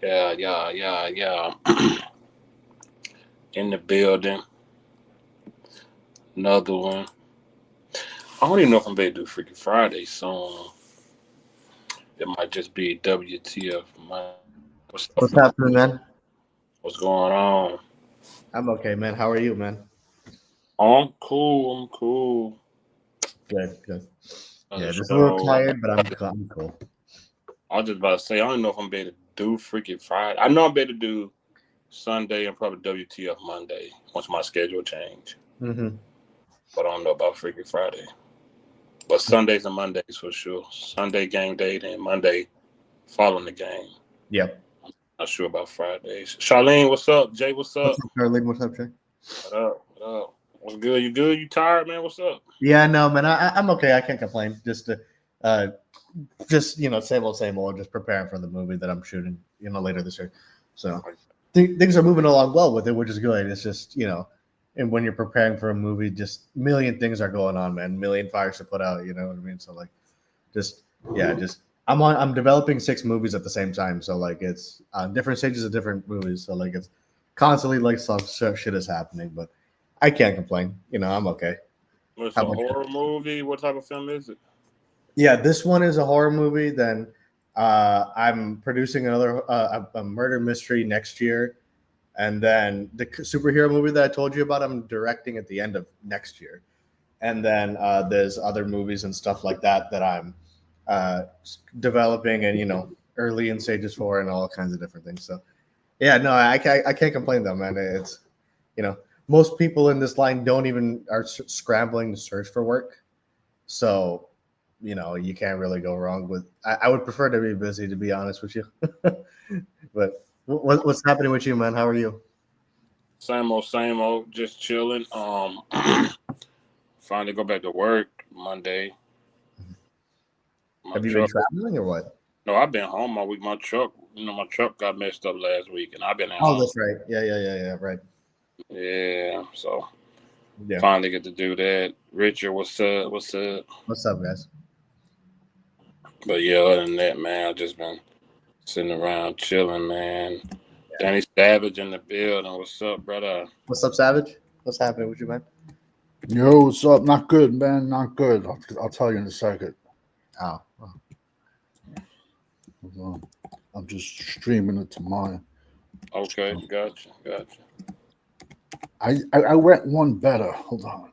Yeah. In the building. Another one. I don't even know if I'm going to do Freaky Friday soon. It might just be WTF Monday. What's up, What's man? happening, man? What's going on? I'm okay, man. How are you, man? Oh, I'm cool. I'm cool. Good, good. Another Yeah, just a little show. tired, but I'm cool. I was just about to say, I don't know if I'm able to do Freaky Friday. I know I'm able to do Sunday and probably WTF Monday once my schedule change. Mm-hmm. But I don't know about Freaky Friday. But Sundays and Mondays for sure. Sunday game day, then Monday following the game. Yep. Not sure about Fridays. Charlene, what's up? Jay, what's What's up? up, Charlie? What's up, Jay? What up? What up? What's good? You good? You tired, man? What's up? Yeah, no, man. I'm okay. I can't complain. Uh, just same old. Just preparing for the movie that I'm shooting, later this year. So things are moving along well with it, which is good. It's just and when you're preparing for a movie, just million things are going on, man. Million fires to put out. You know what I mean? So like, just just I'm developing 6 movies at the same time. So like, it's different stages of different movies. So like, it's constantly like some shit is happening, but I can't complain. I'm okay. It's How a about you? horror movie. What type of film is it? Yeah, this one is a horror movie. Then I'm producing another a murder mystery next year, and then the superhero movie that I told you about, I'm directing at the end of next year. And then there's other movies and stuff like that that I'm developing and early in stages for and all kinds of different things. So yeah, no, I can't complain though, man. It's you know most people in this line don't even are scrambling to search for work, so you can't really go wrong with. I would prefer to be busy, to be honest with you. But what's happening with you, man? How are you? Same old, same old. Just chilling. Finally go back to work Monday. My Have you been truck. traveling or what? No, I've been home all week. My truck. My truck got messed up last week, and I've been at Oh, home. that's right. Yeah. Right. Yeah. So Yeah. finally get to do that. Richard, what's up? What's up? What's up, guys? But yeah, other than that, man, I just been sitting around chilling, man. Danny Savage in the building. What's up, brother? What's up, Savage? What's happening with you, man? Yo, what's up? Not good, man. Not good. I'll tell you in a second. Oh, Uh, I'm just streaming it to mine. Okay, gotcha. I went one better. Hold on.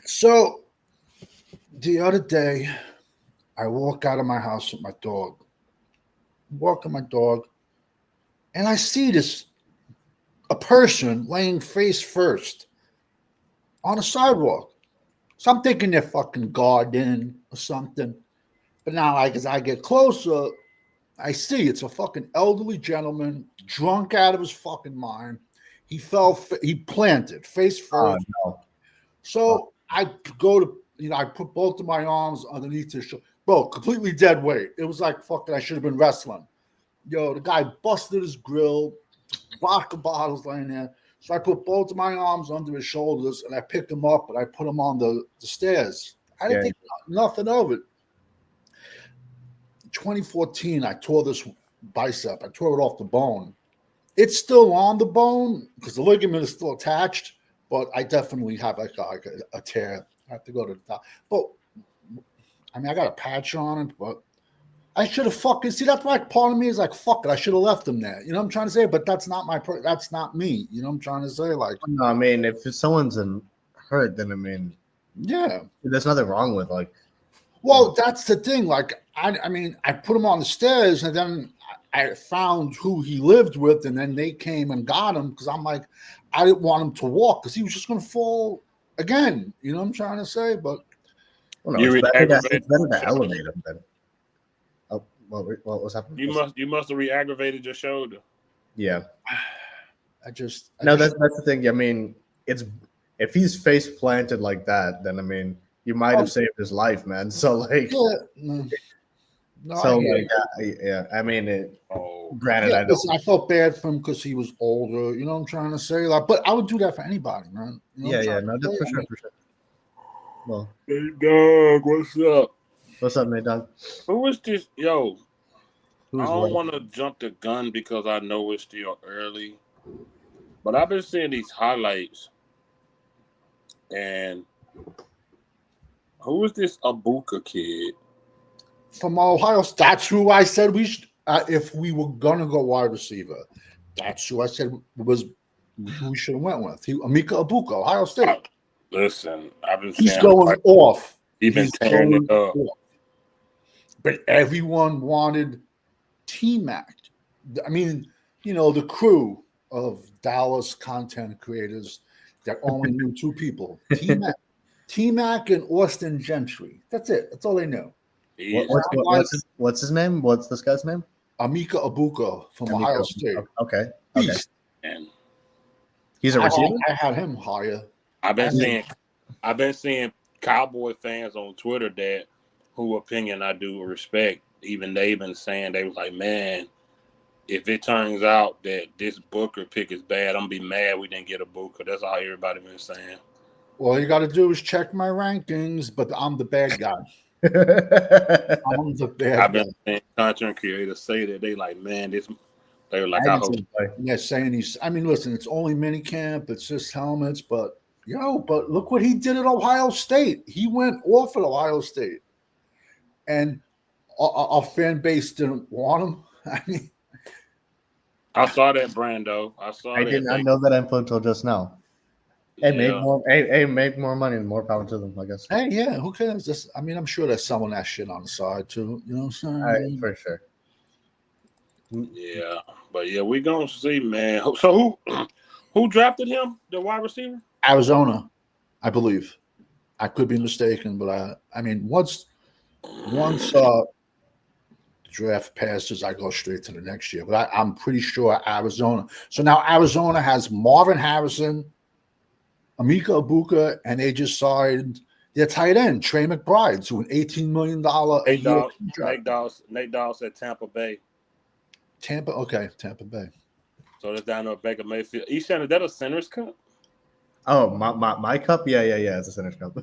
So the other day, I walk out of my house with my dog. Walking my dog, and I see a person laying face first on a sidewalk. So I'm thinking they're fucking gardening or something. But now, like, as I get closer, I see it's a fucking elderly gentleman, drunk out of his fucking mind. He planted face oh first. no. Oh, So I go to, I put both of my arms underneath his shoulder. Bro, completely dead weight. It was like fucking, I should have been wrestling. Yo, the guy busted his grill, vodka bottles laying there. So I put both of my arms under his shoulders and I picked him up and I put him on the stairs. I didn't yeah. think nothing of it. 2014, I tore this bicep. I tore it off the bone. It's still on the bone because the ligament is still attached, but I definitely have like a tear. I have to go to the doctor. But I mean, I got a patch on it, but I should have fucking see. That's why part of me is like, fuck it. I should have left him there. You know what I'm trying to say? But that's not that's not me. You know what I'm trying to say? Like, No, I mean, if someone's hurt, then I mean, yeah. there's nothing wrong with like. Well, that's the thing. Like, I mean, I put him on the stairs, and then I found who he lived with, and then they came and got him because I'm like, I didn't want him to walk because he was just going to fall again. You know what I'm trying to say? But Well, no, You re-aggravated. it's better to elevate them than. Oh, what was happening? You must have re-aggravated your shoulder. Yeah. I just No, that's the thing. I mean, it's if he's face planted like that, then I mean, you might have saved his life, man. So like, yeah, no, so I hear like, you. yeah. I mean, Oh, granted, Yeah, I don't. listen, I felt bad for him because he was older. You know what I'm trying to say? Like, but I would do that for anybody, man. You know what I'm Yeah, trying no, to that's say? for I sure, mean, for sure. Well, hey dog, what's up? What's up, Nate Dog? Who was this? Yo, Who's I don't what? want to jump the gun because I know it's still early, but I've been seeing these highlights, and who is this Abuka kid? From Ohio. That's who I said we should. If we were gonna go wide receiver, that's who I said was who we should have went with. Micah Parsons, Ohio State. Listen, I've been He's saying going off. he's been tearing it up. Off. But everyone wanted T-Mac. I mean, the crew of Dallas content creators that only knew two people: T-Mac and Austin Gentry. That's it. That's all they knew. What's his name? What's this guy's name? Micah Parsons from Ohio State. Okay. Beast. And He's a receiver. I had him higher. I've been seeing Cowboy fans on Twitter that who opinion I do respect. Even they've been saying they was like, man, if it turns out that this Booker pick is bad, I'm gonna be mad we didn't get a Booker. That's all everybody been saying. All you got to do is check my rankings, but I'm the bad guy. I'm the bad I've been seeing content creators say that they like, man, this. They were like, I hope. Yeah, saying he's. I mean, listen, it's only mini camp. It's just helmets, but but look what he did at Ohio State. He went off at Ohio State, and our fan base didn't want him. I mean, I saw that, Brando. I did not know that info until just now. Hey, make more money and more power to them, I guess. Hey, yeah, who cares? I'm sure there's someone that shit on the side too. You know what I'm saying? For sure. Yeah, but yeah, we gonna see, man. So who drafted him? The wide receiver? Arizona, I believe. I could be mistaken, but once draft passes, I go straight to the next year. But I'm pretty sure Arizona. So now Arizona has Marvin Harrison, Micah Parsons, and they just signed their tight end, Trey McBride, to an $18 million a year contract. Nate Dawes said Tampa Bay. Tampa Bay. So that's down there at Baker Mayfield. Eshan, is that a Center's Cup? Oh, my cup? Yeah. It's a Center's Cup.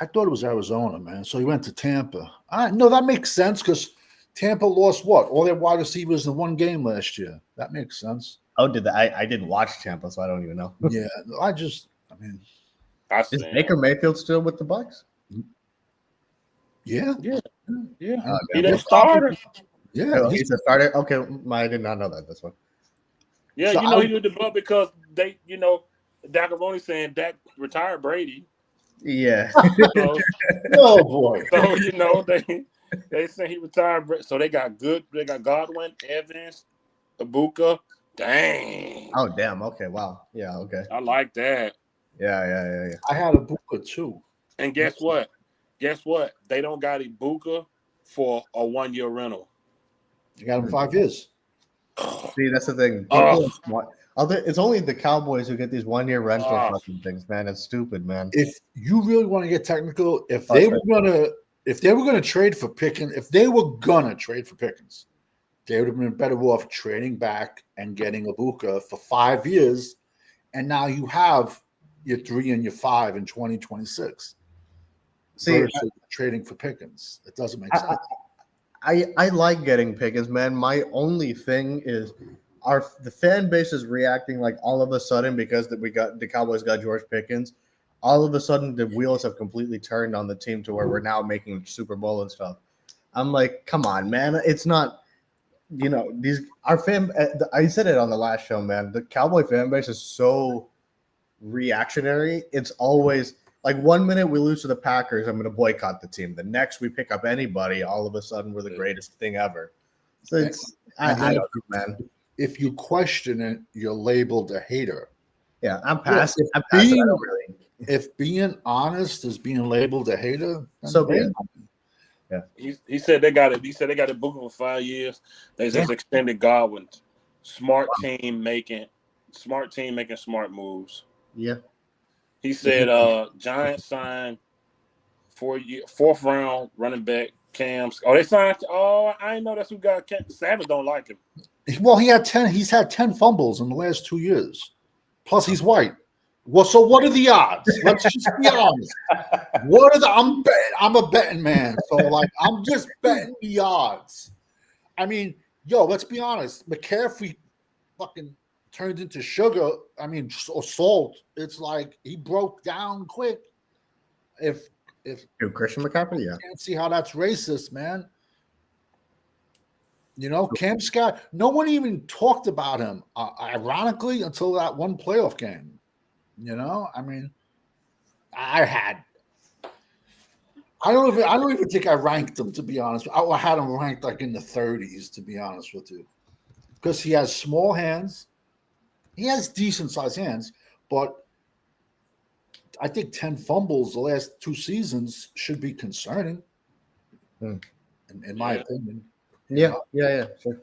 I thought it was Arizona, man. So he went to Tampa. No, that makes sense because Tampa lost what? All their wide receivers in one game last year. That makes sense. Oh, did that? I didn't watch Tampa, so I don't even know. Yeah, is Baker Mayfield still with the Bucs? Yeah. He didn't start. Yeah, he's a starter. Okay, I did not know that. This one. Yeah, so he did the Bucs because they, Dacaroni saying Dak retired Brady. Yeah. So, oh boy. So they say he retired. So they got Godwin, Evans, Abuka. Dang. Oh damn. Okay. Wow. Yeah. Okay. I like that. Yeah. I had Abuka too. And guess what? They don't got Ibuka for a 1-year rental. You got him 5 years. See, that's the thing. It's only the Cowboys who get these 1-year rental fucking things, man. It's stupid, man. If you really want to get technical, if they were gonna trade for Pickens, they would have been better off trading back and getting Abuka for 5 years, and now you have your 3 and your 5 in 2026. See, trading for Pickens, it doesn't make sense. I like getting Pickens, man. My only thing is the fan base is reacting like all of a sudden because the Cowboys got George Pickens. All of a sudden, the wheels have completely turned on the team to where we're now making Super Bowl and stuff. I'm like, come on, man. It's not. Our fan. I said it on the last show, man. The Cowboy fan base is so reactionary. It's always like 1 minute we lose to the Packers, I'm going to boycott the team. The next we pick up anybody, all of a sudden we're the greatest thing ever. So it's I don't know, man. If you question it, you're labeled a hater. Yeah, I'm past. If being honest is being labeled a hater, so be it. Yeah, he said they got it. He said they got it booked for 5 years. They just extended Godwin. Smart team making smart moves. Yeah. He said Giants signed 4th round running back Cams. Oh, they signed. Oh, I didn't know that's who got Cam. Savage don't like him. Well, he's had 10 fumbles in the last 2 years. Plus, he's white. Well, so what are the odds? Let's just be honest. What are the? I'm a betting man, so like I'm just betting the odds. I mean, yo, let's be honest. McCaffrey fucking turned into sugar. I mean, or salt. It's like he broke down quick. If Christian McCaffrey, yeah. I can't see how that's racist, man. You know, Cam Scott. No one even talked about him, ironically, until that one playoff game. You know, I mean, I don't even think I ranked him, to be honest. I had him ranked like in the 30s, to be honest with you, because he has small hands. He has decent sized hands, but I think 10 fumbles the last 2 seasons should be concerning, in my opinion. Yeah, sure.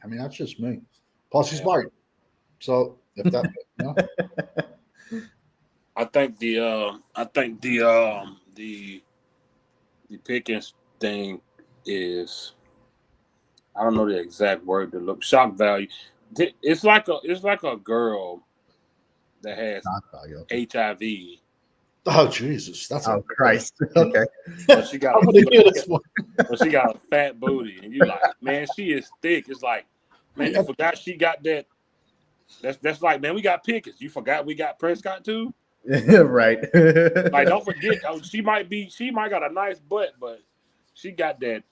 I mean, that's just me. Plus, he's white, so if that, you know. I think the Pickens thing is, I don't know the exact word to look, shock value. It's like a girl that has HIV. Oh Jesus, that's Christ. Okay. But she got I'm gonna hear this one. But she got a fat booty, and you like, man, she is thick. It's like, man, you forgot she got that. That's like, man, we got Pickens. You forgot we got Prescott too. Right. Like, don't forget, she might got a nice butt, but she got that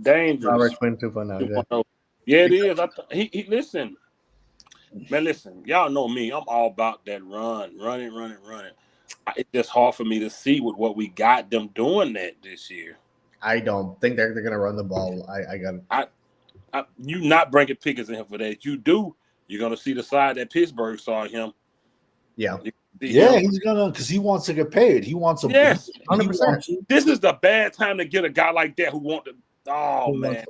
dangerous. Robert Quinn 2.0. Yeah, it is. He listen, man. Listen, y'all know me. I'm all about that running. It's just hard for me to see with what we got them doing that this year. I don't think they're gonna run the ball. I got it. You not bringing Pickens in here for that. You do. You're gonna see the side that Pittsburgh saw him. Yeah. Yeah, he's gonna, because he wants to get paid. He wants a 100%. This is the bad time to get a guy like that who want to. Oh man,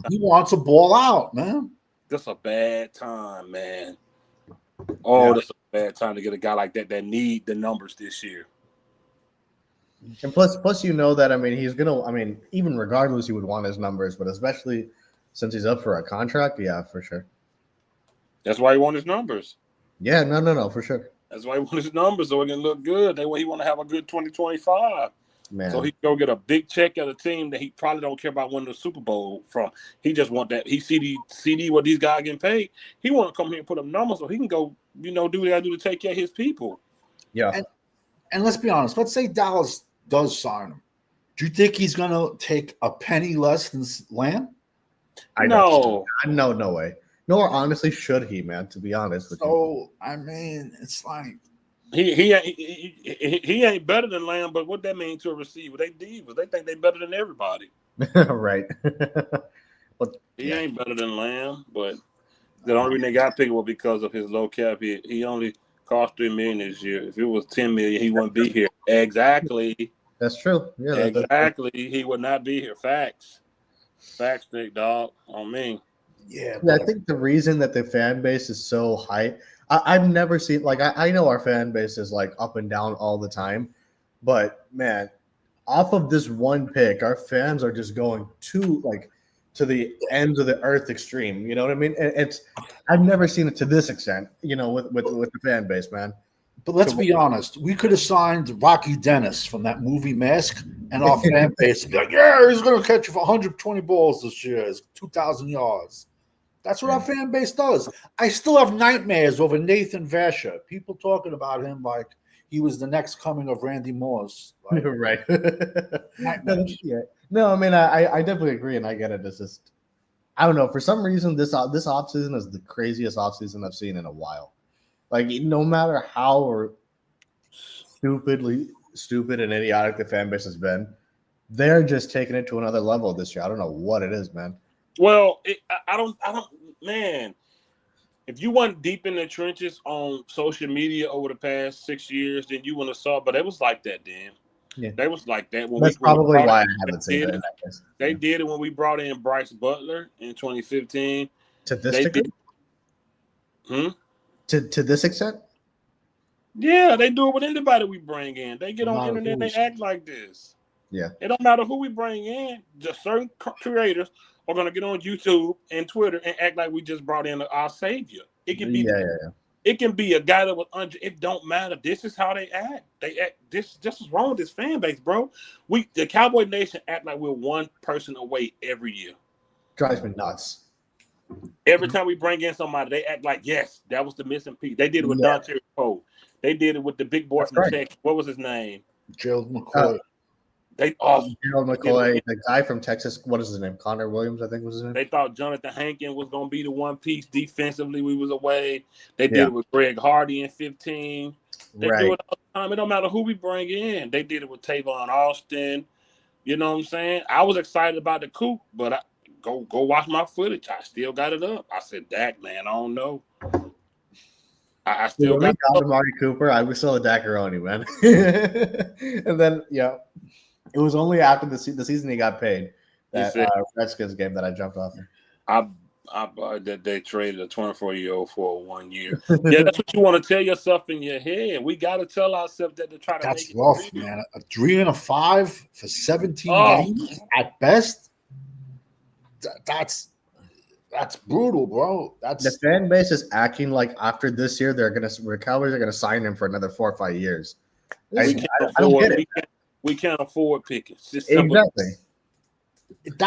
he wants a ball out, man. That's a bad time, man. Oh, that's a bad time to get a guy like that need the numbers this year. And plus, you know that, I mean, he's gonna. I mean, even regardless, he would want his numbers, but especially since he's up for a contract, yeah, for sure. That's why he wants his numbers. Yeah, no, for sure. That's why he wants his numbers so he can look good. That way he want to have a good 2025. Man. So he can go get a big check at a team that he probably don't care about winning the Super Bowl from. He just want that. He see what these guys getting paid. He want to come here and put up numbers so he can go, do what he got to do to take care of his people. Yeah. And let's be honest. Let's say Dallas does sign him. Do you think he's going to take a penny less than Lamb? No way. Nor honestly should he, man. To be honest with you. So I mean, it's like he ain't better than Lamb, but what that mean to a receiver? They divas. They think they better than everybody. Right. He ain't better than Lamb, but the only reason they got Pickens was because of his low cap. He only cost $3 million this year. If it was $10 million, he wouldn't be here. Exactly. That's true. Yeah. Exactly. He would not be here. Facts, big dog. On me. Yeah, I think the reason that the fan base is so high, I've never seen, like, I know our fan base is like up and down all the time, but man, off of this one pick, our fans are just going to the ends of the earth extreme. You know what I mean? I've never seen it to this extent, with the fan base, man. But let's be honest, we could have signed Rocky Dennis from that movie Mask, and our fan base would be like, yeah, he's going to catch you for 120 balls this year. It's 2,000 yards. That's what our fan base does. I still have nightmares over Nathan Vasher. People talking about him like he was the next coming of Randy Moss. Like, right. Yeah. No, I mean, I definitely agree, and I get it. It's just, I don't know. For some reason, this offseason is the craziest offseason I've seen in a while. Like, no matter how stupid and idiotic the fan base has been, they're just taking it to another level this year. I don't know what it is, man. Well, I don't, man. If you weren't deep in the trenches on social media over the past 6 years, then you wouldn't have saw. But it was like that then. Yeah, they was like that. That's probably why I haven't seen it. They did it when we brought in Bryce Butler in 2015. To this extent? To this extent? Yeah, they do it with anybody we bring in. They get on the internet, they act like this. Yeah. It don't matter who we bring in. Just certain creators are going to get on YouTube and Twitter and act like we just brought in our savior. It can be It can be a guy that was under. It don't matter. This is how they act. They act. This is wrong with this fan base, bro. The Cowboy Nation act like we're one person away every year. Drives me nuts. Every time we bring in somebody, they act like, yes, that was the missing piece. They did it with Dante Cole. They did it with the big boy from Texas. What was his name? Gerald McCoy. Gerald McCoy, the guy from Texas. What is his name? Connor Williams, I think was his name. They thought Jonathan Hankin was going to be the one piece defensively. We was away. They did it with Greg Hardy in 15. They do it all the time. It don't matter who we bring in. They did it with Tavon Austin. You know what I'm saying? I was excited about the coup, but go watch my footage. I still got it up. I said, Dak, man, I don't know. I still got Amari Cooper. I was still a Dakaroni, man. And then, it was only after the season he got paid that Redskins game that I jumped off. That they traded a 24-year-old for 1 year. Yeah, that's what you want to tell yourself in your head. We got to tell ourselves that to try to. That's rough, man. A 3 and a 5 for 17 games at best. That's brutal, bro. The fan base is acting like after this year the Cowboys are gonna sign him for another 4 or 5 years. I don't get it. We can't afford Pickens. Exactly.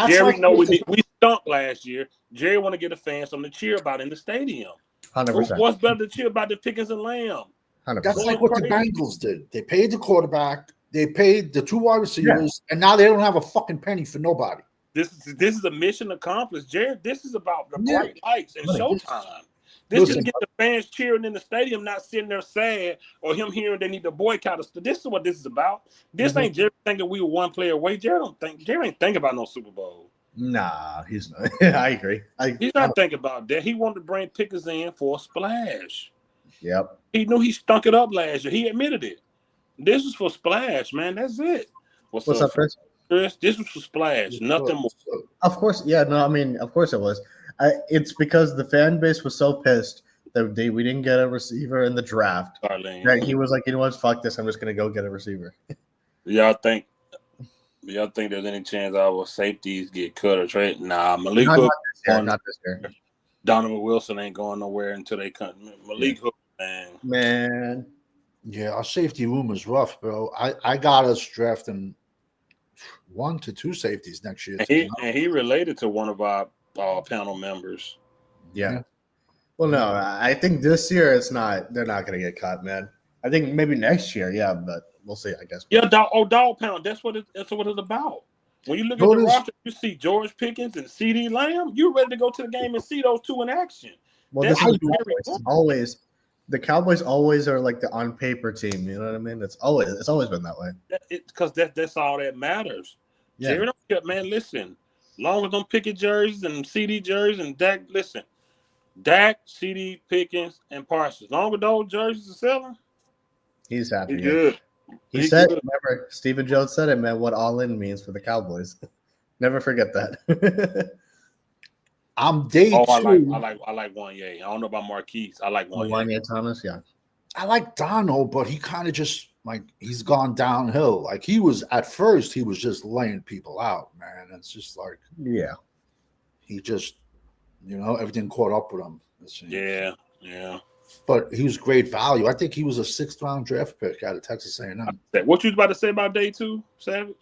Jerry, we stunk last year. Jerry want to get a fan something to cheer about in the stadium. 100%. What's better to cheer about than Pickens and Lamb? 100%. That's like what the Bengals did. They paid the quarterback, they paid the 2 wide receivers, and now they don't have a fucking penny for nobody. This is a mission accomplished, Jared. This is about the bright lights and showtime. This is to get the fans cheering in the stadium, not sitting there sad or him hearing they need to boycott us. This is what this is about. This ain't Jerry thinking we were one player away. Jerry ain't thinking about no Super Bowl. Nah, he's not. I agree. He's not thinking about that. He wanted to bring Pickens in for a splash. Yep. He knew he stunk it up last year. He admitted it. This is for splash, man. That's it. What's up, Chris? This was for splash, nothing more. Of course, of course it was. It's because the fan base was so pissed that we didn't get a receiver in the draft. That he was like, you know what, fuck this, I'm just gonna go get a receiver. Y'all think there's any chance our safeties get cut or traded? Nah, Malik Hook not this year. Donovan Wilson ain't going nowhere until they cut Malik Hook, man. Yeah, our safety room is rough, bro. I got us drafting 1 to 2 safeties next year. And he related to one of our panel members. Yeah. Well, no, I think this year they're not going to get caught, man. I think maybe next year, yeah, but we'll see, I guess. Yeah, dog pound. That's what it's about. When you look at the roster, you see George Pickens and CD Lamb, you're ready to go to the game and see those two in action. Well, this is always the Cowboys always are like the on paper team. You know what I mean? It's always been that way. Because that's all that matters. Yeah. Jerry don't care, man. Listen, long as them Pickett jerseys and CD jerseys and Dak, listen, Dak, CD, Pickens, and Parsons. Long as those jerseys are selling, he's happy. He's good. He said, remember, Stephen Jones said it, man, what all in means for the Cowboys. Never forget that. I'm day 2. I like Wanye. I don't know about Marquise. I like Wanye. Wanye Thomas, yeah. I like Dono, but he kind of just he's gone downhill. Like he was at first, he was just laying people out, man. It's just like he just everything caught up with him. Yeah. But he was great value. I think he was a 6th round draft pick out of Texas A&M. What you was about to say about day 2, Savage?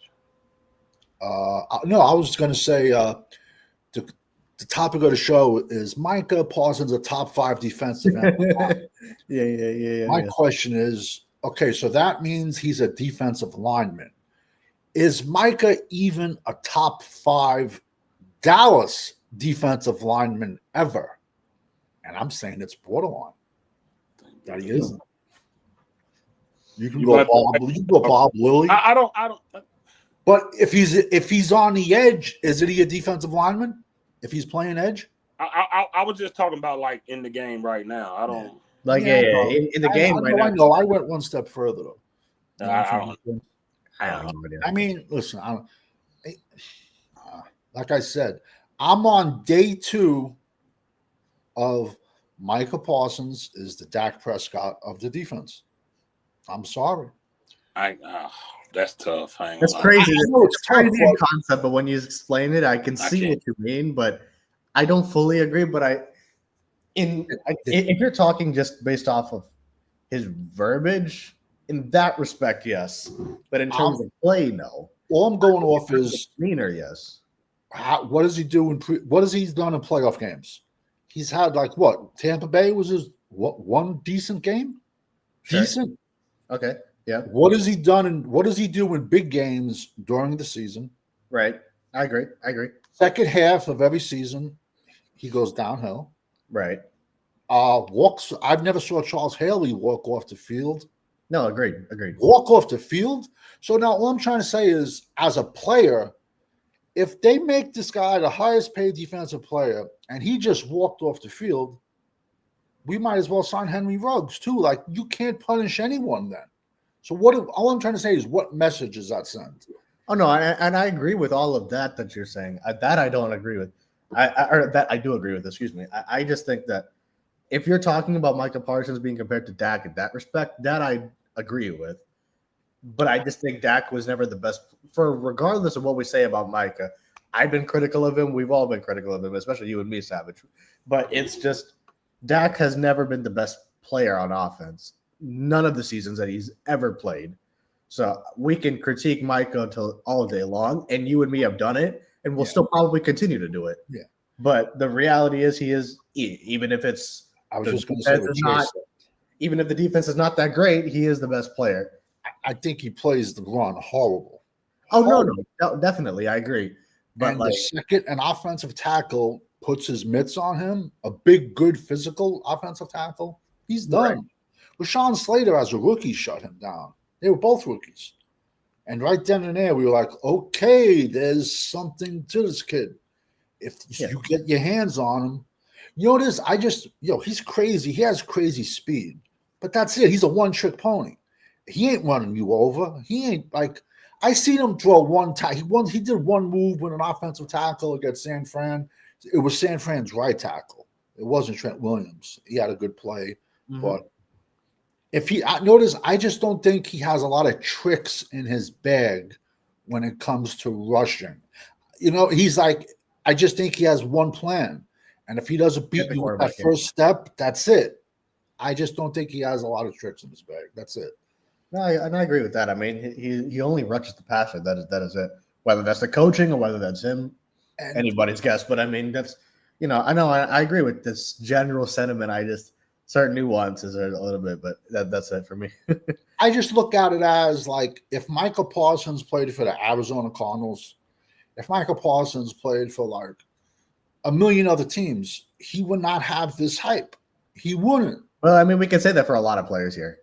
No, I was going to say the topic of the show is Micah Parsons a top 5 defensive end. Yeah. My question is, okay, so that means he's a defensive lineman. Is Micah even a top 5 Dallas defensive lineman ever? And I'm saying it's borderline. That he is. You can go Bob Lilly. I don't. But if he's on the edge, isn't he a defensive lineman? If he's playing edge, I was just talking about like in the game right now. I don't in the game right now. I know. I went one step further though. I don't. I mean, listen. Like I said, I'm on day 2 of Micah Parsons is the Dak Prescott of the defense. I'm sorry. That's tough. That's crazy. It's crazy in concept, but when you explain it, I can see what you mean. But I don't fully agree. But If you're talking just based off of his verbiage, in that respect, yes. But in terms of play, no. All I'm going off is demeanor, yes. What does he do what has he done in playoff games? He's had like what? Tampa Bay was his one decent game? Sure. Decent. Okay. Yeah. What has he done and what does he do in big games during the season? Right. I agree. Second half of every season, he goes downhill. Right. Walks. I've never saw Charles Haley walk off the field. No, agreed. Walk off the field. So now all I'm trying to say is, as a player, if they make this guy the highest paid defensive player and he just walked off the field, we might as well sign Henry Ruggs too. Like, you can't punish anyone then. So all I'm trying to say is, what message does that send? Oh no, and I agree with all of that you're saying. That I don't agree with. That I do agree with. Excuse me. I just think that if you're talking about Micah Parsons being compared to Dak in that respect, that I agree with. But I just think Dak was never the best. For regardless of what we say about Micah, I've been critical of him. We've all been critical of him, especially you and me, Savage. But it's just Dak has never been the best player on offense. None of the seasons that he's ever played. So we can critique Micah until all day long, and you and me have done it, and we'll still probably continue to do it. Yeah. But the reality is, he is, even if it's I was just going to say what not, even if the defense is not that great, he is the best player. I think he plays the run horrible. Oh no, definitely, I agree. But and the second an offensive tackle puts his mitts on him, a big, good physical offensive tackle, he's done. Right. Rashawn Slater, as a rookie, shut him down. They were both rookies. And right then and there, we were like, okay, there's something to this kid. If you get your hands on him, you know what it is? He's crazy. He has crazy speed. But that's it. He's a one-trick pony. He ain't running you over. He ain't like, I seen him throw one time. He did one move with an offensive tackle against San Fran. It was San Fran's right tackle. It wasn't Trent Williams. He had a good play. Mm-hmm. But I just don't think he has a lot of tricks in his bag when it comes to rushing. He's like, I just think he has one plan. And if he doesn't beat you with that first step, that's it. I just don't think he has a lot of tricks in his bag. That's it. No, and I agree with that. I mean, he only rushes the passer. That is it. Whether that's the coaching or whether that's him, anybody's guess. But I mean, that's I agree with this general sentiment. I just certain nuances are a little bit, but that's it for me. I just look at it as like, if Micah Parsons played for the Arizona Cardinals, if Micah Parsons played for like a million other teams, he would not have this hype. He wouldn't. Well, I mean, we can say that for a lot of players here.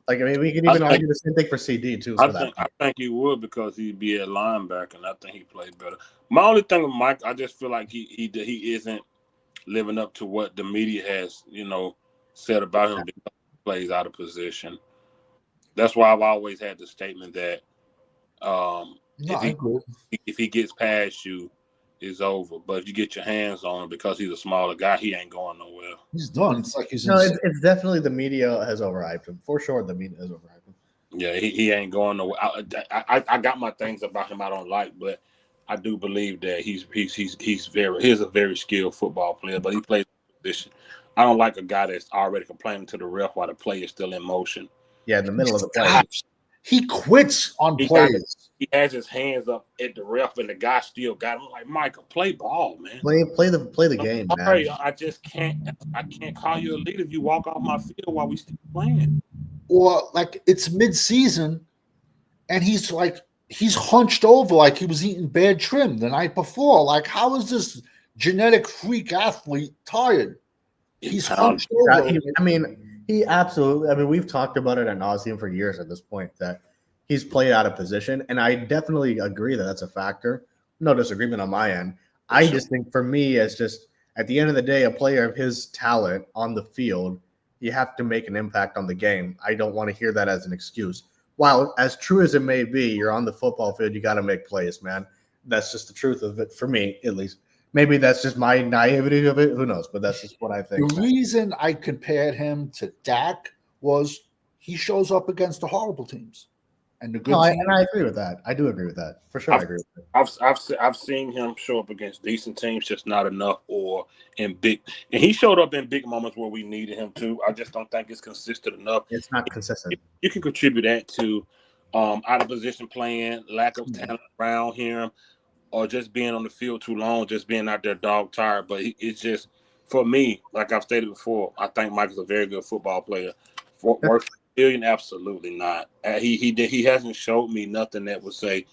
Like, I mean, we can even argue the same thing for CD too. I think he would, because he'd be at linebacker, and I think he played better. My only thing with Mike, I just feel like he isn't living up to what the media has, said about him, because he plays out of position. That's why I've always had the statement that if he gets past you, it's over. But if you get your hands on him, because he's a smaller guy, he ain't going nowhere. He's done. It's like he's it's definitely the media has overhyped him. For sure, the media has overhyped him. Yeah, he ain't going nowhere. I got my things about him I don't like, but I do believe that he's a very skilled football player, but he plays position. I don't like a guy that's already complaining to the ref while the play is still in motion. Yeah, in the middle of the play. He quits on plays. He has his hands up at the ref, and the guy still got him. Like, Michael, play ball, man. Play the game, man. Sorry, I just can't. I can't call you a leader if you walk off my field while we still playing. Or like, it's mid-season, and he's hunched over like he was eating bad trim the night before. Like, how is this genetic freak athlete tired? He's hunched over. He absolutely. I mean, we've talked about it ad nauseum for years at this point, that he's played out of position, and I definitely agree that that's a factor. No disagreement on my end. I just think, for me, it's just at the end of the day, a player of his talent on the field, you have to make an impact on the game. I don't want to hear that as an excuse. While as true as it may be, you're on the football field, you got to make plays, man. That's just the truth of it, for me, at least. Maybe that's just my naivety of it. Who knows? But that's just what I think. The reason I compared him to Dak was he shows up against the horrible teams. and the good No, teams. and I agree with that. I do agree with that for sure. I agree with that. I've seen him show up against decent teams, just not enough, or in big. And he showed up in big moments where we needed him to. I just don't think it's consistent enough. It's not consistent. You can contribute that to out of position playing, lack of talent around him, or just being on the field too long, just being out there dog tired. But it's just, for me, like I've stated before, I think Mike's a very good football player. Worth $1 billion, absolutely not. He hasn't showed me nothing that would say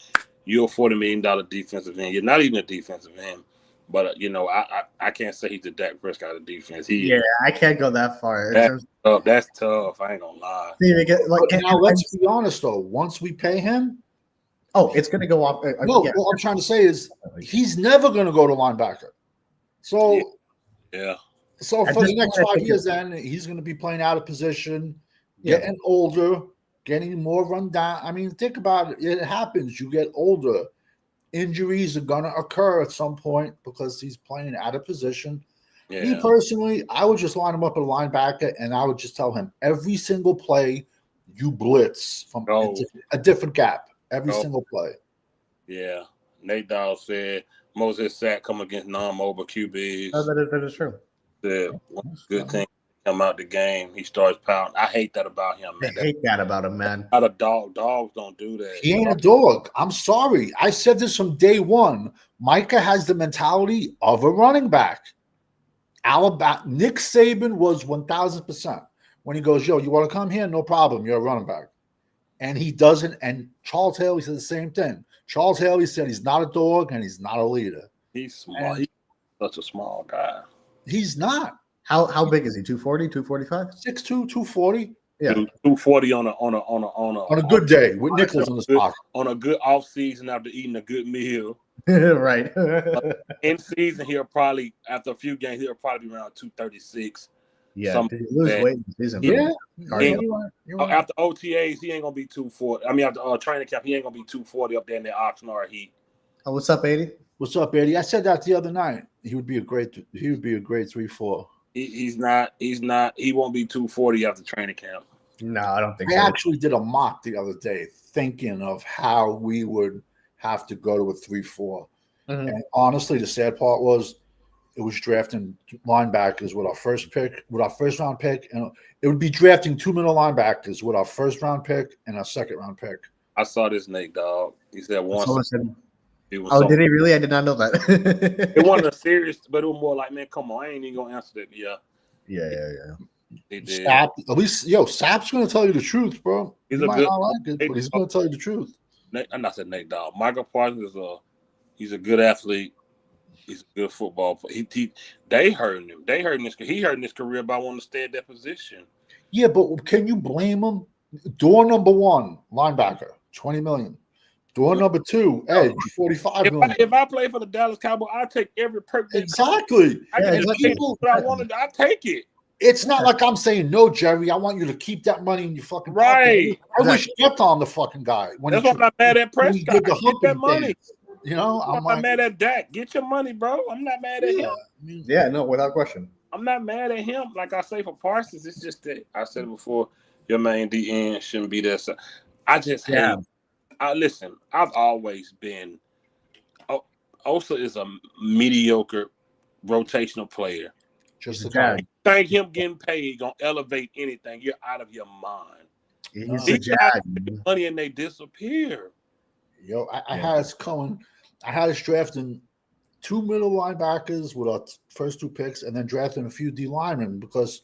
you're a $40 million defensive end. You're not even a defensive end. But I can't say he's the Dak Prescott of defense. I can't go that far. That's tough. I ain't gonna lie. Now let's be honest though. Once we pay him, it's going to go off. No, what I'm trying to say is he's never going to go to linebacker. So, So for the next 5 years, then he's going to be playing out of position, getting older, getting more run down. I mean, think about it. It happens. You get older. Injuries are going to occur at some point because he's playing out of position. Yeah. Me personally, I would just line him up at a linebacker, and I would just tell him every single play you blitz from a different gap. Every single play. Yeah. Nate Dowell said Moses Sack come against non-mobile QBs. That is true. One good thing come out the game, he starts pounding. I hate that about him, man. I hate that about him, man. Not a dog. Dogs don't do that. He ain't a dog. I'm sorry. I said this from day one. Micah has the mentality of a running back. Nick Saban was 1,000%. When he goes, yo, you want to come here? No problem. You're a running back. And he doesn't. And Charles Haley said the same thing. Charles Haley said he's not a dog and he's not a leader. He's small. He's such a small guy. He's not. How big is he? 240, 245? 6'2", 240. Yeah, 240 on a good day with Nichols in his pocket. On a good off season after eating a good meal. Right. In season, after a few games, he'll probably be around 236. Yeah, did he lose weight in season? After OTAs, he ain't gonna be 240. I mean, after training camp, he ain't gonna be 240 up there in the Oxnard heat. Oh, what's up, 80? What's up, Eddie? I said that the other night. He would be a great 3-4. He's not. He won't be 240 after training camp. No, I don't think so. I actually did a mock the other day thinking of how we would have to go to a 3-4. Mm-hmm. And honestly, the sad part was it was drafting linebackers with our first round pick, and it would be drafting 2 middle linebackers with our first round pick and our second round pick. I saw this Nate dog. He said once. Did he really? I did not know that. It wasn't a serious, but it was more like, man, come on, I ain't even gonna answer that. Yeah. He did. Sapp, at least, Sapp's gonna tell you the truth, bro. He's not like it, but he's gonna tell you the truth. I'm not saying Nate dog. Micah Parsons he's a good athlete. He's a good football player. They hurting him. He hurting his career by wanting to stay at that position. Yeah, but can you blame him? Door number 1, linebacker, $20 million. Door number 2, edge, $45 million. If I play for the Dallas Cowboys, I take every perk. Exactly. I take it. It's not like I'm saying, no, Jerry, I want you to keep that money in your fucking right. Pocket. I wish you kept on the fucking guy. That's why I'm not mad at Prescott. Get that money. You know, I'm not mad at Dak. Get your money, bro. I'm not mad at him. Yeah, no, without question. I'm not mad at him. Like I say for Parsons, it's just that I said it before, your main DN shouldn't be there. So I just hate. Listen, I've always been. Osa is a mediocre rotational player. Just think him getting paid gonna elevate anything. You're out of your mind. These guys money and they disappear. Yo, I had us coming. I had us drafting 2 middle linebackers with our first 2 picks, and then drafting a few D linemen because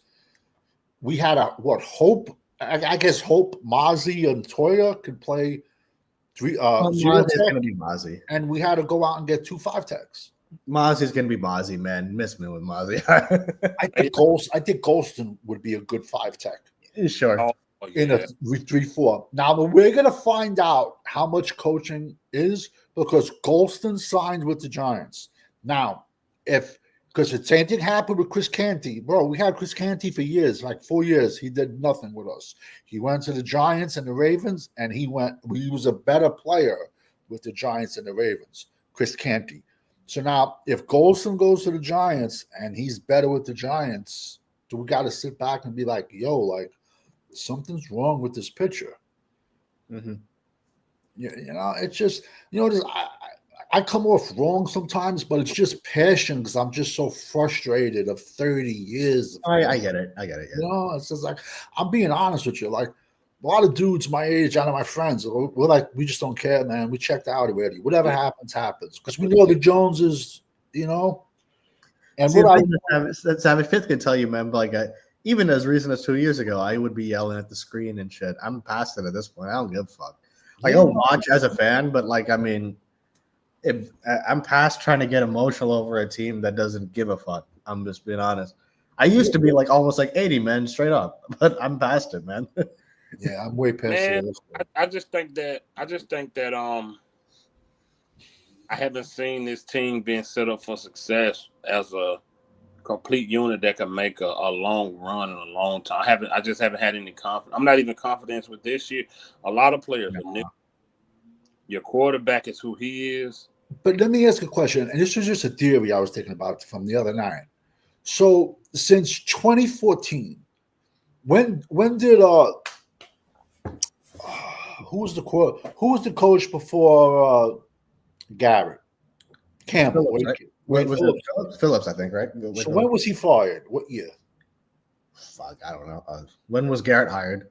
we had hope. I guess Hope, Mozzie, and Toya could play 3. Mozzie is going to be Mozzie, and we had to go out and get 2 5-techs. Mozzie is going to be Mozzie, man. Miss me with Mozzie. I think Golston would be a good 5-tech. Sure. In a 3-4. Now we're gonna find out how much coaching is because Golston signed with the Giants. Now, because the same thing happened with Chris Canty, bro. We had Chris Canty for years, like 4 years. He did nothing with us. He went to the Giants and the Ravens, and he was a better player with the Giants and the Ravens. Chris Canty. So now, if Golston goes to the Giants and he's better with the Giants, do we got to sit back and be like, yo, like, something's wrong with this pitcher? Mm-hmm. It's just I come off wrong sometimes, but it's just passion because I'm just so frustrated of 30 years. I get it. I get it. Yeah. It's just like I'm being honest with you. Like a lot of dudes my age, out of my friends, we're like, we just don't care, man. We checked out already. Whatever happens, happens. Because we know the Joneses, And See, what Savage Fifth can tell you, man. Like, even as recent as 2 years ago, I would be yelling at the screen and shit. I'm past it at this point. I don't give a fuck. Like, I'll watch as a fan, but like, I mean, I'm past trying to get emotional over a team that doesn't give a fuck. I'm just being honest. I used to be like almost like 80, man, straight up, but I'm past it, man. Yeah, I'm way past it. I just think that I haven't seen this team being set up for success as a complete unit that can make a long run in a long time. I just haven't had any confidence. I'm not even confident with this year. A lot of players are new. Your quarterback is who he is. But let me ask a question, and this was just a theory I was thinking about from the other night. So since 2014, when did who was the coach before Garrett? Campbell. Phillips, I think, right? So when was he fired? What year? Fuck, I don't know. When was Garrett hired?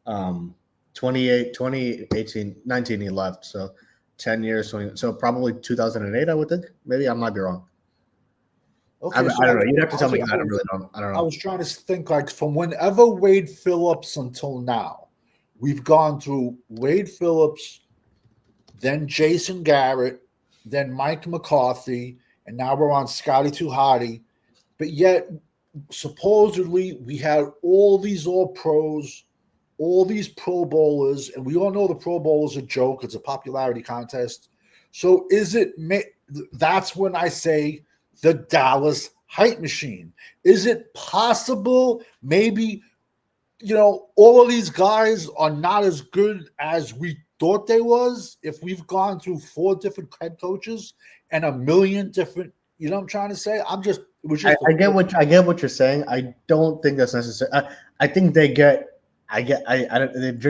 2018, 19 he left. So 10 years. So probably 2008, I would think. Maybe I might be wrong. Okay, I don't know. You'd have to tell me. I don't know. I was trying to think like from whenever Wade Phillips until now, we've gone through Wade Phillips, then Jason Garrett, then Mike McCarthy, and now we're on Scotty Tuhati. But yet, supposedly, we had all these All-Pros, all these Pro Bowlers, and we all know the Pro Bowl is a joke. It's a popularity contest. So that's when I say the Dallas hype machine. Is it possible maybe, all of these guys are not as good as we thought they was if we've gone through 4 different head coaches and a million different, what I'm trying to say? I get what you're saying. I don't think that's necessary. I think they drink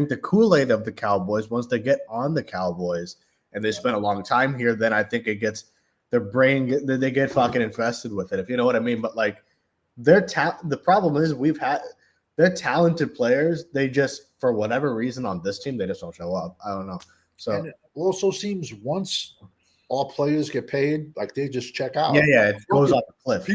the Kool-Aid of the Cowboys. Once they get on the Cowboys and they spend a long time here, then I think it gets their brain, they get fucking infested with it, if you know what I mean. But like the problem is they're talented players. They just, for whatever reason on this team, they just don't show up. I don't know. So and it also seems once all players get paid, like they just check out. Yeah, it goes off the cliff.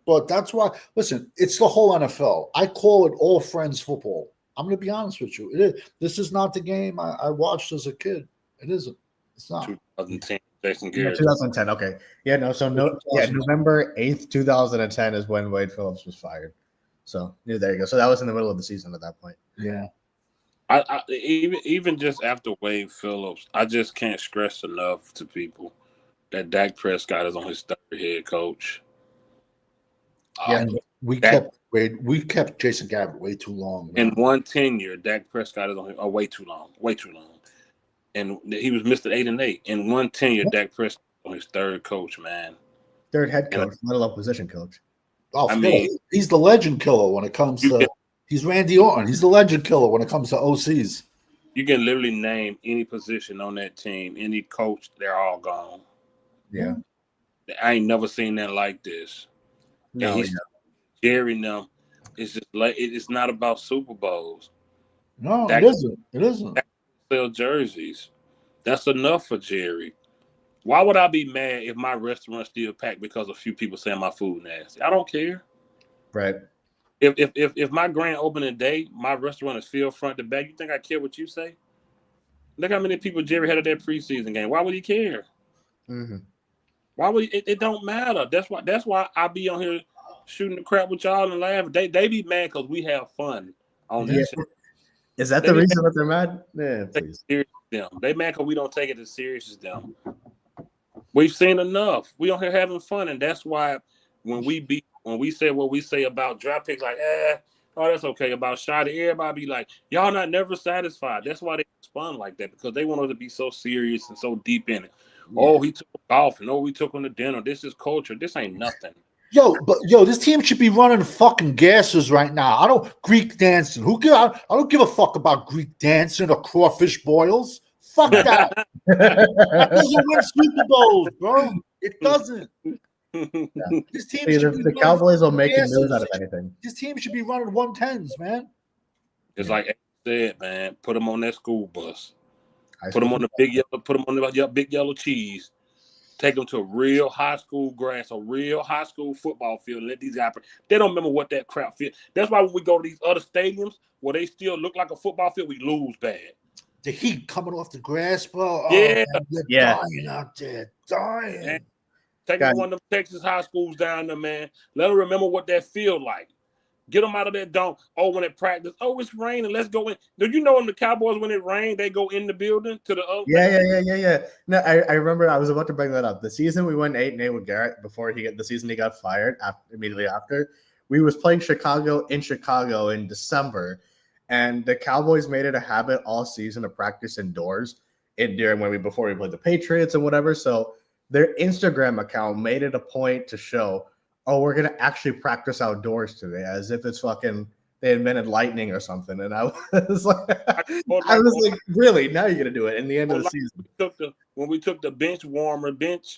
But that's why, listen, it's the whole NFL. I call it all friends football. I'm going to be honest with you. This is not the game I watched as a kid. It isn't. It's not. 2010, Jason Garrett. 2010. Okay. Yeah. No. So November 8th, 2010 is when Wade Phillips was fired. So there you go. So that was in the middle of the season at that point. Yeah. I even just after Wade Phillips, I just can't stress enough to people that Dak Prescott is on his 3rd head coach. Yeah, we kept Jason Garrett way too long. Man. In one tenure, Dak Prescott is on him way too long. And he was Mr. 8-8. In one tenure, Dak Prescott on his 3rd coach, man. 3rd head coach, let alone position coach. Oh, he's the legend killer when it comes to. He's Randy Orton. He's the legend killer when it comes to OCs. You can literally name any position on that team, any coach, they're all gone. Yeah. I ain't never seen that like this. No, Jerry, no. It's just like it's not about Super Bowls. No, it isn't. Sell jerseys. That's enough for Jerry. Why would I be mad if my restaurant still packed because a few people saying my food nasty? I don't care. Right. If my grand opening day, my restaurant is filled front to back, you think I care what you say? Look how many people Jerry had at that preseason game. Why would he care? Mm-hmm. Why would it don't matter? That's why I be on here shooting the crap with y'all and laugh. They be mad because we have fun on this. Yeah. Is that the reason that they're mad? Yeah, please. They mad because we don't take it as serious as them. We've seen enough. We on here having fun, and that's why when we say what we say about draft picks, like, that's okay. About Shotty, everybody be like, y'all not never satisfied. That's why they respond like that, because they want us to be so serious and so deep in it. Yeah. Oh, he took golf, and we took him to dinner. This is culture. This ain't nothing. Yo, this team should be running fucking gases right now. I don't Greek dancing. I don't give a fuck about Greek dancing or crawfish boils. Fuck that. That doesn't win Super Bowls, bro. It doesn't. This team See, should be the running Cowboys will make gases. news out of anything. This team should be running 110s, man. It's like I said, man. Put them on that school bus. High Put them school on the big yellow. Put them on the big yellow cheese. Take them to a real high school grass, a real high school football field, and let these guys. They don't remember what that crap feel. That's why when we go to these other stadiums where they still look like a football field, we lose bad. The heat coming off the grass, bro. Yeah. Oh, man, they're dying out there, dying. Man, take them to one of them Texas high schools down there, man. Let them remember what that feel like. Get them out of that dome. Oh, when it practice, oh, it's raining. Let's go in. Do you know when the Cowboys, when it rained, they go in the building to the other? Yeah. No, I remember. I was about to bring that up. The season we went 8-8 with Garrett before the season he got fired. Immediately after, we was playing Chicago in December, and the Cowboys made it a habit all season to practice indoors before we played the Patriots and whatever. So their Instagram account made it a point to show, oh, we're going to actually practice outdoors today, as if it's fucking they invented lightning or something. And I was like, really? Now you're going to do it in the end of the season. When we took the bench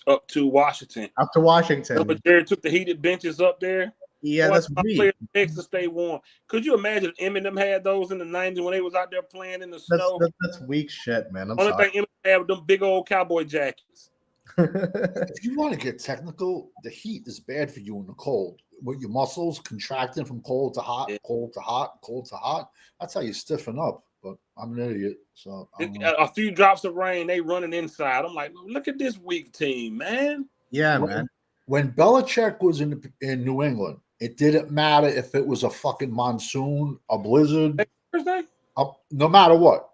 up to Washington. Up to Washington. But Jared took the heated benches up there. Yeah, that's weak. Players to stay warm. Could you imagine if Eminem had those in the 90s when they was out there playing in the snow? That's weak shit, man. Only thing Eminem had with them big old cowboy jackets. If you want to get technical, the heat is bad for you in the cold. With your muscles contracting from cold to hot, cold to hot, cold to hot. That's how you stiffen up. But I'm an idiot. So a few drops of rain, they running inside. I'm like, look at this weak team, man. Yeah, man. When Belichick was in New England, it didn't matter if it was a fucking monsoon, a blizzard. No matter what,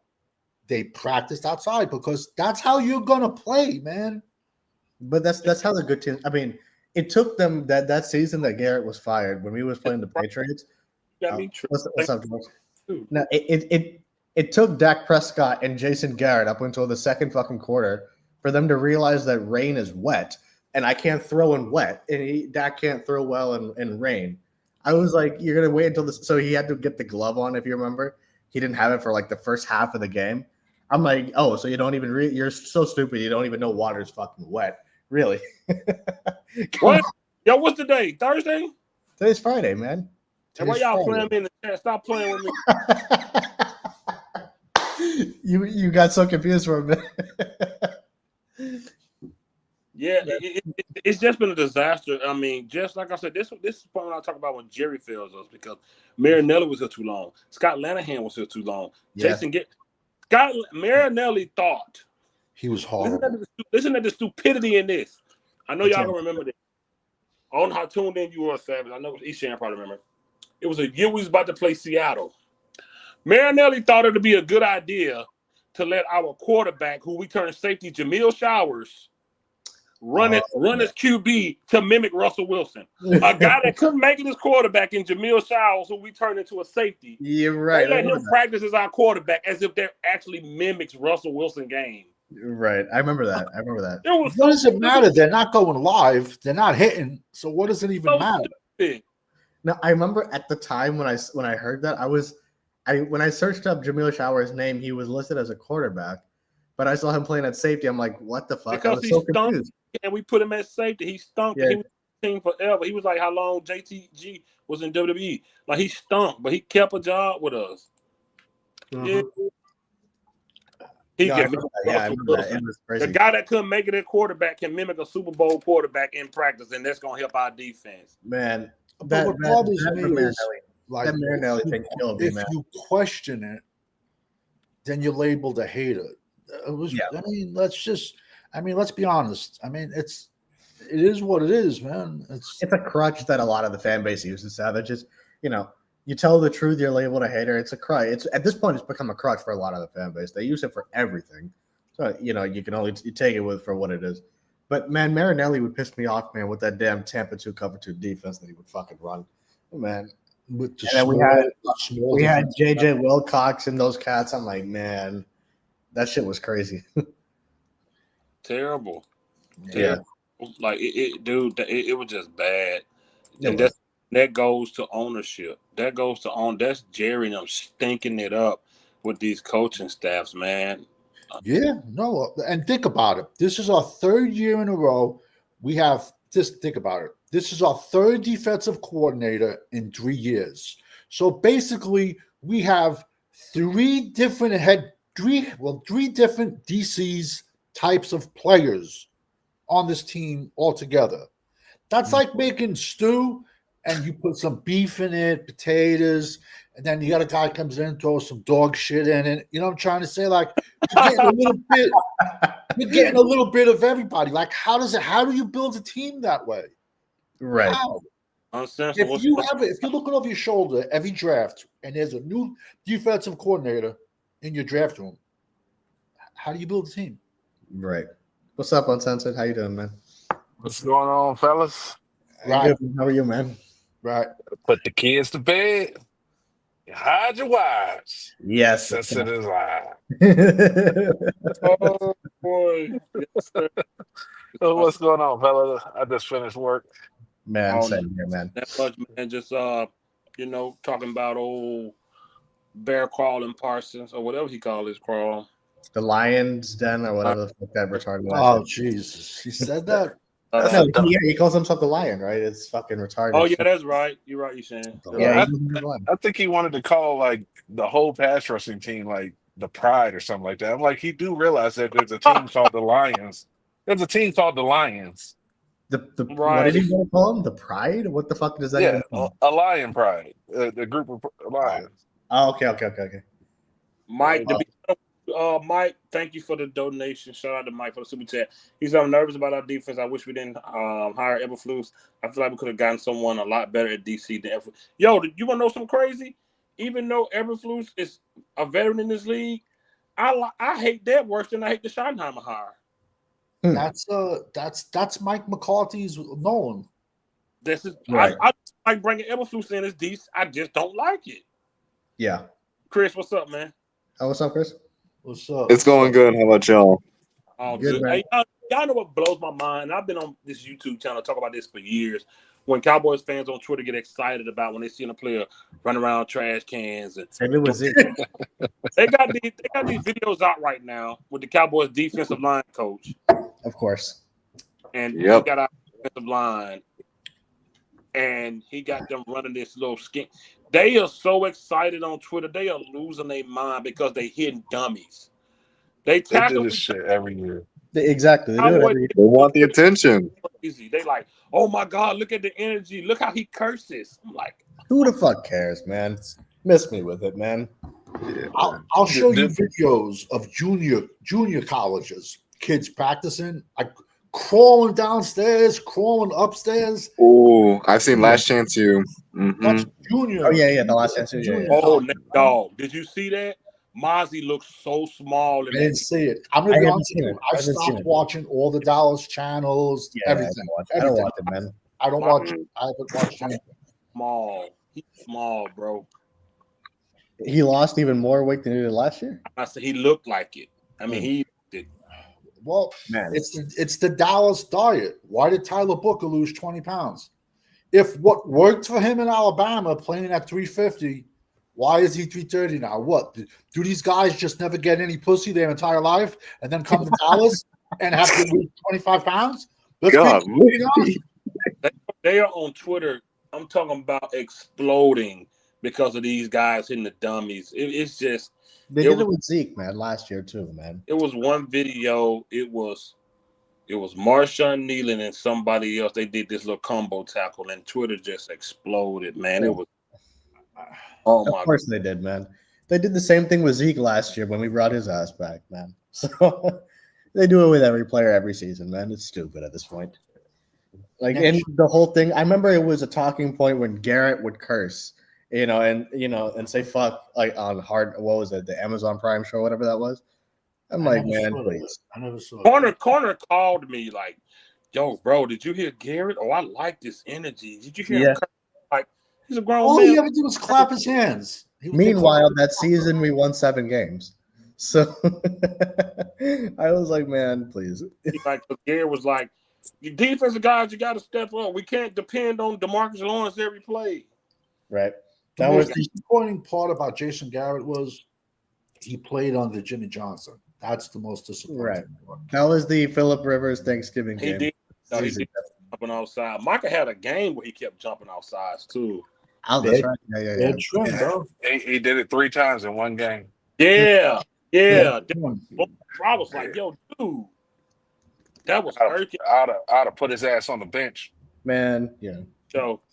they practiced outside because that's how you're gonna play, man. But that's how the good teams. I mean, it took them that season that Garrett was fired when we was playing the Patriots. What's up, George? No, it took Dak Prescott and Jason Garrett up until the second fucking quarter for them to realize that rain is wet, and I can't throw in wet, and Dak can't throw well in rain. I was like, you're gonna wait until this. So he had to get the glove on, if you remember. He didn't have it for like the first half of the game. I'm like, oh, so you don't even you're so stupid. You don't even know water's fucking wet. Really? What? Yo, what's the day? Thursday? Today's Friday, man. And why y'all playing me in the chat? Stop playing with me. You got so confused for a minute. Yeah, it's just been a disaster. I mean, just like I said, this is what I talk about when Jerry fails us because Marinelli was here too long. Scott Lanahan was here too long. Yeah. Marinelli thought. He was horrible. Listen to the stupidity in this. I know y'all don't remember this. I don't know how tuned in you were, Savage. I know Eshan probably remember. It was a year we was about to play Seattle. Marinelli thought it would be a good idea to let our quarterback, who we turned safety, Jamil Showers, run his QB to mimic Russell Wilson. A guy that couldn't make it his quarterback in Jamil Showers, who we turned into a safety. You're right. They let him practice as our quarterback as if that actually mimics Russell Wilson game. Right. I remember that. What does it matter? They're not going live. They're not hitting. So what does it even matter? Stupid. No, I remember at the time when I heard that, when I searched up Jamil Showers' name, he was listed as a quarterback, but I saw him playing at safety. I'm like, what the fuck? Because he stunk, and we put him at safety. He stunk. Yeah. He was team forever. He was like how long JTG was in WWE. Like he stunk, but he kept a job with us. Mm-hmm. Yeah. I remember that. It was crazy. The guy that couldn't make it a quarterback can mimic a Super Bowl quarterback in practice, and that's gonna help our defense. Man, what bothers me is that Marinelli thing killed me, man. If you question it, then you're labeled a hater. Let's be honest. I mean, it is what it is, man. It's a crutch that a lot of the fan base uses. Savages, you tell the truth, you're labeled a hater. It's a crutch. It's at this point, it's become a crutch for a lot of the fan base. They use it for everything. So you can only take it for what it is. But man, Marinelli would piss me off, man, with that damn Tampa 2 cover 2 defense that he would fucking run, man. And then we had JJ Wilcox and those cats. I'm like, man, that shit was crazy. Terrible. Yeah. Like it was just bad. And that goes to ownership. That goes to that's Jerry and them stinking it up with these coaching staffs, man. Yeah, no, and think about it. This is our third year in a row. We have just think about it. This is our third defensive coordinator in 3 years. So basically, we have three different DCs types of players on this team altogether. That's like making stew and you put some beef in it, potatoes, and then you got a guy comes in and throws some dog shit in it. You know what I'm trying to say? Like you're getting a little bit of everybody. Like how do you build a team that way? Right. How? If you're looking over your shoulder every draft and there's a new defensive coordinator in your draft room, how do you build a team? Right. What's up, Uncensored? How you doing, man? What's going on, fellas? Right. Good. How are you, man? Right. Put the kids to bed. Hide your wives. Yes. Since it is live. Oh boy. Yes, sir. So what's going on, fellas? I just finished work. Man, same here, man. That much, man. Just talking about old bear crawling Parsons or whatever he called his crawl. The Lions Den or whatever the fuck that retarded. Oh Jesus! He said that. He calls himself the Lion, right? It's fucking retarded. Oh yeah, that's right. You're right, you saying. Yeah, I think he wanted to call like the whole pass rushing team like the Pride or something like that. I'm like, he do realize that there's a team called the Lions. There's a team called the Lions. What did he want to call him? The Pride? What the fuck does that even mean? A Lion Pride. The group of Lions. Oh, okay. Mike, Mike, thank you for the donation. Shout out to Mike for the super chat. He's I'm nervous about our defense. I wish we didn't hire Eberflus. I feel like we could have gotten someone a lot better at DC than Eberflus. Yo, you want to know something crazy? Even though Eberflus is a veteran in this league, I hate that worse than I hate the Schottenheimer hire. That's Mike McCarthy's Nolan. This is right. I like bringing Eberflus in as DC. I just don't like it. Yeah. Chris, what's up, man? Oh, what's up, Chris? What's up? It's going good. How about y'all? Oh, good. Hey, y'all know what blows my mind? I've been on this YouTube channel talk about this for years. When Cowboys fans on Twitter get excited about when they see a player run around trash cans and Same with it. they got these videos out right now with the Cowboys defensive line coach. Of course. And he got our defensive line and he got them running this little skin. They are so excited on Twitter. They are losing their mind because they hitting dummies. They do this shit every year. Exactly. They want the attention. They like, oh my God, look at the energy. Look how he curses. I'm like, who the fuck cares, man? Miss me with it, man. Yeah, I'll show you videos of junior colleges, kids practicing, like crawling downstairs, crawling upstairs. Oh, I've seen Last Chance U. Mm-hmm. That's junior. Oh yeah, the Last Chance U. Junior. oh, dog, did you see that? Mozzie looks so small. I didn't see it. I'm gonna be honest with you. I stopped watching all the Dallas channels, everything. I don't watch it, man. I don't watch it. I haven't watched anything. Small. He's small, bro. He lost even more weight than he did last year. I said he looked like it. I mean, he did. Well, man, it's the Dallas diet. Why did Tyler Booker lose 20 pounds? If what worked for him in Alabama, playing at 350, why is he 330 now? What? Do these guys just never get any pussy their entire life and then come to Dallas and have to lose 25 pounds? God, they are on Twitter. I'm talking about exploding because of these guys hitting the dummies. It's just they did it with Zeke, man, last year too, man. It was one video. It was Marshawn Nealon and somebody else. They did this little combo tackle, and Twitter just exploded, man. It was. Oh my! Of course they did, man. They did the same thing with Zeke last year when we brought his ass back, man. So they do it with every player every season, man. It's stupid at this point. Like, and the whole thing. I remember it was a talking point when Garrett would curse, and say fuck, like on hard. What was it? The Amazon Prime show, whatever that was. I'm like, man, please. I never saw it. Corner called me like, "Yo, bro, did you hear Garrett? Oh, I like this energy. Did you hear him curse? Like, he's a grown man. All he ever did was clap his hands." Meanwhile, that season we won 7 games. So I was like, man, please. Like Garrett was like, Your defensive guys, you got to step up. We can't depend on DeMarcus Lawrence every play. Right. The That most was disappointing part about Jason Garrett was he played under Jimmy Johnson. That's the most disappointing right. part. That was the Phillip Rivers Thanksgiving He game. did. No, he Season. did jumping outside. Micah had a game where he kept jumping outside too. Oh, that's right. Yeah. Bad trim, bro. He did it 3 times in one game. Yeah. Bad I trim. was like, yo, dude, that was I'd irking. have put his ass on the bench. Man, yeah.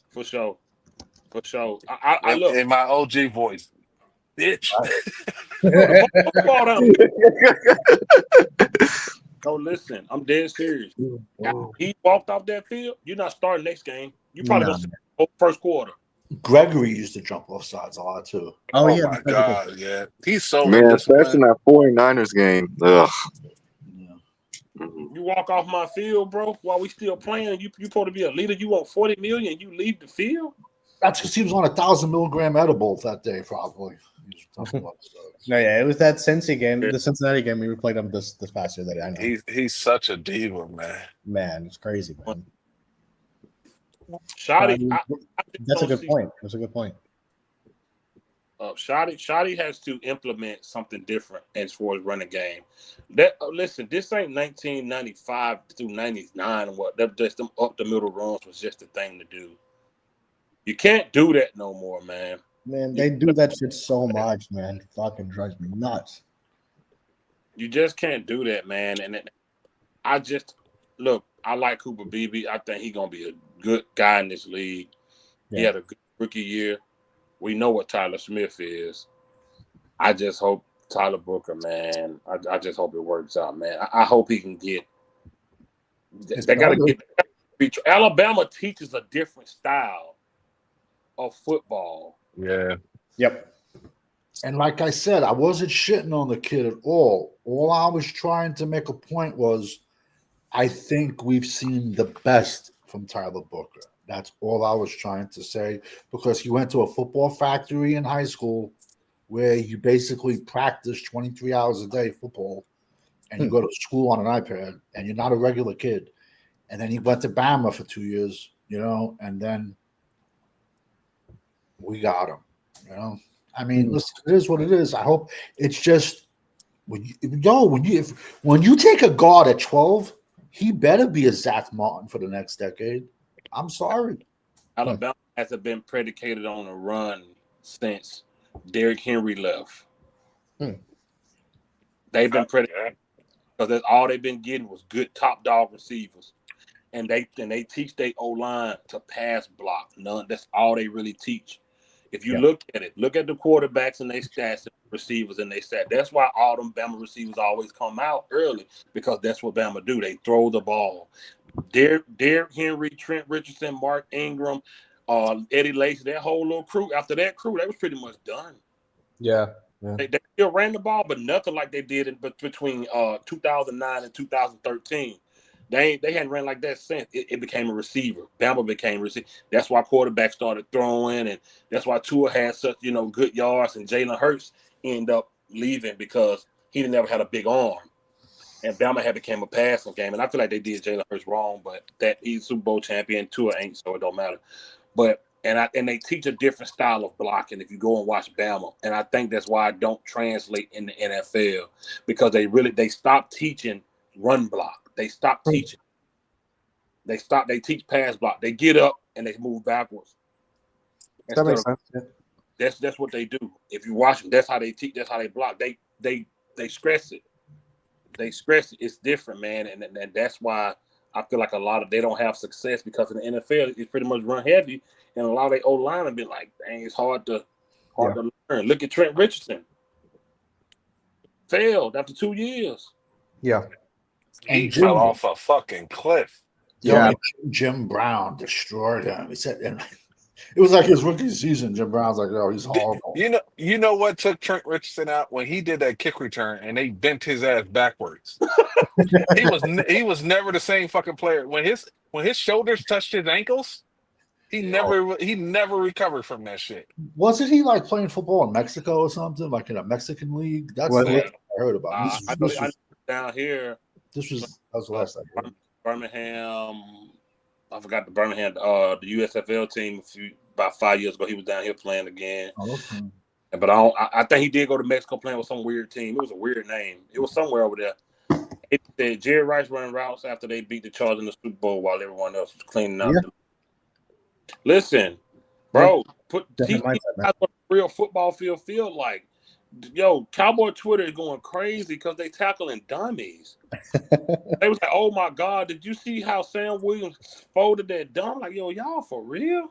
For sure. I look. In my OG voice, bitch. No, listen, I'm dead serious. After he walked off that field, you're not starting next game. You probably gonna see first quarter. Gregory used to jump off sides a lot too. Oh, yeah. My God, yeah. He's so Man, especially in indisciplined. that 49ers game. Ugh. Yeah. Mhm. You walk off my field, bro, while we still playing. You supposed to be a leader. You want $40 million, you leave the field. That's because he was on 1,000 milligram edible that day, probably. He was tough luck, so. No, yeah, it was that Cincy game, the Cincinnati game. We played them this past year. That I know. He's such a diva, man. Man, it's crazy, man. Shotty, That's a good point. That's a good point. Shotty has to implement something different as far as running game. That listen, this ain't 1995 through 99. What just them up the middle runs was just the thing to do. You can't do that no more, man. Man, they do that shit so much, man. Fucking drives me nuts. You just can't do that, man. And I just look. I like Cooper Beebe. I think he's gonna be a good guy in this league. He had a good rookie year. We know what Tyler Smith is. I just hope Tyler Booker, man. I just hope it works out, man. I hope he can get. They got to get. Alabama teaches a different style of football. Yeah. Yep. And like I said, I wasn't shitting on the kid at all. All I was trying to make a point was I think we've seen the best from Tyler Booker. That's all I was trying to say, because he went to a football factory in high school where you basically practice 23 hours a day football, and you go to school on an iPad, and you're not a regular kid. And then he went to Bama for 2 years, and then we got him, I mean, listen, it is what it is. I hope it's just when you take a guard at 12, he better be a Zach Martin for the next decade. I'm sorry. Alabama hasn't been predicated on a run since Derrick Henry left. They've been predicated because that's all they've been getting was good top dog receivers, and they teach their O-line to pass block. That's all they really teach. If you look at the quarterbacks and they stats, and receivers and they stats. That's why all them Bama receivers always come out early, because that's what Bama do. They throw the ball. Derrick Henry, Trent Richardson, Mark Ingram, Eddie Lacy, that whole little crew. After that crew, they was pretty much done. Yeah. They still ran the ball, but nothing like they did between 2009 and 2013. They hadn't ran like that since it became a receiver. Bama became a receiver. That's why quarterbacks started throwing, and that's why Tua had such good yards, and Jalen Hurts ended up leaving because he never had a big arm. And Bama had became a passing game, and I feel like they did Jalen Hurts wrong, but that he's Super Bowl champion, Tua ain't, so it don't matter. But and they teach a different style of blocking if you go and watch Bama, and I think that's why I don't translate in the NFL, because they stopped teaching run block. They stopped teaching. They teach pass block. They get up and they move backwards. That makes sense. Yeah. That's what they do. If you watch them, that's how they teach. That's how they block. They stress it. They stress it. It's different, man, and that's why I feel like they don't have success, because in the NFL it's pretty much run heavy, and a lot of their old line have been like, dang, it's hard to learn. Look at Trent Richardson. Failed after 2 years. Yeah. He fell off a fucking cliff. Yeah. Jim Brown destroyed him. He said, and it was like his rookie season. Jim Brown's like, oh, he's horrible. You know what took Trent Richardson out? When he did that kick return and they bent his ass backwards. he was never the same fucking player. When his shoulders touched his ankles, he never recovered from that shit. Wasn't he like playing football in Mexico or something, like in a Mexican league? That's what I heard about. Down here. That was the last I heard. Birmingham. I forgot the Birmingham, the USFL team about 5 years ago. He was down here playing again. Oh, okay. But I think he did go to Mexico playing with some weird team. It was a weird name. It was somewhere over there. It said Jerry Rice running routes after they beat the Chargers in the Super Bowl while everyone else was cleaning up. Yeah. Listen, bro, Different mindset, man. that's what a real football field feel like. Yo, Cowboy Twitter is going crazy because they tackling dummies. They was like, "Oh my God, did you see how Sam Williams folded that dumb?" Like, yo, y'all for real?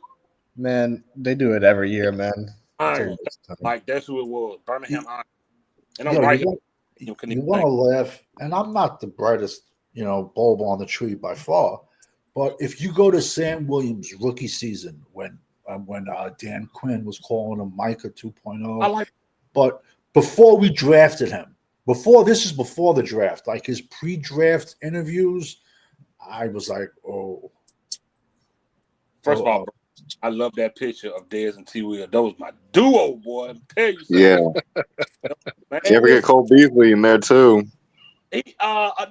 Man, they do it every year, man. Iron, like that's who it was, Birmingham Iron. And I'm Yo, right you here. You want to laugh, and I'm not the brightest, bulb on the tree by far, but if you go to Sam Williams' rookie season when Dan Quinn was calling him Micah 2.0, I like. But before we drafted him, before the draft, like his pre-draft interviews, I was like, oh. First of all, bro, I love that picture of Dez and T. Will. That was my duo, boy. I'm telling you something. Yeah. Man, You ever get Cole Beasley in there too? He, not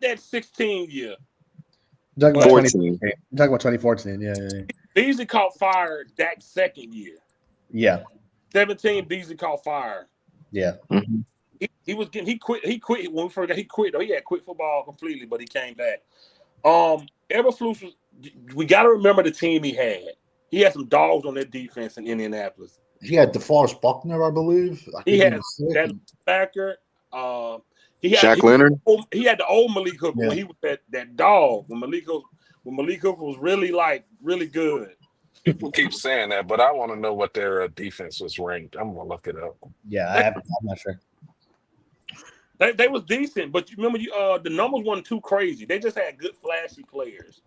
that 16 year. You're talking about 14. 2014. Yeah. Beasley caught fire that second year. Yeah. 17, Beasley caught fire. Yeah. Mm-hmm. He quit when we first got. He quit though. He had quit football completely, but he came back. Eberflus was. We got to remember the team he had. He had some dogs on that defense in Indianapolis. He had DeForest Buckner, I believe. He had that backer. He had Shaq Leonard. He had the old Malik Hooker when he was that dog. When Malik Hooker was really good. People keep saying that, but I want to know what their defense was ranked. I'm gonna look it up. Yeah, I'm not sure. They was decent, but you remember the numbers weren't too crazy. They just had good flashy players.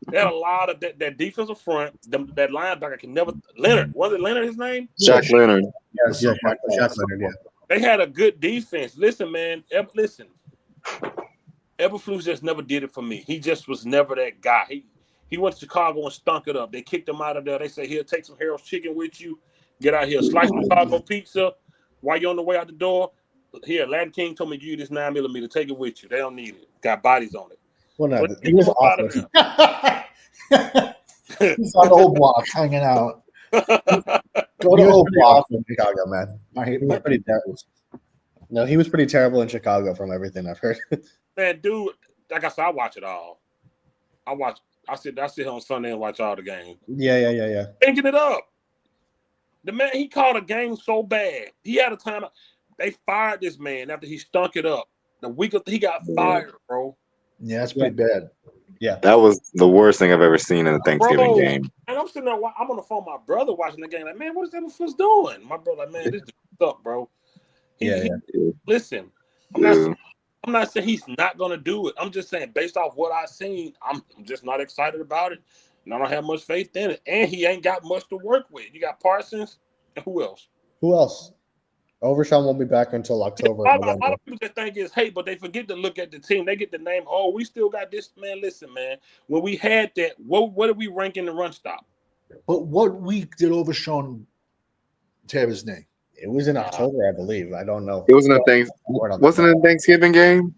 They had a lot of that defensive front. That linebacker can never Leonard. Was it Leonard his name? Shaq Leonard. Yeah, Shaq Leonard, yeah. They had a good defense. Listen, man. Eberflus just never did it for me. He just was never that guy. He went to Chicago and stunk it up. They kicked him out of there. They say, "Here, take some Harold's chicken with you. Get out here. Slice Chicago pizza while you're on the way out the door. Here, Latin King told me to give you this 9mm. Take it with you. They don't need it. Got bodies on it." Well, no, he was awesome. He's on the old block hanging out. Go to old block in Chicago, man. He was pretty terrible. No, he was pretty terrible in Chicago from everything I've heard. Man, dude, like I said, I watch it all. I sit here on Sunday and watch all the games. Yeah. Thinking it up. The man, he called a game so bad. He had a time. They fired this man after he stunk it up. The week he got fired, bro. Yeah, that's pretty bad. Yeah, that was the worst thing I've ever seen in a Thanksgiving game. And I'm sitting there, I'm on the phone with my brother watching the game. Like, man, what is Eberflus doing? My brother, like, man, this dude suck, bro. Listen, I'm not saying he's not gonna do it. I'm just saying, based off what I've seen, I'm just not excited about it, and I don't have much faith in it. And he ain't got much to work with. You got Parsons, and who else? Overshawn won't be back until October. A lot of people that think it's hate, but they forget to look at the team. They get the name. Oh, we still got this. Man, listen, man. When we had that, what did we rank in the run stop? But what week did Overshawn have his name? It was in October, I believe. I don't know. It wasn't a Thanksgiving game.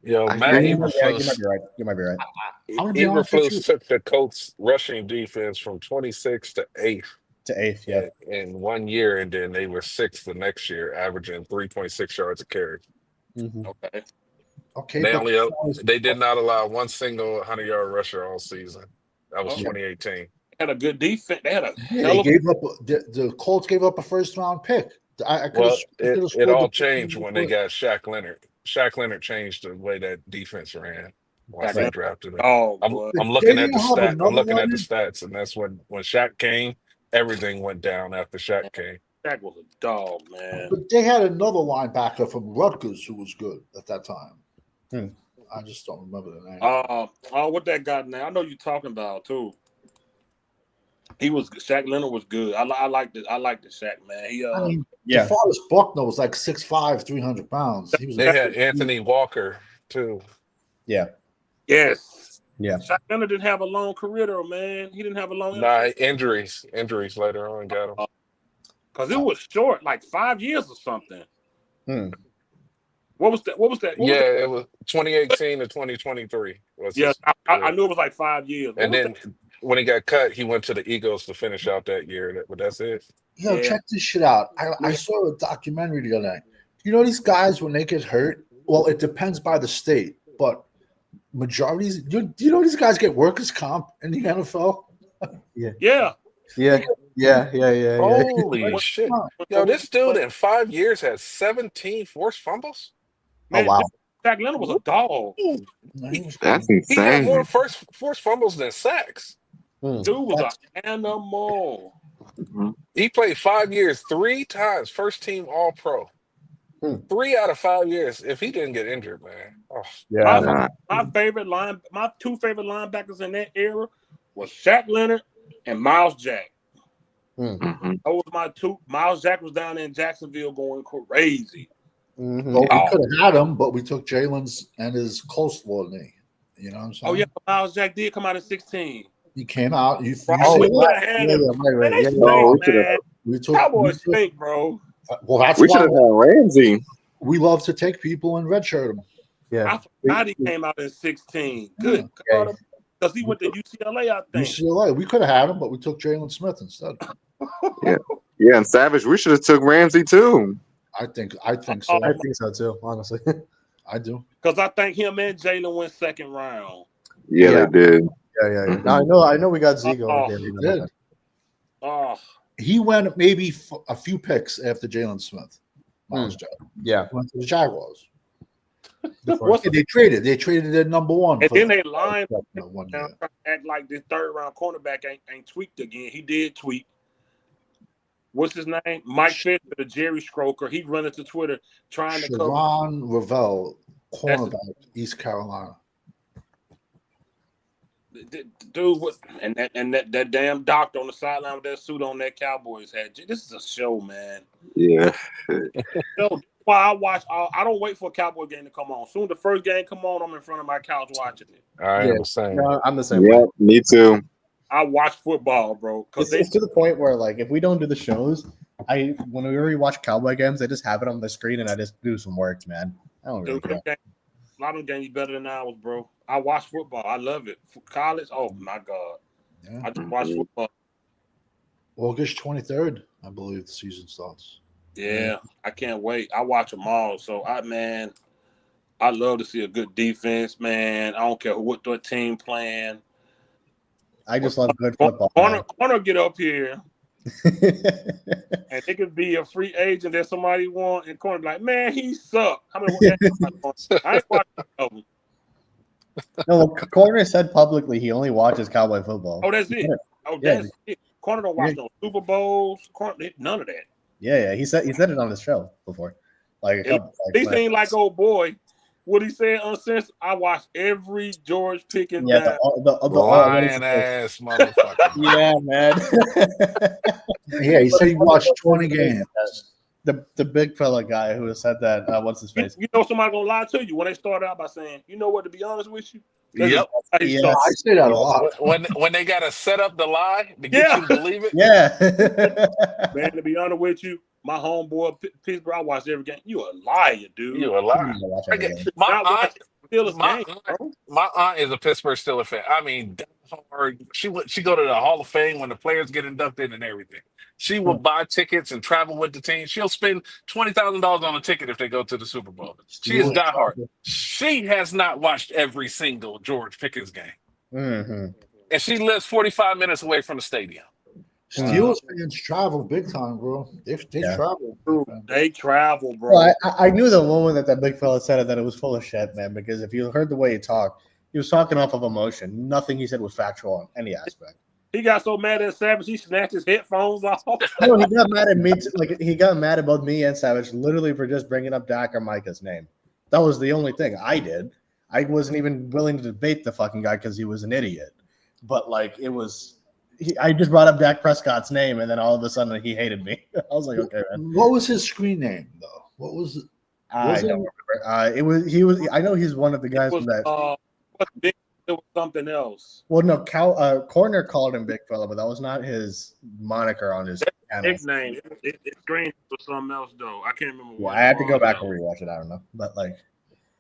Yo, Matt Eberflus. You might be right. Eberflus took the Colts rushing defense from 26th to 8th. To 8th, yeah. In 1 year, and then they were 6th the next year, averaging 3.6 yards a carry. Mm-hmm. Okay. They did not allow one single 100-yard rusher all season. That was 2018. Had a good defense. They had the Colts gave up a first-round pick. It all changed when they got Shaq Leonard. Shaq Leonard changed the way that defense ran once they drafted him. I'm looking at the stats. I'm looking at the stats, and that's when Shaq came. Everything went down after Shaq came. Shaq was a dog, man. But they had another linebacker from Rutgers who was good at that time. I just don't remember the name. What that guy now? I know you're talking about too. Shaq Leonard was good. I like the Shaq, man. DeForest Buckner was like 6'5", 300 pounds. They had Anthony Walker too. Yeah. Yes. Yeah. Shaq Leonard didn't have a long career though, man. He didn't have a long. Injuries later on got him. Because it was short, like 5 years or something. What was that? What was that? What was Yeah, that? it was 2018 to 2023 was Yeah, his I career. knew it was like 5 years. What And was then when he got cut, he went to the Eagles to finish out that year. But that's it. Yo, Yeah. check this shit out. I Yeah. saw a documentary the other night. You know these guys when they get hurt? Well, it depends by the state, but majorities. Do you know these guys get workers' comp in the NFL? Yeah. Yeah. Holy What- shit. what- Yo, what- this dude in 5 years has 17 forced fumbles. Man, wow. Shaq Leonard was a dog. That's He had more insane. forced fumbles than sacks. Hmm. Dude was an animal. Mhm. He played 5 years, 3 times, first team All Pro. 3 out of 5 years. If he didn't get injured, man. Oh, Yeah. Nah. My two favorite linebackers in that era was Shaq Leonard and Miles Jack. Mhm. Those was my two. Miles Jack was down in Jacksonville going crazy. Mhm. Well, we could have had him, but we took Jalen's and his coleslaw knee. You know what I'm saying? Oh yeah, Miles Jack did come out in 16. He came out. You Oh, see we it? could have had him. right. Man, they Yeah, stink, Oh, we could've- man. We took Cowboys stink, bro. Well, that's We should why have had Ramsey. we love to take people and redshirt them. Yeah. I forgot he came out in 16. Good Yeah. God, because he went to UCLA, I think. UCLA. We could have had him, but we took Jalen Smith instead. Yeah, and Savage. We should have took Ramsey too. I think so. I think so too, honestly. I do. Because I think him and Jalen went second round. Yeah, Yeah. they did. Yeah. Mhm. Now, I know we got Zigo. Oh, here. He did. Oh, He went maybe a few picks after Jalen Smith. Miles Jack Yeah. went to the Jaguars. What's They traded. They traded their number one. and for then the- they lined one down, year. trying to act like this third round cornerback ain't tweaked again. He did tweak. What's his name? Mike Fisher, the Jerry Stroker. He run into Twitter trying to cover. Sharon Ravel, cornerback, East Carolina. Dude, what? And that damn doctor on the sideline with that suit on that Cowboys hat. This is a show, man. Yeah. So why I watch. I don't wait for a Cowboy game to come on. Soon the first game come on, I'm in front of my couch watching it. I am the same. No, I'm the same Yeah, way. me too. I watch football, bro. Because It's to the point where, like, if we don't do the shows, when we already watch Cowboy games, I just have it on the screen and I just do some work, man. I don't really care. a lot of them games better than ours, bro. I watch football. I love it. For college, oh my god, Yeah. I just watch football. August 23rd, I believe the season starts. Yeah, I can't wait. I watch them all. So I love to see a good defense, man. I don't care what the team playing. I just love good football. Corner get up here, and it could be a free agent that somebody want, and corner be like, man, he suck. I mean, I ain't watching them. No, Corner said publicly he only watches Cowboy football. Oh, that's it. Oh, that's it. Corner don't watch no Super Bowls. Corner, none of that. Yeah. He said it on his show before. Like, He seemed like old boy. What he said uncensored. I watch every George Pickens. yeah, the Lying ass motherfucker. yeah, man. Yeah, he said he watched 20 games. The big fella guy who said that. What's his face? You know somebody gonna lie to you when they start out by saying, "You know what? To be honest with you, Yep. Yeah. I say that a lot. When they gotta set up the lie to get you to believe it. Yeah. Man, to be honest with you, my homeboy Pittsburgh, I watched every game. You a liar, dude. You a liar. My aunt is a Pittsburgh Steelers fan. I mean, hard. She go to the Hall of Fame when the players get inducted and everything. She will buy tickets and travel with the team. She'll spend $20,000 on a ticket if they go to the Super Bowl. She is diehard. She has not watched every single George Pickens game, and she lives 45 minutes away from the stadium. Steelers fans travel big time, bro. They travel. They travel, bro. Well, I knew the moment that big fella said it that it was full of shit, man. Because if you heard the way he talked, he was talking off of emotion. Nothing he said was factual on any aspect. He got so mad at Savage, he snatched his headphones off. No, he got mad at me. He got mad at both me and Savage, literally for just bringing up Dak or Micah's name. That was the only thing I did. I wasn't even willing to debate the fucking guy because he was an idiot. But it was. I just brought up Dak Prescott's name, and then all of a sudden he hated me. I was like, okay, man. What was his screen name though? What was it? I don't remember. He was. I know he's one of the guys from that. It was something else. Well, no, Corner called him Big Fella, but that was not his moniker on his. nickname. It's strange for something else though. I can't remember Yeah, what. I had to go back though. and rewatch it. I don't know, but like,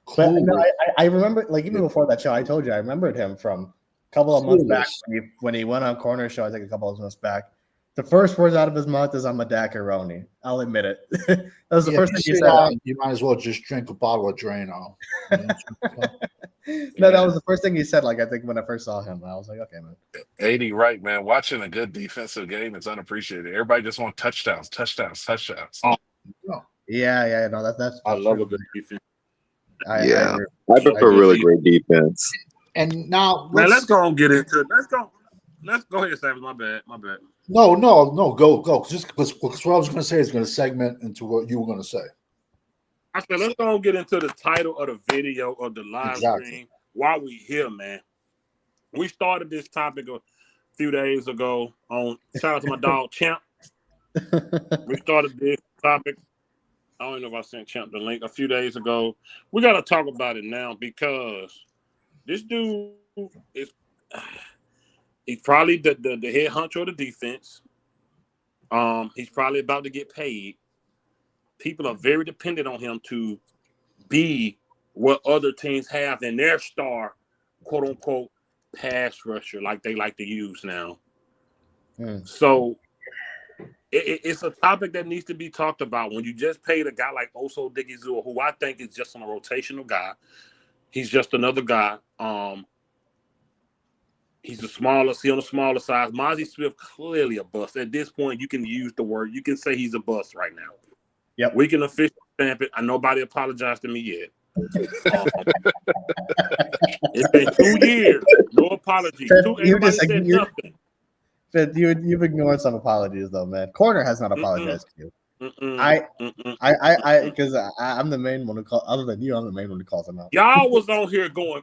Clueless. no, I remember like even before that show, I told you I remembered him from a couple of months back when he went on Corner Show. I think a couple of months back. The first words out of his mouth is "I'm a macaroni." I'll admit it. That was the first thing he said. You might as well just drink a bottle of Drano. No, that was the first thing he said. Like I think when I first saw him, I was like, "Okay, man." 80, right, man. Watching a good defensive game is unappreciated. Everybody just wants touchdowns. Oh. Yeah. No, that's. I love a good defense. I prefer really great defense. And now, let's go and get into it. Let's go ahead, Savage. My bad. No, go. Just because what I was going to say is going to segment into what you were going to say. I said, let's go and get into the title of the video of the live stream while we here, man. We started this topic a few days ago on shout out to my dog Champ. We started this topic. I don't know if I sent Champ the link a few days ago. We got to talk about it now because this dude he's probably the head honcho of the defense. He's probably about to get paid. People are very dependent on him to be what other teams have in their star, quote unquote, pass rusher, like they like to use now. So it's a topic that needs to be talked about. When you just paid a guy like Oso Digizua, who I think is just a rotational guy, he's just another guy. He's on the smaller size. Mozzie Smith clearly a bust. At this point, you can use the word. You can say he's a bust right now. Yep. We can officially stamp it. Nobody apologized to me yet. It's been 2 years. No apology. Everybody said nothing. You've ignored some apologies though, man. Corner has not apologized to you. Because I'm the main one who calls. Other than you, I'm the main one who calls him out. Y'all was on here going.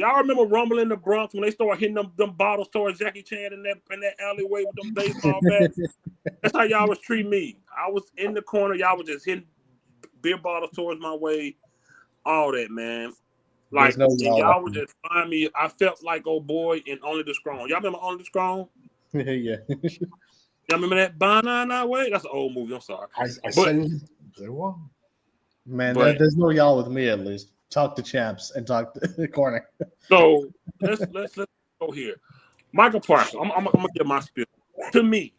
Y'all remember Rumble in the Bronx when they started hitting them bottles towards Jackie Chan in that alleyway with them baseball bats? That's how y'all was treating me. I was in the corner. Y'all was just hitting beer bottles towards my way. All that, man. Like, y'all would just find me. I felt like old boy in Only the Strong. Y'all remember Only the Strong? Yeah. Y'all remember that Banana Way? That's an old movie. I'm sorry. I said there was. Man, there's no y'all with me at least. Talk to Champs and talk to the corner. So let's go here. Micah Parsons. I'm gonna get my spiel. To me,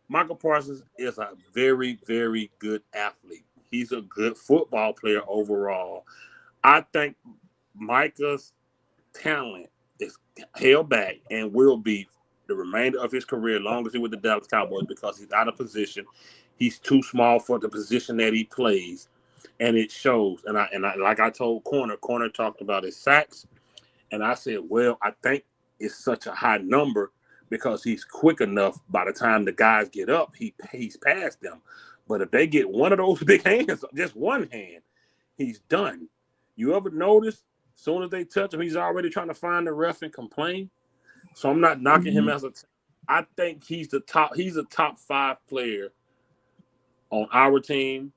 Micah Parsons is a very, very good athlete. He's a good football player overall. I think Micah's talent is held back and will be the remainder of his career, long as he's with the Dallas Cowboys, because he's out of position. He's too small for the position that he plays. And it shows. And I like I told Corner talked about his sacks. And I said, well, I think it's such a high number because he's quick enough. By the time the guys get up, he's past them. But if they get one of those big hands, just one hand, he's done. You ever notice, as soon as they touch him, he's already trying to find the ref and complain? So I'm not knocking him as I think he's a top 5 player on our team.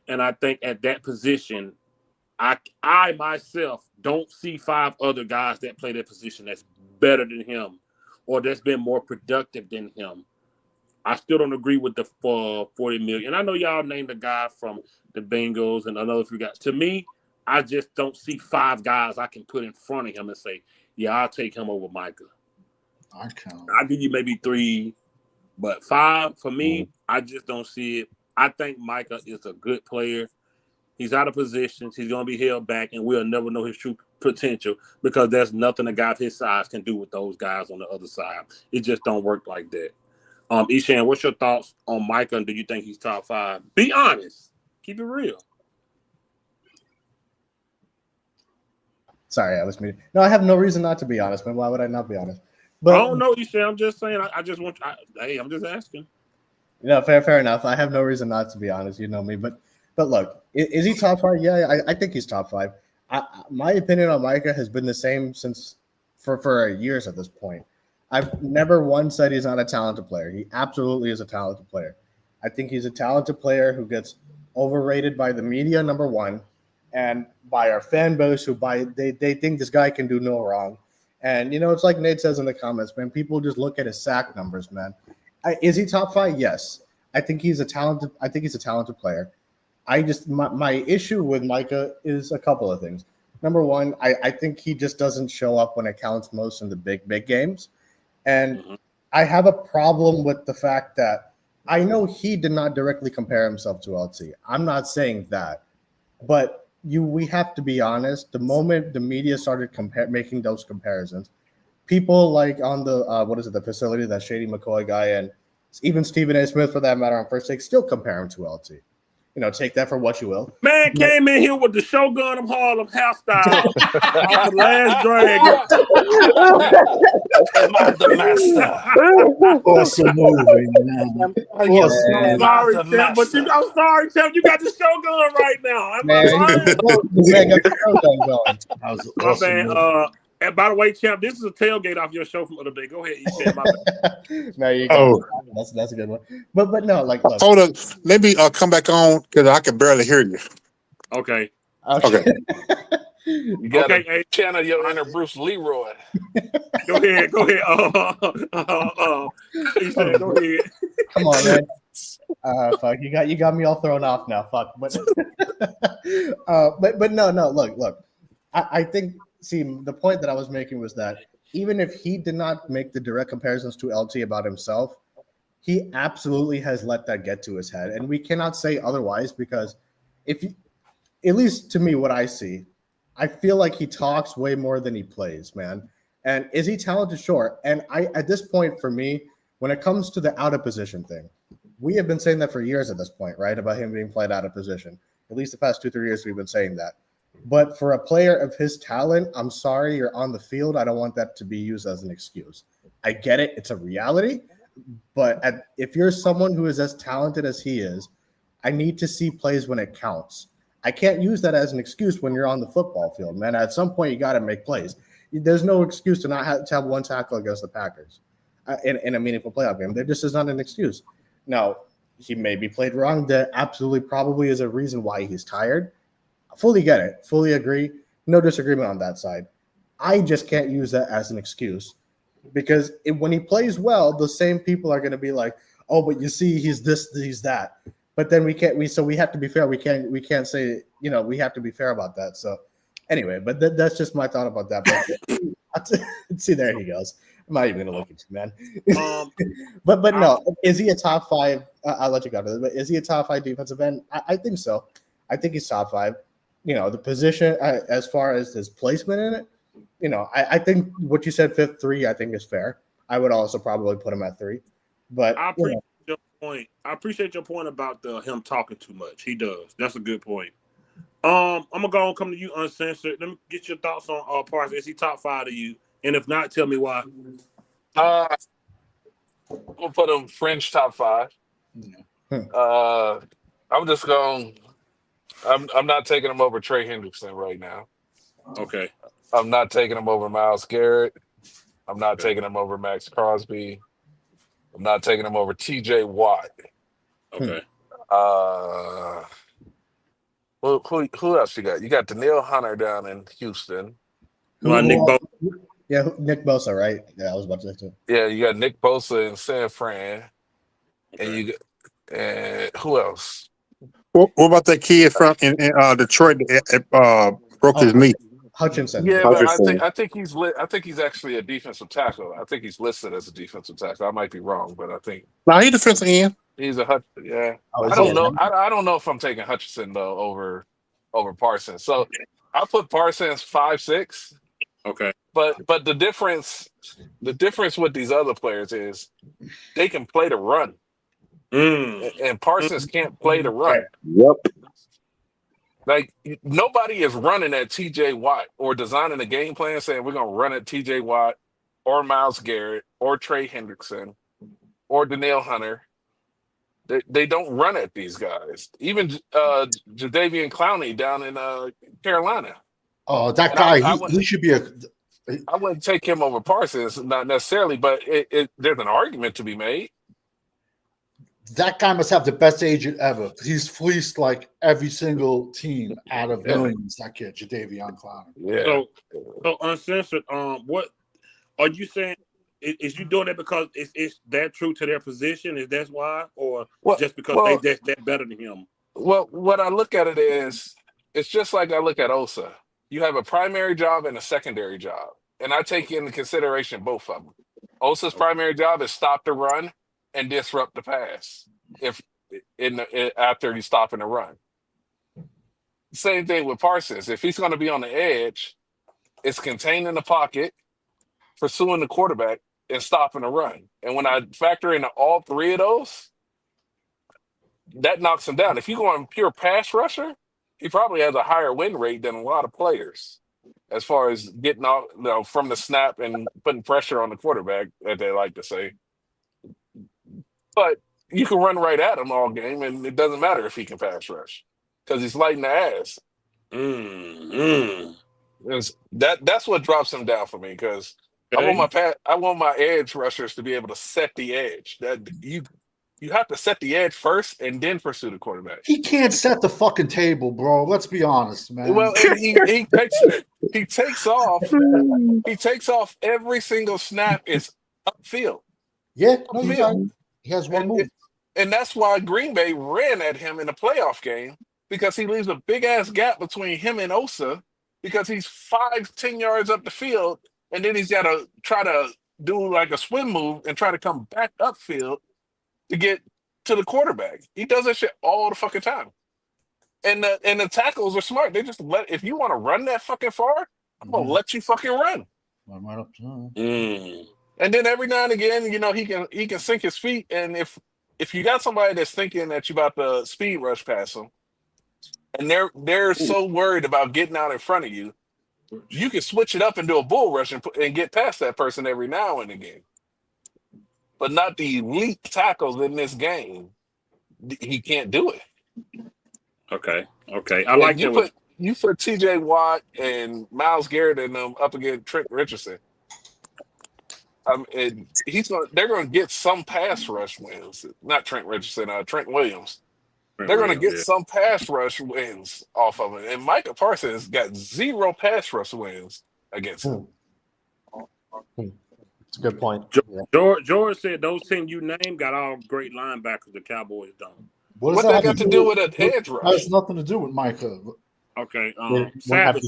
And I think at that position, I myself don't see 5 other guys that play that position that's better than him or that's been more productive than him. I still don't agree with the $40 million. I know y'all named a guy from the Bengals and another few guys. To me, I just don't see 5 guys I can put in front of him and say, yeah, I'll take him over Micah. I'll give you maybe 3, but 5 for me, I just don't see it. I think Micah is a good player. He's out of positions. He's going to be held back, and we'll never know his true potential because there's nothing a guy of his size can do with those guys on the other side. It just don't work like that. Ishan, what's your thoughts on Micah, and do you think he's top 5? Be honest. Keep it real. Sorry, I was muted. No, I have no reason not to be honest, man. Why would I not be honest? But I don't know, Ishan. I'm just saying. I'm just asking. Fair enough. I have no reason not to be honest. You know me, but look, is he top 5? Yeah, I think he's top 5. My opinion on Micah has been the same since for years at this point. I've never once said he's not a talented player. He absolutely is a talented player. I think he's a talented player who gets overrated by the media, number one, and by our fan base who they think this guy can do no wrong. And it's like Nate says in the comments, man. People just look at his sack numbers, man. Is he top 5? Yes. I think he's a talented player. I just my issue with Micah is a couple of things. Number one, I think he just doesn't show up when it counts most in the big games. And I have a problem with the fact that I know he did not directly compare himself to LT. I'm not saying that. But we have to be honest. The moment the media started making those comparisons, people like on the the facility, that Shady McCoy guy, and even Stephen A. Smith, for that matter, on First Take, still compare him to LT. Take that for what you will. Man came in here with the Shogun of Harlem hairstyle off the Last Dragon. Am I the master? Awesome movie, man. I'm sorry, Tim, I'm sorry, Tim. You got the Shogun right now. Am I right? That was My awesome bad. And by the way, Champ, this is a tailgate off your show from the other day. Go ahead, you my bad. No, you go. That's a good one. But no, like, look. Hold on. Let me come back on because I can barely hear you. Okay. You got to channel your inner Bruce Leroy. Go ahead. He said, go ahead. Come on, man. Fuck, you got me all thrown off now. Fuck, but no. Look. I think. See, the point that I was making was that even if he did not make the direct comparisons to LT about himself, he absolutely has let that get to his head, and we cannot say otherwise because at least to me, what I see, I feel like he talks way more than he plays, man. And is he talented? Sure. And at this point, for me, when it comes to the out of position thing, we have been saying that for years at this point, right? About him being played out of position. At least the past 2-3 years, we've been saying that. But for a player of his talent, I'm sorry, you're on the field. I don't want that to be used as an excuse. I get it. It's a reality. But if you're someone who is as talented as he is, I need to see plays when it counts. I can't use that as an excuse when you're on the football field, man. At some point, you got to make plays. There's no excuse to not have one tackle against the Packers in a meaningful playoff game. There just is not an excuse. Now, he may be played wrong. That absolutely probably is a reason why he's tired. I fully get it. Fully agree. No disagreement on that side. I just can't use that as an excuse because when he plays well, the same people are going to be like, "Oh, but you see, he's this, he's that." But then we have to be fair. We can't say, we have to be fair about that. So anyway, but that's just my thought about that. But see, there he goes. I'm not even going to look at you, man. But no, is he a top 5? I'll let you go to this. But is he a top 5 defensive end? I think so. I think he's top 5. The position as far as his placement in it, I think what you said, 5th, 3, I think is fair. I would also probably put him at 3. But I appreciate your point. I appreciate your point about him talking too much. He does. That's a good point. I'm gonna go and come to you uncensored. Let me get your thoughts on Parsons. Is he top 5 to you? And if not, tell me why. We'll put him fringe top 5. I'm just going. I'm not taking him over Trey Hendrickson right now. Okay. I'm not taking him over Myles Garrett. I'm not taking him over Max Crosby. I'm not taking him over Watt. Okay. Who else you got? You got Danielle Hunter down in Houston. Nick Bosa. Yeah, Nick Bosa, right? Yeah, I was about to say too. Yeah, you got Nick Bosa in San Fran. Okay. And who else? What about that kid from in Detroit that broke his knee? Hutchinson. Yeah, but I think he's actually a defensive tackle. I think he's listed as a defensive tackle. I might be wrong, but I think He's defensive end. he's a Hutchinson. Yeah, I don't know. I don't know if I'm taking Hutchinson though over Parsons. So I put Parsons 5-6. Okay. But the difference with these other players is they can play the run. And Parsons can't play the run. Yep. Like nobody is running at TJ Watt or designing a game plan saying we're gonna run at TJ Watt or Myles Garrett or Trey Hendrickson or Danielle Hunter. They don't run at these guys. Even Jadeveon Clowney down in Carolina. Oh, that guy, he should be I wouldn't take him over Parsons, not necessarily, but there's an argument to be made. That guy must have the best agent ever. He's fleeced like every single team out of millions. That kid, Jadeveon Clowney. Yeah. So uncensored. What Are you saying is you doing that because it's that true to their position? Is that why, or Well, just because they well, just that better than him? well. What I look at it is, it's just like I look at Osa. You have a primary job and a secondary job, and I take into consideration both of them. Osa's primary job is stop the run and disrupt the pass. If after he's stopping the run, same thing with Parsons. If he's going to be on the edge, it's contained in the pocket, pursuing the quarterback, and stopping the run. And when I factor into all three of those, that knocks him down. If you go on pure pass rusher, he probably has a higher win rate than a lot of players as far as getting off, from the snap and putting pressure on the quarterback, as they like to say. But you can run right at him all game, and it doesn't matter if he can pass rush because he's lighting the ass. That's what drops him down for me because I want my edge rushers to be able to set the edge. That you have to set the edge first and then pursue the quarterback. He can't set the fucking table, bro. Let's be honest, man. Well, and he takes off every single snap is upfield. Yeah, Upfield. he has one move. And that's why Green Bay ran at him in the playoff game because he leaves a big ass gap between him and Osa because he's 5-10 yards up the field, and then he's got to try to do like a swim move and try to come back upfield to get to the quarterback. He does that shit all the fucking time. And the tackles are smart. They just if you want to run that fucking far, I'm gonna let you fucking run. I'm right up to And then every now and again, he can sink his feet. And if you got somebody that's thinking that you about to speed rush past them, and they're so worried about getting out in front of you, you can switch it up and do a bull rush and get past that person every now and again. But not the elite tackles in this game. He can't do it. Okay. I like that. You put T.J. Watt and Myles Garrett and them up against Trent Richardson. They're going to get some pass rush wins. Not Trent Richardson, Trent Williams. They're going to get some pass rush wins off of it. And Micah Parsons got 0 pass rush wins against him. It's a good point. George said those 10 you named got all great linebackers the Cowboys don't. What that got to do with an edge rush? That has nothing to do with Micah. Okay. Savage.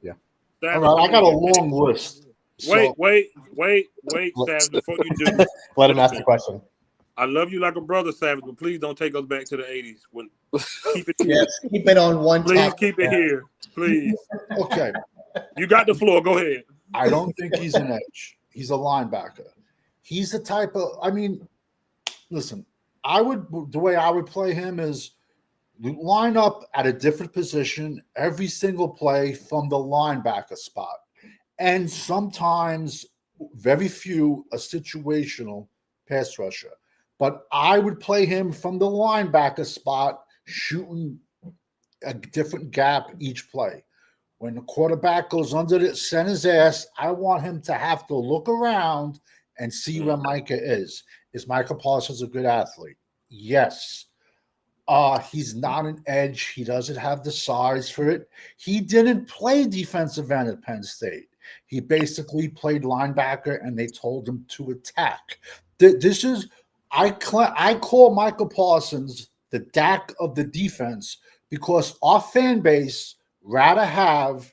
Yeah. All right, I got a long list. Wait, Savage, before you do. Let him ask the question. I love you like a brother, Savage, but please don't take us back to the 80s. Keep it here. Yes, keep it on one. Please keep it here. Please. Okay. You got the floor. Go ahead. I don't think he's an edge. He's a linebacker. He's the type of, listen, the way I would play him is line up at a different position every single play from the linebacker spot. And sometimes, very few, a situational pass rusher. But I would play him from the linebacker spot, shooting a different gap each play. When the quarterback goes under the center's ass, I want him to have to look around and see where Micah is. Is Micah Parsons a good athlete? Yes. He's not an edge. He doesn't have the size for it. He didn't play defensive end at Penn State. He basically played linebacker, and they told him to attack. I call Micah Parsons the Dak of the defense because our fan base rather have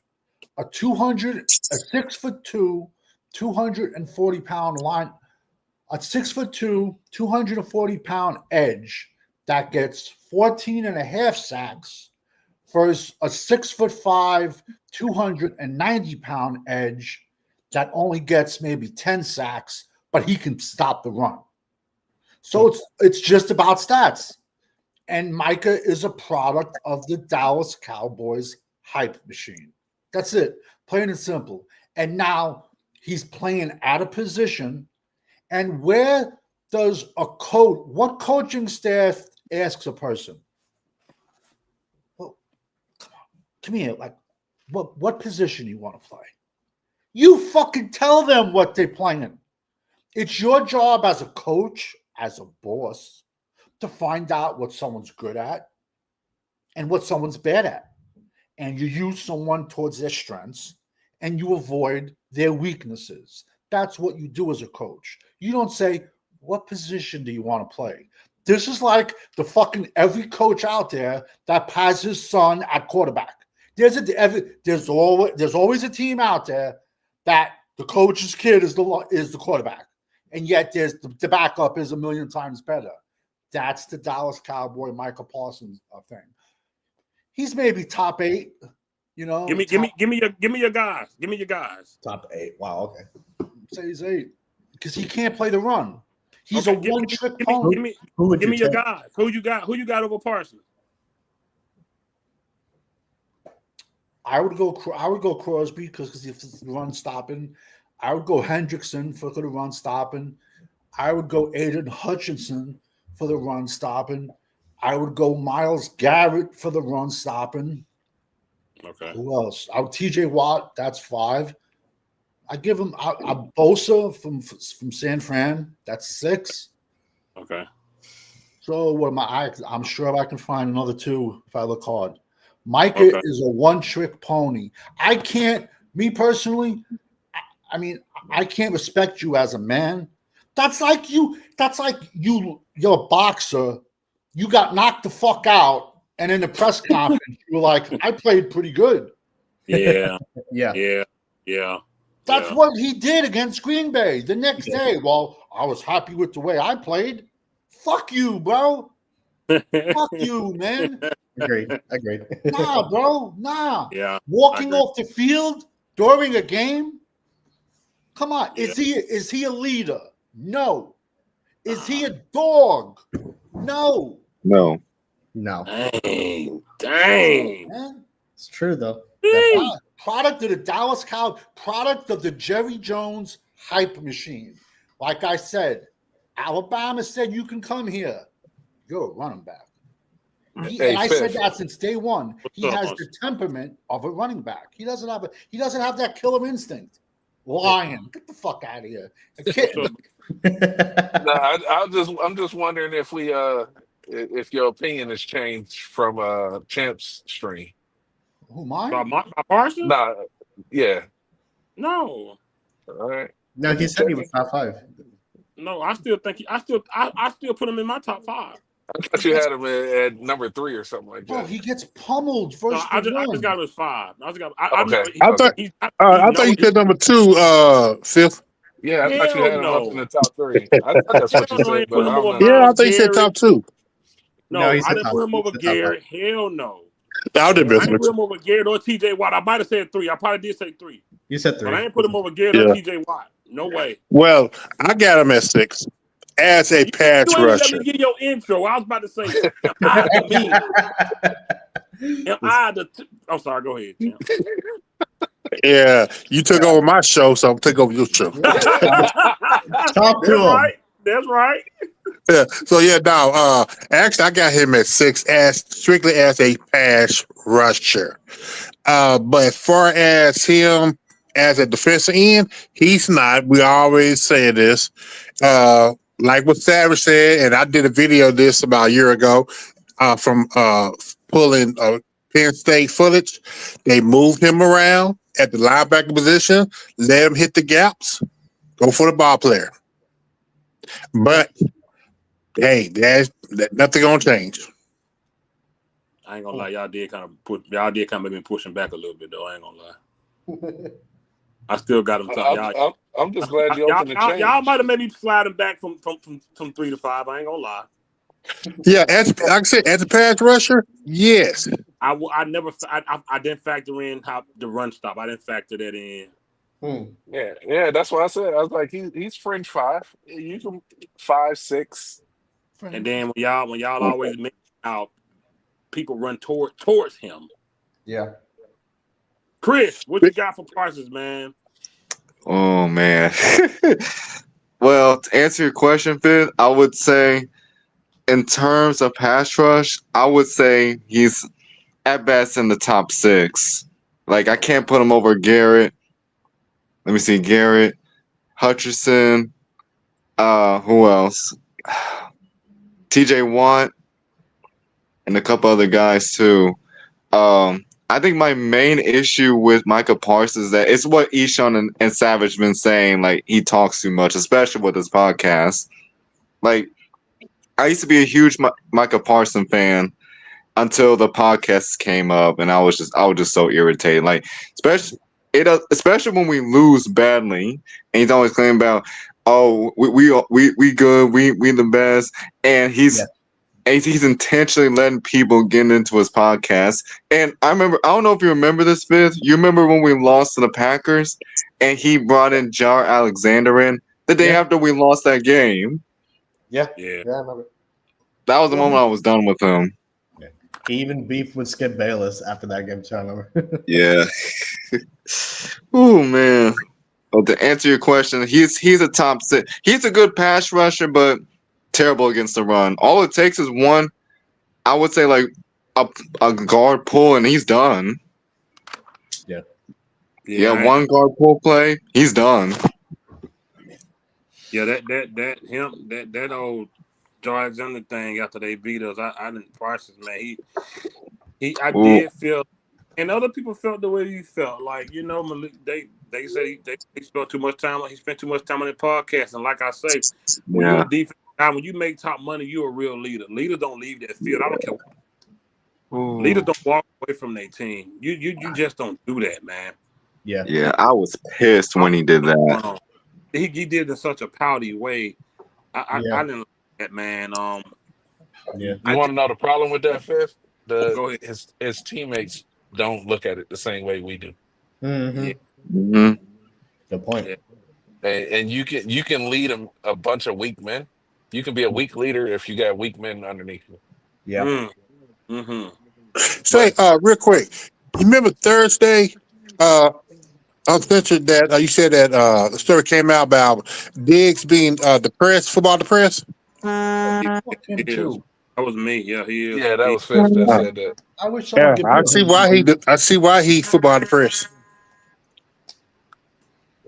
a 6'2", 240-pound line, a 6'2", 240-pound edge that gets 14.5 sacks versus a 6'5", 290-pound edge that only gets maybe 10 sacks, but he can stop the run. So it's just about stats. And Micah is a product of the Dallas Cowboys hype machine. That's it. Plain and simple. And now he's playing at a position. And where does what coaching staff asks a person? Well, come here. Like, what position you want to play? You fucking tell them what they're playing. It's your job as a coach, as a boss, to find out what someone's good at and what someone's bad at. And you use someone towards their strengths and you avoid their weaknesses. That's what you do as a coach. You don't say, what position do you want to play? This is like the fucking every coach out there that has his son at quarterback. There's always a team out there that the coach's kid is the quarterback, and yet there's the backup is a million times better. That's the Dallas Cowboy Micah Parsons thing. He's maybe top 8. You know, give me your guys. Give me your guys. Top 8. Wow. Okay. Say he's 8 because he can't play the run. He's Okay, a one-trick pony. Give me your guys. Who you got over Parsons? I would go Crosby because if it's run stopping. I would go Hendrickson for the run stopping. I would go Aiden Hutchinson for the run stopping. I would go Myles Garrett for the run stopping. Okay. Who else? TJ Watt. That's 5. I give him a Bosa from San Fran. That's 6. Okay. So what am I'm sure I can find another 2 if I look hard. Micah is a one-trick pony. I can't. Me personally, I mean, I can't respect you as a man. That's like you're a boxer. You got knocked the fuck out, and in the press conference, you were like, I played pretty good. Yeah. Yeah. That's what he did against Green Bay the next day. Well, I was happy with the way I played. Fuck you, bro. Fuck you, man. Agreed. Nah, bro. Nah. Yeah. Walking off the field during a game. Come on. Is he a leader? No. Is he a dog? No. No. Dang. Man. It's true though. Product of the Dallas Cowboys, product of the Jerry Jones hype machine. Like I said, Alabama said you can come here. You're a running back. And I said that since day one. He has the temperament of a running back. He doesn't have that killer instinct. Lion, get the fuck out of here. A kitten. I'm just wondering if your opinion has changed from Champ's stream. Who, mine? My Parsons? Nah, yeah. No. All right. No, he said he was top 5. No, I still think I still put him in my top 5. I thought you had him at number 3 or something like that. Oh, he gets pummeled first. I just got him as 5. I thought you said number 2, Fifth. Yeah, I thought you had him up in the top 3. I thought that's what you said, but I don't know. Yeah, I think you said top 2. No, I didn't put him over Garrett. Hell no. I didn't put him over Garrett or TJ Watt. I might have said 3. I probably did say 3. You said 3. But I didn't put him over Garrett or TJ Watt. No way. Well, I got him at 6 as a pass rusher. Let me give your intro. I was about to say, I'm sorry. Go ahead, Tim. Yeah, you took over my show, so I'll take over your show. Talk to him. That's right. Yeah. So now, actually, I got him at 6 strictly as a pass rusher. But as far as him as a defensive end, he's not. We always say this. Like what Savage said, and I did a video of this about a year ago from pulling Penn State footage. They moved him around at the linebacker position, let him hit the gaps, go for the ball player. But hey, that's nothing gonna change. I ain't gonna lie, y'all did kind of make me pushing back a little bit though. I ain't gonna lie. I still got him. I'm just glad you opened the change. Y'all might have made me slide him back from 3 to 5. I ain't gonna lie. Yeah, like I said, as a pass rusher, yes. I didn't factor in how the run stop. I didn't factor that in. Yeah, that's what I said. I was like, he's fringe 5. You can 5, 6. And then when y'all always make out, people run towards him. Yeah. Chris, what you got for Parsons, man? Oh man. Well, to answer your question, Finn, I would say in terms of pass rush, I would say he's at best in the top 6. Like I can't put him over Garrett. Let me see, Garrett, Hutchinson, who else? TJ Watt, and a couple other guys too. I I think my main issue with Micah Parsons is that it's what Eshawn and Savage been saying. Like, he talks too much, especially with his podcast. Like, I used to be a huge Micah Parsons fan until the podcast came up, and I was just so irritated. Like, especially when we lose badly, and he's always claiming about, oh, we good, we the best, and he's intentionally letting people get into his podcast. And I don't know if you remember this, Smith. You remember when we lost to the Packers, and he brought in Jar Alexander in the day after we lost that game. Yeah, Yeah. I remember. That was the moment I was done with him. Yeah. He even beefed with Skip Bayless after that game, too, I remember. Yeah. Oh man. Well, to answer your question, he's a top 6. He's a good pass rusher, but terrible against the run. All it takes is one, I would say, like a guard pull, and he's done. Yeah, one guard pull play, he's done. Yeah, that old Joe Alexander thing after they beat us, I didn't Parsons, man. I did feel, and other people felt the way he felt. Like, you know, they said they spent too much time. He spent too much time on the podcast, and like I say, when you're a defense guy, when you make top money, you're a real leader. Leaders don't leave that field. I don't care. Leaders don't walk away from their team. You just don't do that, man. Yeah. I was pissed when he did that. He did it in such a pouty way. I didn't like that, man. You want to know the problem with that, Fifth? Go ahead. His teammates don't look at it the same way we do. Mm-hmm. Good point. Yeah. And you can lead a bunch of weak men. You can be a weak leader if you got weak men underneath you. Yeah. Say, real quick, you remember Thursday? I mentioned that you said that the story came out about Diggs being depressed, football depressed. Him too. That was me. Yeah, he is. Yeah, that was Fifth that said that. I wish someone could. I see why he football depressed.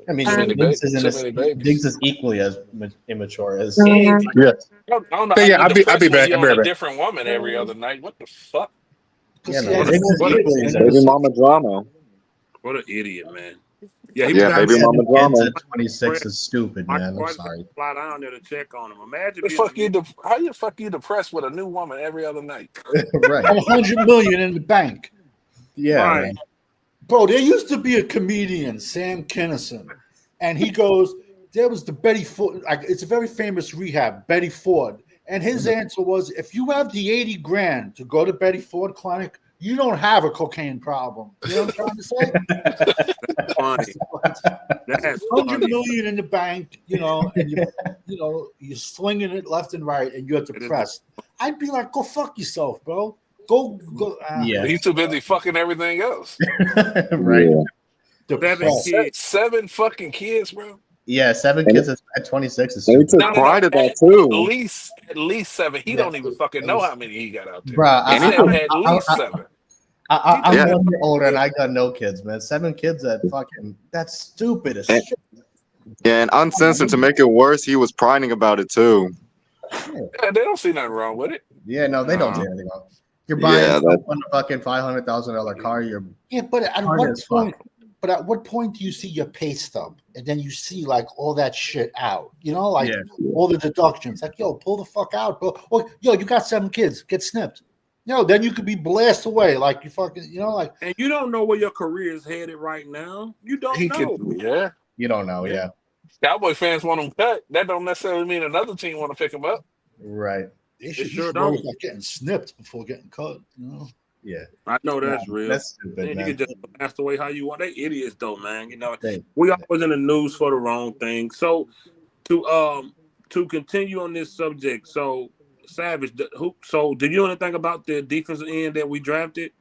I mean, Diggs is equally as immature as. Yeah. I don't know. Yeah, I'll be back. You're on a different woman every other night. What the fuck? Yeah, Baby mama drama. What an idiot, man. Yeah, baby mama drama. 26 is stupid, man. I'm sorry. Fly down there to check on him. Imagine how you fuck you depressed with a new woman every other night? Right. $100 million in the bank. Yeah. Right. Bro, there used to be a comedian, Sam Kinison, and he goes, there was the Betty Ford, it's a very famous rehab, Betty Ford. And his answer was, if you have the 80 grand to go to Betty Ford Clinic, you don't have a cocaine problem. You know what I'm trying to say? That's funny. That's $100 million in the bank, and you're slinging it left and right, and you're depressed. I'd be like, go fuck yourself, bro. Go. Yeah. He's too busy fucking everything else. Right. Yeah. Seven fucking kids, bro. Yeah, 7 kids at 26 is They took pride of that too. At least 7. He don't even fucking know how many he got out there. Bro, He said at least 7. I'm 1 year older and I got no kids, man. 7 kids at fucking, that's stupid as shit. Yeah, and uncensored to make it worse, he was priding about it too. Yeah, they don't see nothing wrong with it. Yeah, no, they don't see anything wrong. You're buying a fucking $500,000 car. But at what point do you see your pay stub and then you see like all that shit out? All the deductions. Like, yo, pull the fuck out, bro. Or, yo, you got 7 kids, get snipped. Then you could be blasted away, like you fucking, And you don't know where your career is headed right now. You don't know. You don't know, yeah. Cowboy fans want him cut. That don't necessarily mean another team want to pick him up. Right. They should worry about getting snipped before getting cut. Yeah, I know that's real. That's stupid, you man. can just blast away how you want. They idiots though, man. We always in the news for the wrong thing. So to continue on this subject, so Savage, did you know anything about the defensive end that we drafted?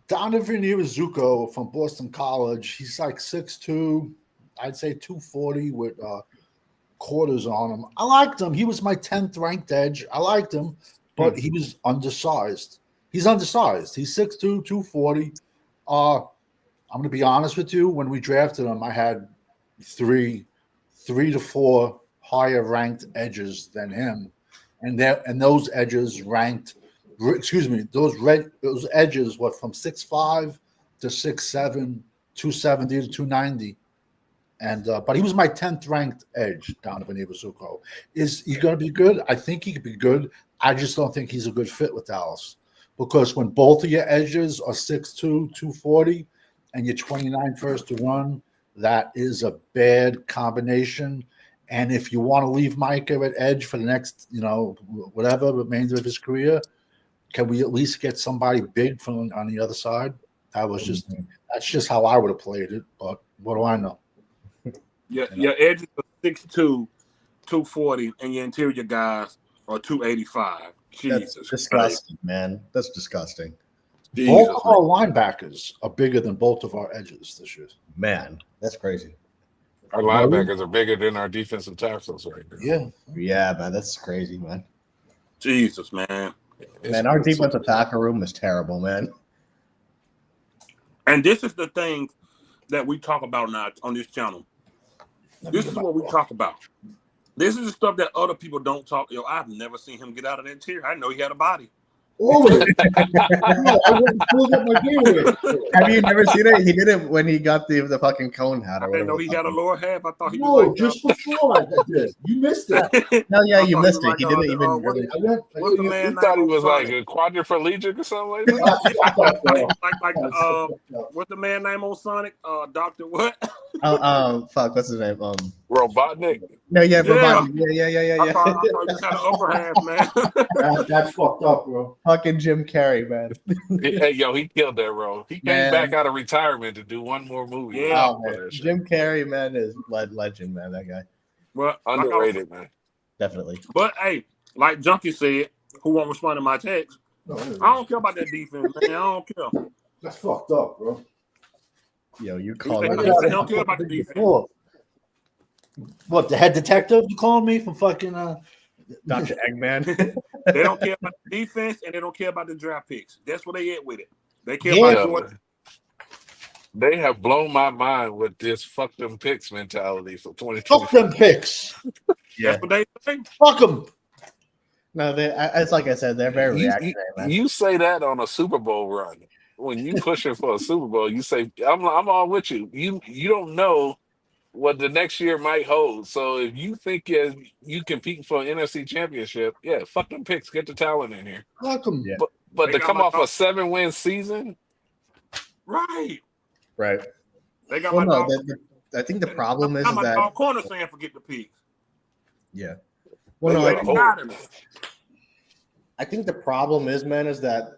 Donovan Irazuko from Boston College. He's like 6'2", I'd say 240 with quarters on him. I liked him. He was my 10th ranked edge. I liked him, but he was undersized. He's undersized. He's 6'2", 240. I'm going to be honest with you. When we drafted him, I had three to four higher ranked edges than him. And those edges ranked those edges were from 6'5" to 6'7", 270 to 290. And but he was my 10th ranked edge, Donovan Iwuzuko. Is he going to be good? I think he could be good. I just don't think he's a good fit with Dallas. Because when both of your edges are 6'2", 240, and you're 29 first to run, that is a bad combination. And if you want to leave Micah at edge for the next, whatever remainder of his career, can we at least get somebody big from on the other side? That's just how I would have played it. But what do I know? Your edges are 6'2", 240, and your interior guys are 285. Jesus, that's disgusting, man. That's disgusting. Both of our linebackers are bigger than both of our edges this year. Man, that's crazy. Our linebackers are bigger than our defensive tackles right now. Yeah, man, that's crazy, man. Jesus, man. Man, our defensive tackle room is terrible, man. And this is the thing that we talk about now on this channel. This is what we talk about. This is the stuff that other people don't talk. I've never seen him get out of that chair. I know he had a body. Always. Have you never seen it? He did it when he got the fucking cone hat. I didn't know he had a lower half. I thought he was like, just before I did. You missed it. No, yeah, you missed it. He didn't even. What's the man? You thought he was like a quadriplegic or something like that? What's the man name on Sonic? Doctor what? Fuck, what's his name? Robotnik. No, yeah, Robotnik. Yeah. I thought you had an upper half, man. That's fucked up, bro. Fucking Jim Carrey, man. Hey, he killed that role. He came back out of retirement to do one more movie. Yeah, Jim Carrey, man, is legend, man. That guy. Well, underrated, man. Definitely. But hey, like Junkie said, who won't respond to my text? I don't care about that defense, man. I don't care. That's fucked up, bro. Yo, you call I it. don't care about the defense. What, the head detective you calling me from fucking Dr. Eggman? They don't care about the defense and they don't care about the draft picks. That's what they at with it. They care about Jordan. They have blown my mind with this fuck them picks mentality for 2020. Fuck them picks. That's what they say. Fuck them. No, it's like I said, they're very reactionary, man. You say that on a Super Bowl run. When you pushing for a Super Bowl, you say, I'm all with you. You don't know what the next year might hold. So if you think you competing for an NFC championship, fuck them picks. Get the talent in here. Fuck them. Yeah. But to come off a 7-win season, right? They got my dog. I think the problem is my that dog corner saying forget the picks. Yeah. Well, no, I think the problem is, man, is that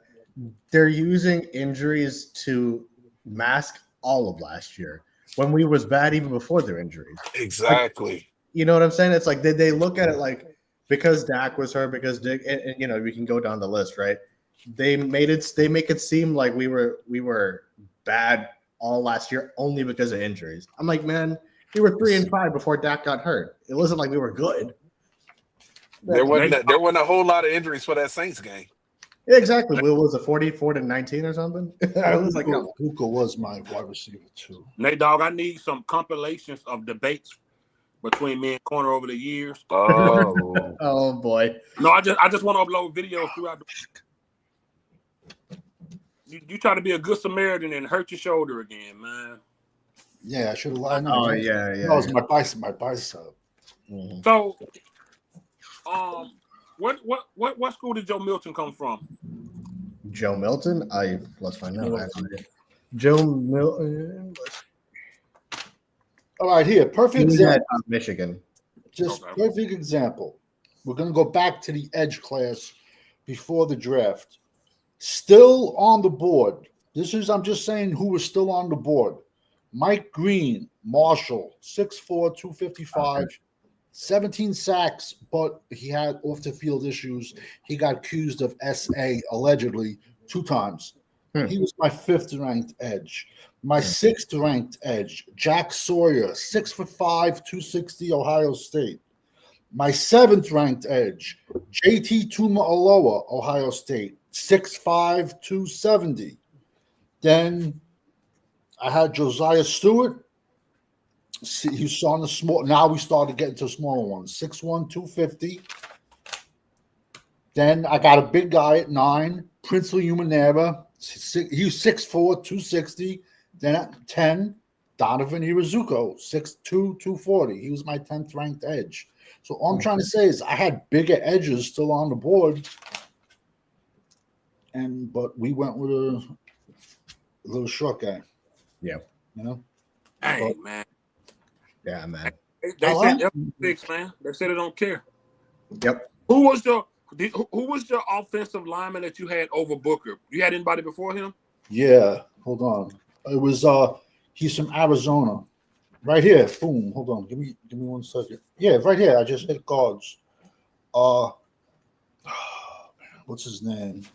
they're using injuries to mask all of last year when we was bad even before their injuries. Exactly. Like, you know what I'm saying? It's like they look at it like because Dak was hurt, because Dick, and we can go down the list, right? They make it seem like we were bad all last year only because of injuries. I'm like, man, we were 3-5 before Dak got hurt. It wasn't like we were good. There wasn't a whole lot of injuries for that Saints game. Yeah, exactly. What was it, 44-19 or something? I was like, no. Luka was my wide receiver too. Nate Dog, I need some compilations of debates between me and Corner over the years. Oh, oh boy. No, I just want to upload videos throughout the. You try to be a good Samaritan and hurt your shoulder again, man. Yeah, I should have lied. Oh yeah. That was my bicep. Mm-hmm. So, what school did Joe Milton come from? Joe Milton? Let's find out. Joe Milton. All right, here, perfect example. Michigan. Perfect example. We're going to go back to the edge class before the draft. Still on the board. I'm just saying who was still on the board. Mike Green, Marshall, 6'4", 255, 17 sacks, but he had off-the-field issues. He got accused of SA, allegedly, 2 times. He was my 5th-ranked edge. My 6th-ranked edge, Jack Sawyer, 6'5", 260, Ohio State. My 7th-ranked edge, JT Tuimoloau, Ohio State, 6'5", 270. Then I had Josiah Stewart. He was on the small. Now we started getting to smaller ones. 6'1", 250. Then I got a big guy at 9, Princely Humanera. He was 6'4", 260. Then at 10, Donovan Irazuko, 6'2", 240. He was my 10th ranked edge. So all I'm trying to say is I had bigger edges still on the board, but we went with a little short guy. Yeah. You know? Dang, man. Yeah, man. They said F6, man. They said they don't care. Yep. Who was your offensive lineman that you had over Booker? You had anybody before him? Yeah. Hold on. It was he's from Arizona. Right here. Boom. Hold on. Give me 1 second. Yeah, right here. I just hit guards. What's his name?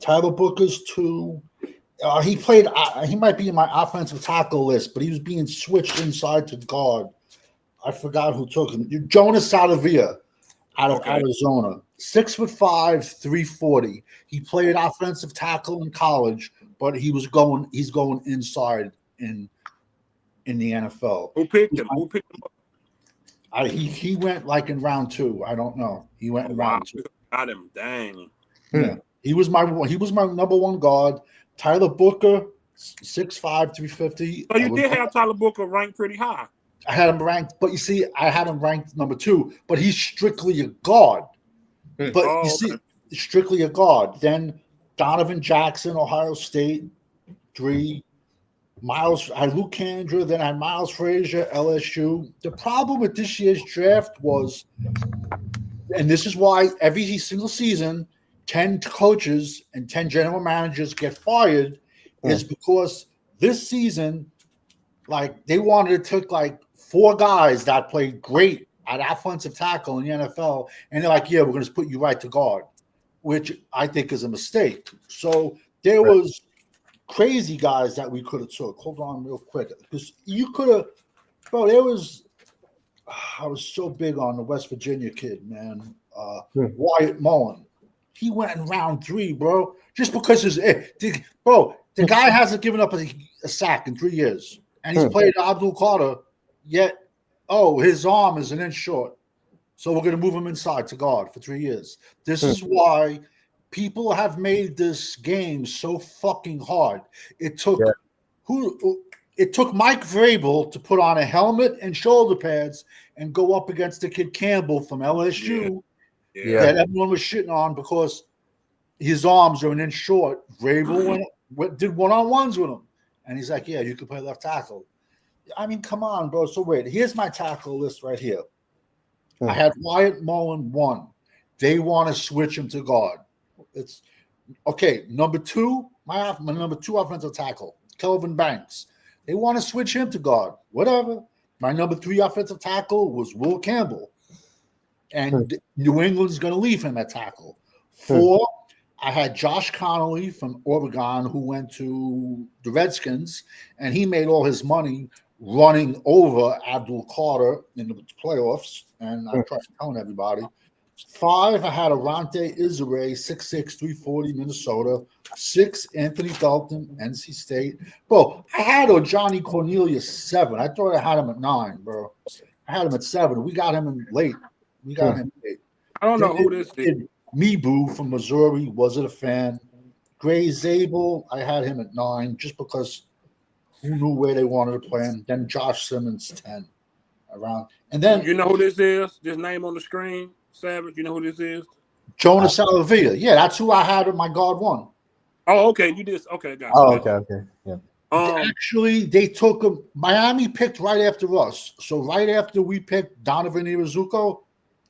Tyler Booker's 2. He played. He might be in my offensive tackle list, but he was being switched inside to guard. I forgot who took him. Jonas Salavia out of Arizona. 6'5", 340. He played offensive tackle in college, but he's going inside in the NFL. Who picked him? Up? He went like in round 2. I don't know. He went in round 2. Got him. Dang. Yeah. He was my number 1 guard. Tyler Booker, 6'5", 350. So you did have Tyler Booker ranked pretty high. I had him ranked, but you see, I had him ranked number 2, but he's strictly a guard. But see, strictly a guard. Then Donovan Jackson, Ohio State, 3. I had Luke Kandra, then I had Miles Frazier, LSU. The problem with this year's draft was, and this is why every single season, 10 coaches and 10 general managers get fired, is because this season, like, they wanted to take like 4 guys that played great at offensive tackle in the NFL, and they're like, yeah, we're going to put you right to guard, which I think is a mistake. So there was crazy guys that we could have took. Hold on real quick. Because you could have, bro, I was so big on the West Virginia kid, man. Wyatt Mullen. He went in round 3, bro. Just because the guy hasn't given up a sack in 3 years. And he's played Abdul Carter, yet, his arm is an inch short. So we're going to move him inside to guard for 3 years. This is why people have made this game so fucking hard. It took Mike Vrabel to put on a helmet and shoulder pads and go up against the kid Campbell from LSU that everyone was shitting on because his arms are an inch short. Vrabel did one-on-ones with him. And he's like, yeah, you can play left tackle. I mean, come on, bro. So wait, here's my tackle list right here. I had Wyatt Mullen 1. They want to switch him to guard. It's okay. Number 2, my number 2 offensive tackle, Kelvin Banks. They want to switch him to guard. Whatever. My number 3 offensive tackle was Will Campbell. And New England's going to leave him at tackle. 4, I had Josh Connolly from Oregon who went to the Redskins, and he made all his money running over Abdul Carter in the playoffs. And I tried telling everybody. 5, I had Arante Isare, 6'6", 340, Minnesota. 6, Anthony Dalton, NC State. Bro, I had Johnny Cornelius 7. I thought I had him at 9, bro. I had him at 7. We got him in late. I don't know who this is. Meeboo from Missouri, wasn't a fan. Gray Zabel, I had him at 9 just because who knew where they wanted to play him. Then Josh Simmons, 10 around. And then you know who this is? This name on the screen, Savage. You know who this is? Jonas Salavia. Yeah, that's who I had in my guard 1. Oh, okay. You did. Okay, got it. Oh, okay. Yeah. Actually, they took him. Miami picked right after us. So right after we picked Donovan Irazuko,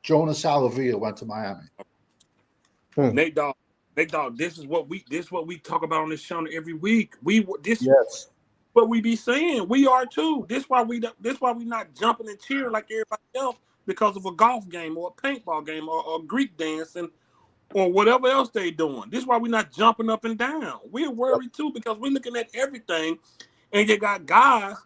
Jonas Salavia went to Miami. Nate Dogg, this is what we talk about on this show every week. What we be saying. We are too. This why we not jumping and cheering like everybody else because of a golf game or a paintball game or Greek dancing or whatever else they doing. This why we not jumping up and down. We're worried too because we're looking at everything, and you got guys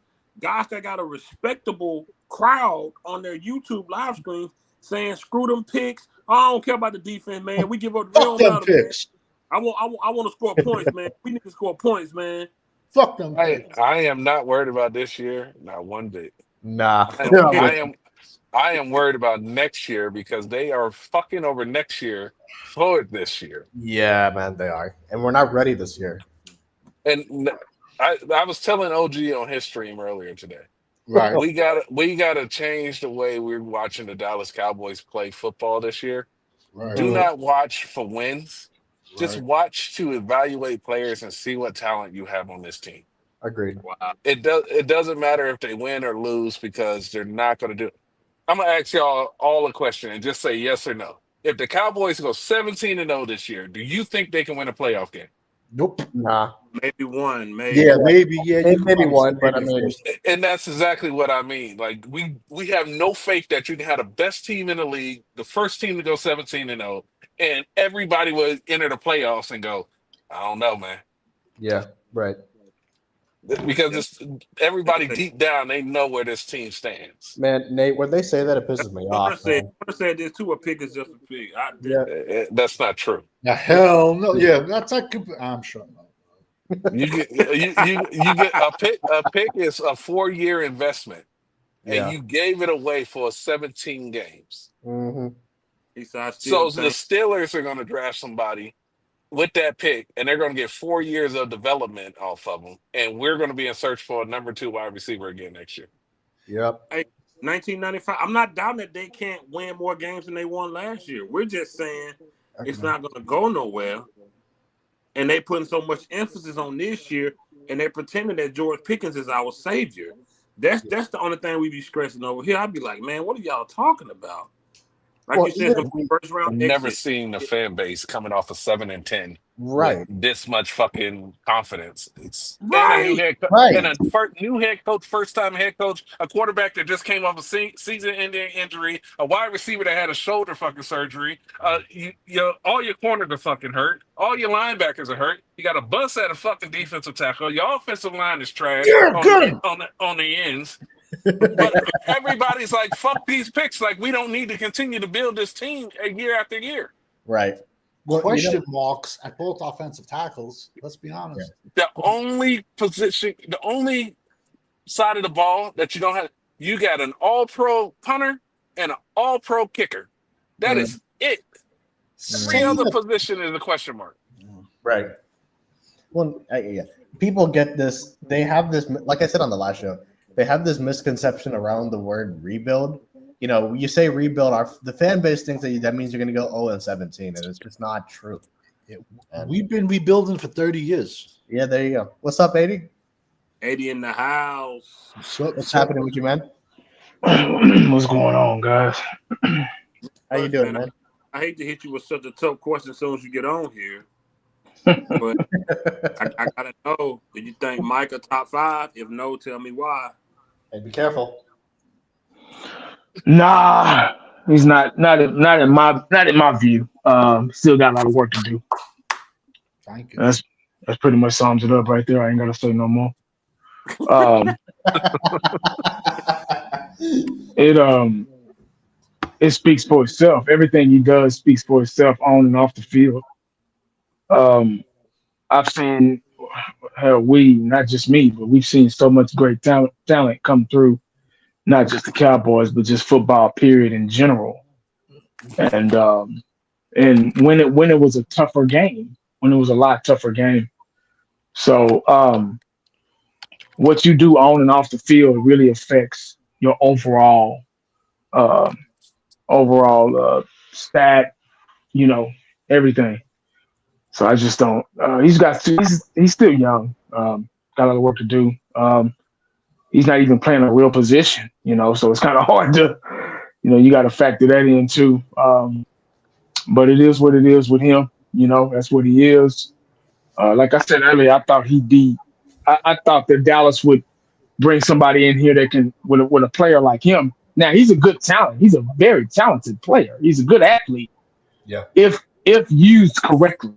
that got a respectable crowd on their YouTube live streams saying screw them picks. I don't care about the defense, man. We give up the real picks. I want to score points, man. We need to score points, man. Fuck them. I am not worried about this year, not one bit. Nah. I I am worried about next year because they are fucking over next year for this year. Yeah, man, they are, and we're not ready this year. And I was telling OG on his stream earlier today. Right. We gotta change the way we're watching the Dallas Cowboys play football this year. Right. Do not watch for wins. Just Right. watch to evaluate players and see what talent you have on this team. Agreed. Wow. It doesn't matter if they win or lose because they're not gonna do it. I'm gonna ask y'all all a question and just say yes or no. If the Cowboys go 17-0 this year, do you think they can win a playoff game? Nope. Nah. Maybe one, maybe. Yeah, maybe. Yeah, you Maybe could one, probably but I say mean, first. And that's exactly what I mean. Like we have no faith that you can have the best team in the league, the first team to go 17-0, and everybody would enter the playoffs and go, I don't know, man. yeah, right. Because everybody deep down, they know where this team stands. Man, Nate, when they say that, it pisses me off. I Man. said this too. A pick is just a pick. Yeah. That's not true. Yeah, hell no. Yeah, that's like I'm sure. You get a pick. A pick is a 4-year investment, Yeah. and you gave it away for 17 games. Mm-hmm. So the Steelers are going to draft somebody with that pick, and they're going to get 4 years of development off of them, and we're going to be in search for a number 2 wide receiver again next year. Yep. Hey, 1995. I'm not doubting that they can't win more games than they won last year. We're just saying it's not going to go nowhere, and they putting so much emphasis on this year, and they're pretending that George Pickens is our savior. That's the only thing we be stressing over here. I'd be like, man, what are y'all talking about? Like you said, the first round. I've never seen a fan base coming off of 7-10, Right. with this much fucking confidence. It's Right. and a new head Right. and a new head coach, first time head coach, a quarterback that just came off a season-ending injury, a wide receiver that had a shoulder fucking surgery. All your corners are fucking hurt. All your linebackers are hurt. You got a bust at a fucking defensive tackle. Your offensive line is trash on the ends. But everybody's like, fuck these picks. Like, we don't need to continue to build this team year after year. Right. Well, Question marks at both offensive tackles. Let's be honest. The only side of the ball that you don't have, you got an all-pro punter and an all-pro kicker. That is it. Every other position is a question mark. Right. Well, yeah. People get this. They have this, like I said on the last show, they have this misconception around the word rebuild. You know, you say rebuild, the fan base thinks that means you're going to go 0-17, and it's just not true. We've been rebuilding for 30 years. Yeah, there you go. What's up, 80? 80 in the house. What's happening with you, man? What's going on, guys? How you doing, man? I hate to hit you with such a tough question as soon as you get on here. But I gotta know, do you think Micah top 5? If no, tell me why. Hey, be careful. Nah, he's not in my view. Still got a lot of work to do. Thank you. That's pretty much sums it up right there. I ain't gotta say no more. It speaks for itself. Everything he does speaks for itself on and off the field. I've seen, not just me, but we've seen so much great talent come through, not just the Cowboys, but just football period in general. And when it was a tougher game, when it was a lot tougher game. So what you do on and off the field really affects your overall stat, everything. So I just don't. He's still young. Got a lot of work to do. He's not even playing a real position, So it's kind of hard to, you got to factor that in too. But it is what it is with him. That's what he is. Like I said earlier, I thought I thought that Dallas would bring somebody in here that can with a player like him. Now he's a good talent. He's a very talented player. He's a good athlete. Yeah. If used correctly.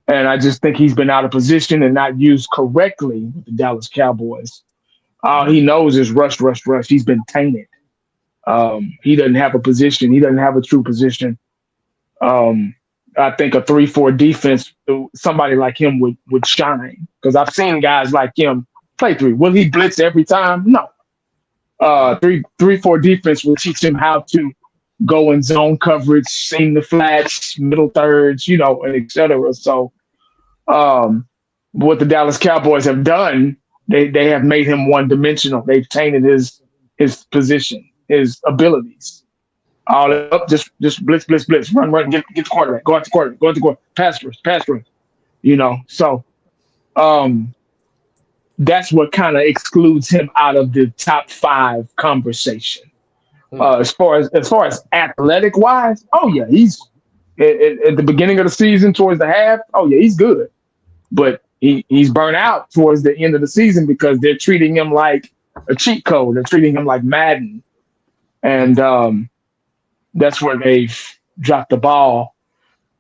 And I just think he's been out of position and not used correctly with the Dallas Cowboys. All he knows is rush. He's been tainted. He doesn't have a position. He doesn't have a true position. I think a 3-4 defense, somebody like him would shine. Because I've seen guys like him play 3. Will he blitz every time? No. 3-4 defense will teach him how to go in zone coverage, seam the flats, middle thirds, and et cetera. So, what the Dallas Cowboys have done, they have made him one dimensional. They've tainted his position, his abilities. All up, just blitz, run, get the quarterback, go out the quarterback, pass rush. So that's what kind of excludes him out of the top 5 conversation. As far as athletic wise, oh yeah, he's at the beginning of the season towards the half. Oh yeah, he's good, but he's burnt out towards the end of the season because they're treating him like a cheat code. They're treating him like Madden, and that's where they've dropped the ball.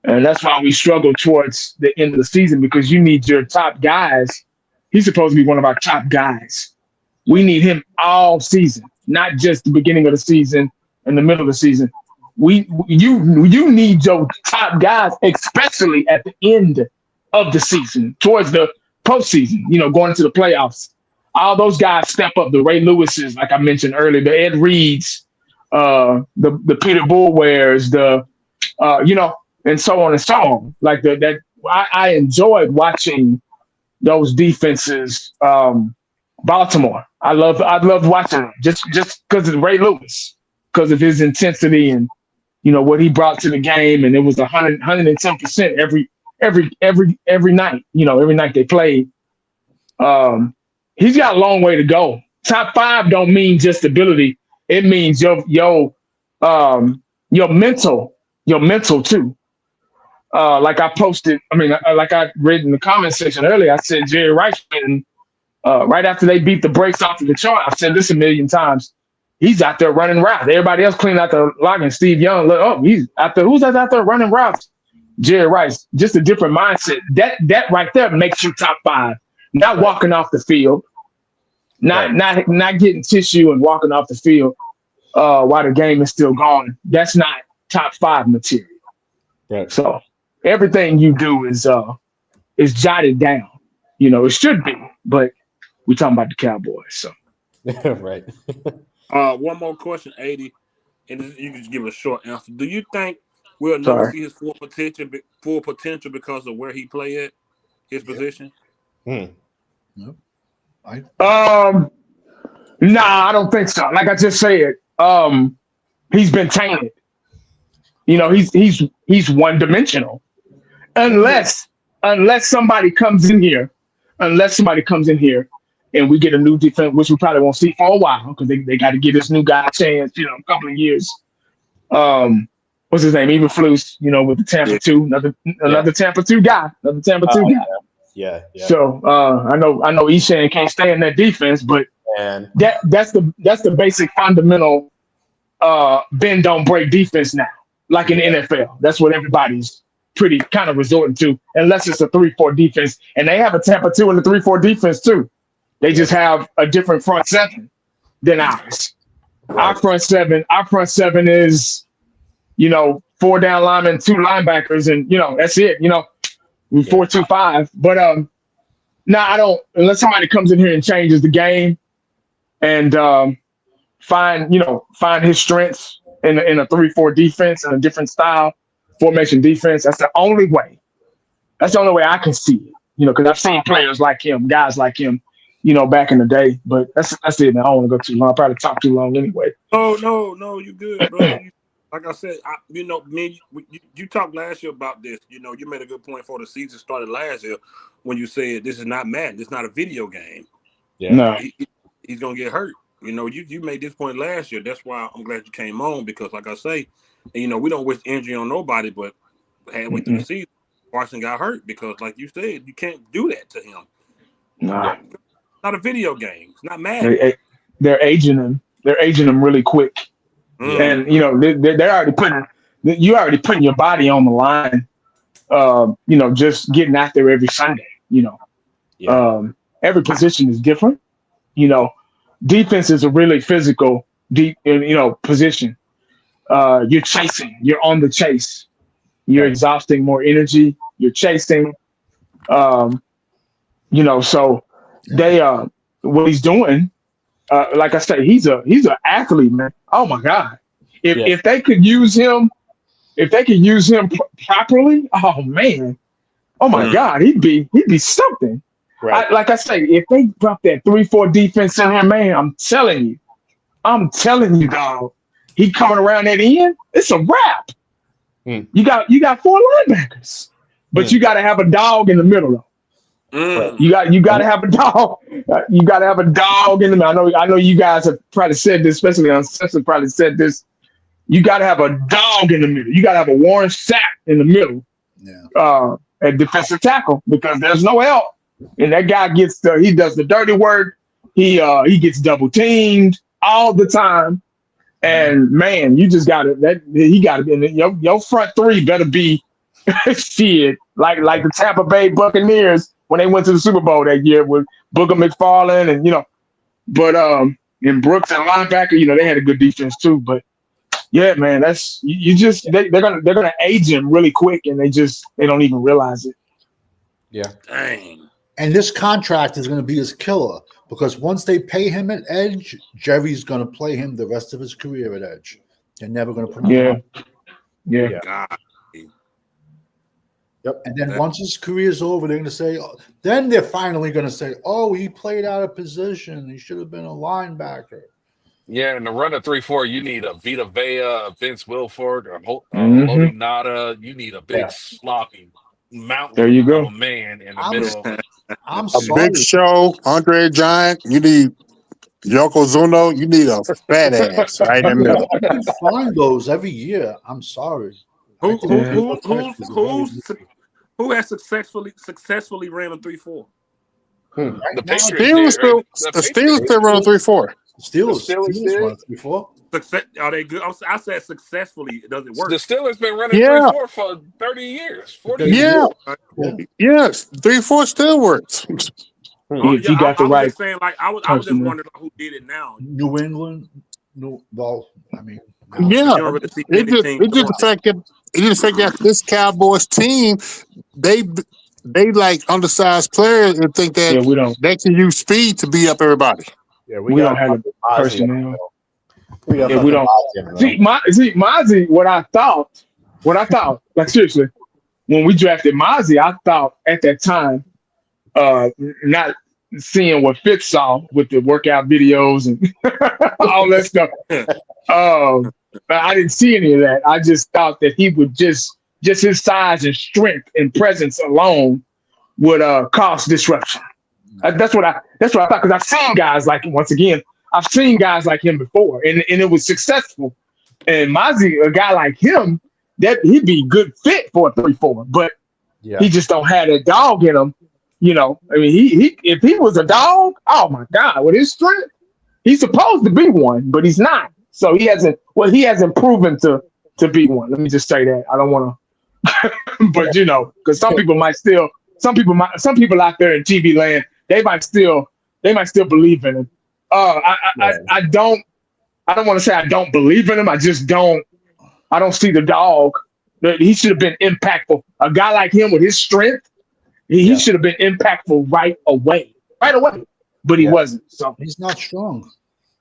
And that's why we struggle towards the end of the season, because you need your top guys. He's supposed to be one of our top guys. We need him all season, not just the beginning of the season and the middle of the season. You need your top guys, especially at the end of the season, towards the postseason, going into the playoffs. All those guys step up. The Ray Lewises, like I mentioned earlier, the Ed Reeds, the Peter Bullwares, and so on and so on. Like I enjoyed watching those defenses. Baltimore, I loved watching him just because of Ray Lewis, because of his intensity and what he brought to the game, and it was 110% every night. Every night they played. He's got a long way to go. Top 5 don't mean just ability; it means your mental too. Like I posted, like I read in the comment section earlier, I said Jerry Rice, right after they beat the brakes off of the chart, I've said this a million times. He's out there running routes. Everybody else cleaning out the logging. Steve Young, he's out there. Who's out there running routes? Jerry Rice. Just a different mindset. That right there makes you top 5. Not walking off the field, not getting tissue and walking off the field while the game is still going. That's not top 5 material. Right. So everything you do is jotted down. It should be, but we're talking about the Cowboys. So right. One more question, 80, and you can just give a short answer. Do you think we'll never see his full potential because of where he play at, his position? No. Nah, I don't think so. Like I just said, he's been tainted. He's one dimensional. Unless somebody comes in here, and we get a new defense, which we probably won't see for a while, because they got to give this new guy a chance, a couple of years. What's his name? Eberflus, with the Tampa 2, another Tampa 2 guy, Yeah. So I know Eshan can't stay in that defense, but that's the basic fundamental bend don't break defense now. Like in the NFL, that's what everybody's pretty kind of resorting to, unless it's a 3-4 defense, and they have a Tampa 2 and a 3-4 defense too. They just have a different front 7 than ours. Our front seven is, 4 down linemen, 2 linebackers, and that's it. We 4-2-5. But I don't. Unless somebody comes in here and changes the game, and find his strengths in a 3-4 defense and a different style formation defense. That's the only way. That's the only way I can see it. Because I've seen players like him, guys like him, back in the day. But that's it. Man. I don't want to go too long. I probably talk too long anyway. Oh no, you good, bro. Like I said, you talked last year about this. You made a good point before the season started last year when you said this is not Madden. This is not a video game. Yeah. No. He's gonna get hurt. You made this point last year. That's why I'm glad you came on, because, like I say, we don't wish injury on nobody, but halfway through the season, Parsons got hurt because, like you said, you can't do that to him. Nah. It's not a video game. It's not Madden. They're aging him. They're aging him really quick. And they're already putting your body on the line. Just getting out there every Sunday. Every position is different. Defense is a really physical position. You're chasing. You're on the chase. You're exhausting more energy. You're chasing. So they what he's doing like I say, he's an athlete, man. Oh my God! If they could use him, properly, oh man, oh my God, he'd be something. Right. Like I say, if they drop that 3-4 defense in here, man, I'm telling you, dog. He coming around that end, it's a wrap. You got 4 linebackers, but you got to have a dog in the middle, though. You got to have a dog. You got to have a dog in the middle. I know you guys have probably said this, especially on Cecil probably said this. You got to have a dog in the middle. You got to have a Warren Sapp in the middle. Yeah. At defensive tackle, because there's no help, and that guy he does the dirty work. He gets double teamed all the time, and man, you just got to he got to be your front three better be shit like the Tampa Bay Buccaneers when they went to the Super Bowl that year with Booker McFarland and but and Brooks and linebacker, they had a good defense too, but. Yeah, man, that's they're gonna age him really quick, and they don't even realize it. Yeah, dang. And this contract is going to be his killer because once they pay him at edge, Jerry's going to play him the rest of his career at edge. They're never going to put him on. Yeah. God. Yep. And then once his career is over, they're going to say, then they're finally going to say, oh, he played out of position. He should have been a linebacker. Yeah, and to run a 3-4, you need a Vita Vea, a Vince Wilfork, a Lodi Nada. You need a big sloppy mountain there you go. of a man in the middle of I'm A sorry. Big Show, Andre Giant. You need Yokozuna. You need a fat ass right in the middle. You can find those every year. I'm sorry. Who has successfully ran a 3-4? the now, Patriots. The Steelers still run a 3-4. Steelers did? won before. Are they good? I said successfully. Does it work? The Steelers been running Yeah. 3-4 for 30 years, 40 Yeah. years. Yes, 3-4 still works. You got the I was right. just saying, like I was just wondering who did it now. New England. Well, I mean, Yeah, You don't really see it anything just the fact that this Cowboys team, they like undersized players and think that We don't. they can use speed to beat up everybody. Yeah, We don't have the personnel. We got We don't. Mozzie, what I thought, like seriously, when we drafted Mozzie, I thought at that time, not seeing what Fitz saw with the workout videos and all that stuff. I didn't see any of that. I just thought that he would just his size and strength and presence alone would cause disruption. That's what I thought, because I've seen guys like him. Once again, I've seen guys like him before, and it was successful. And Mozzie, a guy like him, that he'd be a good fit for a 3-4, but he just don't have that dog in him. I mean, he if he was a dog, oh my God, with his strength, he's supposed to be one, but he's not. So he hasn't proven to be one. Let me just say that. I don't want to, but because some people out there in TV land, they might still believe in him. I don't want to say I don't believe in him. I don't see the dog. He should have been impactful. A guy like him with his strength, he should have been impactful right away. But he wasn't. So he's not strong.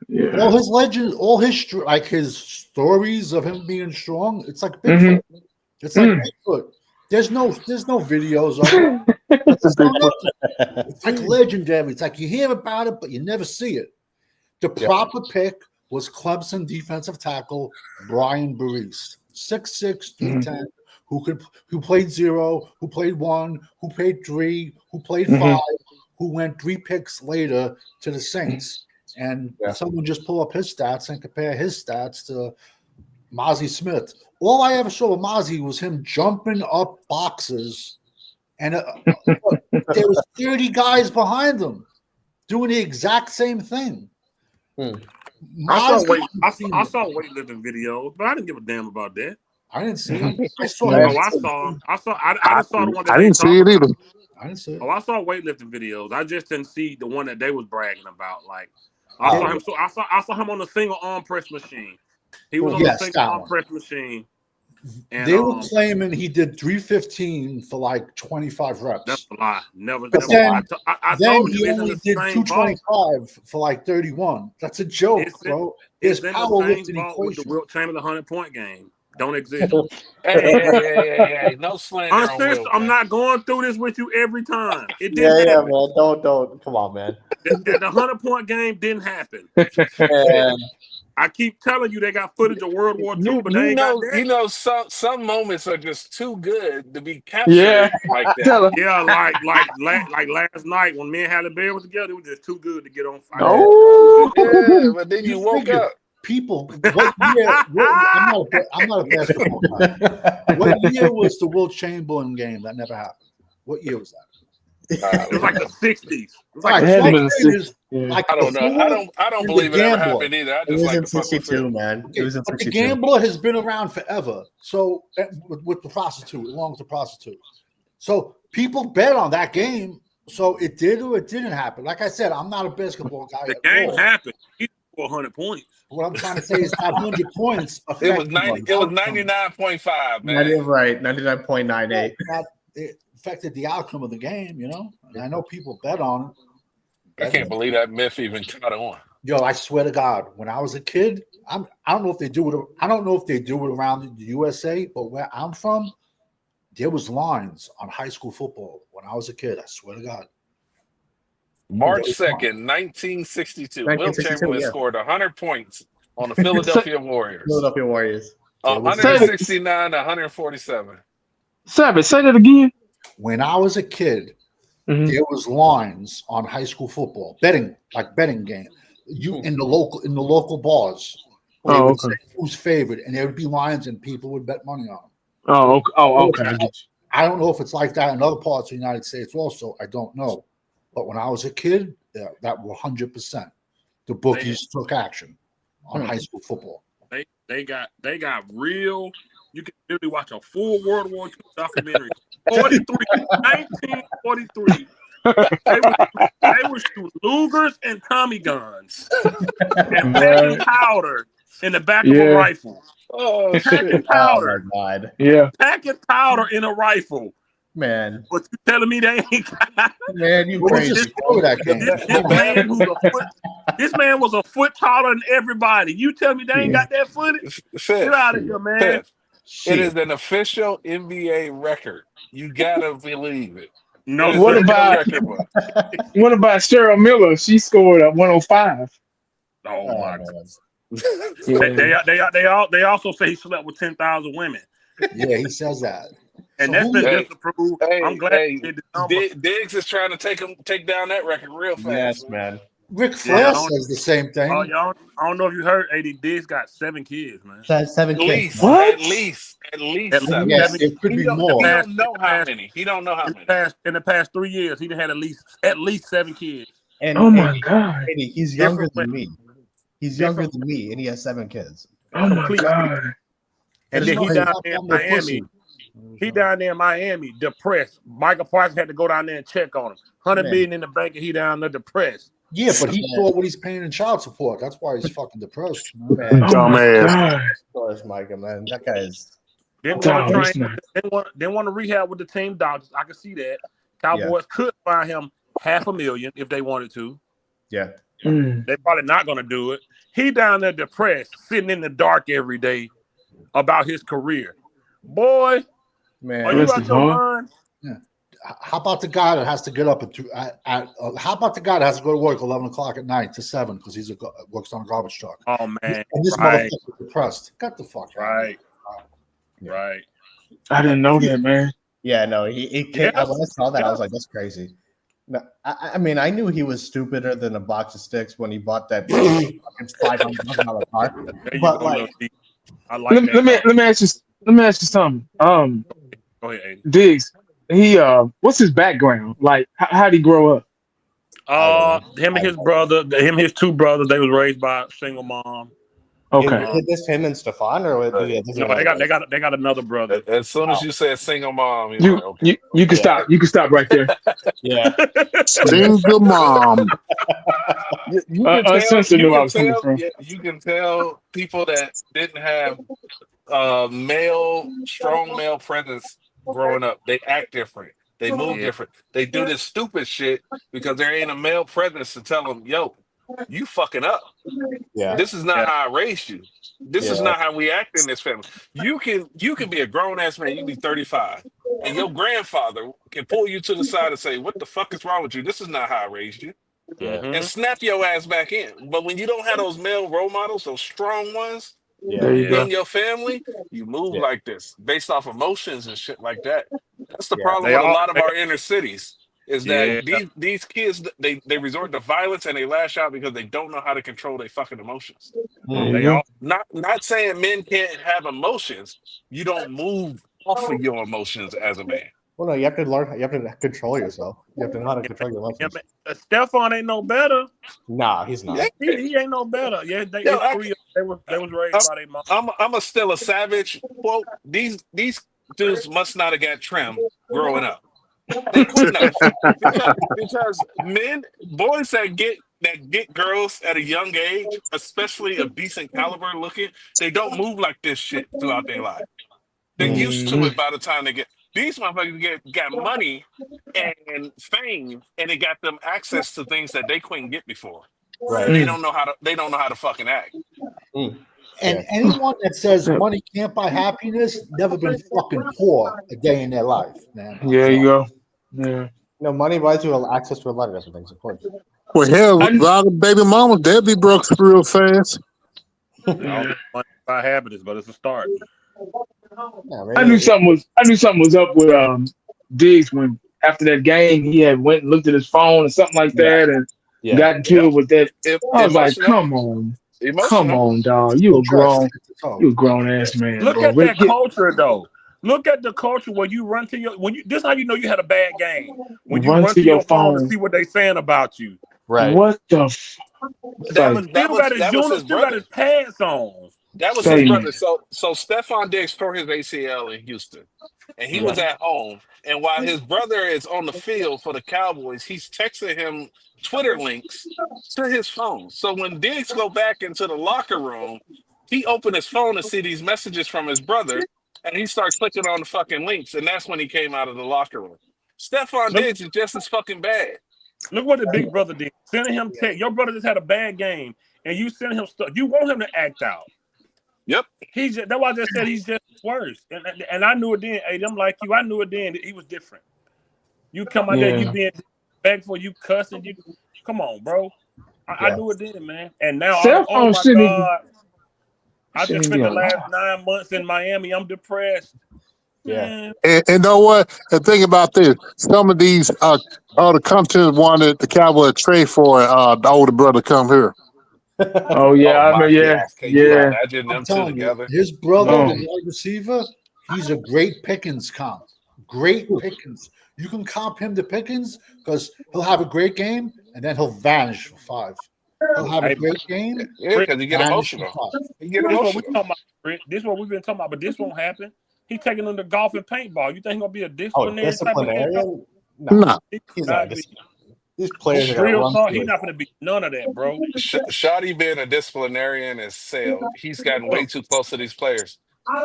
Yeah. All his legends, like his stories of him being strong, it's like Bigfoot. It's like Bigfoot. There's no videos of it. It's like legendary. It's like you hear about it, but you never see it. The proper pick was Clemson defensive tackle Brian Burris, 6'6", 310, who played 0, who played 1, who played 3, who played 5, who went 3 picks later to the Saints. And someone just pull up his stats and compare his stats to Mozzie Smith. All I ever saw of Mozzie was him jumping up boxes, and there was 30 guys behind him doing the exact same thing. I saw weightlifting videos, but I didn't give a damn about that. I didn't see him. I saw I him. saw the one that I didn't see it either. I didn't see it. Oh, I saw weightlifting videos. I just didn't see the one that they was bragging about. Like I saw him. So I saw him on the single arm press machine. He was on the single arm press machine. And They were claiming he did 315 for like 25 reps. that's a lie. Never. But then, I then told you he it's in only the did same vault. 225 for like 31. That's a joke, It's in- bro. There's It's in the powerlifting same vault with the equation. Wilt Chamberlain 100-point game. Don't exist. Hey, no slander I'm on serious. Will. I'm not going through this with you every time. It Yeah, didn't yeah, happen. man. Don't. Come on, man. The 100-point game didn't happen. Man. I keep telling you they got footage of World War II, but they ain't got that. Some moments are just too good to be captured Yeah. like that. Tell her. Yeah, like last night when me and Halle Berry was together, it was just too good to get on fire. Oh. Yeah, but then you woke figure up. People, what year? I'm not a basketball guy. What year was the Wilt Chamberlain game? That never happened. What year was that? It was like the 60s. It was All like right, It had so been I'm the saying 60s. is, Yeah. like I don't know. I don't and believe the it ever gambler. happened either. I It just was like in to fuck with 62, Phil. man. It was in But the 62. gambler has been around forever. So with the prostitute, along with the prostitute. So people bet on that game. So it did or it didn't happen. Like I said, I'm not a basketball guy. the at game all. happened. He scored 100 points. What I'm trying to say is that 100 points It was affected 90. the It was outcome. 99.5, man. Right, 99.98. It affected the outcome of the game, you know. And I know people bet on it. I can't believe that myth even caught on. Yo, I swear to God, when I was a kid, I don't know if they do it. I don't know if they do it around the USA, but where I'm from, there was lines on high school football when I was a kid. I swear to God. March 2nd, 1962. Will 1962, Chamberlain yeah. scored 100 points on the Philadelphia Warriors. Philadelphia Warriors. 169 to 147. Savage, say that again. When I was a kid, Mhm. there was lines on high school football, betting game. You in the local bars. They Oh, would okay. say who's favored, and there would be lines, and people would bet money on them. Oh, okay. I get you. I don't know if it's like that in other parts of the United States also. I don't know. But when I was a kid, that were 100%. The bookies took action on high school football. They got real. You can literally watch a full World War II documentary. 1943. They were shooting Lugers and Tommy guns and packing powder in the back of a rifle. Oh, Packing shit. powder. Oh, my God. Yeah. Packing powder in a rifle. Man. But you telling me they ain't got Man, you What was the crazy. score of that game? this man was a foot taller than everybody. You tell me they ain't got that footage? Fifth, Get out of here, man. Fifth. It Shit. is an official NBA record. You gotta believe it. No, It is What in the about- record book. What about Cheryl Miller? She scored a 105. Oh my man. God. Yeah. They also say he slept with 10,000 women, Yeah, he says that. and So that's been Hey, disapproved. I'm glad he did the number. Diggs is trying to take down that record real fast. Yes, man. Ric Flair Yeah, says the same thing. Oh, y'all, I don't know if you heard. AD Diggs got 7 kids, man. That's 7 At kids. least, What? at least At seven. least Yes, it could He be don't, more. he don't know how many. He don't know how many. In the past 3 years, he done had at least 7 kids. And, Oh my God. and he's younger Different than me. He's younger than me, and he has 7 kids. Oh my Complete. God. And then he There's down no- there in no Miami. pussy. He down there in Miami, depressed. Micah Parsons had to go down there and check on him. 100 Man. million in the bank, and he down there depressed. Yeah, but he saw what he's paying in child support. That's why he's fucking depressed. Man, Oh my Dumbass. God. course, Micah, man. That guy is. Didn't Dog, want to it's train. not- Didn't want to rehab with the team doctors. I can see that. Cowboys could find him $500,000 if they wanted to. Yeah. Mm. They're probably not going to do it. He down there depressed, sitting in the dark every day about his career. Boy, Man. are you Bless out his your heart. mind? How about the guy that has to get up how about the guy that has to go to work 11 o'clock at night to 7 because works on a garbage truck? Oh man, And this right, motherfucker is depressed. Got the fuck out. right, Yeah. right. I didn't know that, man. Yeah, no, he can't. Yes, When I saw that, I was yes. like, that's crazy. No, I mean, I knew he was stupider than a box of sticks when he bought that fucking $500,000 car. There you But, go, like- Lil D. I like Let that. me ask you something. Go ahead, Aiden. Diggs, what's his background? Like, how'd he grow up? Him and his brother, him and his 2 brothers, they was raised by a single mom. Okay. Is this him and Stefan, or what? No, they got another brother. As soon as you said single mom, he's You like, okay. you can stop. You can stop right there. Yeah. Single mom. You Uncensored knew I was coming from. you can tell people that didn't have strong male presence growing up. They act different. They move different. They do this stupid shit because there ain't a male presence to tell them, yo, you fucking up. Yeah. This is not Yeah. how I raised you. This is not how we act in this family. You can be a grown ass man. You can be 35, and your grandfather can pull you to the side and say, "What the fuck is wrong with you? This is not how I raised you," and snap your ass back in. But when you don't have those male role models, those strong ones There you go. in your family, you move like this based off emotions and shit like that. That's the Yeah. problem They with a all- lot of our inner cities. Is that Yeah. these kids they resort to violence and they lash out because they don't know how to control their fucking emotions. There you They go. all Not saying men can't have emotions. You don't move off of your emotions as a man. Well, no, you have to learn. You have to control yourself. You have to know how to control your yeah, emotions. man. Stephon ain't no better. Nah, he's not. He ain't no better. Yeah, they Yo, it's three. They was raised by their mom. I'm a still a savage. Quote, these dudes must not have got trimmed growing up. They couldn't have because boys that get girls at a young age, especially a decent caliber looking, they don't move like this shit throughout their life. They're used to it by the time they get these motherfuckers got money and fame, and it got them access to things that they couldn't get before. Right. They don't know how to fucking act. And anyone that says money can't buy happiness never been fucking poor a day in their life, man. There you go. Yeah. No, money buys you access to a lot of different things, of course. Well, hell, a lot of baby mamas, they'll be broke real fast. I don't think money by happiness, but it's a start. Yeah, I knew something was up with Diggs when after that game he had went and looked at his phone or something like that and got into it with that. I was like, come on, dog. You a grown ass man. Look bro. at that culture, though. Look at the culture where you run to this is how you know you had a bad game. When you run to your phone to see what they saying about you. Right. What the That was his still got his pants on. That was his brother. So Stephon Diggs tore his ACL in Houston, and he was at home. And while his brother is on the field for the Cowboys, he's texting him Twitter links to his phone. So when Diggs go back into the locker room, he opened his phone to see these messages from his brother, and he starts clicking on the fucking links, and that's when he came out of the locker room. Stephon Diggs is just as fucking bad. Look what the big brother did. Sending him text. Your brother just had a bad game, and you send him stuff. You want him to act out. Yep. That's why I just said he's just worse. And I knew it then. Hey, them like you. I knew it then that he was different. You come out there, you being respectful, you cussing, you come on, bro. I knew it then, man. And now, oh my God. I just spent the last 9 months in Miami. I'm depressed. Yeah. And know what? And think about this. Some of these other countries wanted the Cowboys trade for the older brother come here. Oh yeah, I mean, yeah. Can you imagine them two together? His brother, the wide receiver, he's a great Pickens comp. Great Pickens. You can comp him to Pickens because he'll have a great game and then he'll vanish for 5. He'll have a great game. Yeah, because you get emotional. This is what we've been talking about, but this won't happen. He's taking them to golf and paintball. You think he's gonna be a disciplinarian? No. He's not. These players he's not gonna be none of that, bro. Shotty being a disciplinarian is sailed. He's gotten way too close to these players.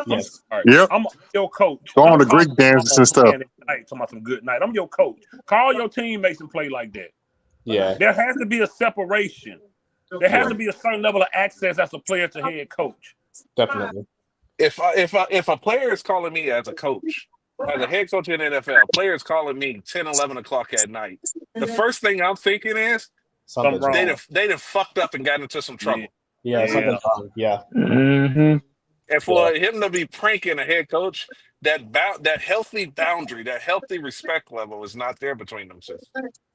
Yes. Right. Yep. I'm your coach. Go on the Greek dances and stuff. Talking about some good night. I'm your coach. Call your teammates and play like that. Yeah. There has to be a separation. There has to be a certain level of access as a player to head coach. Definitely. If a player is calling me as a coach, as a head coach in the NFL, players calling me 10, 11 o'clock at night, the first thing I'm thinking is they'd have fucked up and gotten into some trouble. Yeah. Something's wrong. Yeah. Mm-hmm. And for him to be pranking a head coach, that healthy boundary, that healthy respect level is not there between them two.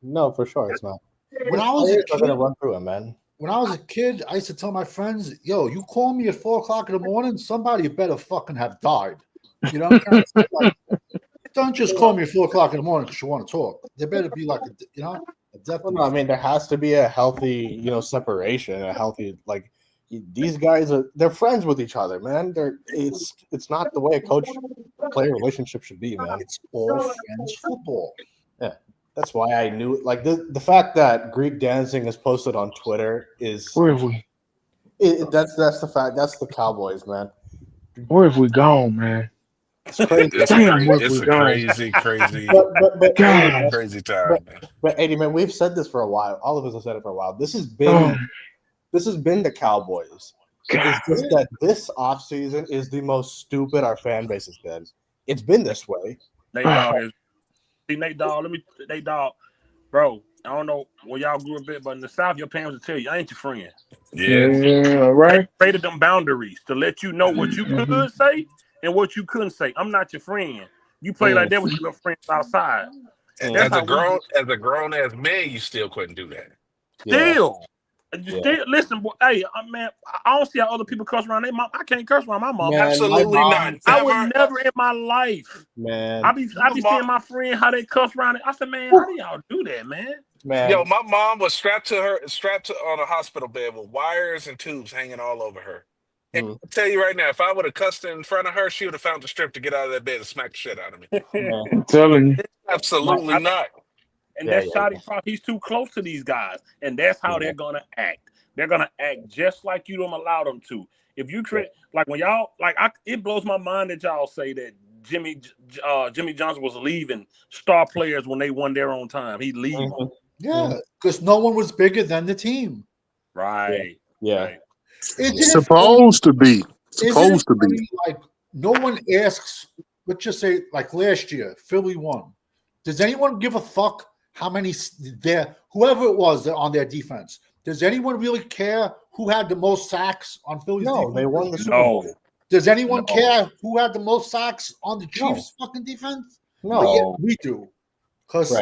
No, for sure, it's not. When I was a kid, gonna run through it, man. When I was a kid, I used to tell my friends, "Yo, you call me at 4 o'clock in the morning, somebody better fucking have died." You know, don't just call me at 4 o'clock in the morning because you want to talk. There better be like a definitely. I mean, there has to be a healthy, separation, a healthy these guys they're friends with each other, man. It's not the way a coach-player relationship should be, man. It's all friends football. Yeah, that's why I knew the fact that Greek dancing is posted on Twitter is where have we? That's the fact. That's the Cowboys, man. Where have we gone, man? It's crazy. Damn, where have It's we a gone? crazy But God. crazy time, man. But Eddie, man, we've said this for a while. All of us have said it for a while. This has Oh, been the Cowboys. God. It's just that this offseason is the most stupid our fan base has been. It's been this way. Nate Dogg is. See, Nate Dogg, Nate Dogg, bro. I don't know where y'all grew up at, but in the South, your parents will tell you, I ain't your friend. Yeah. Yeah, right. They created them boundaries to let you know what you could say and what you couldn't say. I'm not your friend. You play like that with your little friends outside. As a grown ass man, you still couldn't do that. Still. Still, listen, boy. Hey, man, I don't see how other people curse around their mom. I can't curse around my mom. Man, Absolutely my not. mom- I would never in my life. Man, I be seeing my friend how they cuss around it. I said, man, how do y'all do that, man? Yo, my mom was strapped on a hospital bed with wires and tubes hanging all over her. And I'll tell you right now, if I would have cussed in front of her, she would have found the strength to get out of that bed and smack the shit out of me. I'm telling you. Absolutely not. And that's Shotty Cross. He's too close to these guys. And that's how they're going to act. They're going to act just like you don't allow them to. If you create, like when y'all, it blows my mind that y'all say that Jimmy Johnson was leaving star players when they won their own time. He'd leave them. Yeah, because no one was bigger than the team. Right. Yeah. Right. It's Supposed to be. Supposed to be. Like, no one asks, let's just say, like last year, Philly won. Does anyone give a fuck how many whoever it was on their defense? Does anyone really care who had the most sacks on Philly's defense? No, they won the Super Bowl. Does anyone care who had the most sacks on the Chiefs' fucking defense? No. But yet we do. Because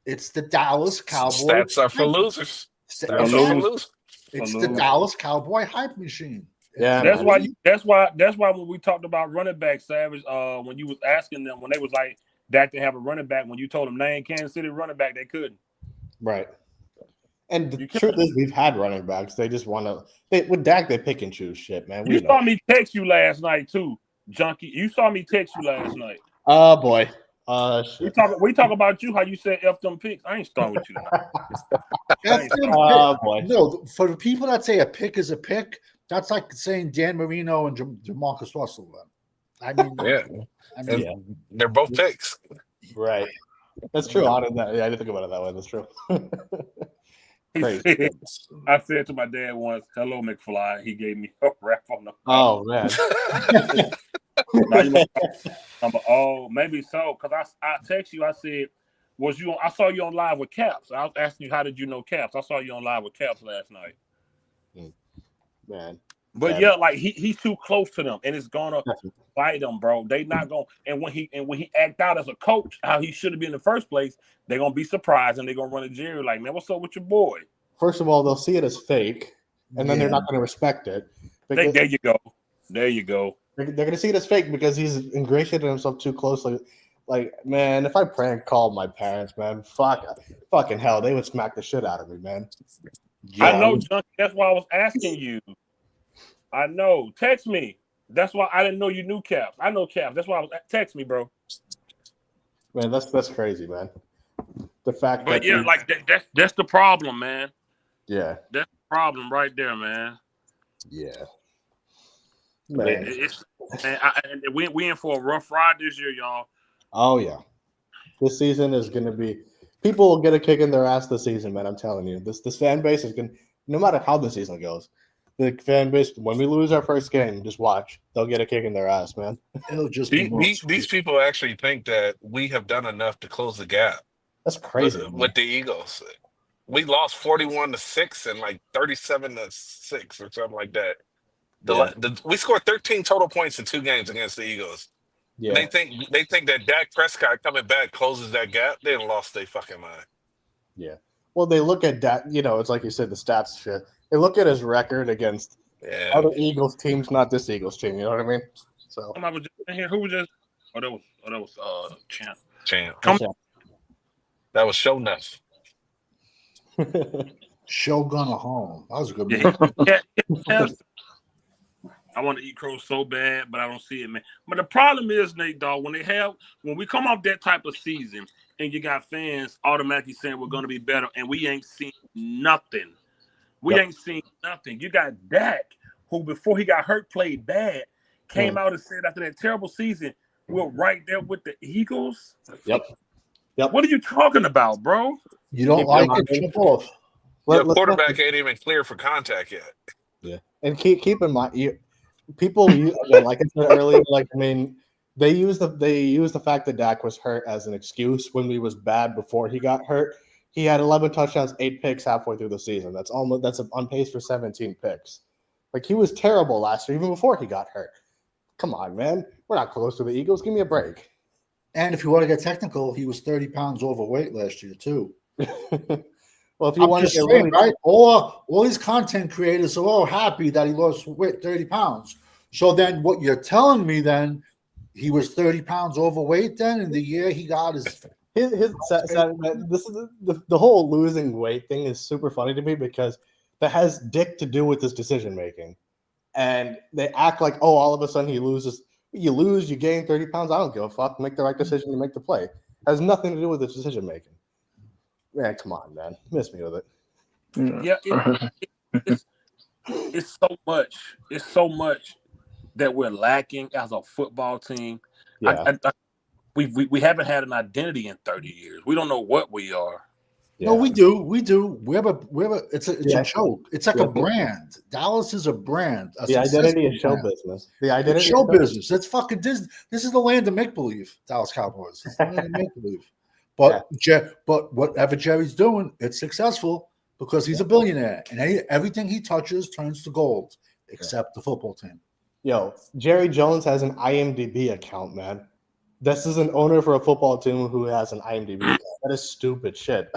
it's the Dallas Cowboys. Stats are for losers. Stats are for losers. It's the Dallas Cowboy hype machine. Yeah, that's why when we talked about running back, Savage, when you was asking them when they was like Dak to have a running back, when you told them name Kansas City running back, they couldn't. Right. And the truth is, we've had running backs. They just want to. With Dak, they pick and choose shit, man. You saw me text you last night too, junkie. You saw me text you last night. Oh boy. We talk about you, how you said F them picks. I ain't starting with you tonight. Oh boy. No, for the people that say a pick is a pick, that's like saying Dan Marino and Jamarcus Russell. I mean, they're both picks. Right. That's true. I didn't think about it that way. That's true. I said to my dad once, "Hello, McFly." He gave me a rap on the phone. Oh man. Maybe so. Because I text you. I said, "Was you? I saw you on live with Caps." I was asking you, "How did you know Caps?" I saw you on live with Caps last night. Man. But like he's too close to them, and it's gonna bite them, bro. They not gonna. And when he act out as a coach, how he should have been in the first place, they're gonna be surprised, and they're gonna run a Jerry like, man, what's up with your boy? First of all, they'll see it as fake, and then they're not gonna respect it. There you go. There you go. They're gonna see it as fake because he's ingratiated himself too closely. Like, man, if I prank called my parents, man, fucking hell, they would smack the shit out of me, man. Yeah. I know, Junkie. That's why I was asking you. I know. Text me. That's why I didn't know you knew Caps. I know Caps. That's why I was text me, bro. Man, that's crazy, man. The fact but that's the problem, man. Yeah. That's the problem right there, man. Yeah. Man. We in for a rough ride this year, y'all. Oh yeah. This season is gonna be people will get a kick in their ass this season, man. I'm telling you. This fan base is gonna no matter how the season goes. The fan base, when we lose our first game, just watch. They'll get a kick in their ass, man. It'll just these people actually think that we have done enough to close the gap. That's crazy. With the Eagles. We lost 41-6 and like 37-6 or something like that. We scored 13 total points in 2 games against the Eagles. Yeah. And they think that Dak Prescott coming back closes that gap. They done lost their fucking mind. Yeah. Well, they look at Dak, it's like you said, the stats shit. They look at his record against other Eagles teams, not this Eagles team. You know what I mean? So I was just in here. Who was just? That was Champ. That was Show Nuff. Shogun at home. That was a good movie. Yeah. I want to eat crow so bad, but I don't see it, man. But the problem is, Nate, dog, when we come off that type of season and you got fans automatically saying we're going to be better and we ain't seen nothing. We ain't seen nothing. You got Dak, who before he got hurt played bad. came out and said after that terrible season, we're right there with the Eagles. Yep. What are you talking about, bro? You don't Keep like in it? mind- Jump off. Your Let's quarterback ain't even clear for contact yet. Yeah, and keep in mind, people again, like I said earlier, like I mean, they use the fact that Dak was hurt as an excuse when he was bad before he got hurt. He had 11 touchdowns, 8 picks halfway through the season. That's on pace for 17 picks. Like he was terrible last year, even before he got hurt. Come on, man, we're not close to the Eagles. Give me a break. And if you want to get technical, he was 30 pounds overweight last year too. Well, if you want to just get saying, really right? All these content creators are all happy that he lost weight, 30 pounds. So then what you're telling me then, he was 30 pounds overweight then in the year he got his this is the whole losing weight thing is super funny to me because that has dick to do with this decision making. And they act like, oh, all of a sudden he loses. You lose, you gain 30 pounds. I don't give a fuck. Make the right decision to make the play. It has nothing to do with the decision making. Man, come on, man. Miss me with it. Yeah, it's so much. It's so much that we're lacking as a football team. Yeah. We haven't had an identity in 30 years. We don't know what we are. Yeah. No, we do. We have a it's a joke. It's like Yeah. a brand. Dallas is a brand. The identity is show brand. business. The identity It's show business. It's fucking this is the land of make believe. Dallas Cowboys. It's the land of make believe. But but whatever Jerry's doing, it's successful because he's a billionaire, and everything he touches turns to gold, except the football team. Yo, Jerry Jones has an IMDb account, man. This is an owner for a football team who has an IMDb account. That is stupid shit.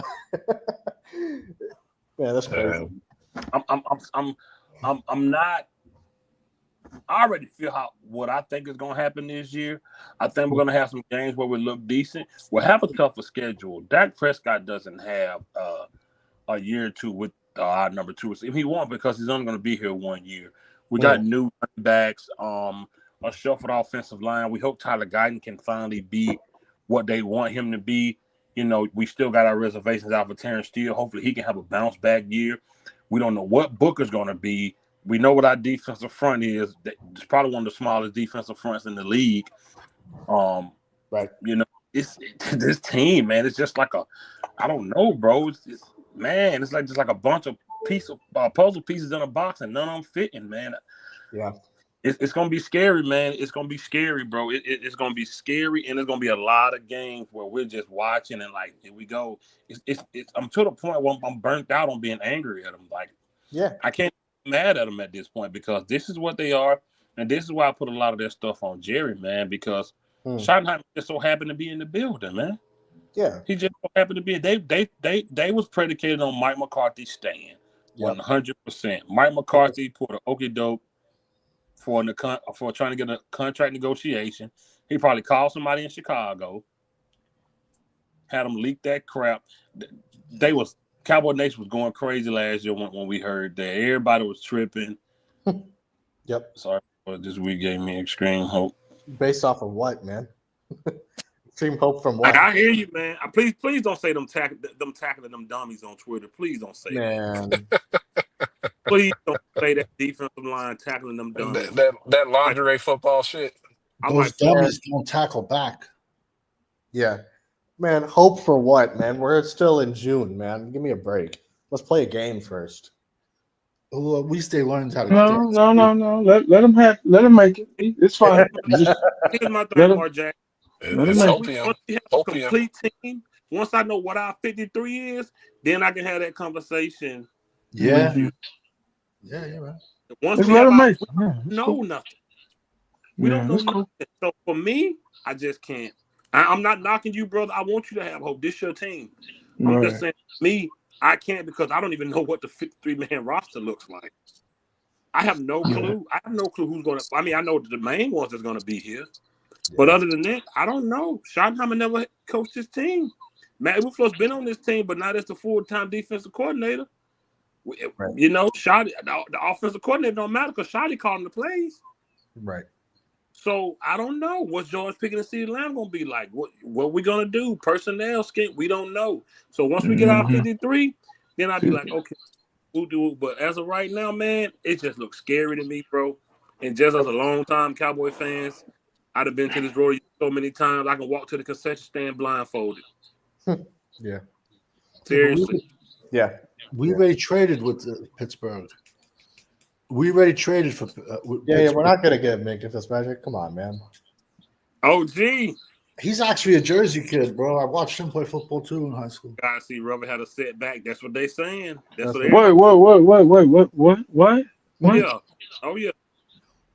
Yeah, that's crazy. I'm not. I already feel what I think is going to happen this year. I think we're going to have some games where we look decent. We'll have a tougher schedule. Dak Prescott doesn't have a year or two with our number 2. He won't because he's only going to be here 1 year. We got new running backs, a shuffled offensive line. We hope Tyler Guyton can finally be what they want him to be. You know, we still got our reservations out for Terrence Steele. Hopefully he can have a bounce back year. We don't know what Booker's going to be. We know what our defensive front is. It's probably one of the smallest defensive fronts in the league. Right. You know, it's this team, man. It's just like I don't know, bro. It's like just like a bunch of puzzle pieces in a box, and none of them fitting, man. Yeah. It's gonna be scary, man. It's gonna be scary, bro. It's gonna be scary, and there's gonna be a lot of games where we're just watching and like, here we go. I'm to the point where I'm burnt out on being angry at them. Like, I can't be mad at them at this point because this is what they are, and this is why I put a lot of their stuff on Jerry, man. Because Schottenheimer just so happened to be in the building, man. Yeah, he just so happened to be. They was predicated on Mike McCarthy staying 100%. Mike McCarthy put an okie doke for trying to get a contract negotiation. He probably called somebody in Chicago, had them leak that crap. Cowboy Nation was going crazy last year when we heard that. Everybody was tripping. Yep. Sorry, but this week gave me extreme hope. Based off of what, man? Extreme hope from what? I hear you, man. Please don't say them tackling them dummies on Twitter. Please don't say that. Please don't say that defensive line tackling them dummies. That lingerie football shit. Those dummies don't tackle back. Yeah. Man, hope for what, man? We're still in June, man. Give me a break. Let's play a game first. Well, at least they learned how to No. Let them make it. It's fine. Here's my thing, Mark Jack. It's Once we have a complete team, once I know what our 53 is, then I can have that conversation. Yeah. Yeah, right. Once we have nothing. We don't know nothing. Cool. So for me, I just can't. I'm not knocking you, brother. I want you to have hope. This is your team. I'm just saying, me, I can't because I don't even know what the 53-man roster looks like. I have no clue. I have no clue who's going to. I mean, I know the main ones that's going to be here. But other than that, I don't know. Schottenheimer never coached his team. Matt Eberflus been on this team, but not as the full-time defensive coordinator. Right. You know, the offensive coordinator don't matter because Shotty calling the plays. Right. So I don't know what's George Pickens and CeeDee Lamb going to be like. What we going to do? Personnel scheme, we don't know. So once we get out 53, then I'll be like, okay, we'll do it. But as of right now, man, it just looks scary to me, bro. And just as a long-time Cowboy fans, I'd have been to this rodeo so many times. I can walk to the concession stand blindfolded. Yeah. Seriously. Yeah. We already traded with Pittsburgh. We already traded for. Yeah, we're not gonna get Minka Fitzpatrick. Come on, man. Oh, gee. He's actually a Jersey kid, bro. I watched him play football too in high school. Guys, see, Rubber had a setback. That's what they saying. That's what What? Yeah. Oh, yeah.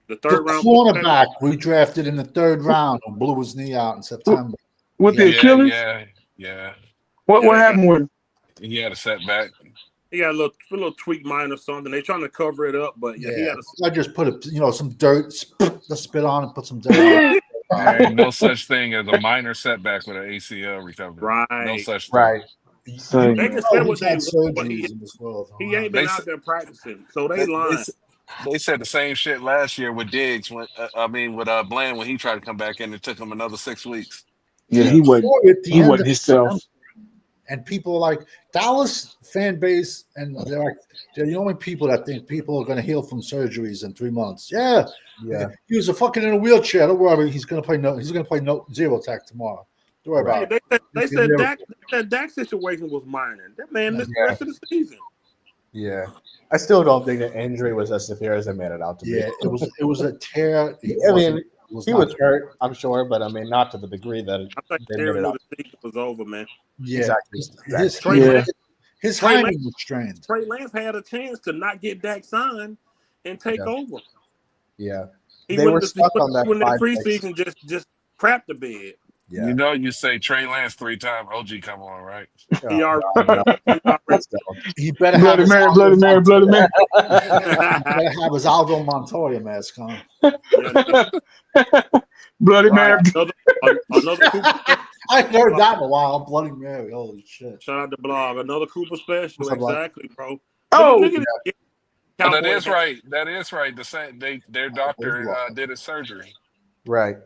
The The third round cornerback we drafted in the 3rd round who blew his knee out in September. With the Achilles? Yeah. What happened with him? He had a setback. He got a little tweak mine or something. They're trying to cover it up, but yeah, he had I just put some dirt, spit on and put some dirt on. There ain't no such thing as a minor setback with an ACL recovery. Right. No such thing. Right. So, They can say what they He's had want, but surgeries in this world. he ain't been They out there practicing, so they lying. They said the same shit last year with Diggs. With Bland when he tried to come back in, it took him another 6 weeks. yeah, he wasn't himself. And people like Dallas fan base, and they're the only people that think people are going to heal from surgeries in 3 months. Yeah. He was fucking in a wheelchair. Don't worry, he's going to play zero tech tomorrow. Don't worry about it. They said Dak's situation was minor. That man missed the rest of the season. Yeah. I still don't think the injury was as severe as they made it out to be. Yeah, it was a tear. He was hurt, I'm sure, but I mean, not to the degree that I think the season was over, man. Yeah, Exactly. His timing was strained. Trey Lance had a chance to not get Dak signed and take over. Yeah, They were stuck on that preseason. Just crap the bed. Yeah. You know, you say Trey Lance 3 times. OG, come on, right? He already. He better Bloody Mary. better have his Aldo Montoya mask on. Bloody Mary. Another Cooper. I heard that in a while. Bloody Mary. Holy shit. Shout out to Blog. Another Cooper special. Exactly, bro. Oh, that is right. That is right. The same. Their doctor did a surgery. Right.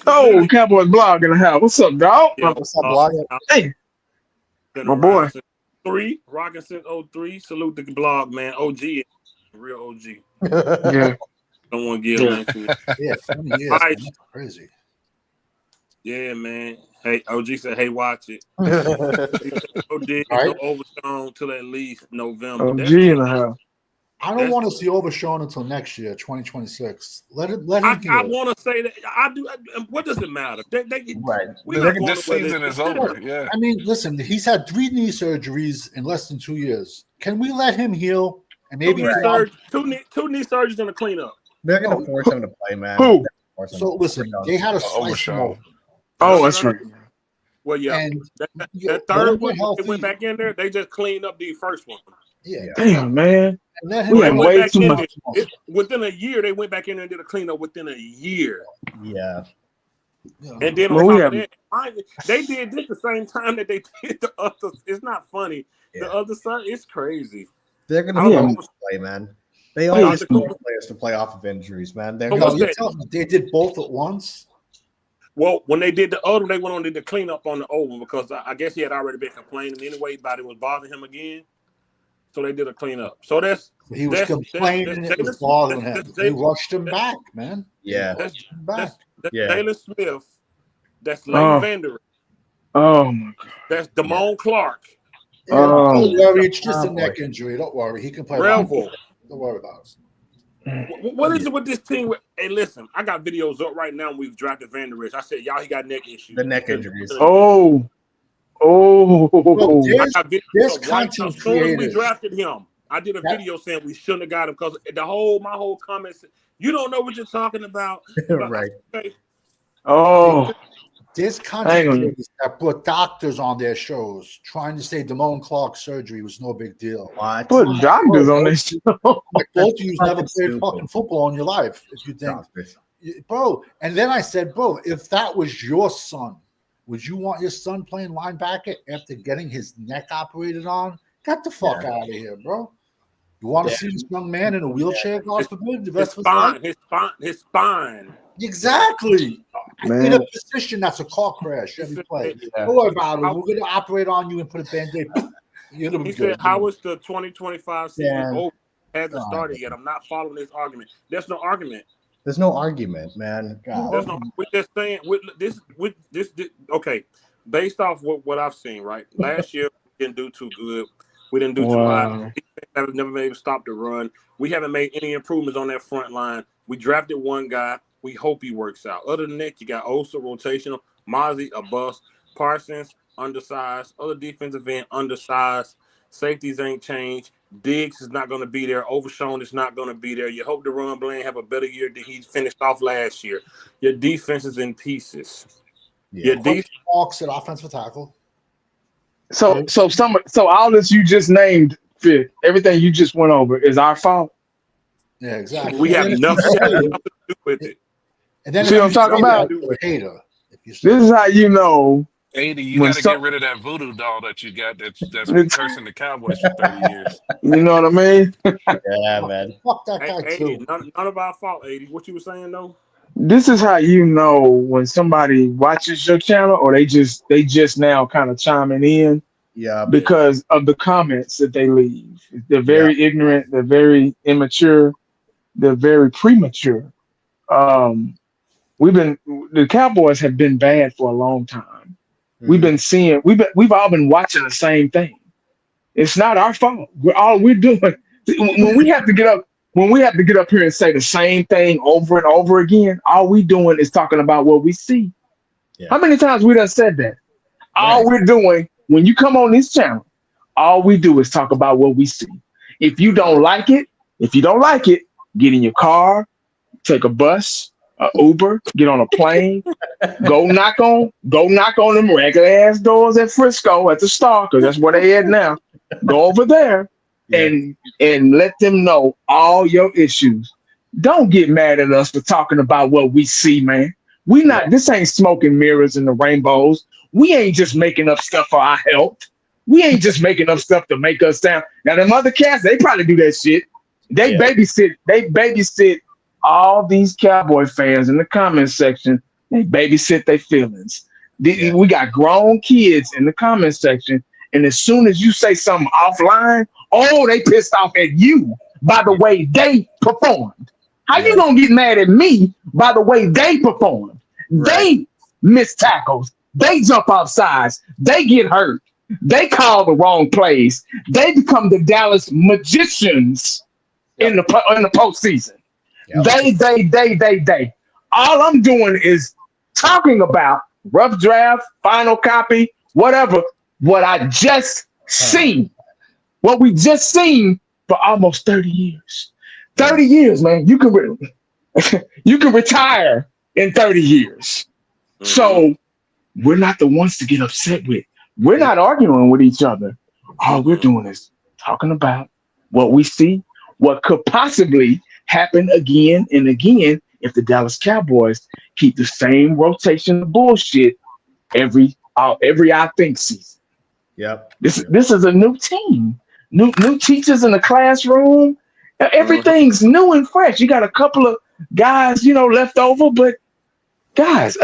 Oh, Cowboys Blog in the house. What's up, dog? What's up, Blog? Hey, my boy. Rockin' since 03. Salute the Blog, man. OG, real OG. Yeah. Don't want to give into it. Yeah, 20 years. Right. That's crazy. Yeah, man. Hey, OG said, "Hey, watch it." OG Right. overshown till at least November. OG in the house. I don't want to see Overshown until next year, 2026. Let him. I want to say that I do. What does it matter? Right. This season is over. Yeah. I mean, listen, he's had 3 knee surgeries in less than 2 years. Can we let him heal and maybe two knee surgeries and a cleanup? They're gonna force him to play, man. Who? So listen, they had a slice him open. Oh, that's right. Well, yeah. And that third one, they went back in there. They just cleaned up the first one. Yeah. Damn, man. And let We him had way too much. Within a year, they went back in there and did a cleanup within a year. Yeah. And then on top of that, they did this the same time that they did the other. It's not funny. The other side, it's crazy. They're gonna play, man. They always need players to play off of injuries, man. They did both at once. Well, when they did the other, they went on to the cleanup on the old one because I guess he had already been complaining anyway about it was bothering him again. So they did a cleanup. So he was complaining it was bothering him. They rushed him back, man. Yeah. That's Jalen Smith. That's Lane Vander. Oh my God. That's Damone Clark. Yeah, don't worry, it's just a neck injury. Don't worry, he can play. Revel. Don't worry about it. What is it with this team? Hey, listen, I got videos up right now. We've drafted Van Der Esch. I said, y'all, he got neck issues. The neck injuries. Oh. There's content as soon as we drafted him, I did a video saying we shouldn't have got him because my whole comments, you don't know what you're talking about. Right. Okay. Oh. There's content creators that put doctors on their shows trying to say Damone Clark's surgery was no big deal. What? Put doctors on their show. Like both of you never played fucking football in your life. If you think, bro. And then I said, bro, if that was your son, would you want your son playing linebacker after getting his neck operated on? Get the fuck out of here, bro. You want to see this young man in a wheelchair, God forbid, the rest of his life? His spine. Exactly. Man. In a position that's a car crash every play. Don't worry about it. We're going to operate on you and put a Band-Aid. He said, how is the 2025 season over? hasn't God. started yet. I'm not following this argument. There's no argument. There's no argument, man. God. There's no. We're just saying with this. Okay, based off what I've seen, right? Last year we didn't do too good. We didn't do too high. Wow. Have never been able to stop the run. We haven't made any improvements on that front line. We drafted one guy. We hope he works out. Other than that, you got Osa rotational, Mozzie a bust, Parsons undersized, other defensive end undersized. Safeties ain't changed. Diggs is not going to be there. Overshown is not going to be there. You hope the run Blaine have a better year than he finished off last year. Your defense is in pieces. Yeah. Your defense. Hawks at offensive tackle. So all this you just named, Fit, everything you just went over is our fault. Yeah, exactly. We have And then nothing if you to do with it. And then See if what I'm you talking say about? that, you're a hater. If you say This is how you know 80, you when got to get rid of that voodoo doll that you got that's been it's, cursing the Cowboys for 30 years. you know what I mean? Yeah, man. fuck that Hey, guy 80, too. none of our fault, 80. What you were saying, though? This is how you know when somebody watches your channel or they just now kind of chiming in Yeah. because of the comments that they leave. They're very ignorant, they're very immature, they're very premature. Um, the Cowboys have been bad for a long time. We've all been watching the same thing. It's not our fault. We're doing when we have to get up here and say the same thing over and over again, all we doing is talking about what we see. Yeah. How many times we done said that? All Right. we're doing when you come on this channel, all we do is talk about what we see. If you don't like it, get in your car, take a bus, a Uber, get on a plane, go knock on them regular ass doors at Frisco at the Star, because that's where they at now. Go over there Yeah. and let them know all your issues. Don't get mad at us for talking about what we see, man. This ain't smoke and mirrors and the rainbows. We ain't just making up stuff for our health. We ain't just making up stuff to make us sound. Now them other cats, they probably do that shit. They babysit all these Cowboy fans in the comment section. They babysit their feelings. We got grown kids in the comment section, and as soon as you say something offline, they pissed off at you by the way they performed. How you gonna get mad at me by the way they performed? Right. They miss tackles. They jump off sides. They get hurt. They call the wrong plays. They become the Dallas magicians in the postseason. Yep. They. All I'm doing is talking about rough draft, final copy, whatever. What I just seen, what we just seen for almost 30 years. 30 years, man. You can retire in 30 years. Mm-hmm. So we're not the ones to get upset with. We're not arguing with each other. All we're doing is talking about what we see, what could possibly happen again and again if the Dallas Cowboys keep the same rotation of bullshit every I think season. Yep. This is a new team, new teachers in the classroom. Everything's new and fresh. You got a couple of guys, left over, but guys,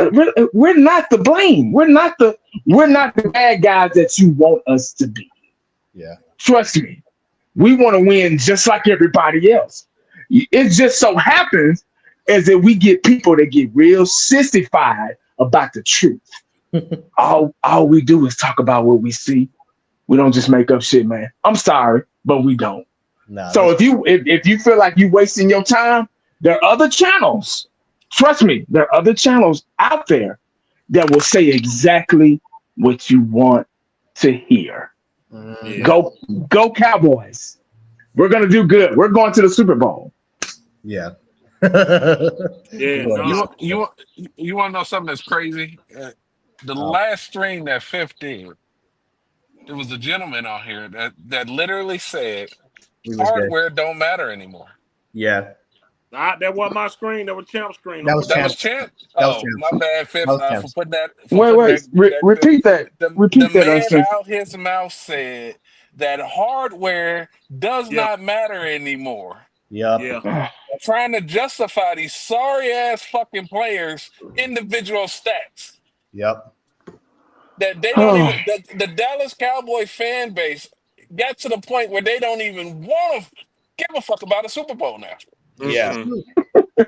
we're not to blame. We're not the bad guys that you want us to be. Yeah. Trust me, we want to win just like everybody else. It just so happens as that we get people that get real sissified about the truth. all we do is talk about what we see. We don't just make up shit, man. I'm sorry, but we don't. Nah, So if you feel like you're wasting your time, there are other channels. Trust me, there are other channels out there that will say exactly what you want to hear. Yeah. Go Cowboys. We're gonna do good. We're going to the Super Bowl. Yeah. Yeah. No. You want to know something that's crazy? The last stream that Fifth did, there was a gentleman on here that literally said hardware don't matter anymore. Yeah. That wasn't my screen. That was Champ's screen. That was Champ. That was Oh, Champ. my bad, Fifth, That was for Champ. putting that. Repeat that. Repeat The that. man out his mouth said that hardware does not matter anymore. Yep. Yeah. Trying to justify these sorry ass fucking players' individual stats. Yep. That they don't even the Dallas Cowboy fan base got to the point where they don't even want to give a fuck about a Super Bowl now. Yeah. I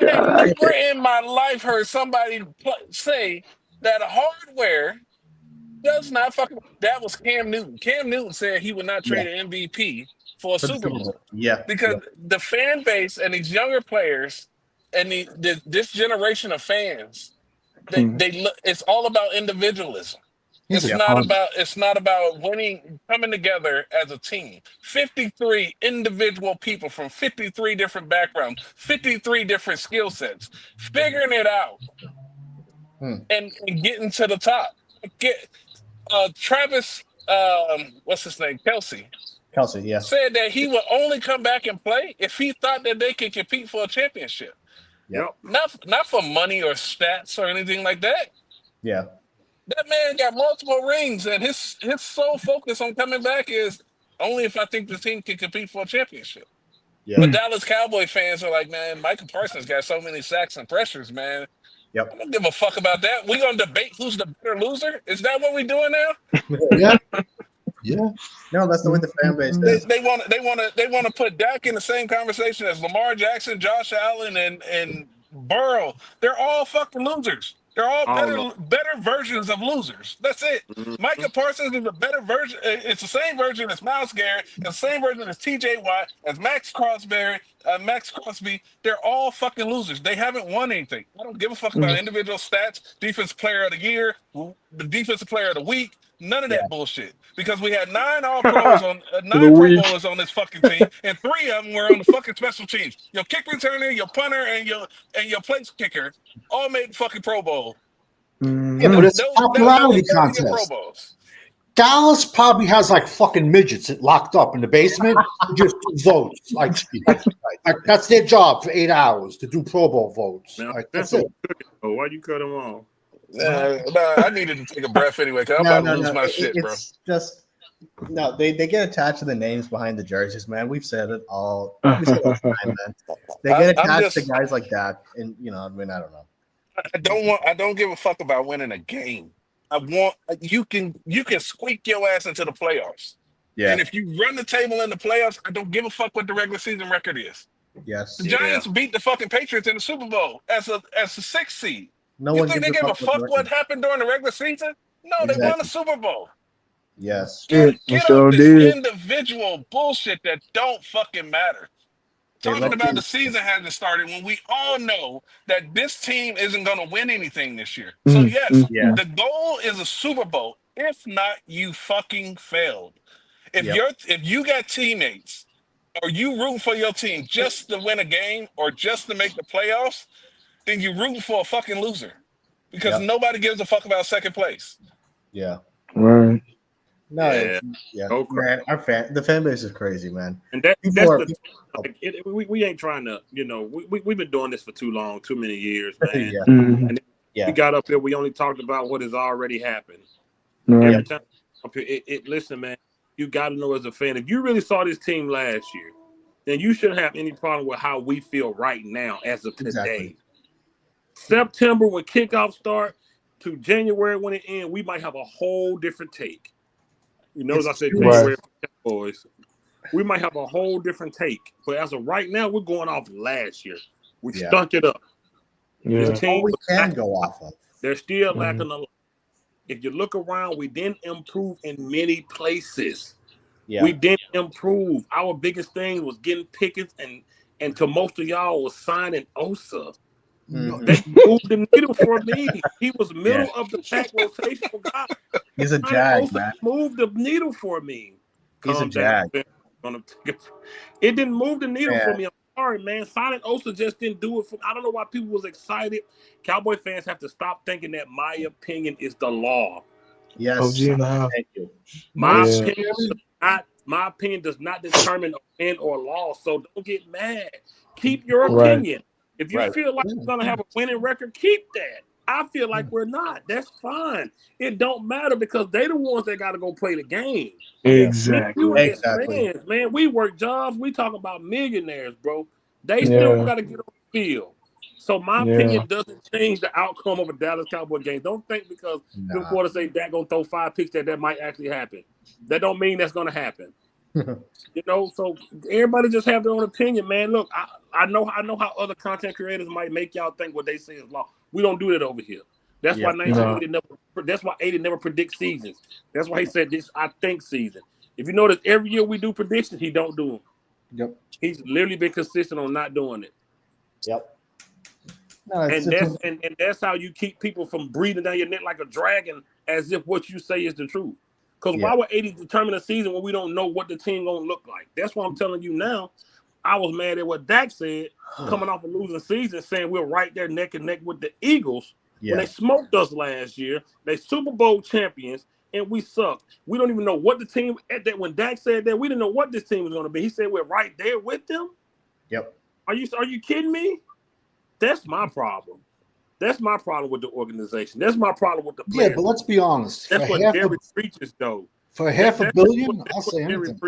have never in my life heard somebody say that hardware does not fucking. That was Cam Newton. Cam Newton said he would not trade an MVP for a For the Super Bowl. Yeah. Because the fan base and these younger players and this generation of fans, they look. It's all about individualism. It's not about winning, coming together as a team. 53 individual people from 53 different backgrounds, 53 different skill sets, figuring it out and getting to the top. Travis, what's his name? Kelsey, yeah. said that he would only come back and play if he thought that they could compete for a championship. Yep. Not for money or stats or anything like that. Yeah. That man got multiple rings, and his sole focus on coming back is only if I think the team can compete for a championship. Yeah. But Dallas Cowboy fans are like, man, Micah Parsons got so many sacks and pressures, man. Yep. I don't give a fuck about that. We gonna debate who's the better loser? Is that what we doing now? Yeah. Yeah. No, that's the way the fan base does. They want to put Dak in the same conversation as Lamar Jackson, Josh Allen, and Burrow. They're all fucking losers. They're all better versions of losers. That's it. Micah Parsons is a better version. It's the same version as Myles Garrett, and the same version as T.J. Watt, as Max Crosby. They're all fucking losers. They haven't won anything. I don't give a fuck about individual stats, defensive player of the year, the defensive player of the week. None of that bullshit. Because we had 9 All-Pros on 9 Pro Bowlers on this fucking team, and 3 of them were on the fucking special teams. Your kick returner, your punter, and your place kicker all made fucking Pro Bowl. Yeah, but it's a popularity contest. Dallas probably has like fucking midgets locked up in the basement who just do votes. Like that's their job for 8 hours to do Pro Bowl votes. Now, like, that's it. Why you cut him off? I needed to take a breath anyway because I'm about to lose my shit, bro. It's just they get attached to the names behind the jerseys, man. We've said it all. We said it all the time, man. They get attached to guys like that, and I mean, I don't know. I don't give a fuck about winning a game. I want you can squeak your ass into the playoffs. Yeah. And if you run the table in the playoffs, I don't give a fuck what the regular season record is. Yes. The Giants beat the fucking Patriots in the Super Bowl as a 6th seed. No you one think they give a fuck what happened during the regular season? No, they won a Super Bowl. Yes. Get off this individual bullshit that don't fucking matter. Talking about the season hasn't started when we all know that this team isn't going to win anything this year. So yes, the goal is a Super Bowl. If not, you fucking failed. If you got teammates or you root for your team just to win a game or just to make the playoffs, then you're rooting for a fucking loser because nobody gives a fuck about second place. Yeah. Right. No, man, the fan base is crazy, man. And we ain't trying to, we've been doing this for too long, too many years, man. And we got up here, we only talked about what has already happened. Every time up here, listen, man, you got to know as a fan, if you really saw this team last year, then you shouldn't have any problem with how we feel right now as of today. Exactly. September when kickoff start to January when it ends, we might have a whole different take. As I said, January Cowboys, we might have a whole different take. But as of right now, we're going off last year. We stunk it up. This team we can go off of. They're still lacking a lot. If you look around, we didn't improve in many places. Yeah. We didn't improve. Our biggest thing was getting Pickens, and to most of y'all was signing Osa. Mm-hmm. They moved the needle for me. He was middle of the pack rotational guy. He's a jag, man. Moved the needle for me. He's a jag. It didn't move the needle for me. I'm sorry, man. Signing Osa just didn't do it for me. I don't know why people was excited. Cowboy fans have to stop thinking that my opinion is the law. Yes. Thank you. My opinion does not determine a win or loss, so don't get mad. Keep your opinion. If you feel like you're going to have a winning record, keep that. I feel like we're not. That's fine. It don't matter because they the ones that got to go play the game. Exactly. Fans, man, we work jobs. We talk about millionaires, bro. They still got to get on the field. So my opinion doesn't change the outcome of a Dallas Cowboy game. Don't think because the quarter say Dak going to throw 5 picks that might actually happen. That don't mean that's going to happen. You know, so everybody just have their own opinion, man. Look, I know how other content creators might make y'all think what they say is law. We don't do that over here. That's why 1980 never. That's why 80 never predicts seasons. That's why he said this. I think season. If you notice, every year we do predictions, he don't do them. Yep. He's literally been consistent on not doing it. Yep. No, And that's how you keep people from breathing down your neck like a dragon, as if what you say is the truth. Because why would 80 determine a season when we don't know what the team gonna look like? That's what I'm telling you now. I was mad at what Dak said, coming off a losing season, saying we're right there neck and neck with the Eagles when they smoked us last year. They Super Bowl champions, and we suck. We don't even know what the team at that. When Dak said that, we didn't know what this team was going to be. He said we're right there with them. Yep. Are you kidding me? That's my problem. That's my problem with the organization. That's my problem with the players. Yeah, but let's be honest. That's what Jerry preaches, though. For half a billion, I'll say anything.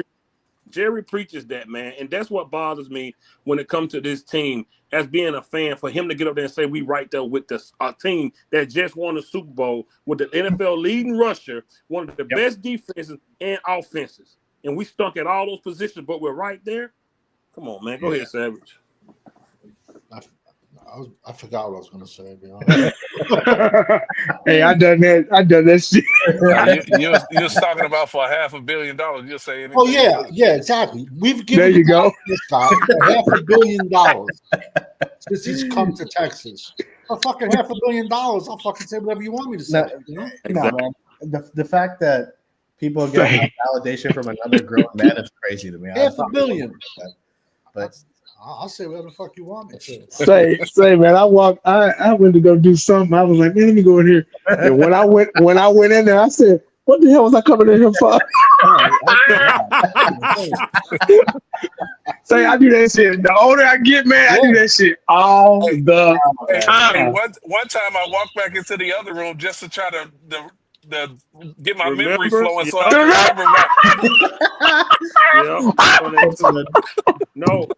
Jerry preaches that, man, and that's what bothers me when it comes to this team. As being a fan, for him to get up there and say we right there with a team that just won the Super Bowl with the NFL leading rusher, one of the best defenses and offenses, and we stunk at all those positions, but we're right there. Come on, man, go ahead, Savage. I forgot what I was going to say. To be honest. Hey, I done that shit. You was talking about for $500 million. You'll say anything. Oh yeah, exactly. We've given there you go. This guy $500 million since he's come to Texas. For fucking $500 million, I'll fucking say whatever you want me to say. No, man. The fact that people get validation from another grown man is crazy to me. $500 million. But I'll say whatever the fuck you want me to. Say, man. I went to go do something. I was like, man, let me go in here. And when I went in there, I said, what the hell was I coming in here for? Say, I do that shit. The older I get, man, I do that shit all the time. Hey, one time I walked back into the other room just to try to get my memory flowing so I can remember No,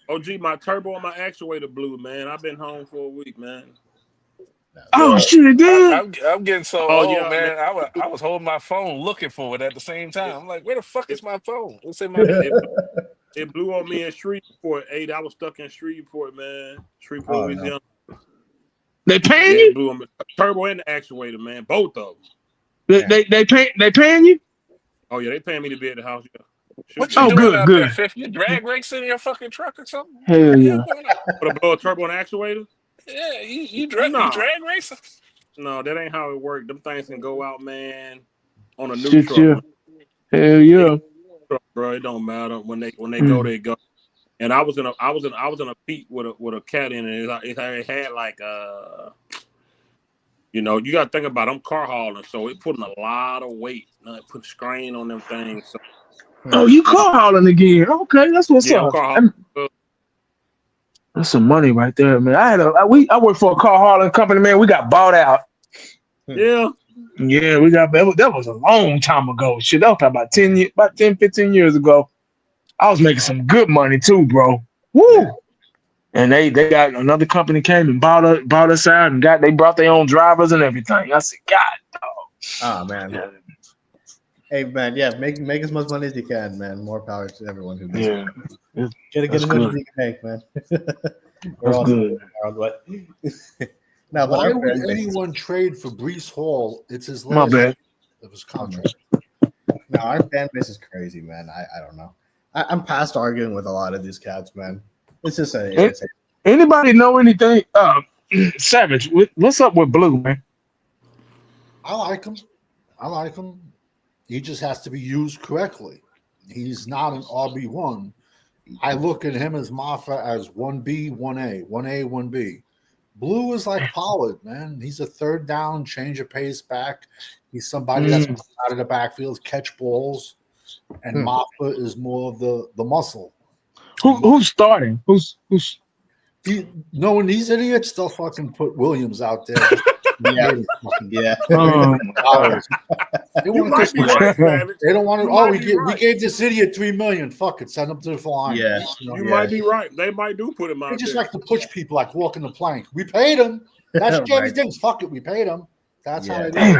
OG, my turbo and my actuator blew, man. I've been home for a week, man. Oh shit, it did. I'm getting so old, man. I was holding my phone looking for it at the same time. I'm like, where the fuck is my phone? It's in my It blew on me in Shreveport. I was stuck in Shreveport, man. Shreveport, Louisiana. They paying you? Blew on me. Turbo and the actuator, man. Both of them. They paying you? Oh yeah, they paying me to be at the house. Yeah. What you doing out there, Fifth? You drag racing in your fucking truck or something? Hell yeah. Put a blow a turbo and actuator? Yeah, you drag racing? No, that ain't how it works. Them things can go out, man, on a new truck. Yeah. Hell yeah. Bro, it don't matter. When they go, they go. And I was in a Pete with a cat in it. It had like you gotta think about it. I'm car hauling, so it putting a lot of weight. It put strain on them things. So, oh, you car hauling again? Okay, that's what's up. That's some money right there, man. I worked for a car hauling company, man. We got bought out. Yeah. Yeah, that was a long time ago. Shit, that was about 10, 15 years ago. I was making some good money too, bro. Woo! And they got another company came and bought us out and they brought their own drivers and everything. I said, God, dog. Oh man. Yeah. Hey man, make as much money as you can, man. More power to everyone who does it. Get as much as you can make, man. That's good. Now, why would anyone trade for Breece Hall? It's his last. My bad. Of his contract. No, our fan base is crazy, man. I don't know. I'm past arguing with a lot of these cats, man. It's just anybody know anything? Savage, what's up with Blue, man? I like him. He just has to be used correctly. He's not an RB1. I look at him as Mafra as 1B, 1A, 1A, 1B. Blue is like Pollard, man. He's a third down, change of pace back. He's somebody that's out of the backfield, catch balls. And Mafra is more of the muscle. Who's starting? Who's knowing these idiots, they'll fucking put Williams out there. Yeah. They don't want to. Oh, we gave this idiot $3 million. Fuck it, send him to the flying. Yeah, you might be right. They might do put him out. They just like to push people like walking the plank. We paid him. That's Jerry's things. Fuck it, we paid him. That's how it is.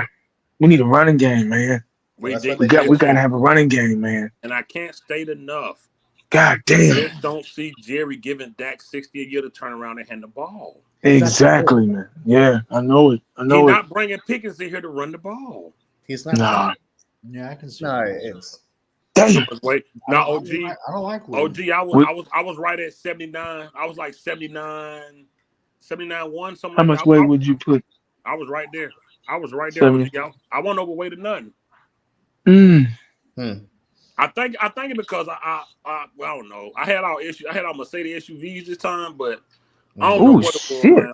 We need a running game, man. We That's did. what We gotta have a running game, man. And I can't state enough. God I damn. just don't see Jerry giving Dak 60 a year to turn around and hand the ball. Exactly, man. Yeah, I know it. I He's know it. not bringing Pickens in here to run the ball. He's not. Nah. Yeah, I can see. No, that. it's Damn. Wait, now OG, I don't like OG, Williams. I was right at 79. I was like 79, 1, something How like much that. weight would you put? I was right there. I was right there, 70. OG. I wasn't overweight or nothing. I think it because I don't know. I had our Mercedes SUVs this time, but I don't know what it was, man.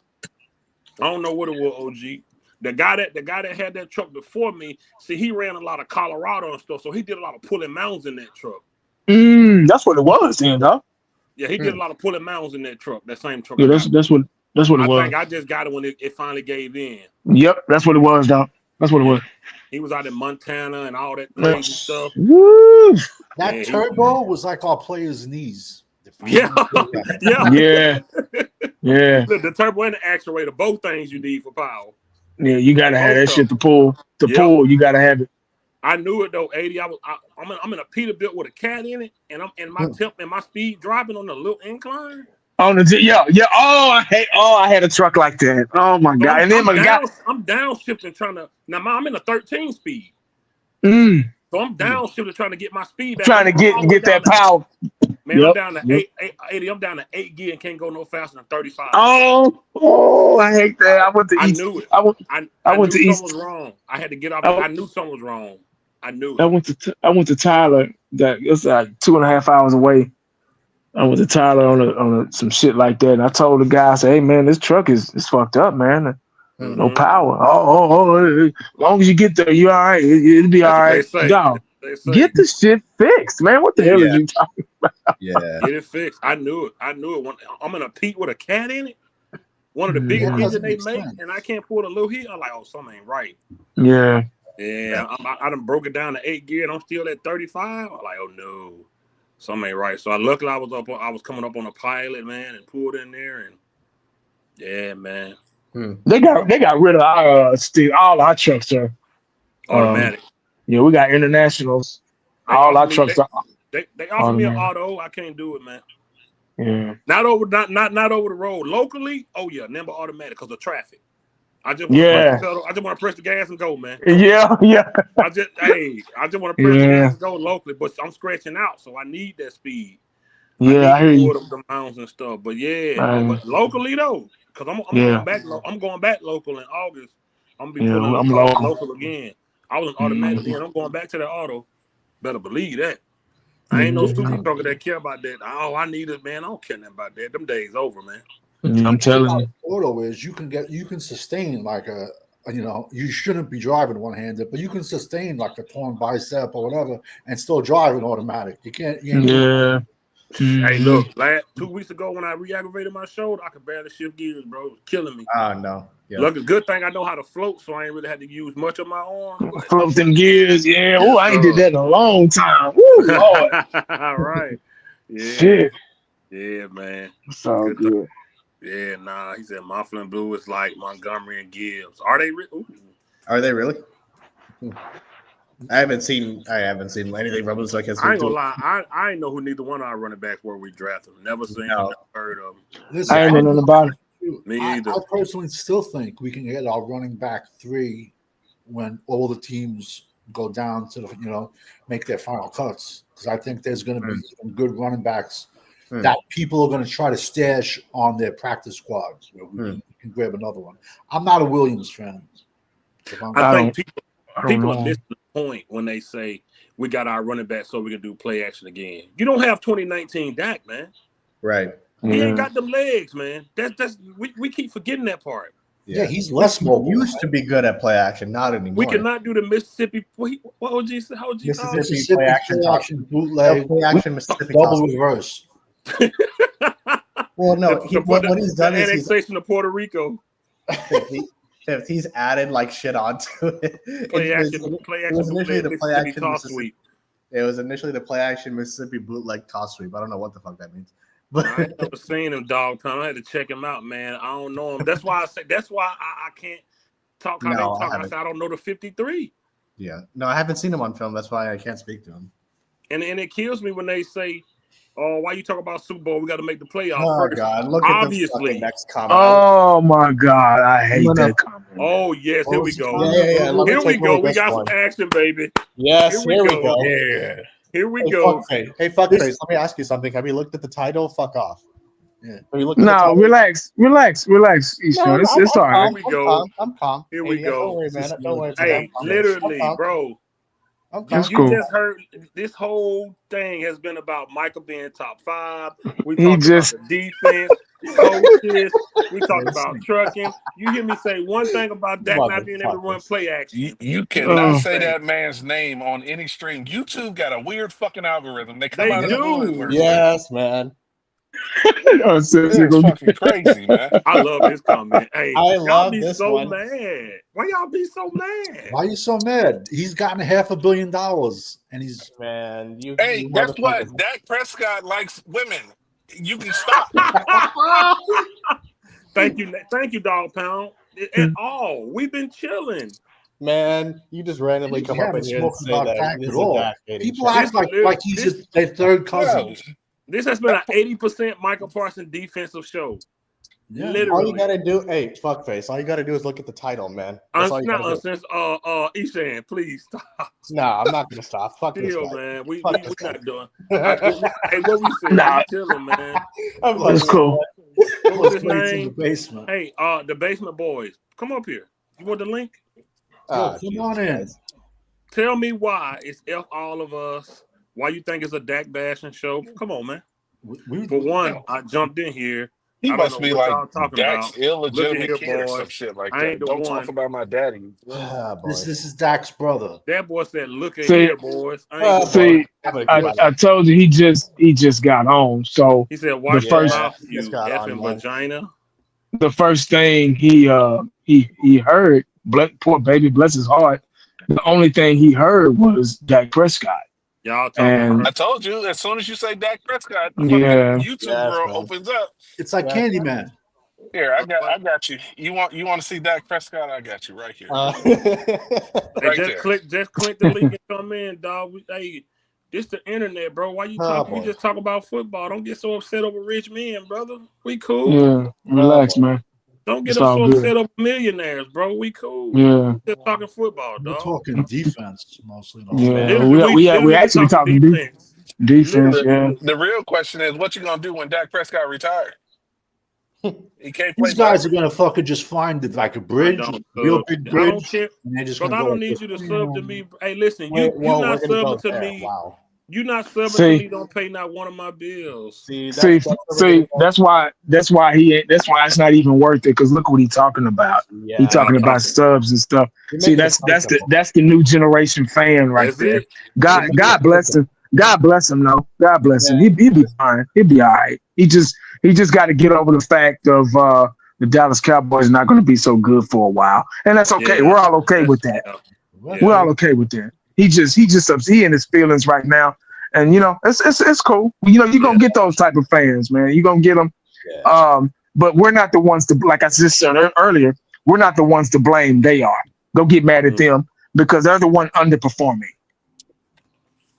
I don't know what it was, OG. The guy that had that truck before me, see, he ran a lot of Colorado and stuff, so he did a lot of pulling mounds in that truck. That's what it was, then, dog. Yeah, he did a lot of pulling mounds in that truck. That same truck. Yeah, that's what it was. I think I just got it when it finally gave in. Yep, that's what it was, dog. That's what it was. He was out in Montana and all that crazy stuff. Woo! That turbo was like our players' knees. Yeah. Yeah. The turbo and the actuator, both things you need for power. Yeah, you gotta have that shit to pull. Pull, you gotta have it. I knew it though, 80. I'm in a Peterbilt with a cat in it, and my speed driving on the little incline. On the yeah. Oh, I had a truck like that. Oh my god! And then I'm downshifting trying to. Now I'm in a 13 speed. So I'm downshifting trying to get my speed back. Trying to get that power. Man, I'm down to 80. I'm down to 8 gear and can't go no faster than 35. Oh, I hate that. I went to East. Knew it. I went to East. East. Something was wrong. I had to get off. I knew something was wrong. I knew it. I went to Tyler. That it's like 2.5 hours away. I went to Tyler on some shit like that. And I told the guy, I said, "Hey man, this truck is fucked up, man. No power. As long as you get there, you all right. It'll be all right. Dog, get the shit fixed, man. What the hell are you talking about? Yeah, get it fixed. I knew it. When I'm in a Pete with a cat in it, one of the biggest engines they make, and I can't pull the little heat. I'm like, oh, something ain't right. Yeah. I done broke it down to 8 gear, and I'm still at 35. I'm like, oh no, something ain't right. So I was coming up on a pilot, man, and pulled in there, and yeah, man. They got rid of all our trucks are automatic. We got internationals. All our trucks are. They offer me an auto. I can't do it, man. Yeah. Not over the road. Locally, oh yeah, never automatic because of traffic. I just want to press the gas and go, man. Yeah. I just want to press the gas and go locally, but I'm scratching out, so I need that speed. Yeah, I hear you. The mounds and stuff, but but locally though, because I'm going back local in August. I'm gonna be pulling local again. I was an automatic then. I'm going back to the auto. Better believe that. I ain't no super trucker that care about that. Oh, I need it, man. I don't care nothing about that. Them days over, man. I'm telling you. Auto is you can sustain like you shouldn't be driving one-handed, but you can sustain like a torn bicep or whatever and still drive an automatic. You can't. Hey, look, 2 weeks ago when I re-aggravated my shoulder, I could barely shift gears, bro. It was killing me. Oh no. Yeah. Look, a good thing I know how to float, so I ain't really had to use much of my arm. Float them gears, yeah. Oh, I ain't did that in a long time. Woo, Lord. Right. Yeah. Shit. Yeah, man. It's all good. Yeah, nah. He said Mufflin Blue is like Montgomery and Gibbs. Are they? Are they really? I haven't seen anything from them, so I can't. I ain't gonna lie. I ain't know who neither one of our running backs were. We drafted them. Never seen them. Never heard of them. Listen, I ain't know nothing about it. Me either. I personally still think we can get our running back 3 when all the teams go down to make their final cuts, because I think there's going to be some good running backs that people are going to try to stash on their practice squads where we can grab another one. I'm not a Williams fan. I think people are missing the point when they say we got our running back so we can do play action again. You don't have 2019 Dak, man. Right. He ain't got them legs, man. We keep forgetting that part. Yeah, he's less mobile. Used to be good at play action, not anymore. We cannot do the Mississippi. What would you say? How would you call it? Mississippi play action bootleg, play action Mississippi double reverse. Well, no, what he's done is annexation of Puerto Rico. He's added like shit onto it. Play action Mississippi toss sweep. It was initially the play action Mississippi bootleg toss sweep. I don't know what the fuck that means. But I ain't never seen him, dog. I had to check him out, man. I don't know him. That's why I say. That's why I can't talk how they talk. I said I don't know the 53. Yeah. No, I haven't seen him on film. That's why I can't speak to him. And it kills me when they say, "Oh, why you talk about Super Bowl? We got to make the playoffs Oh first." God! Look at this Obviously. fucking next comment. Oh my God, I hate gonna- that comment. Oh yes, here we go. Yeah. Let me Here we take go. over We this got one. some action, baby. Yes, Here we go. Yeah. Here we Hey, go. fuckface. Let me ask you something. Have you looked at the title? Fuck off. Yeah. Have you looked at the No, title? relax, Eastern. It's all right. Here we go. I'm calm. Here we Hey, go. Don't worry, man. Don't worry. Hey, I'm literally, calm. bro. I'm calm. That's You cool. just heard this whole thing has been about Micah being top 5. We He talked just- about the defense, coaches. We talked about trucking. You hear me say one thing about Dak not being able to run play action. You cannot say that man's name on any stream. YouTube got a weird fucking algorithm. They come They out of the do. woodwork. Yes, man. It's fucking crazy, man. I love his comment. Hey, I y'all love be this so one. mad. Why y'all be so mad? Why are you so mad? He's gotten $500 million, and he's Man, you. Hey, you guess what? motherfuckers. Dak Prescott likes women. You can stop. Thank you, Dog Pound. At all, we've been chilling. Man, you just randomly come up in here and say that this is a Dak hating people show. act like he's their third cousin. This has been an 80% Micah Parsons defensive show. Yeah. Literally. All you gotta do, hey, fuckface. All you gotta do is look at the title, man. That's all you gotta do. Ishan, please stop. Nah, I'm not gonna stop. Fuck this Chill, guy. man. We Fuck this guy. not doing. Hey, what we said? Nah. We chilling, man. I'm That's cool. What's his In the name? basement. Hey, the Basement Boys, come up here. You want the link? Yo, come on in. Tell me why it's F all of us. Why you think it's a Dak bashing show? Come on, man. For one, I jumped in here. He I don't must know be what like y'all talking Dak's about. illegitimate Look at here, kid or boys. some shit like I ain't that. the Don't one. talk about my daddy. Ah, boy. This is Dak's brother. That boy said, "Look at See- here, boys." I ain't the one. See, I told you he just got on. So He said, "Watch the your first- mouth, he you just got on, effing man. vagina." the first thing he heard, poor baby, bless his heart. The only thing he heard was Dak Prescott. Y'all talking And about I told you, as soon as you say Dak Prescott, the Yeah. fucking YouTube Yes, world man. opens up. It's like Yeah. Candyman. Here, I got you. You want to see Dak Prescott? I got you right here. Hey, Right just there. click the link and come in, dog. Hey, this the internet, bro. Why you talking? We boy. just talk about football. Don't get so upset over rich men, brother. We cool. Yeah, relax, man. Don't get It's us all so good. upset over millionaires, bro. We cool. Yeah, Just talking football, We're dog. talking defense mostly. yeah. Literally, We literally actually talking defense. defense. Yeah. The real question is, what you gonna do when Dak Prescott retires? He can't play. These guys are gonna fucking just find it like a bridge, I don't, real big I bridge, don't care. and they're just Because gonna I go don't like need this. you to sub to me. Hey, listen, you Well, not we're gonna go subbing to there. me. Wow. You not subbing See- to me. Don't pay not one of my bills. See, See, that's why he ain't. That's why it's not even worth it. Because look what he's talking about. yeah. He talking about subs and stuff. You're See, making it that's the new generation fan right That's there. it. God bless him. God bless him. No, God bless him. He'll be fine. He'll be all right. He just got to get over the fact of the Dallas Cowboys not going to be so good for a while, and that's okay. Yeah. We're all okay with that. Yeah. We're all okay with that. He just in his feelings right now, and it's cool. You're gonna get those type of fans, man. You're gonna get them. Yeah. But we're not the ones to, like I just said earlier, we're not the ones to blame. They are. Go get mad at them because they're the one underperforming.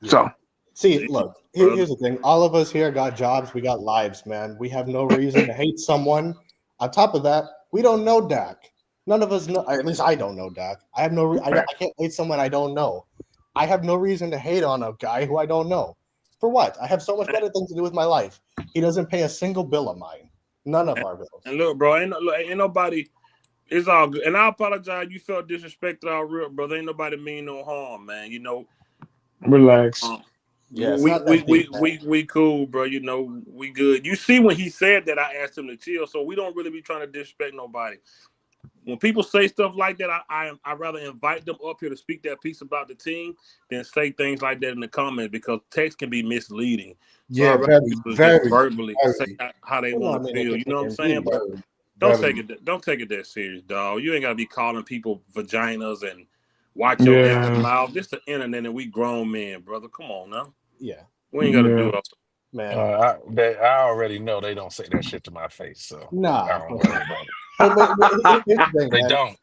Yeah. So see, look, here's the thing. All of us here got jobs. We got lives, man. We have no reason to hate someone. On top of that, we don't know Dak. None of us know. At least I don't know Dak. I have no. I can't hate someone I don't know. I have no reason to hate on a guy who I don't know. For what? I have so much better things to do with my life. He doesn't pay a single bill of mine. None of our bills. And look, bro, ain't nobody. It's all good. And I apologize. You felt disrespected all real, brother. Ain't nobody mean no harm, man. relax. Yeah, we cool, bro. We good. You see, when he said that, I asked him to chill. So we don't really be trying to disrespect nobody. When people say stuff like that, I rather invite them up here to speak that piece about the team than say things like that in the comments because text can be misleading. Yeah, so very verbally very. say how they want to feel. You know what I'm saying? But don't take it that serious, dog. You ain't gotta be calling people vaginas and watch your effing mouth. This the internet and we grown men, brother. Come on now. Yeah. We ain't gotta do it. Man. I already know they don't say that shit to my face, so Nah. I don't worry about it. Here's the thing, They man. don't.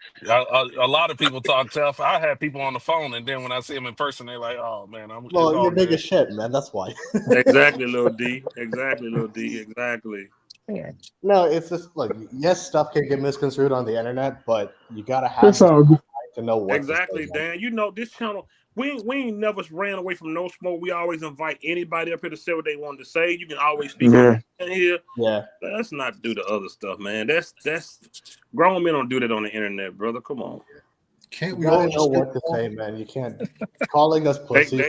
A lot of people talk tough. I have people on the phone, and then when I see them in person, they're like, "Oh man, it's Well, all you're big good." as shit, man. That's why. Exactly, little D. Exactly, little D. Exactly. No, it's just look. Yes, stuff can get misconstrued on the internet, but you gotta have It's this all good. to know what. Exactly, to say. Dan. You know this channel. We ain't never ran away from no smoke. We always invite anybody up here to say what they wanted to say. You can always speak Yeah. on here. Yeah. Let's not do the other stuff, man. That's grown men don't do that on the internet, brother. Come on. Can't You we all gotta know just what to say, man. You can't calling us pussies.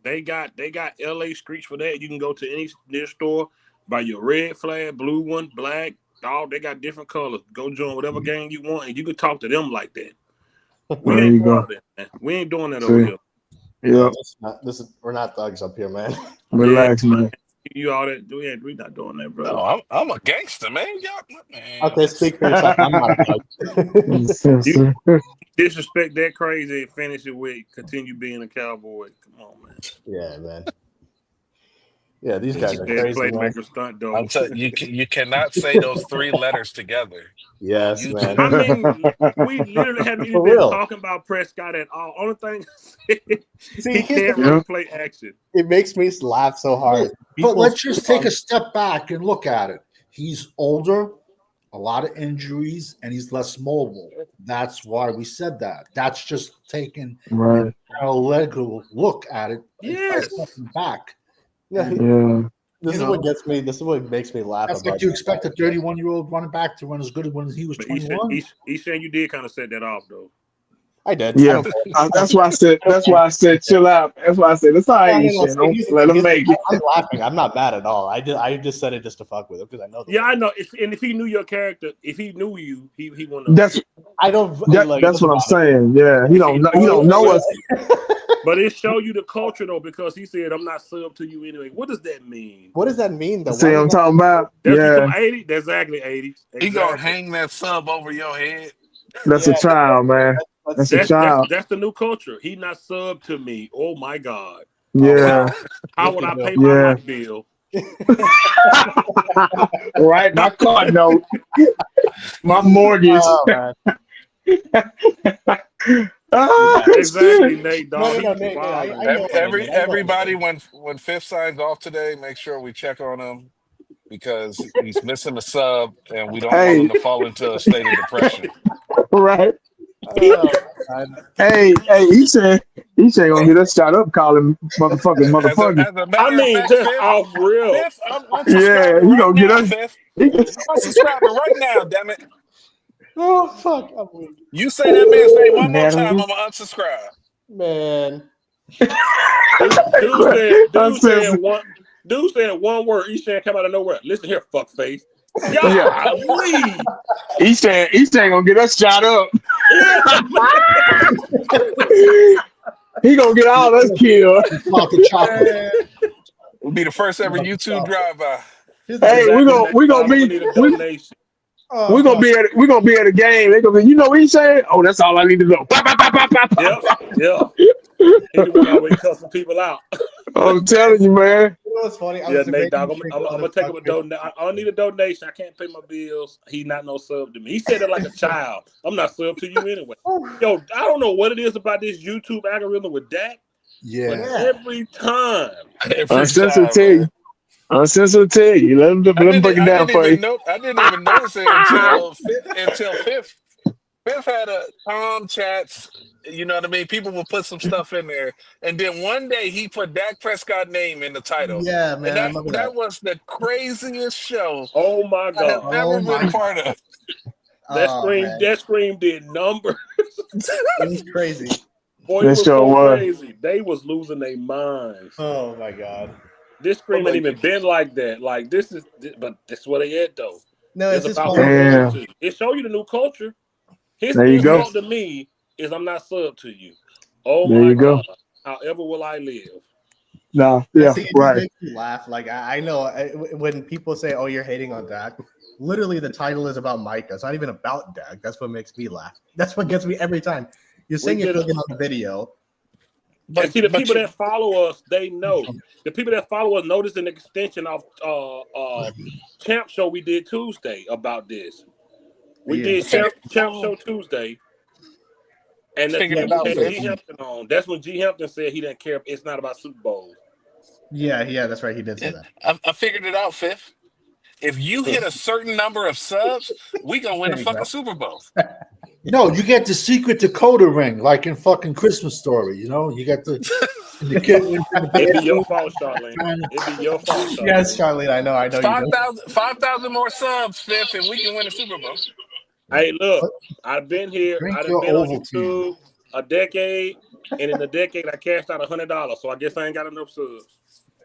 They got LA streets for that. You can go to any store, buy your red flag, blue one, black, dog. They got different colors. Go join whatever gang you want, and you can talk to them like that. We There ain't you part go. of that, man. We ain't doing that See. over here. Yep. We're not thugs up here, man. Relax, man. You all that. We not doing that, brother. No, I'm a gangster, man. Y'all, man. Okay, speak for yourself. I'm not a thug. You disrespect that crazy and finish it with continue being a cowboy. Come on, man. Yeah, man. Yeah, these guys are crazy. Playmaker stunt dog. I'm telling you cannot say those 3 letters together. Yes, man. I mean, we literally haven't even been talking about Prescott at all. Only thing he can't really play action. It makes me laugh so hard. But let's just take a step back and look at it. He's older, a lot of injuries, and he's less mobile. That's why we said that. That's just taking an analytical look at it. Yes. Back. Yeah. This is what gets me. This is what makes me laugh. That's like you expect a 31-year-old running back to run as good as when he was 21. Eshan, you did kind of set that off, though. I did. Yeah, that's why I said. That's why I said chill out. That's why I said it's all right. Don't let him make it. I'm laughing. I'm not mad at all. I just said it just to fuck with him because I know. Yeah, I know. And if he knew your character, if he knew you, he wouldn't. That's what I'm saying. Yeah, he don't know us. But it show you the culture though, because he said, "I'm not sub to you anyway." What does that mean? What does that mean, though? See what I'm talking about? That's 80. That's exactly 80. Exactly. He gonna hang that sub over your head. That's a child, man. That's a child. That's the new culture. He not sub to me. Oh my God. Yeah. How would I pay my light bill? Right, my car note, my mortgage. Exactly, Nate. Dog. Everybody, when Fifth signs off today, make sure we check on him because he's missing a sub, and we don't want him to fall into a state of depression. Right. Hey, he said gonna get us shot up calling motherfucker. I mean, just off real. Fifth, I'm unsubscribing he gonna get us. Fifth. I'm unsubscribing right now, damn it. Oh fuck! You say that man's name one more time, I'm gonna unsubscribe. Man. Dude said one word. Eshan come out of nowhere. Listen here, fuckface. Yeah, leave. Eshan gonna get us shot up. He gonna get all us killed. We'll be the first ever YouTube drive-by. Hey, we're gonna be at a game. They're gonna be, you know what he's saying? Oh, that's all I need to know. Yeah. He always cussing people out. I'm telling you, man. You know what's funny? Nate, dog, I'm gonna take him a donation. I need a donation. I can't pay my bills. He not no sub to me. He said it like a child. I'm not sub to you anyway. Yo, I don't know what it is about this YouTube algorithm with Dak. Yeah. But every time. Unsensitive. You let him break it down for you. I didn't even notice it until Fifth had a Tom chats. You know what I mean? People will put some stuff in there, and then one day he put Dak Prescott name in the title. Yeah, man. And that was the craziest show. Oh my God! I have never been part of. That scream did numbers. It was crazy. Boy, it was so crazy. They was losing their minds. Oh my God. This scream ain't even been like that. Like this is what they at though. No, it's about it show you the new culture. His insult to me is I'm not sub to you. Oh my God. However will I live? No, yeah, right. It makes me laugh. Like I know when people say, "Oh, you're hating on Dak," literally the title is about Micah. It's not even about Dak. That's what makes me laugh. That's what gets me every time. You're saying you're looking on the video. But see, the people that follow us, they know. The people that follow us notice an extension of Champ Show we did Tuesday about this. We Yeah. did Champ Show Tuesday, and Figured it out, had Fifth. G Hampton on. That's when G Hampton said he didn't care. It's not about Super Bowl. Yeah, that's right. He did say that. I figured it out, Fifth. If you hit a certain number of subs, we gonna win the There you fucking go. Super Bowl. No, you get the secret decoder ring, like in fucking Christmas Story. You know, you got the kid. It'd be your fault, Charlene. It'd be your fault, Charlene. Yes, Charlene, I know you do. 5,000 more subs, Fifth, and we can win the Super Bowl. Hey, look, I've been here. Drink I've your been on Ovaltine. YouTube a decade, and in a decade, I cashed out $100. So I guess I ain't got enough subs.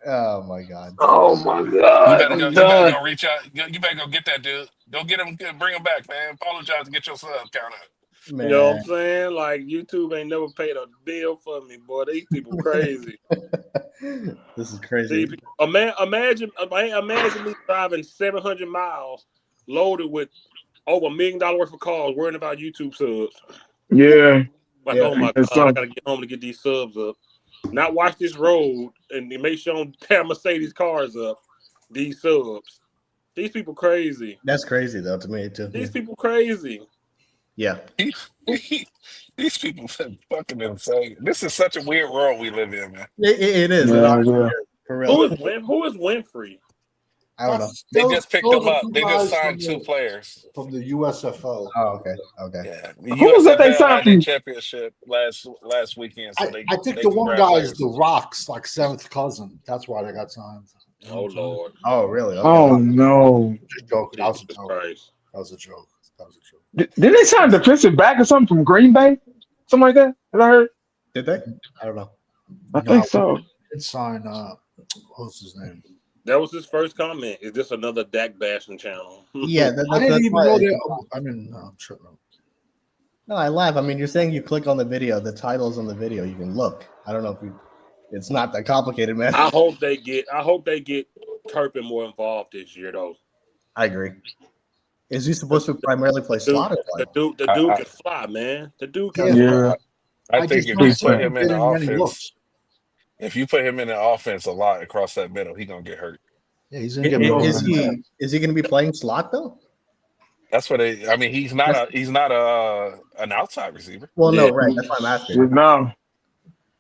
Oh my God. Oh my You God. better I'm go done. reach out. You better go get that dude. Go get him. Bring him back, man. Apologize to get your sub count up. Man. You know what I'm saying? Like YouTube ain't never paid a bill for me, boy. These people crazy. This is crazy. Imagine me driving 700 miles loaded with over $1 million worth of cars, worrying about YouTube subs. Yeah. Like, Yeah, oh my it's God, I gotta get home to get these subs up. Not watch this road and make sure I don't tear Mercedes cars up. These subs. These people crazy. That's crazy though to me too. These people crazy. Yeah. These people are fucking insane. This is such a weird world we live in, man. It is. Yeah, yeah. For real. Who is Winfrey? I don't know. They just picked them up. They just guys signed from 2 players. from the USFL. Oh, okay. Yeah, Who was that they USFL signed had their from? championship last weekend. So I think they the one guy is congratulated. the Rock's like 7th cousin. That's why they got signed. Oh Lord. Oh, really? Okay. Oh no. Just joking. That was a Jesus joke. Christ. That was a joke. Did they sign a defensive back or something from Green Bay? Something like that? Have I heard? Did they? I don't know. I think so. Did sign what's his name? That was his first comment. Is this another Dak bashing channel? Yeah, I didn't even why know I- that. I mean, no, I'm sure. No, I laugh. I mean, you're saying you click on the video, the titles on the video, you can look. I don't know if it's not that complicated, man. I hope they get Turpin more involved this year, though. I agree. Is he supposed to primarily play slot or The what? dude can fly, man. The dude can Yeah. fly. Yeah. I I think just if don't you see put him him in the getting many offense, looks. if you put him in the offense a lot across that middle, he gonna get hurt. Yeah, he's gonna get Is he going to be playing slot though? That's what they. I mean, he's not an outside receiver. Well, no, Yeah. right. That's why I'm asking. No.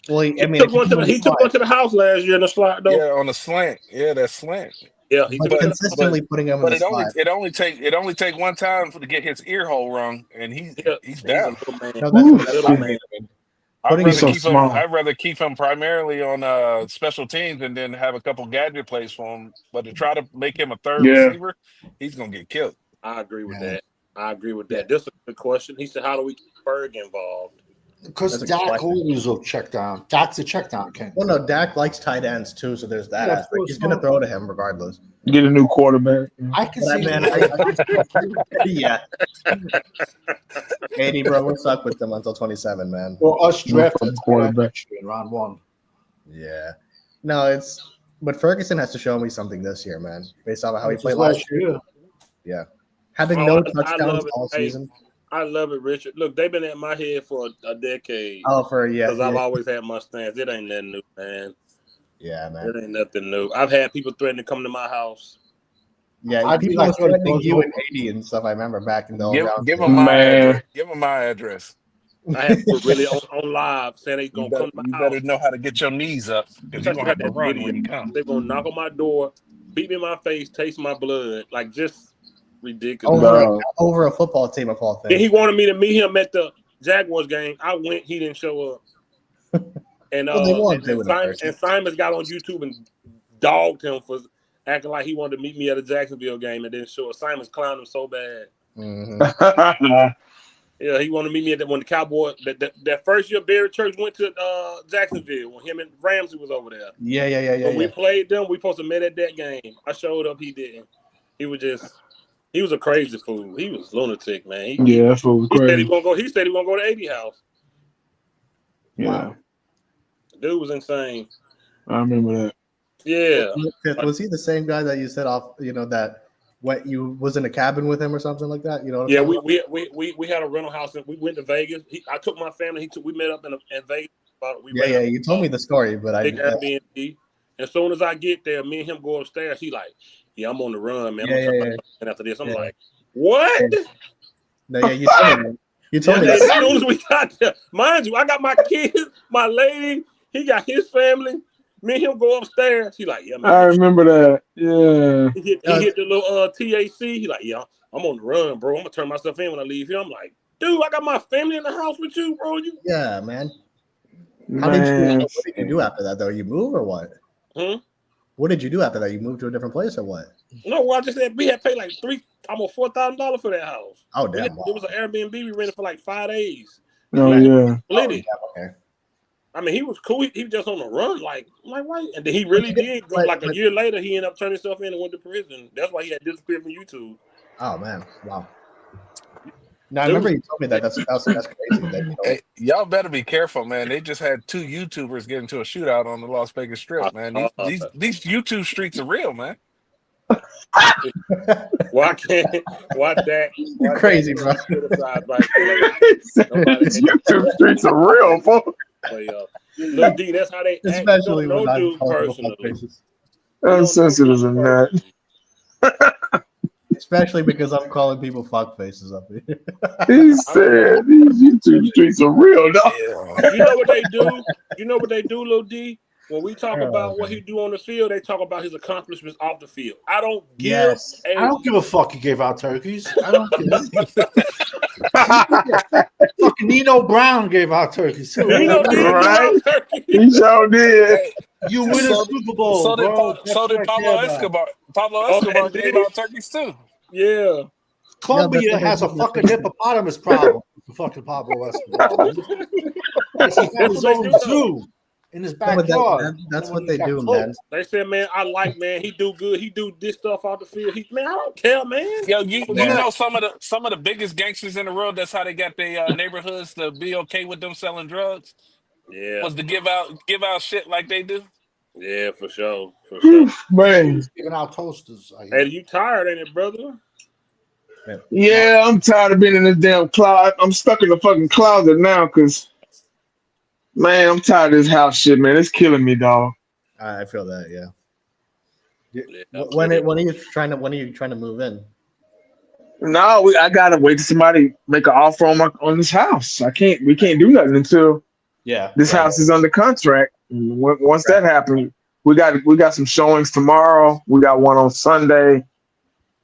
Well, He took one to the house last year in the slot, though. Yeah, on the slant. Yeah, that slant. Yeah, he but took it. consistently putting him in But the it only slot. take one time to get his ear hole rung, and he's He's a down. little man. No, Woo. that's Little man. He's so small. I'd rather keep him primarily on special teams and then have a couple gadget plays for him. But to try to make him a third Yeah. receiver, he's gonna get killed. I agree with Yeah. that. I agree with that. This is a good question. He said, "How do we keep Berg involved?" because That's a Dak question. always will check down. Dak's a check down king. Well, no, Dak likes tight ends too, so there's that Yeah, aspect. He's going to throw to him regardless. Get a new quarterback. I can But see man, yeah. 80, bro, we're stuck with them until 27, man. for us drafted Quarterback. in round 1. Yeah. No, but Ferguson has to show me something this year, man, based off of how he Which played was last last year. year. Yeah. Having Oh, no I touchdowns love it. all Hey, season. I love it, Richard. Look, they've been at my head for a decade. Oh, because I've always had my stance. It ain't nothing new, man. Yeah, man. It ain't nothing new. I've had people threaten to come to my house. Yeah, I'd be people like, were threatening "Those you are- and 80 and stuff. I remember back in the old Give round. him my Man. address. Give him my address. I had people really on live saying they You gonna better, come to you my better house. know how to get your knees up because you're Especially gonna have to that run video. when you come. They're gonna knock on my door, beat me in my face, taste my blood, like just ridiculous. over a football team of all And he things. wanted me to meet him at the Jaguars game. I went, he didn't show up. And Well, they won't do it in person. Simon got on YouTube and dogged him for acting like he wanted to meet me at a Jacksonville game and didn't show up. Simon's clowned him so bad. Mhm. Yeah, he wanted to meet me at when the Cowboys that first year Barry Church went to Jacksonville when him and Ramsey was over there. Yeah. When we played them, we supposed to meet at that game. I showed up, he didn't. He was a crazy fool. He was lunatic, man. Yeah, that's what was He said he crazy. gonna go. He said he gonna go to 80 house. Yeah, Dude was insane. I remember that. Yeah. Was he the same guy that you said off? That what you was in a cabin with him or something like that? You know? What I'm Yeah, talking we had a rental house and we went to Vegas. I took my family. We met up in Vegas. Yeah. You told me the story, but big Airbnb. As soon as I get there, me and him go upstairs. He like, yeah, I'm on the run, man. Yeah. And after this, I'm like, what? No, yeah, you told me. You told me As that. soon as we got there, mind you, I got my kids, my lady. He got his family. Me and him go upstairs. He like, yeah, man. I remember that. Yeah. He hit the little TAC. He like, yeah, I'm on the run, bro. I'm gonna turn myself in when I leave here. I'm like, dude, I got my family in the house with you, bro. Yeah, man. Man. What did you do after that, though? You move or what? What did you do after that? You moved to a different place or what? No, well, I just said we had paid like almost $4,000 for that house. Oh, damn. It was an Airbnb we rented for like 5 days. Oh, yeah. Split it. Okay. I mean, he was cool. He was just on the run, like why? And then he really did go. Like a year later, he ended up turning himself in and went to prison. That's why he had disappeared from YouTube. Oh man, wow. Now I remember you told me that. That's crazy. Hey, y'all better be careful, man. They just had 2 YouTubers get into a shootout on the Las Vegas Strip, man. These YouTube streets are real, man. Why that? You're crazy, bro. These YouTube streets are real, folks. Lil D, that's how they especially act. Don't do personally. I'm sensitive in that. Especially because I'm calling people fuck faces up here. He said these YouTube streets are real, dog. You know what they do? You know what they do, Lil D? When we talk about what he do on the field, they talk about his accomplishments off the field. I don't give a fuck he gave out turkeys. I don't care. Fucking Nino Brown gave out turkeys too. Nino did right? give out turkeys. He sure did. You win a Super Bowl. So did Pablo Escobar. Pablo Escobar gave out turkeys too. Yeah. Colombia has a fucking hippopotamus problem. Fucking Pablo Escobar. He had his own zoo in his backyard. That's what they do, man. They said, man, he do good. He do this stuff off the field. Man, I don't care, man. Yo, you know some of the biggest gangsters in the world. That's how they got their neighborhoods to be okay with them selling drugs. Yeah, was to give out shit like they do. Yeah, for sure. Man, giving out toasters. Hey, you tired, ain't it, brother? Yeah, I'm tired of being in this damn closet. I'm stuck in the fucking closet now because, man, I'm tired of this house shit, man. It's killing me, dog. I feel that, yeah. When are you trying to move in? No, I gotta wait till somebody make an offer on this house. We can't do nothing until this house is under contract. And once that happens, we got some showings tomorrow. We got one on Sunday.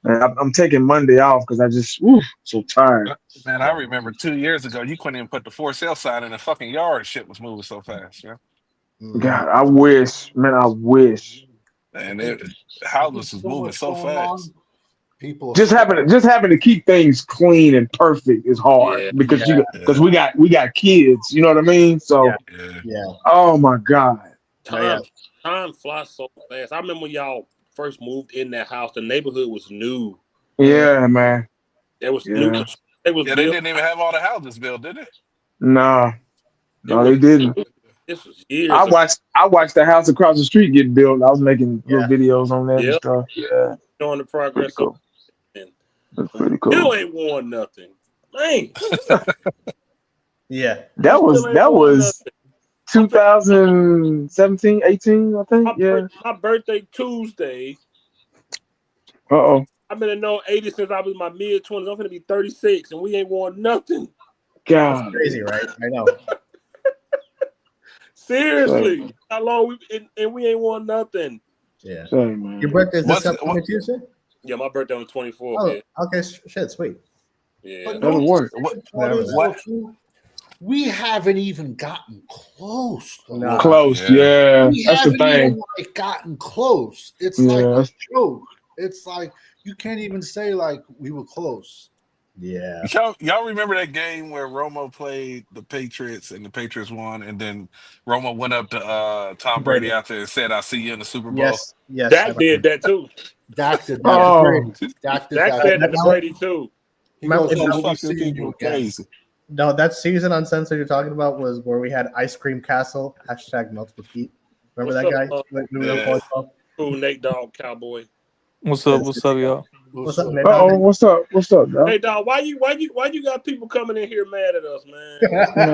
And I'm taking Monday off because I just so tired. Man, I remember 2 years ago you couldn't even put the for sale sign in the fucking yard. Shit was moving so fast, yeah. God, I wish. And houses was moving so fast. People just having to keep things clean and perfect is hard because we got kids. You know what I mean? So oh my God, time flies so fast. I remember when y'all first moved in that house. The neighborhood was new. Yeah, man. It was new. They didn't even have all the houses built, did it? No, they didn't. This was years. I watched the house across the street get built. I was making little videos on that and stuff. Yeah, showing the progress. Cool. That's pretty cool. You ain't won nothing, man. Yeah, that was 2017, 18, I think. My birthday Tuesday. Uh-oh. I've been in no 80 since I was in my mid-20s. I'm going to be 36, and we ain't won nothing. God. That's crazy, right? I know. Seriously. How long we ain't won nothing. Yeah. Sorry, man. Your birthday is this upcoming Tuesday? Yeah, my birthday on the 24th. Oh, okay. Shit, sweet. Yeah. That'll work. What? We haven't even gotten close. No. Close, yeah. That's the thing. Even, gotten close. It's like a joke. It's like you can't even say like we were close. Yeah. Y'all remember that game where Romo played the Patriots and the Patriots won, and then Romo went up to Tom Brady out there and said, "I'll see you in the Super Bowl." Yes. Dak did that too. Dak did that. Dak said that to Brady too. Crazy. No, that season Uncensored you're talking about was where we had Ice Cream Castle, #Melts with Heat. Remember that guy? Cool Nate Dogg Cowboy. What's up? What's up, y'all? What's up, Nate? Oh, what's up? What's up, dog? Hey, dog, why you got people coming in here mad at us, man?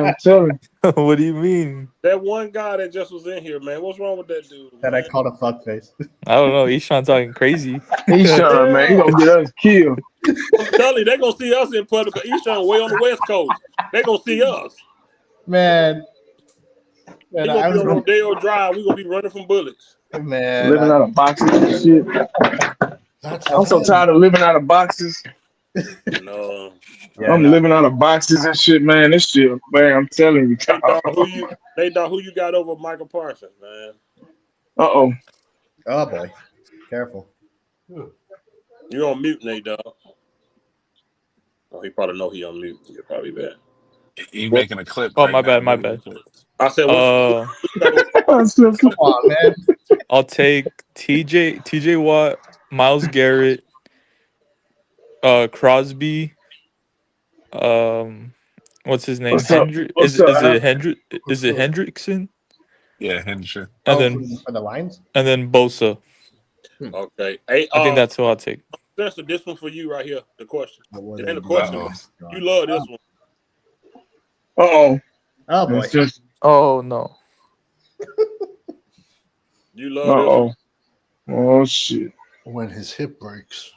I'm telling you. What do you mean? That one guy that just was in here, man. What's wrong with that dude? That Man? I called a fuckface. I don't know. Ishan talking crazy. He's trying, man. He gonna get us killed. I'm telling you, they gonna see us in public. He's trying way on the West Coast. They gonna see us. Man, They gonna be on Rodeo Drive. We gonna be running from bullets. Man, Living out of boxes and shit. I'm so tired of living out of boxes. No. Yeah, I'm living out of boxes and shit, man. This shit, man. I'm telling you. Hey, dog, who you got over Micah Parsons, man? Oh boy, careful. You on mute, Nate, dog. Oh, he probably know he on mute. You're probably bad. You making a clip? Oh, right my now. bad. My bad. I said, Come on, man. I'll take TJ Watt, Myles Garrett, Crosby. What's his name? What's up? Is it Hendrickson? Yeah, Henderson. And then for the Lions, and then Bosa. okay. Hey, I think that's who I'll take. Spencer, this one for you right here. The question. What It ain't a question. Uh-oh. You love this one. Oh boy. It's just Oh no. You love this one. Oh shit. When his hip breaks.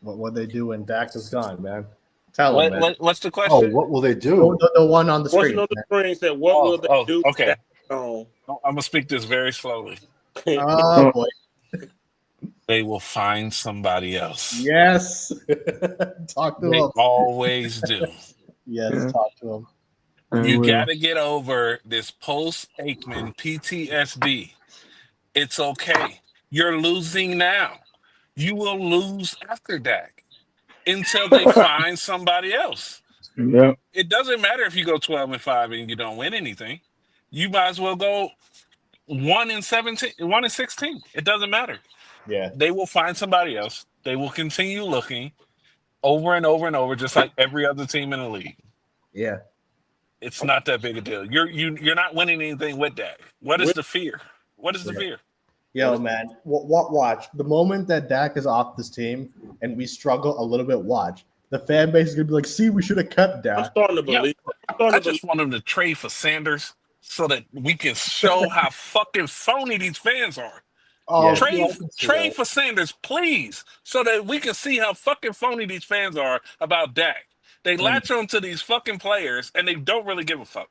What they do when Dak is gone, man? Tell them, man. What's the Oh, question? what will they do? The one on the Question screen. on the screen said, "What will they do?" Okay. Oh, I'm gonna speak this very slowly. Oh boy. They will find somebody else. Yes. Talk to They him. always do. Yes, Yeah. talk to him. You got to get over this post-Aikman PTSD. It's okay. You're losing now. You will lose after Dak until they find somebody else. Yeah. It doesn't matter if you go 12-5 and you don't win anything. You might as well go 1-17, 1-16. It doesn't matter. Yeah. They will find somebody else. They will continue looking over and over and over, just like every other team in the league. Yeah. It's not that big a deal. You're not winning anything with that. What is the fear? What is the fear? Yo, man, watch. The moment that Dak is off this team and we struggle a little bit, watch. The fan base is going to be like, see, we should have kept I'm Dak. starting to believe. I just want them to trade for Sanders so that we can show how fucking phony these fans are. Oh, Trade for Sanders, please, so that we can see how fucking phony these fans are about Dak. They latch on to these fucking players and they don't really give a fuck.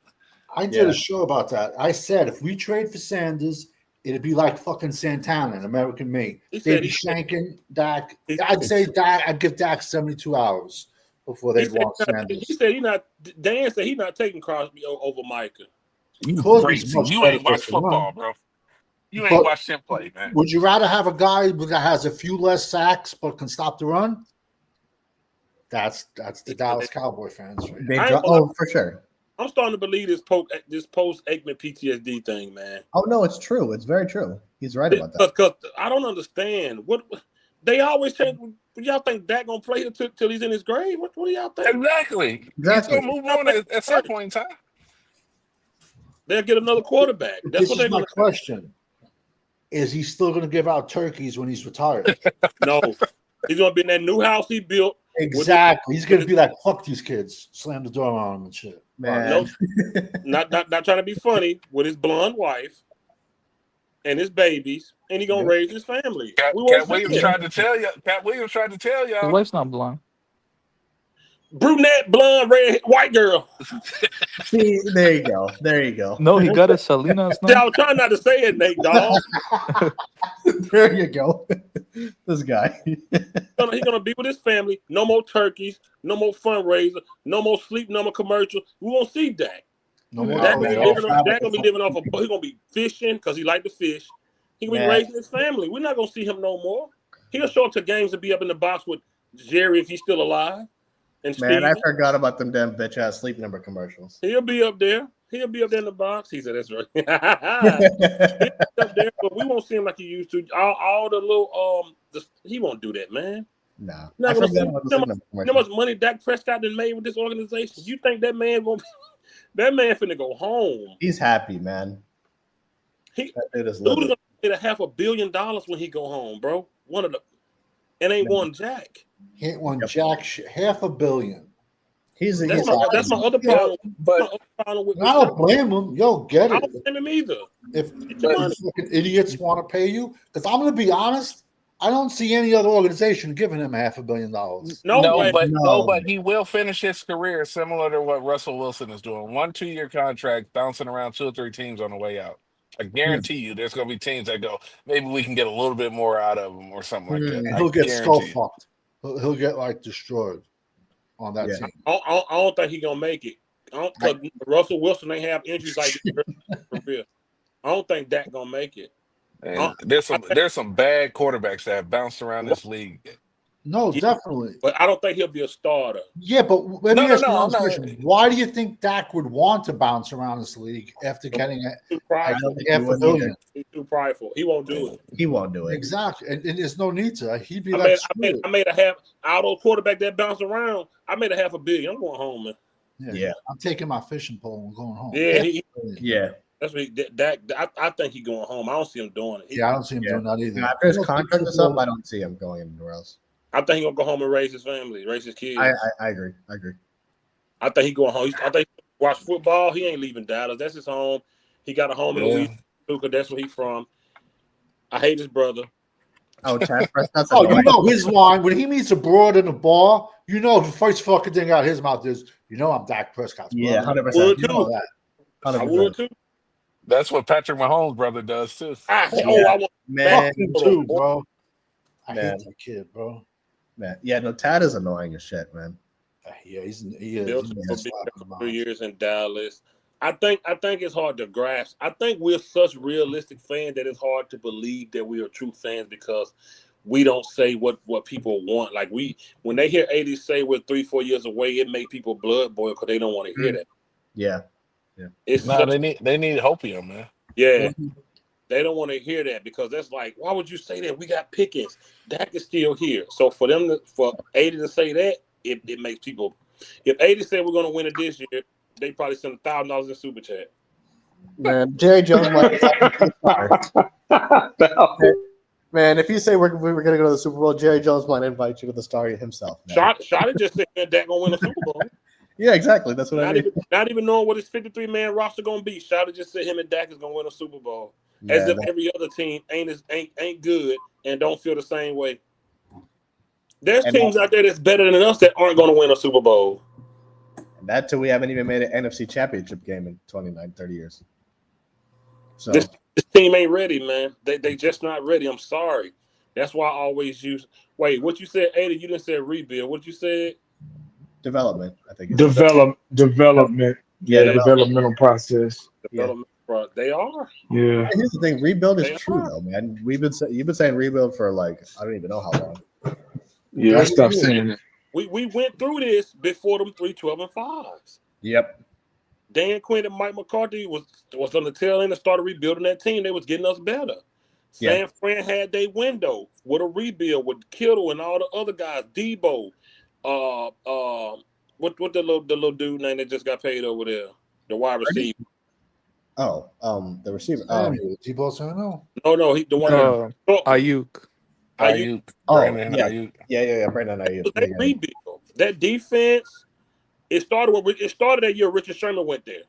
I did a show about that. I said if we trade for Sanders, it'd be like fucking Santana in American Me. They'd be shanking Dak. I'd say Dak. I'd give Dak 72 hours before they'd want Sanders. He said Dan said he's not taking Crosby over Micah. You ain't watched football, bro. You ain't watched him play, man. Would you rather have a guy that has a few less sacks but can stop the run? That's the Dallas Cowboy fans. Right? For sure. I'm starting to believe this post Aikman PTSD thing, man. Oh no, it's true. It's very true. He's right about that. Because I don't understand what they always say. Y'all think Dak gonna play till he's in his grave? What do y'all think? Exactly. He's gonna move on at some point in time. They'll get another quarterback. That's what they're gonna question. Is he still going to give out turkeys when he's retired? No. He's going to be in that new house he built. Exactly. He's going to be like, fuck these kids. Slam the door on them and shit. Man. No, not trying to be funny, with his blonde wife and his babies, and he's going to raise his family. Cat Williams tried to tell y'all. His wife's not blonde. Brunette, blonde, red, white girl. See, there you go. No, he got a Salinas. See, I was trying not to say it, Nate, dog. There you go. This guy. He's gonna be with his family. No more turkeys. No more fundraiser. No more sleep number commercial. We won't see Dak. No more. Dak gonna be living off. He's gonna be fishing because he like to fish. He gonna be raising his family. We're not gonna see him no more. He'll show up to games and be up in the box with Jerry if he's still alive. And man, I forgot about them damn bitch ass sleep number commercials. He'll be up there. He'll be up there in the box. He said, "That's right." He'll be up there, but we won't see him like he used to. All the little he won't do that, man. No. Not gonna see how much money Dak Prescott done made with this organization. You think that man that man finna go home? He's happy, man. Dude get $500 million when he go home, bro. One of the and ain't one jack. He ain't won jack shit. $500 million. He's That's my other problem. But And I don't blame him. Yo, get I it. don't blame him either. If your money. fucking idiots want to pay you, because I'm going to be honest, I don't see any other organization giving him $500 million. no, way. but he will finish his career similar to what Russell Wilson is doing. 1-2 year contract, bouncing around 2 or 3 teams on the way out. I guarantee you, there's going to be teams that go, maybe we can get a little bit more out of him or something like that. He'll get skull fucked. He'll get like destroyed on that team. I don't think he's gonna make it. Because Russell Wilson ain't have injuries like this. I don't think Dak gonna make it. There's some bad quarterbacks that have bounced around this league. No, definitely. But I don't think he'll be a starter. Yeah, but let me ask you one question. Why do you think Dak would want to bounce around this league after getting $500 million? He's too prideful. He won't do it. He won't do it. Exactly. And there's no need to. He'd be I made a half out of quarterback that bounced around. I made $500 million. I'm going home, man. Yeah. I'm taking my fishing pole and going home. Yeah. That's what I think he's going home. I don't see him doing it. I don't see him doing that either. After his contract is up, I don't see him going anywhere else. I think he's gonna go home and raise his family, raise his kids. I agree. I think he's going home. I think he watch football. He ain't leaving Dallas. That's his home. He got a home in Louisiana because that's where he's from. I hate his brother. Oh, Chad Prescott's you know his line when he meets a broad in the bar. You know the first fucking thing out of his mouth is, I'm Dak Prescott's brother. Yeah, 100%. You know that. 100%. I would too. That's what Patrick Mahomes' brother does too. I want man too, bro. I hate that kid, bro. Man, yeah, no, Tad is annoying as shit, man. Yeah, he is. For 3 years in Dallas. I think it's hard to grasp. I think we're such realistic fans that it's hard to believe that we are true fans because we don't say what people want. Like when they hear 80 say we're 3-4 years away, it makes people blood boil because they don't want to hear that. Yeah. They need hopium, man. Yeah. They don't want to hear that because that's like, why would you say that? We got Pickens. Dak is still here. So for 80 to say that, it makes people. If 80 said we're going to win it this year, they probably send $1,000 in super chat. Man, Jerry Jones might. Man, if you say we're going to go to the Super Bowl, Jerry Jones might invite you to the Star himself. Shotty just said Dak going to win a Super Bowl. Yeah, exactly. That's what I mean. Not even knowing what his 53-man roster going to be. Shotty just said him and Dak is going to win a Super Bowl. As if every other team ain't good and don't feel the same way. There's teams out there that's better than us that aren't going to win a Super Bowl. And that too, we haven't even made an NFC Championship game in 29, 30 years. So this team ain't ready, man. They just not ready. I'm sorry. That's why I always use. Wait, what you said, 80? You didn't say rebuild. What you said? Development. I think. Development. Yeah, developmental process. Development. They are. Yeah. And here's the thing: rebuild is true, though, man. You've been saying rebuild for like I don't even know how long. Yeah, I stopped saying it. We went through this before them 3-12-5s. Yep. Dan Quinn and Mike McCarthy was on the tail end and started rebuilding that team. They was getting us better. San Fran had their window with a rebuild with Kittle and all the other guys. Debo, what the little dude name that just got paid over there? The wide receiver. Oh, the receiver. Debo Samuel. No, he the one. Ayuk. Ayuk. Brandon Ayuk. Yeah. Brandon Ayuk. That rebuild, that defense. It started that year Richard Sherman went there,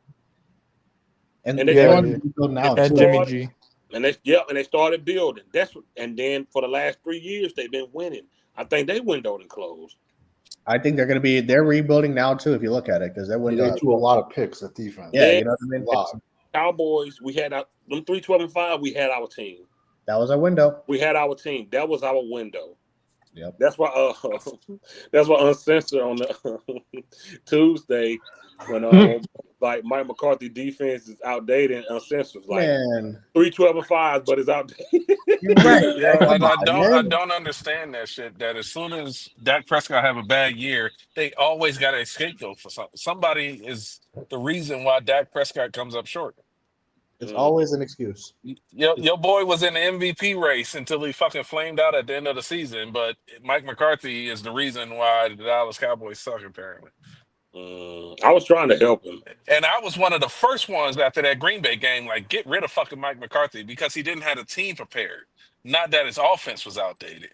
and they rebuild now. And Jimmy G. And they started building. And then for the last 3 years they've been winning. I think they windowed and closed. I think they're rebuilding now too. If you look at it, because they threw a lot of picks at defense. Yeah, you know what I mean. Cowboys, we had them 3-12-5. We had our team. That was our window. We had our team. That was our window. Yep. That's why Uncensored on the Tuesday when like Mike McCarthy defense is outdated and Uncensored like 3-12-5, but it's outdated. You're right. I don't understand that shit. That as soon as Dak Prescott have a bad year, they always got a scapegoat for something. Somebody is the reason why Dak Prescott comes up short. It's always an excuse. Your boy was in the MVP race until he fucking flamed out at the end of the season. But Mike McCarthy is the reason why the Dallas Cowboys suck, apparently. I was trying to help him. And I was one of the first ones after that Green Bay game, like, get rid of fucking Mike McCarthy because he didn't have a team prepared. Not that his offense was outdated.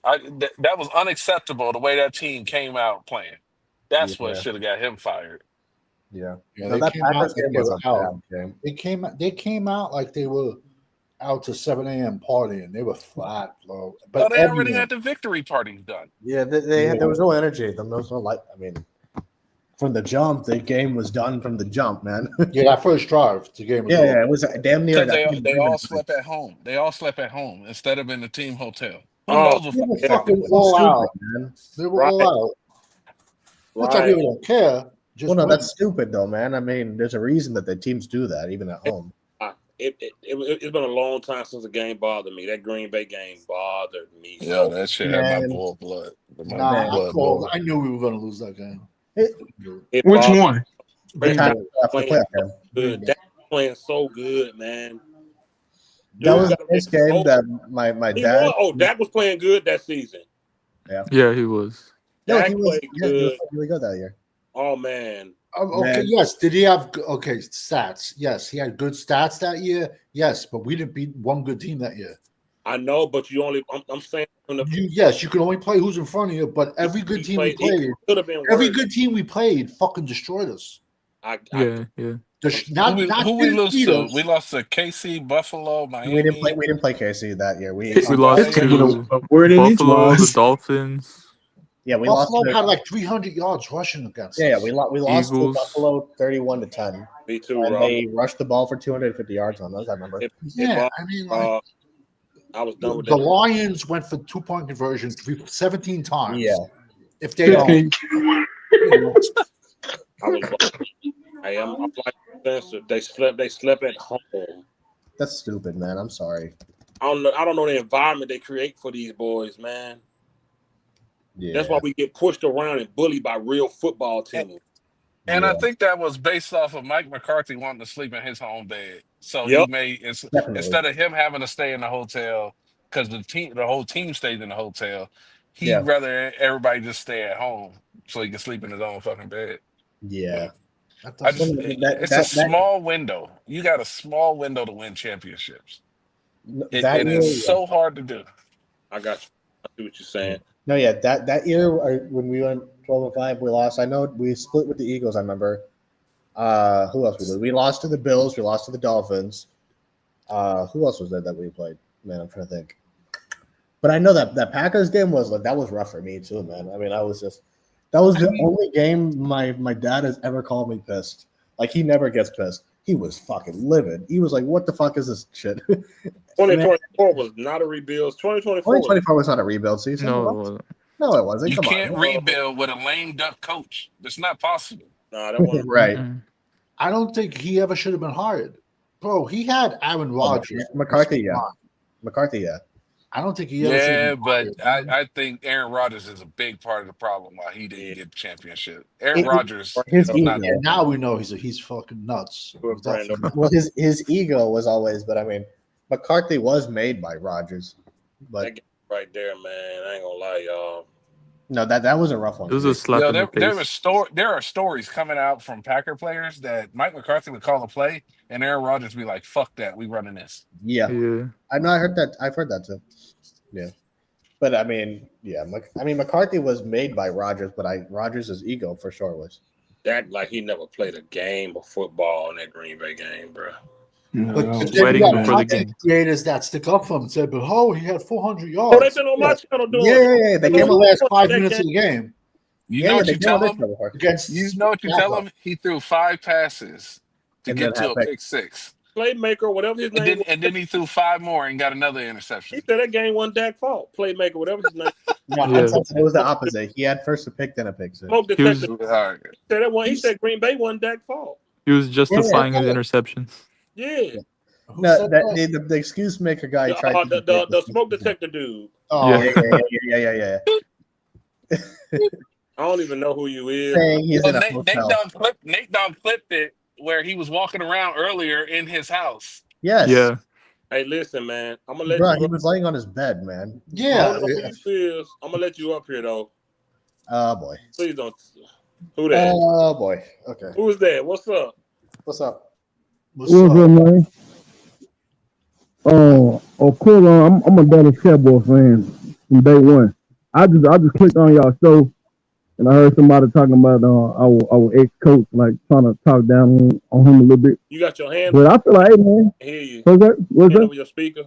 That was unacceptable the way that team came out playing. That's what Yeah. should have got him fired. Yeah. Yeah, No, they that came out Packers like game they was were a out. bad game. They came out like they were out to 7 a.m. partying. They were flat, bro. But But they already everyone, had the victory parties done. Yeah, there was no energy. There was no light. I mean, from the jump, the game was done from the jump, man. yeah, that first drive, the game was over. Yeah, it was damn near. Because they all slept at home. They all slept at home instead of in the team hotel. Who Oh, knows what They were yeah. fucking So all stupid, out. man. They were all out. Not that people don't care. Just Well, no, win. that's stupid though, man. I mean, there's a reason that the teams do that, even at home. It's been a long time since the game bothered me. That Green Bay game bothered me. Yeah, So that shit had my Man. boiled blood. My Nah, blood boiled. I knew we were going to lose that game. it Which bothered one? The Green Packers Bay. after the playoff game. good. That playing so good, man. That Dude was the gotta first make it game over. that my He dad. was. Oh, Dak was playing good that season. Yeah, he was. No, Dak he was, played yeah, he was good. really good that year. Oh man, Okay, Man. yes. Did he have stats? Yes, he had good stats that year. Yes, but we didn't beat one good team that year. I know, but you only. I'm saying from the You can only play who's in front of you, but every good team we played, could have been every worse. good team we played fucking destroyed us. Yeah. Not Who we didn't lose beat to? us. We lost to KC, Buffalo, Miami. We didn't play KC that year. We We lost Can I get to a word in Buffalo, the edgewise? Dolphins, yeah, we lost Buffalo to, had like 300 yards rushing against yeah, us. we lost to Eagles. Buffalo 31-10. Me too, And Rob. they rushed the ball for 250 yards on us, I remember. Yeah, I mean, like, I was done with the that. Lions went for 2-point conversion 17 times. Yeah. If they don't, 15. I was. I'm like Spencer. They slept at home. That's stupid, man. I'm sorry. I don't know the environment they create for these boys, man. Yeah. That's why we get pushed around and bullied by real football teams. And I Yeah. think that was based off of Mike McCarthy wanting to sleep in his home bed. So Yep. he made Definitely. instead of him having to stay in the hotel because the whole team stayed in the hotel, he'd Yeah. rather everybody just stay at home so he can sleep in his own fucking bed. Yeah. It's a small window. You got a small window to win championships. It is so hard to do. I got you. I see what you're saying. No, yeah, that year when we went 12-5, we lost. I know we split with the Eagles. I remember. Who else we did? We lost to the Bills. We lost to the Dolphins. Who else was there that we played? Man, I'm trying to think. But I know that Packers game was rough for me too, man. I mean, that was the only game my dad has ever called me pissed. Like, he never gets pissed. He was fucking livid. He was like, "What the fuck is this shit?" 2024 was not a rebuild. 2024 was not a rebuild season. No, it wasn't. No, it wasn't. You Come can't on. rebuild with a lame duck coach. That's not possible. Nah, that wasn't Right. I don't think he ever should have been hired. Bro, he had Aaron Rodgers. McCarthy, yeah. McCarthy, yeah. I don't think he ever should Yeah, have been but hired. I think Aaron Rodgers is a big part of the problem why he didn't get the championship. Aaron It- Rodgers his is ego. not And now we know he's fucking nuts. Well, his ego was always, but I mean, McCarthy was made by Rodgers. But that game right there, man. I ain't gonna lie, y'all. no, that was a rough one. It was a slap in the face. there are stories coming out from Packer players that Mike McCarthy would call a play and Aaron Rodgers would be like, "Fuck that, we running this." Yeah. Yeah. I know. I heard that. I've heard that too. Yeah. But I mean, yeah. McCarthy was made by Rodgers, but Rodgers' ego for sure was. That like he never played a game of football in that Green Bay game, bro. But then Sweating you got before the content game. creators that stick up for him and say, "But he had 400 yards." Oh, they've been on my channel doing Yeah. They in came the up last 5 that minutes game. of the game You know what you tell him? against. You know what you tell him? He threw 5 passes to And get then to a had pick 6. Playmaker, whatever his name. And then he threw 5 more and got another interception. He said that game wasn't Dak's fault. Playmaker, whatever his name. No, Yeah. it was the opposite. He had first a pick, then a pick six. Smoke He was, detector. All right. Said that one. He said Green Bay wasn't Dak's fault. he was justifying his interceptions. Yeah. Who No, said that, that? the excuse maker guy tried to The smoke detector dude. Oh Yeah. yeah. I don't even know who you is. Saying he's Well, in a Nate hotel. Dogg clipped it where he was walking around earlier in his house. Yes. Yeah. Hey, listen, man. I'm gonna let Bro, you. he was laying on his bed, man. I Yeah, don't know who you is. I'm gonna let you up here though. Oh boy. Please don't. Who that? Oh boy. Okay. Who is that? What's up? What's up? What's up? man? Of course, I'm a Dallas Cowboy fan from day one. I just clicked on y'all show and I heard somebody talking about our ex coach, like trying to talk down on him a little bit. You got your hand But I feel like, hey man, I hear you. what's that? What's Hand that? over your speaker.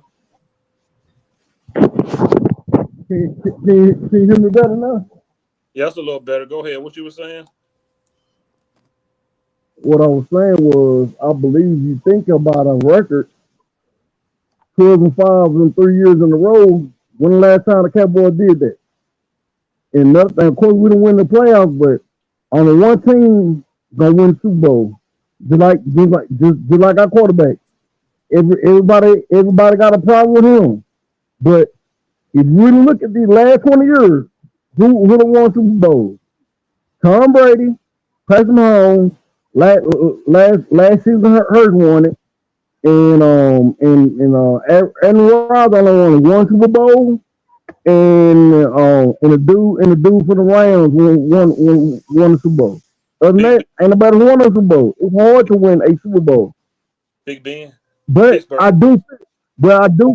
Can you hear me better now? Yeah, that's a little better. Go ahead. What you were saying? What I was saying was, I believe you think about a record, 12-5 in 3 years in a row. When the last time the Cowboys did that? And of course, we didn't win the playoffs, but only one team gonna win the Super Bowl. Just like our quarterback. Everybody got a problem with him. But if you really look at these last 20 years, who done won Super Bowls? Tom Brady, Patrick Mahomes, last season Hurts won it, and Aaron Rodgers only won one Super Bowl, and the dude for the Rams won the Super Bowl. Other than that, ain't nobody won a Super Bowl. It's hard to win a Super Bowl. Big Ben. But Pittsburgh. I do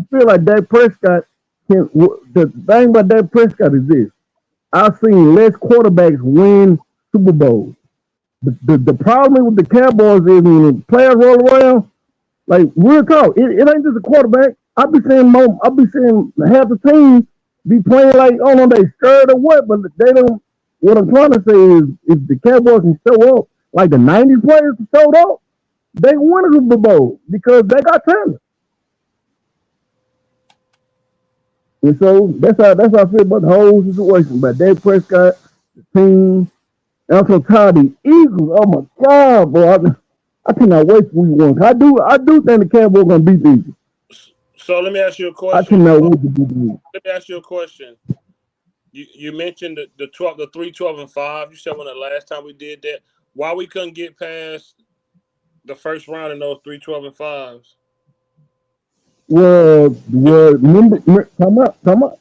feel like Dak Prescott can. The thing about Dak Prescott is this: I've seen less quarterbacks win Super Bowls. The problem with the Cowboys is when the players roll around, like real talk, it ain't just a quarterback. I be seeing half the team be playing like, I don't know, they scared or what, but they don't. What I'm trying to say is, if the Cowboys can show up like the '90s players showed up, they win a Super Bowl because they got talent. And so that's how I feel about the whole situation. About Dak Prescott, the team, and also tired of the Eagles. Oh my God, bro! I cannot wait for week one. I do think the Cowboys gonna beat the Eagles. So let me ask you a I question. cannot wait to beat the Eagles. Let me ask you a question. You mentioned the 3, 12, and 5. You said when the last time we did that, why we couldn't get past the first round in those 3, 12, and 5s? Well, remember, come out. Remember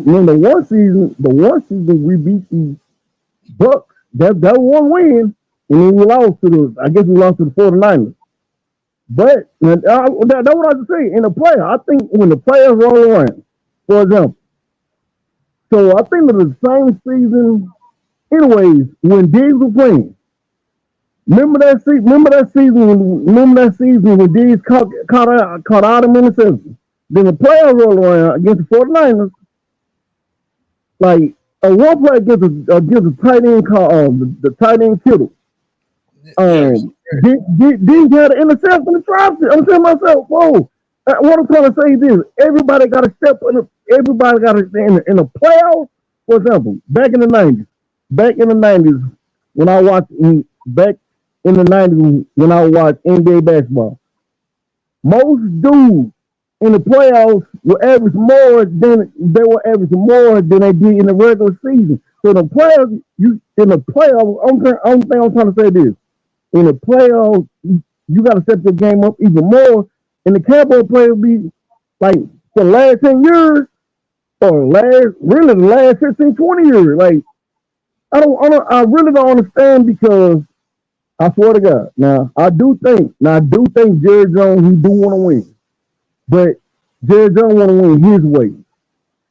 the one season we beat the Bucks. That one win, and then we lost to the 49ers. But that's what I was saying. In the player, I think when the players roll around, for example, so I think that the same season, anyways, when Diggs was playing. Remember that season when Diggs caught out of interception. Then the players roll around against the 49ers. Like one play against a tight end called the tight end Kittle. Diggs had an interception and dropped it. I'm telling myself, whoa. What I'm trying to say is this: everybody got to step in. Everybody got to in the playoffs. For example, back in the '90s, when I watched back in the '90s when I watched NBA basketball, most dudes in the playoffs were average more than they did in the regular season. So the playoffs, only thing I'm trying to say is this: in the playoffs, you got to step your game up even more. And the Cowboy players be like for the last 10 years, or the last 15, 20 years. Like I really don't understand, because I swear to God. Now I do think Jerry Jones, he do want to win, but Jerry Jones want to win his way.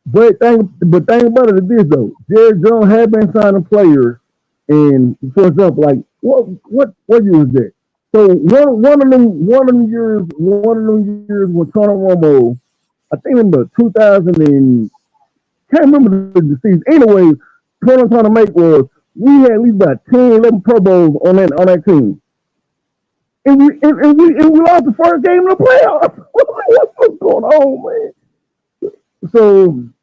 But thing about it is this though: Jerry Jones had been signing players, and for example, like what year was that? So one of them years when Tony Romo, I think in the 2000 and can't remember the season. Anyway, what I'm trying to make was we had at least about 10, 11 Pro Bowls on that team. And we lost the first game in the playoffs. What's going on, man? So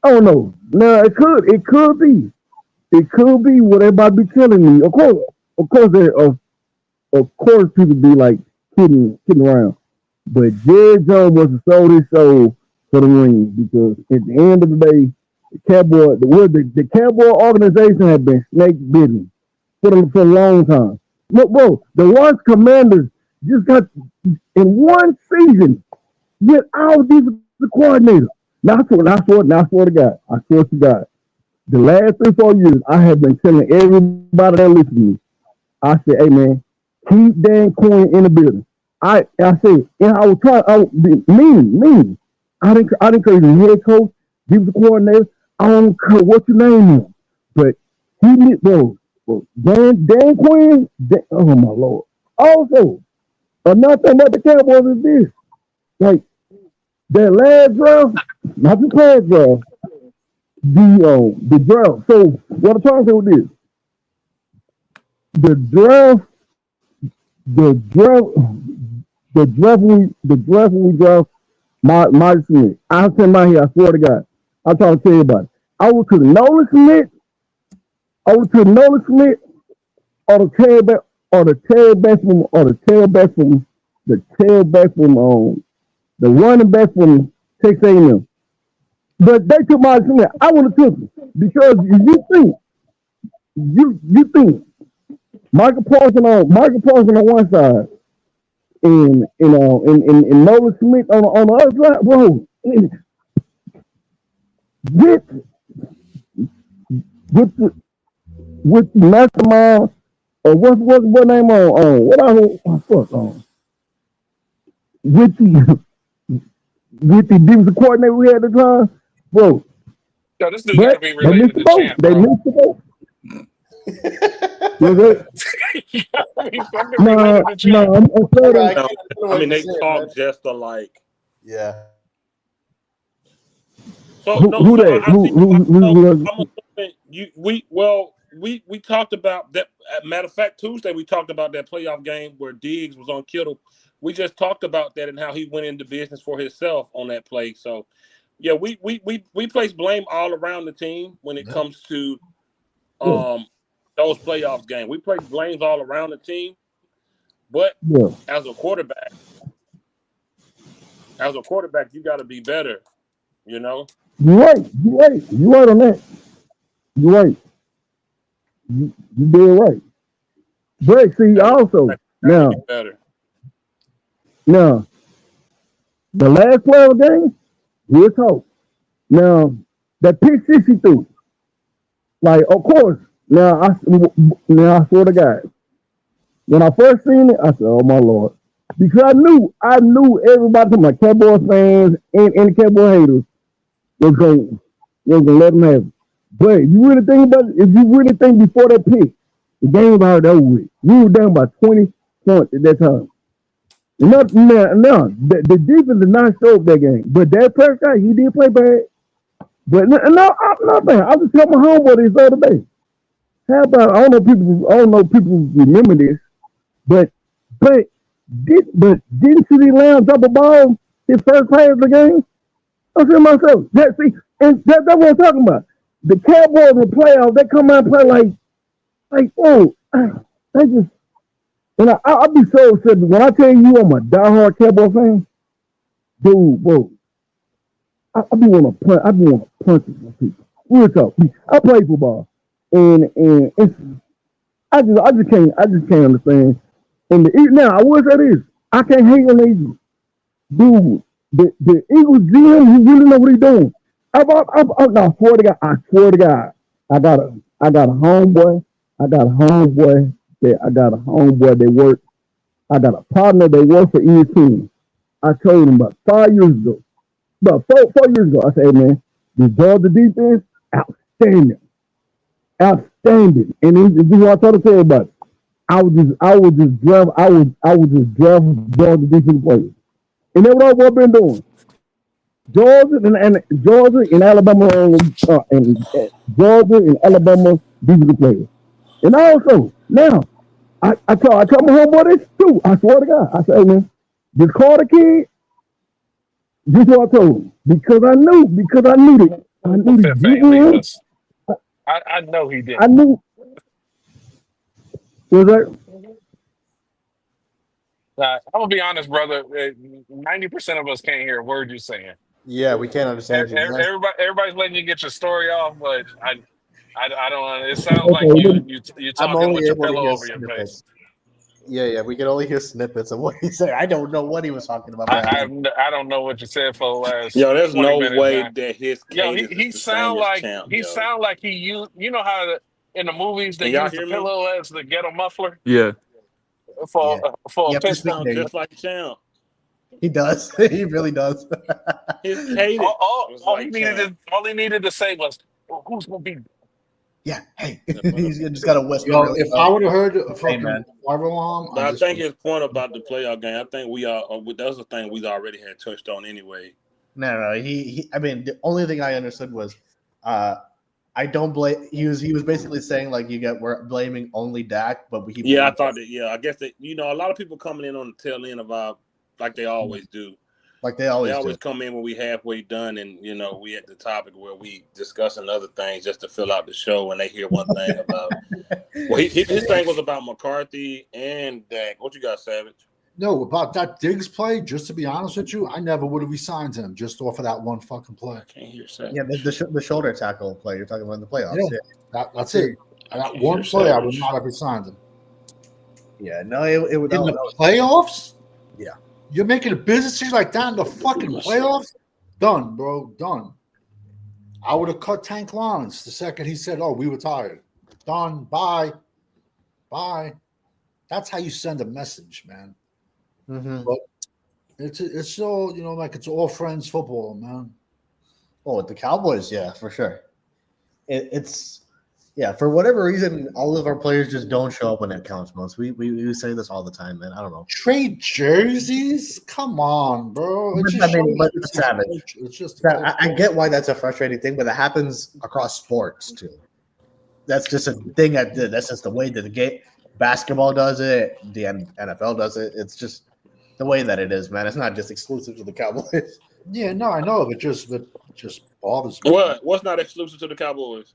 I don't know. Now it could be what everybody be telling me. Of course, people be like kidding around. But Jerry Jones must have sold his soul for the ring, because at the end of the day, the Cowboy organization had been snake bitten for a long time. Look, bro, the Washington Commanders just got in one season with our defensive coordinator. Now I swear to God, the last 3-4 years, I have been telling everybody that listens to me. I said, hey man, keep Dan Quinn in the building. I said, and I was trying, mean. I didn't care the head coach, defensive coordinator. I don't care what your name is, but he need bro. Dan Quinn. Oh my lord. Also, another thing about the Cowboys is this: like that last draft, not the past draft, the draft. So what I'm trying to say with this, the draft when we draft my Smith. I send my here. I swear to God, I'm trying to tell you about it. I went to the Nolan Smith, or the tailback, the running back from Texas A&M. But they took my Smith. I would have took him because you think Micah Parsons on one side and Nolan Smith on the other side, bro. With the mastermind or what name on what I fuck on with the defensive coordinator we had at the time, bro. Yo, this dude gotta be They related missed to the boat. Champ, They bro. missed the boat. He gotta be fucking related to Champ. I'm sorry. Right, I mean, they man. talk just alike. Yeah. So Who so that? I think Who we talked about that. Matter of fact, Tuesday we talked about that playoff game where Diggs was on Kittle. We just talked about that and how he went into business for himself on that play. So yeah, we place blame all around the team when it comes to those playoffs games. We place blames all around the team, but as a quarterback, you got to be better. You know. You're right on that. You're right. You did right. But see, also now, the last playoff game, we'll talk. Now, that pick 62, like, of course, now I swear to God, when I first seen it, I said, oh my Lord. Because I knew everybody, my Cowboys fans and the Cowboy haters, was going to let them have it. But you really think about it, if you really think before that pick, the game was already over with. We were down by 20 points at that time. Now, the defense did not show up that game. But that first guy, he did play bad. But no, man, I was telling my homeboy this the other day. How about I don't know people remember this, but didn't CD Lamb drop a ball his first play of the game? I said to myself, that's what I'm talking about. The Cowboys in the playoffs, they come out and play like they just, and I'll be so upset when I tell you I'm a diehard Cowboy fan, dude, bro. I be want to punch some people. Real talk. I play football, and it's, I just can't understand. And now I will say this, I can't hate on the Eagles, dude. The Eagles GM, he really know what he's doing. I swear to God, I got a homeboy. I got a homeboy that work. I got a partner that works for ESPN. I told him about 5 years ago. About 4 years ago, I said, hey man, the Georgia defense, outstanding. And this is what I tried to say about it. I would just draft Georgia defense players. And that's what I've been doing. Georgia and Alabama defensive players. And also, now, I told my homeboy this too. I swear to God. I said, hey man, this Carter kid, this is what I told him. Because I knew that. I knew the I know he did. I knew. Was that? I'm gonna be honest, brother. 90% of us can't hear a word you're saying. Yeah, we can't understand you. Everybody's letting you get your story off, but I don't. It sounds like you I'm talking only with your able to pillow hear over your face. snippets. Yeah. We could only hear snippets of what he said. I don't know what he was talking about. I don't know what you said for the last Yo, there's 20 no minutes, way man. that his Yo, cadence is he the same sound as like Champ, he yo. sound like he used. You know how in the movies they Can y'all use the hear me? pillow as the ghetto muffler Yeah. for Yeah. for a Yep, He pistol. sounds just like Champ. he does. He really does. His cadence was All he like needed Champ. all he needed to say was, well, "Who's gonna be?" Yeah. Hey, he's just got to whisper. Yo, really if low. I would have heard a Hey, fucking man. fire alarm, But I think his point about the playoff game, I think we are. That's the thing we already had touched on anyway. No. He. I mean, the only thing I understood was, I don't blame. He was basically saying like we're blaming only Dak, but we. Yeah, I thought that. Yeah, I guess that a lot of people coming in on the tail end of our, like they always do. Like they always do. come in when we halfway done, and we at the topic where we discussing other things just to fill out the show, and they hear one thing about. Well, his thing was about McCarthy and Dak. What you got, Savage? No, about that Diggs play, just to be honest with you, I never would have resigned him just off of that one fucking play. I can't hear Savage. Yeah, the shoulder tackle play you're talking about in the playoffs. Yeah. That's it. That one play, I would not have resigned him. Yeah, no, it would in the playoffs. Yeah, you're making a business decision like that in the fucking playoffs. Done, bro. Done. I would have cut Tank Lawrence the second he said, "Oh, we were tired." Done. Bye. That's how you send a message, man. Mm-hmm. But it's so like it's all friends football, man. Oh, with the Cowboys, yeah, for sure. It's for whatever reason, all of our players just don't show up when it counts most. We say this all the time, man. I don't know. Trade jerseys? Come on, bro. It's savage. It's just. I get why that's a frustrating thing, but it happens across sports too. That's just a thing. That's just the way that the game. Basketball does it. The NFL does it. It's just the way that it is, man. It's not just exclusive to the Cowboys. Yeah, no, I know, but just bothers me. What's not exclusive to the Cowboys?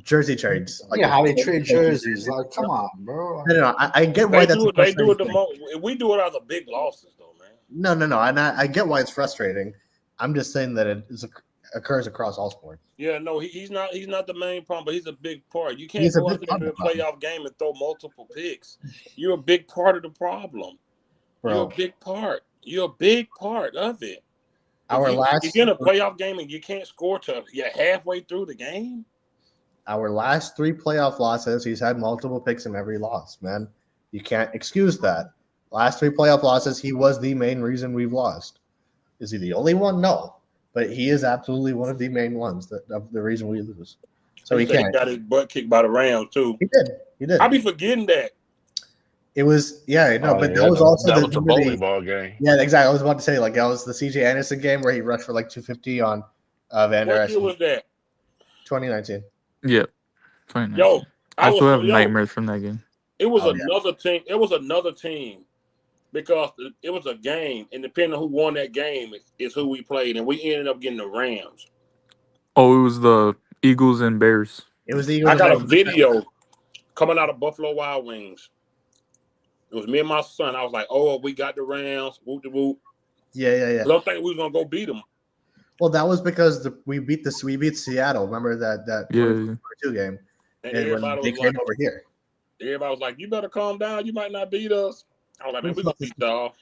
Jersey trades. Like how they trade jerseys. Like, come on, bro. No. I get why that's. They do it the most. We do it out of big losses, though, man. No. And I get why it's frustrating. I'm just saying that it occurs across all sports. Yeah, no, he's not the main problem, but he's a big part. You can't go out there in a playoff game and throw multiple picks. You're a big part of the problem. Bro. You're a big part. You're a big part of it. If you're in a playoff game and you can't score till you're halfway through the game. Our last 3 playoff losses, he's had multiple picks in every loss, man. You can't excuse that. Last 3 playoff losses, he was the main reason we've lost. Is he the only one? No. But he is absolutely one of the main ones of the reason we lose. So he can't. He got his butt kicked by the Rams, too. He did. I be forgetting that. It was, that was also the volleyball game. Yeah, exactly. I was about to say, that was the CJ Anderson game where he rushed for 250 on Van Der Esch. What year was that? 2019. Yeah. 2019. Yo, I still have nightmares from that game. It was another team. It was another team because it was a game, and depending on who won that game is who we played, and we ended up getting the Rams. Oh, it was the Eagles and Bears. It was the Eagles. I got a video coming out of Buffalo Wild Wings. It was me and my son. I was like, "Oh, we got the Rams." Whoop de whoop. Yeah. I don't think we was gonna go beat them. Well, that was because we beat Seattle. Remember that 22 game, and when they came over here. Everybody was like, "You better calm down. You might not beat us." I was like, "Man, we gonna beat y'all."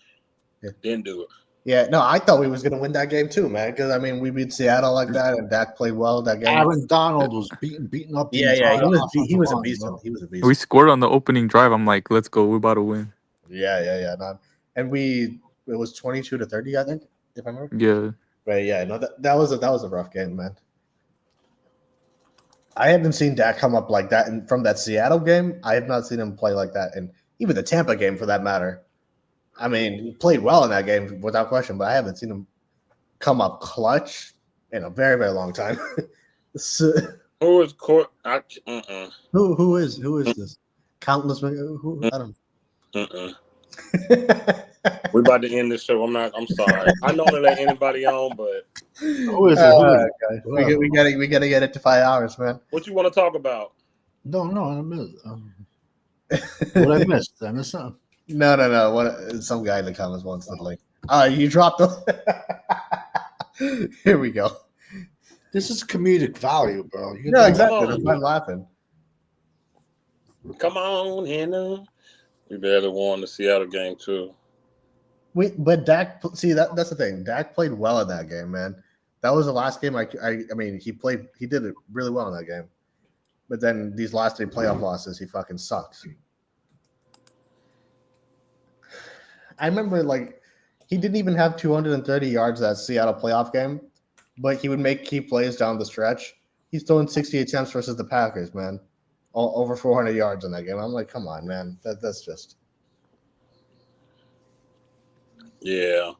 Yeah. Didn't do it. Yeah, no, I thought we was gonna win that game too, man. Because we beat Seattle like that, and Dak played well that game. Aaron Donald was beating up. He was a beast. He was a beast. We scored on the opening drive. I'm like, let's go. We're about to win. Yeah. No. And it was 22-30, I think, if I remember. Yeah. But yeah, no, that was a rough game, man. I haven't seen Dak come up like that, and from that Seattle game, I have not seen him play like that, and even the Tampa game for that matter. He played well in that game without question, but I haven't seen him come up clutch in a very, very long time. Who is court? Who is this? Countless. Who? I don't know. We're about to end this show. I'm sorry. I don't want to let anybody on, but who is it? We gotta get it to 5 hours, man. What you want to talk about? No, in a minute. What I missed? I missed something. No. Some guy in the comments wants the link. You dropped them. Here we go. This is comedic value, bro. No, exactly. That's why I'm laughing. Come on, Hannah. We barely won the Seattle game too. But Dak, see that's the thing. Dak played well in that game, man. That was the last game. I mean, he did it really well in that game. But then these last 3 playoff losses, he fucking sucks. I remember like he didn't even have 230 yards that Seattle playoff game, but he would make key plays down the stretch. He's throwing 60 attempts versus the Packers, man. Over 400 yards in that game. I'm like, come on, man. That's just no.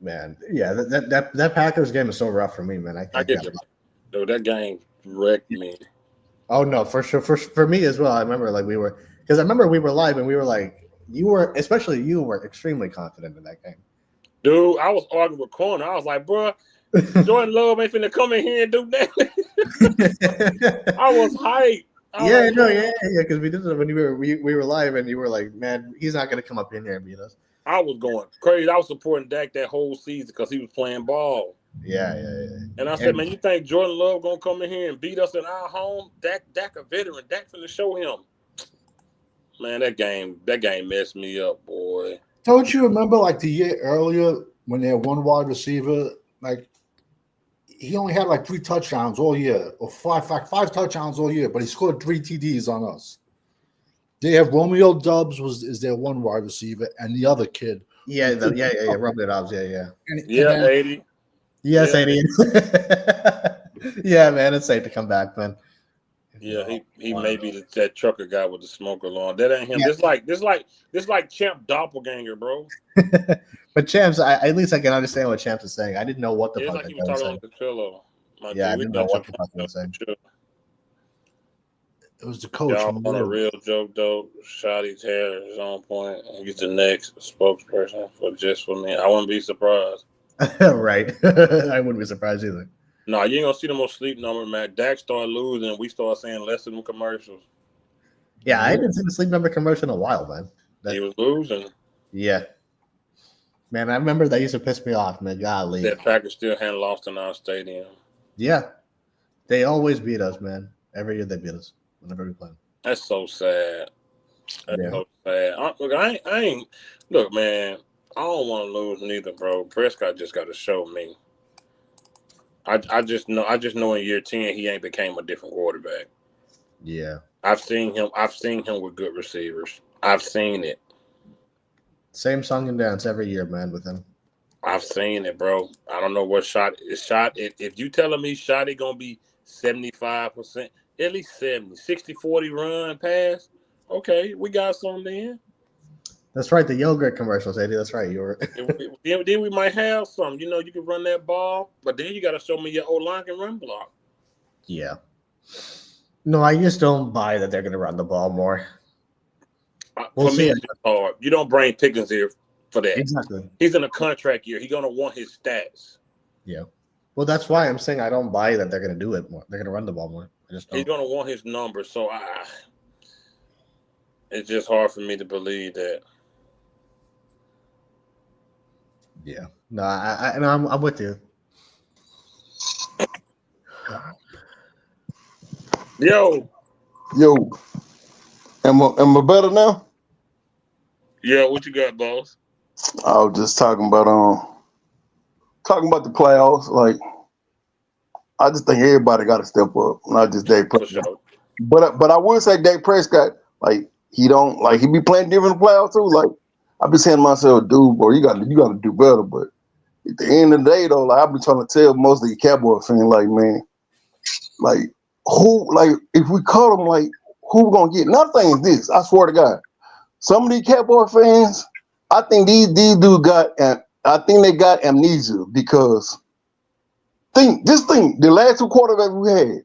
Man, yeah, that Packers game is so rough for me, man. I get it. Though that game wrecked me. Oh no, for sure, for me as well. I remember like we were live and we were like you were extremely confident in that game. Dude, I was arguing with Corner. I was like, bro, Jordan Love ain't finna come in here and do that. I was hyped. Because we did it when we were live and you were like, man, he's not gonna come up in here and beat us. I was going crazy. I was supporting Dak that whole season because he was playing ball. Yeah. And I said, man, you think Jordan Love gonna come in here and beat us in our home? Dak a veteran. Dak finna show him. Man, that game messed me up, boy. Don't you remember like the year earlier when they had one wide receiver, like he only had like 3 touchdowns all year, or five touchdowns all year, but he scored 3 TDs on us. They have Romeo Doubs is their one wide receiver, and the other kid. Romeo Doubs, yeah. And 80. Yes, 80. Yeah, man, it's safe to come back, man. Yeah, he may be that trucker guy with the smoker lawn. That ain't him. Yeah. This like Champ doppelganger, bro. But Champs, at least I can understand what Champs is saying. I didn't know what the fuck. It's like he was talking on the pillow. I didn't know what the fuck he was saying. It was the coach. Y'all want a real joke though? Shotty's hair is on point. He's the next spokesperson for me. I wouldn't be surprised. Right. I wouldn't be surprised either. No, you ain't gonna see them on sleep number, man. Dak started losing, and we started saying less of them commercials. Yeah, I didn't see the sleep number commercial in a while, man. He was losing. Yeah. Man, I remember that used to piss me off, man. Golly. That Packers still hadn't lost in our stadium. Yeah. They always beat us, man. Every year they beat us. Whenever we play. That's so sad. So sad. I ain't. Look, man. I don't want to lose neither, bro. Prescott just got to show me. I just know in year 10 he ain't became a different quarterback. Yeah. I've seen him with good receivers. I've seen it. Same song and dance every year, man, with him. I've seen it, bro. I don't know what shot. If you telling me Shotty gonna be 75%, at least 70, 60-40 run pass, okay, we got some then. That's right, the yogurt commercials, Eddie. That's right. You were. Then we might have some. You know, you can run that ball, but then you got to show me your O-line can run block. Yeah. No, I just don't buy that they're going to run the ball more. For me, it's hard. You don't bring Pickens here for that. Exactly. He's in a contract year. He's going to want his stats. Yeah. Well, that's why I'm saying I don't buy that they're going to do it more. They're going to run the ball more. I just don't. He's going to want his numbers, so it's just hard for me to believe that. Yeah. No, I'm with you. Yo. Am I better now? Yeah, what you got, boss? I was just talking about the playoffs. Like, I just think everybody got to step up, not just Dak Prescott. Sure. But I would say Dak Prescott, like he be playing different in the playoffs too. Like I be saying to myself, dude, boy, you got to do better. But at the end of the day, though, like I be trying to tell most of the Cowboy fans, like, man, like who, like if we caught them, like who we gonna get? Nothing is this. I swear to God, some of these Cowboy fans, I think these dudes got amnesia because think the last 2 quarterbacks we had,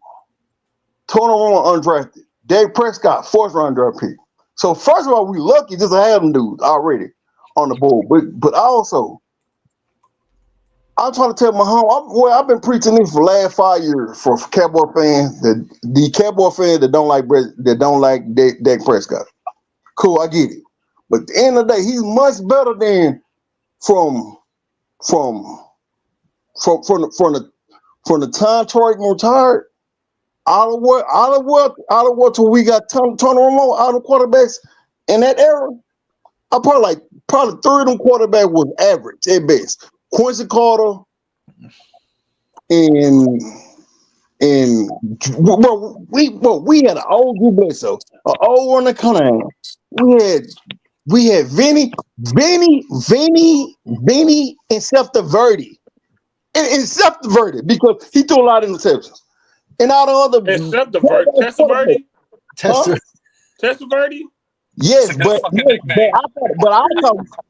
21 undrafted. Dak Prescott, 4th round draft pick. So first of all, we lucky just to have them dudes already on the board. But also, I'm trying to tell my home. I've been preaching this for the last 5 years for Cowboy fans. The Cowboy fans that don't like Dak Prescott. Cool, I get it. But at the end of the day, he's much better than from the time Troy retired Out of what till we got Tony Romo out of quarterbacks in that era, probably 3 of them quarterbacks was average at best. Quincy Carter and we had an old Drew Bledsoe, an old Ronald Cunningham. We had Vinny, and Sefta Verdi because he threw a lot of interceptions. And all the other Testaverde? Testaverde? Yes, but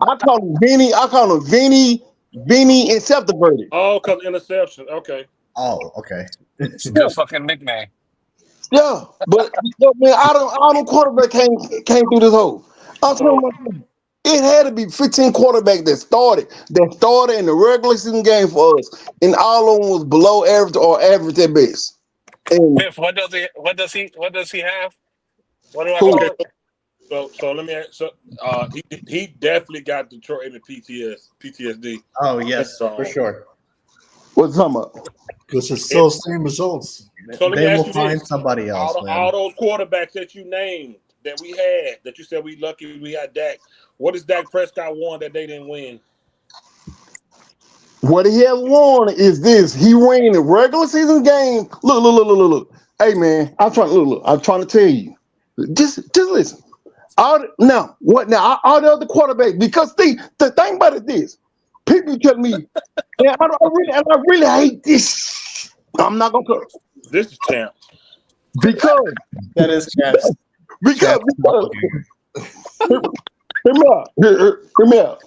I call him Vinny. I call him Vinny and Sefta. Oh, because interception. Okay. Oh, okay. It's a good fucking nickname. Yeah, but man, I don't quarterback came through this hole. I'm talking about it had to be 15 quarterbacks that started in the regular season game for us, and all of them was below average or average at best. And Biff, what does he have? What do I call it? So let me ask. So he definitely got Detroit in the PTSD. Oh yes, for sure. What's talking about? Because it's still the same results. So let me They ask will you find this. somebody else. All those quarterbacks that you named that we had, that you said we lucky we had Dak. What does Dak Prescott won that they didn't win? What he has won is this. He ran the regular season game. Look. Hey man, I'm trying to tell you. Just listen. All the other quarterbacks, because the thing about it is, people tell me, and I really hate this. I'm not gonna curse. This is champ. Because that is champs. Because hear me out.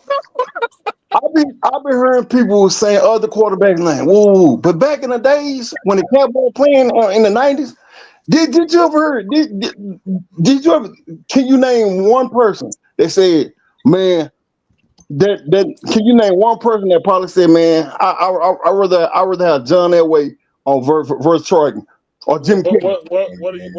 I've been hearing people saying other quarterbacks' name. Whoa, but back in the days when the Cowboys playing in the 90s, did you ever did you ever? Can you name one person that said, man, that can you name one person that probably said, man, I rather have John Elway on versus Troy or Jim Kelly?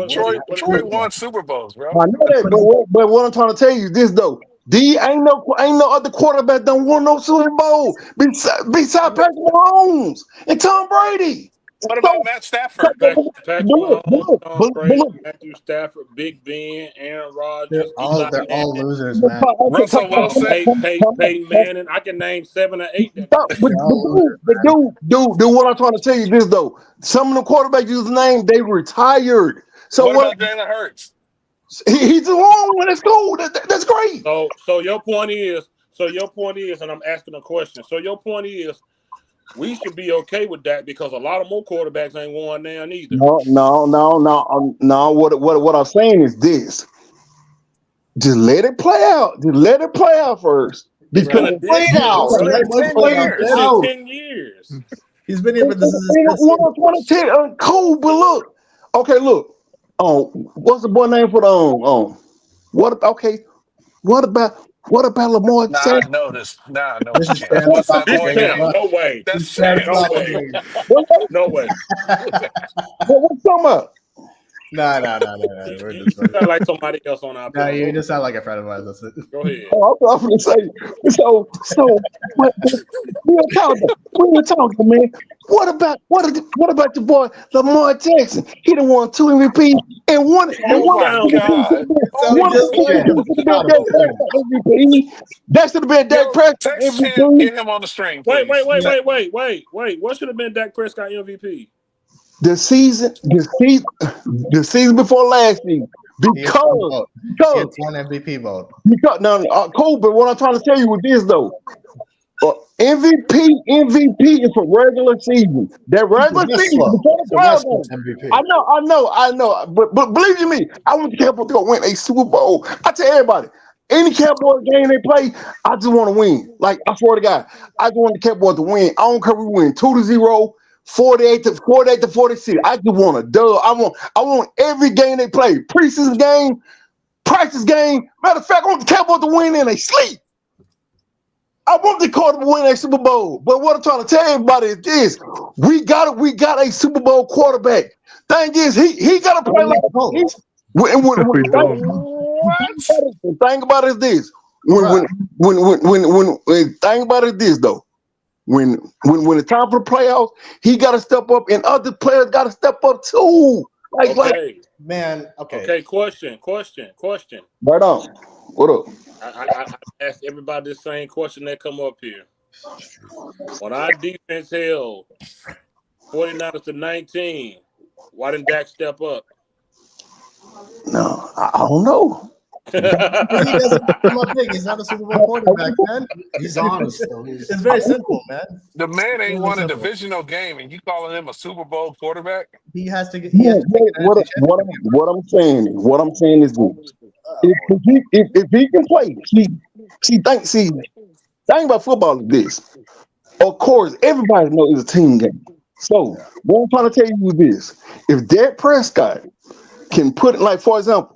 Troy won Super Bowls, bro. I know that, but what I'm trying to tell you is this though. Ain't no other quarterback done won no Super Bowl beside Patrick Mahomes and Tom Brady. What about Matt Stafford? Patrick Mahomes, Tom Brady, Matthew Stafford, Big Ben, Aaron Rodgers. They're all losers, man. Russell Wilson, Peyton Manning. I can name 7 or 8. Dude, what I'm trying to tell you this though. Some of the quarterbacks you name, they retired. So what about Jalen Hurts? He's the wrong one. That's cool. That's great. So your point is, and I'm asking a question. So your point is, we should be okay with that because a lot of more quarterbacks ain't won now neither. No. What I'm saying is this: just let it play out. Just let it play out first. Because it played out. It's been 10 years. He's been here, but this is his cool. But look, okay, look. What's the boy name for the What about Lamar Jackson? I know this. What's that boy name? No way. That's No way. What's talking about? No. You sound like somebody else on our No, you just sound like a friend of ours. That's it. Go ahead. I'm going to say, so we're talking, man. What about your boy Lamar Jackson? He done won 2 MVP and one. That should have been Dak Prescott MVP. Get him on the string. Please. Wait. What should have been Dak Prescott MVP? The season before last season, because one MVP vote. Cool. But what I'm trying to tell you with this though, MVP is for regular season. That regular season, MVP. I know. But believe you me, I want the Cowboys to win a Super Bowl. I tell everybody, any Cowboys game they play, I just want to win. Like I swear to God, I just want the Cowboys to win. I don't care if we win 2-0. 48 to 46. I just want a dub. I want every game they play. Preseason game, practice game. Matter of fact, I want the Cowboys to win and they sleep. I want the Cardinals to win a Super Bowl. But what I'm trying to tell everybody is this: we got a Super Bowl quarterback. Thing is, he got to play like the thing about it is this: thing about it is this though. When it's time for the playoffs, he got to step up, and other players got to step up too. Okay. Man, okay. Okay, question. Right on. What up? I asked everybody the same question that come up here. When our defense held 49ers to 19, why didn't Dak step up? No, I don't know. He doesn't come up big. He's not a Super Bowl quarterback, man. He's honest though. It's very simple, man. The man ain't Really won a simple. divisional game, and you calling him a Super Bowl quarterback? He has to get. What I'm saying is this: if he can play, think about football is this. Of course, everybody knows it's a team game. So what I'm trying to tell you is this: if Dak Prescott can put it, like for example,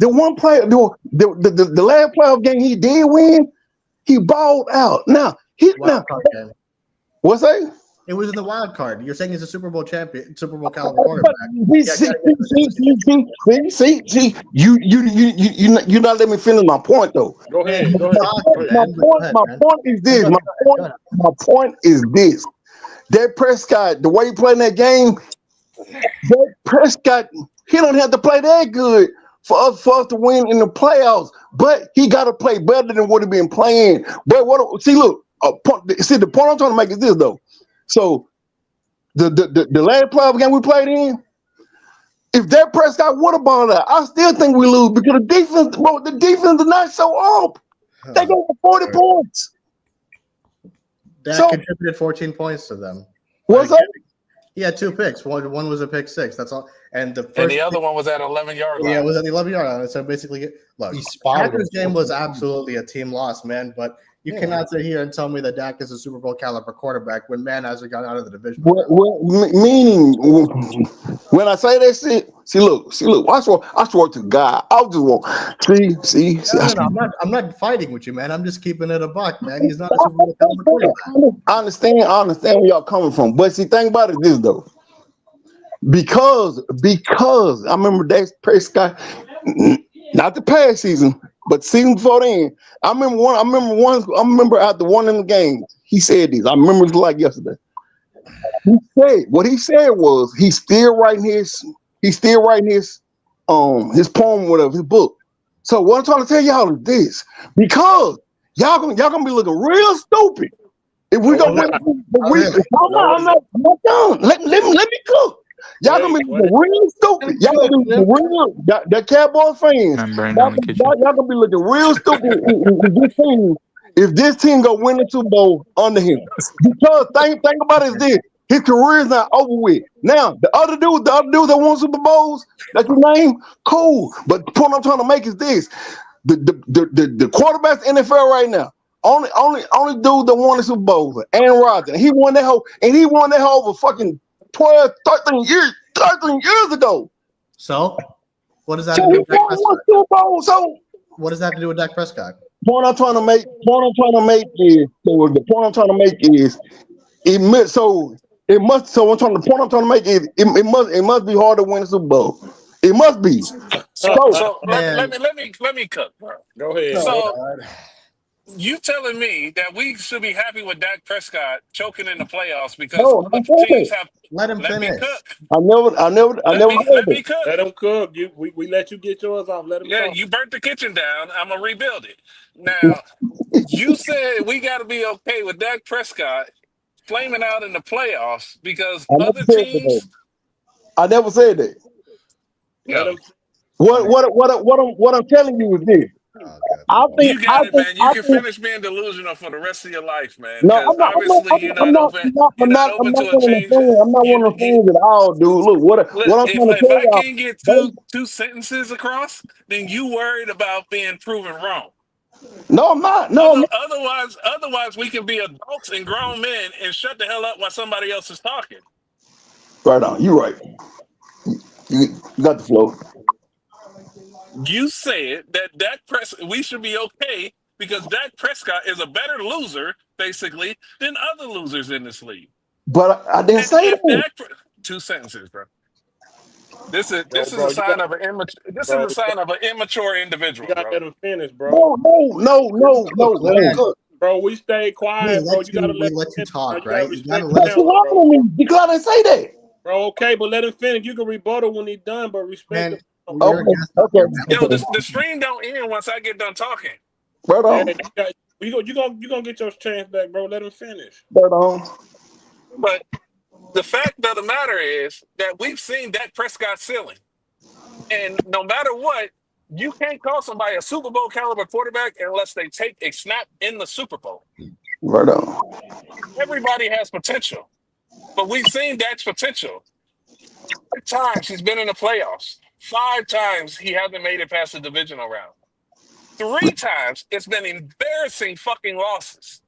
the one player, the last playoff game he did win, he balled out. Now he's not. What's that? It was in the wild card. You're saying he's a Super Bowl champion, Super Bowl caliber quarterback. See, you're not letting me finish my point though. Go ahead. My point is this. Dak Prescott, the way he played in that game, Dak Prescott, he don't have to play that good for us to win in the playoffs. But he got to play better than what he been playing. But the point I'm trying to make is this though. So the last playoff game we played in, if Dak Prescott would have balled out, I still think we lose because the defense is not so up. They go for 40 points. Dak contributed 14 points to them. What's that? He had 2 picks. One was a pick 6. That's all. And the other one was at 11-yard line. Yeah, it was at the 11-yard line. So basically, look, Packers game was absolutely a team loss, man. But you cannot sit here and tell me that Dak is a Super Bowl caliber quarterback when man hasn't got out of the division. Meaning, when I say that shit, see, look. I swear to God, I just want see. No, I'm not fighting with you, man. I'm just keeping it a buck, man. He's not a Super Bowl caliber quarterback. I understand where y'all coming from, but see, think about it this though, because I remember Dak Prescott, not the past season, but season before then. I remember after one of the games, he said this. I remember it like yesterday. He said was he's still writing his poem, whatever, his book. So what I'm trying to tell y'all is this, because y'all gonna be looking real stupid if we gonna win. I'm not done. Let me cook. Y'all gonna be real stupid. Y'all gonna be real. That Cowboy fans. Y'all gonna be looking real stupid if this team go win the Super Bowl under him. Because think about it is this: his career is not over with. Now the other dude that won Super Bowls that you name, cool. But the point I'm trying to make is this: the quarterbacks in the NFL right now. Only dude that won the Super Bowl, Aaron Rodgers. He won that whole for fucking 12, 13 years ago. So, what does that have to do with Dak Prescott? So, what does that have to do with Dak Prescott? The point I'm trying to make is it must be hard to win a Super Bowl. It must be. So let me cook, bro. Go ahead. So you telling me that we should be happy with Dak Prescott choking in the playoffs because other teams have let him finish. Cook. I never let me cook. Let him cook. We let you get yours off. Let him cook. You burnt the kitchen down. I'm gonna rebuild it. Now you said we gotta be okay with Dak Prescott flaming out in the playoffs because other teams. I never said that. Yeah. What I'm telling you is this. I think you got it, man. You can finish being delusional for the rest of your life, man. No, I'm not open to a change. I'm not one of the things at all, dude. Look, what I'm trying to tell you. If I can't get two sentences across, then you worried about being proven wrong. No, I'm not. No. Otherwise, we can be adults and grown men and shut the hell up while somebody else is talking. Right on. You're right. You got the flow. You said that we should be okay because Dak Prescott is a better loser, basically, than other losers in this league. But I didn't say that. 2 sentences, bro. This is a sign of an immature individual. You gotta let him finish, bro. No. Bro, we stay quiet, bro. You gotta let you talk, right? You gotta say that. Bro, okay, but let him finish. You can rebuttal when he's done, but respect Man, him. Okay. Yo, the stream don't end once I get done talking. Right on. Yeah, you gonna get your chance back, bro. Let him finish. Right on. But the fact of the matter is that we've seen Dak Prescott ceiling. And no matter what, you can't call somebody a Super Bowl caliber quarterback unless they take a snap in the Super Bowl. Right on. Everybody has potential. But we've seen Dak's potential. 5 times he's been in the playoffs. 5 times he hasn't made it past the divisional round. 3 times it's been embarrassing fucking losses.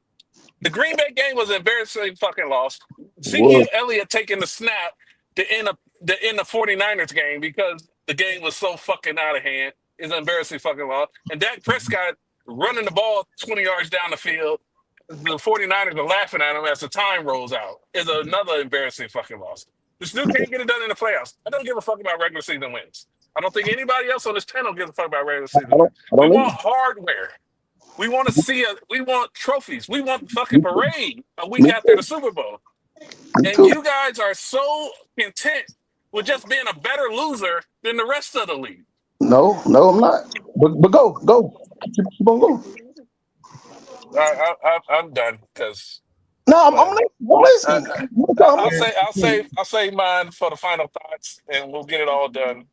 The Green Bay game was an embarrassing fucking loss. Ezekiel Elliott taking the snap to end the 49ers game because the game was so fucking out of hand is an embarrassing fucking loss. And Dak Prescott running the ball 20 yards down the field, the 49ers are laughing at him as the time rolls out, is another embarrassing fucking loss. This dude can't get it done in the playoffs. I don't give a fuck about regular season wins. I don't think anybody else on this panel gives a fuck about regular season wins. We want hardware. We want to we want trophies. We want fucking parade a week after the Super Bowl. And you guys are so content with just being a better loser than the rest of the league. No, I'm not. But go. Keep on going. I'm done because I'm listening. I'll save mine for the final thoughts, and we'll get it all done.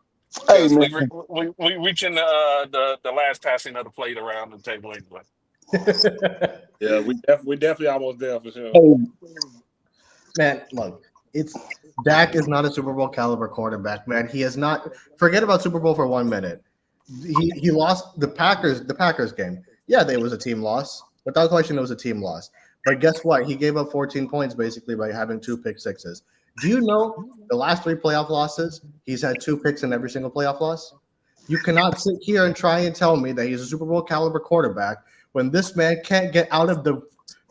Hey, man. We reaching the last passing of the plate around the table anyway. Yeah, we definitely almost there for sure. Man, look, Dak is not a Super Bowl caliber quarterback, man. He is not. Forget about Super Bowl for 1 minute. He lost the Packers game. Yeah, there was a team loss. Without question, it was a team loss. But guess what? He gave up 14 points basically by having 2 pick sixes. Do you know the last 3 playoff losses, he's had 2 picks in every single playoff loss? You cannot sit here and try and tell me that he's a Super Bowl caliber quarterback when this man can't get out of the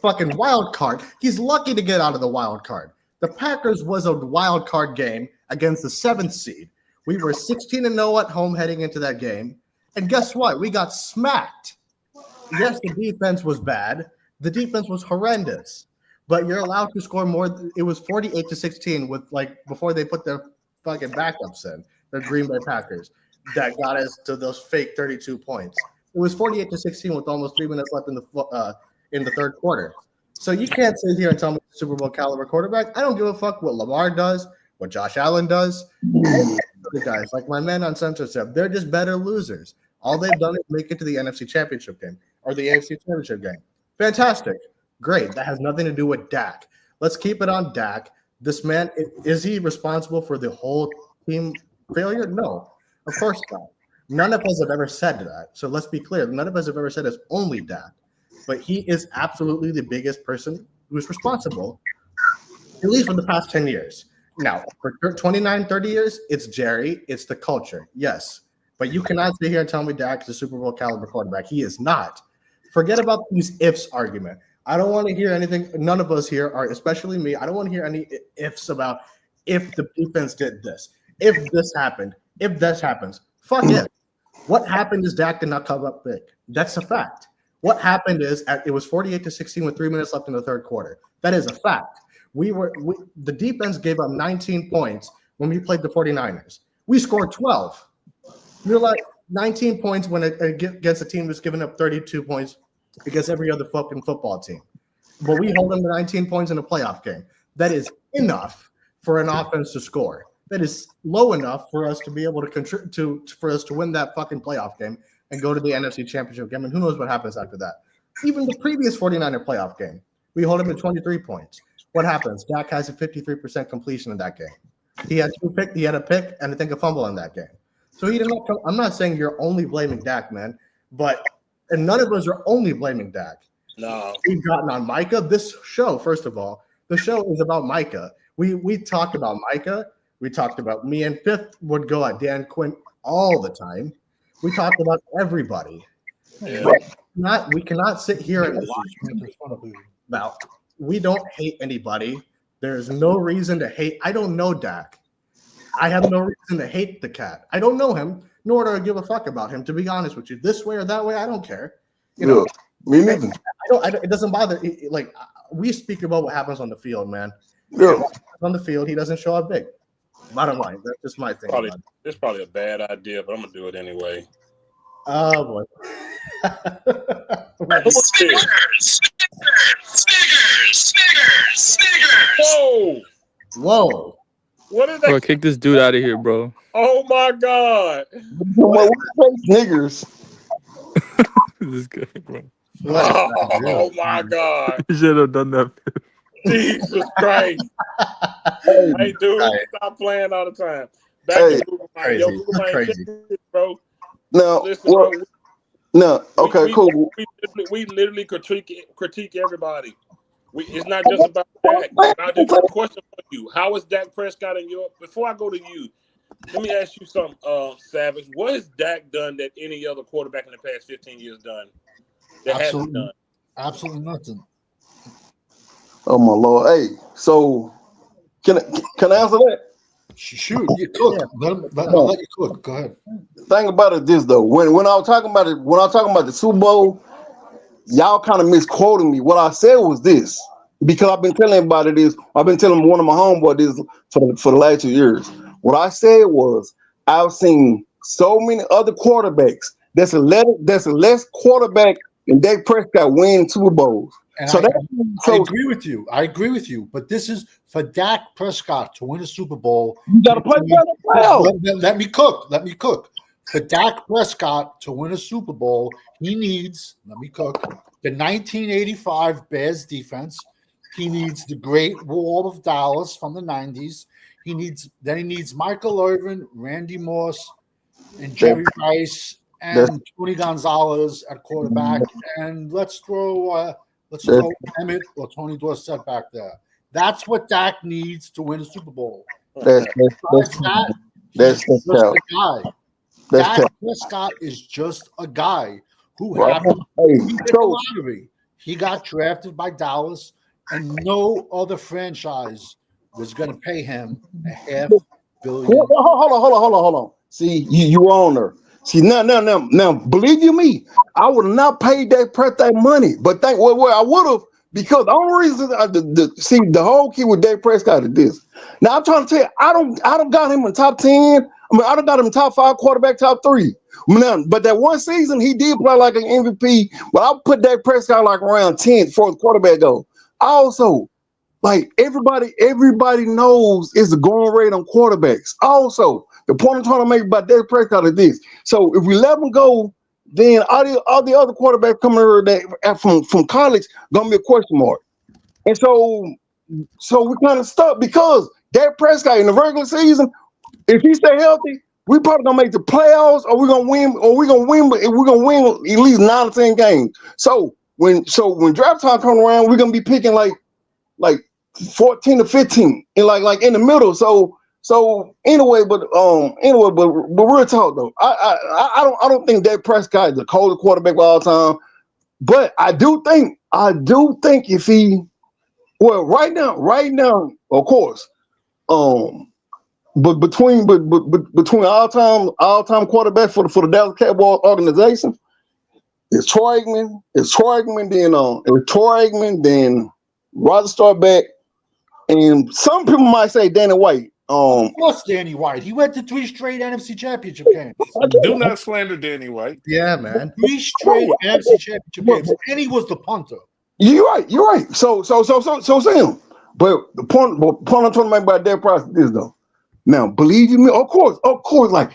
fucking wild card. He's lucky to get out of the wild card. The Packers was a wild card game against the 7th seed. We were 16-0 at home heading into that game. And guess what? We got smacked. Yes, the defense was bad. The defense was horrendous. But you're allowed to score more. It was 48-16 with before they put their fucking backups in, the Green Bay Packers, that got us to those fake 32 points. It was 48-16 with almost 3 minutes left in the third quarter. So you can't sit here and tell me Super Bowl caliber quarterback. I don't give a fuck what Lamar does, what Josh Allen does. The guys like my man on censorship, they're just better losers. All they've done is make it to the NFC Championship game or the AFC Championship game. Fantastic. Great. That has nothing to do with Dak. Let's keep it on Dak. This man, is he responsible for the whole team failure? No, of course not. None of us have ever said that. So let's be clear. None of us have ever said it's only Dak. But he is absolutely the biggest person who is responsible, at least for the past 10 years. Now, for 29, 30 years, it's Jerry. It's the culture. Yes. But you cannot sit here and tell me Dak is a Super Bowl caliber quarterback. He is not. Forget about these ifs argument. I don't want to hear anything. None of us here are, especially me. I don't want to hear any ifs about if the defense did this, if this happened, if this happens. Fuck it. What happened is Dak did not come up big. That's a fact. What happened is it was 48-16 with 3 minutes left in the third quarter. That is a fact. The defense gave up 19 points when we played the 49ers. We scored 12. You're like 19 points when against a team that's giving up 32 points against every other fucking football team. But we hold them to 19 points in a playoff game. That is enough for an offense to score. That is low enough for us to be able to contribute for us to win that fucking playoff game and go to the NFC Championship game. And who knows what happens after that. Even the previous 49er playoff game, we hold him to 23 points. What happens? Dak has a 53% completion in that game. He had a pick and I think a fumble in that game. So he didn't. I'm not saying you're only blaming Dak, man, and none of us are only blaming Dak. No, we've gotten on Micah. This show, first of all, the show is about Micah. We talked about Micah. We talked about me and Fifth would go at Dan Quinn all the time. We talked about everybody. Yeah. We cannot sit here and about. We don't hate anybody. There's no reason to hate. I don't know Dak. I have no reason to hate the cat. I don't know him, nor do I give a fuck about him, to be honest with you. This way or that way, I don't care. You know, me neither. It doesn't bother. Like, we speak about what happens on the field, man. Yeah. On the field, he doesn't show up big. Bottom line, that's just my thing. It's probably a bad idea, but I'm gonna do it anyway. Oh boy. Snickers. Whoa. What is that? Bro, kick this dude out of here, bro. Oh my God. What niggers? This guy, bro. Oh my God. You should have done that. Jesus Christ. Hey, dude, stop playing all the time. Back to Google Mind. Yo, Google Mind, check this, bro. No, listen, bro. No, okay, cool. We literally critique everybody. It's not just about Dak. I just got a question for you. How is Dak Prescott in your? Before I go to you, let me ask you something, Savage. What has Dak done that any other quarterback in the past 15 years done? That hasn't done? Absolutely nothing. Oh my Lord! Hey, so can I answer that? Shoot, you cook. I'll let you cook. Go ahead. Thing about it this though, when I was talking about the Super Bowl, y'all kind of misquoting me. What I said was this, because I've been telling everybody this. I've been telling one of my homeboys this for the last 2 years. What I said was I've seen so many other quarterbacks that's a less quarterback than Dak Prescott win Super Bowls. And I agree with you. I agree with you. But this is for Dak Prescott to win a Super Bowl. You got to play for the playoffs. Let me cook. Let me cook. For Dak Prescott to win a Super Bowl, he needs, let me cook, the 1985 Bears defense. He needs the Great Wall of Dallas from the 90s. He needs Michael Irvin, Randy Moss, and Jerry Rice, and Tony Gonzalez at quarterback. And let's throw Emmett or Tony Dorsett back there. That's what Dak needs to win a Super Bowl. That's just a guy. Dak Prescott is just a guy who happened to win the lottery. He got drafted by Dallas, and no other franchise was going to pay him $500 million. Hold on. See, you on there. See, now, believe you me, I would have not paid that Prescott money, but I would have, because the only reason the whole key with Dak Prescott is this. Now I'm trying to tell you, I don't got him in top 10. I mean, I don't got him in top 5 quarterback, top 3. Now, but that one season he did play like an MVP, but I'll put Dak Prescott like around 10th for the quarterback though. Also, like everybody knows is the going rate on quarterbacks. Also, the point I'm trying to make about Dak Prescott is this. So if we let him go, then all the other quarterbacks coming here from college gonna be a question mark. And so we kind of stuck because Dak Prescott in the regular season, if he stay healthy, we probably gonna make the playoffs, or we're gonna win, but we're gonna win at least 9 or 10 games. So when draft time comes around, we're gonna be picking like 14 to 15 and like in the middle. So anyway, but real talk though, I don't think Dak Prescott is the coldest quarterback of all time, but I do think if he, well, right now, of course, but between all time quarterbacks for the Dallas Cowboys organization, it's Troy Aikman, then Roger Staubach, and some people might say Danny White. Of course, Danny White. He went to 3 straight NFC Championship games. Do not slander Danny White. Yeah, man. 3 straight NFC Championship games, and he was the punter. You're right. So Sam. But the point I'm trying to make about that process is though. Now, believe you me, of course, like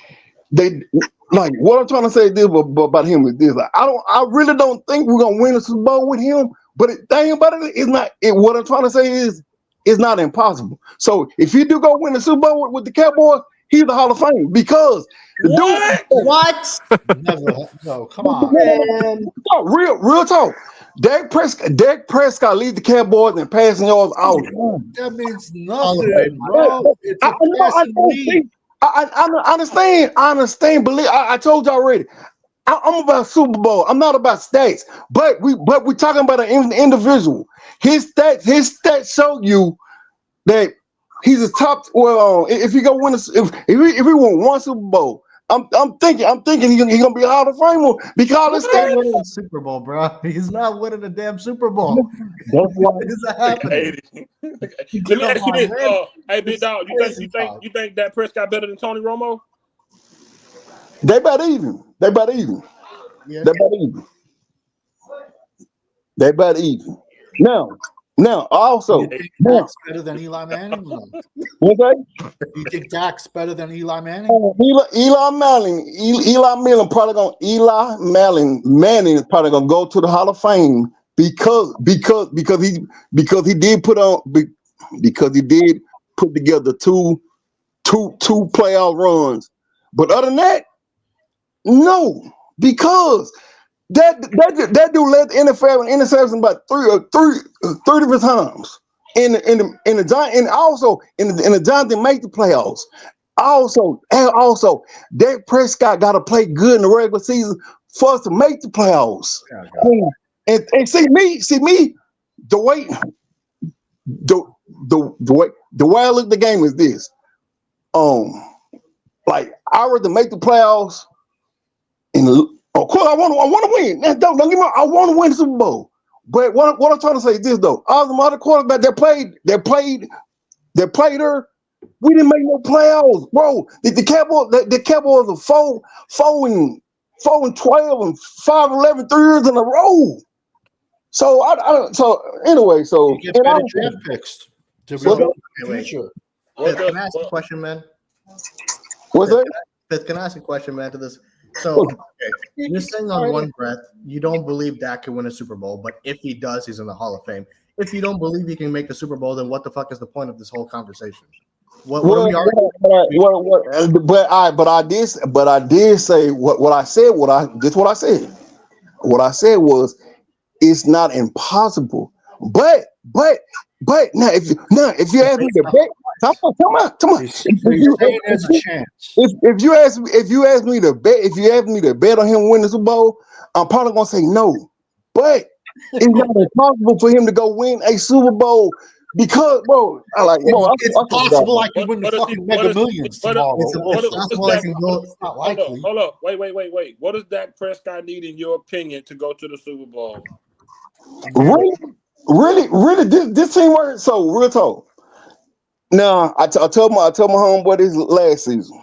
what I'm trying to say this about him is this. Like, I really don't think we're gonna win a Super Bowl with him. But the thing about it is not. What I'm trying to say is, it's not impossible. So if you do go win the Super Bowl with the Cowboys, he's the Hall of Fame because what? Never. No, come on, man. No, real talk. Dak Prescott leads the Cowboys in passing yards all the time. That means nothing, bro. It's a passing league. I understand. Believe I told you already. I'm about Super Bowl. I'm not about stats. But we're talking about an individual. His stats show you that he's a top. Well, if he go win, if he won 1 Super Bowl, I'm thinking he's gonna be a Hall of Famer because He's not winning a Super Bowl, bro. He's not winning a damn Super Bowl. That's why. What is that happening? Let me ask you this. Hey, big dog, you think that Prescott better than Tony Romo? They about even. They about even. Yeah. They about even. They about even. Now, also, you think Dak's better than Eli Manning? What's that? You think Dak's better than Eli Manning? Eli Manning is probably gonna go to the Hall of Fame because he did put together two playoff runs. But other than that, no, because that dude led the NFL in interception about three different times. In the Giants, and also in the Giants that make the playoffs. Also, Dak Prescott got to play good in the regular season for us to make the playoffs. And see me, the way I look at the game is this. Like I rather make the playoffs, and of course I want to win. Don't get me wrong, I want to win the Super Bowl. But what I'm trying to say is this though: all the other quarterbacks that played her, we didn't make no playoffs, bro. The Cowboys are 4-12 and 5-11 3 years in a row. So anyway, you get better draft picks to build the future. Can I ask a question, man? What's that? Fifth, can I ask a question, man, to this? So, okay, you're saying on one breath, you don't believe Dak can win a Super Bowl, but if he does, he's in the Hall of Fame. If you don't believe he can make a Super Bowl, then what the fuck is the point of this whole conversation? What are we arguing? But I did say what I said. What I said. What I said was it's not impossible. But now if you ask me to bet, come on. If you ask me to bet on him winning the Super Bowl, I'm probably gonna say no. But it's not impossible for him to go win a Super Bowl because, bro, it's possible I can win the fucking Mega Millions tomorrow. It's not likely. Hold up. Wait. What does Dak Prescott need, in your opinion, to go to the Super Bowl? Really, this team works. So real talk. Now I told my homeboy this last season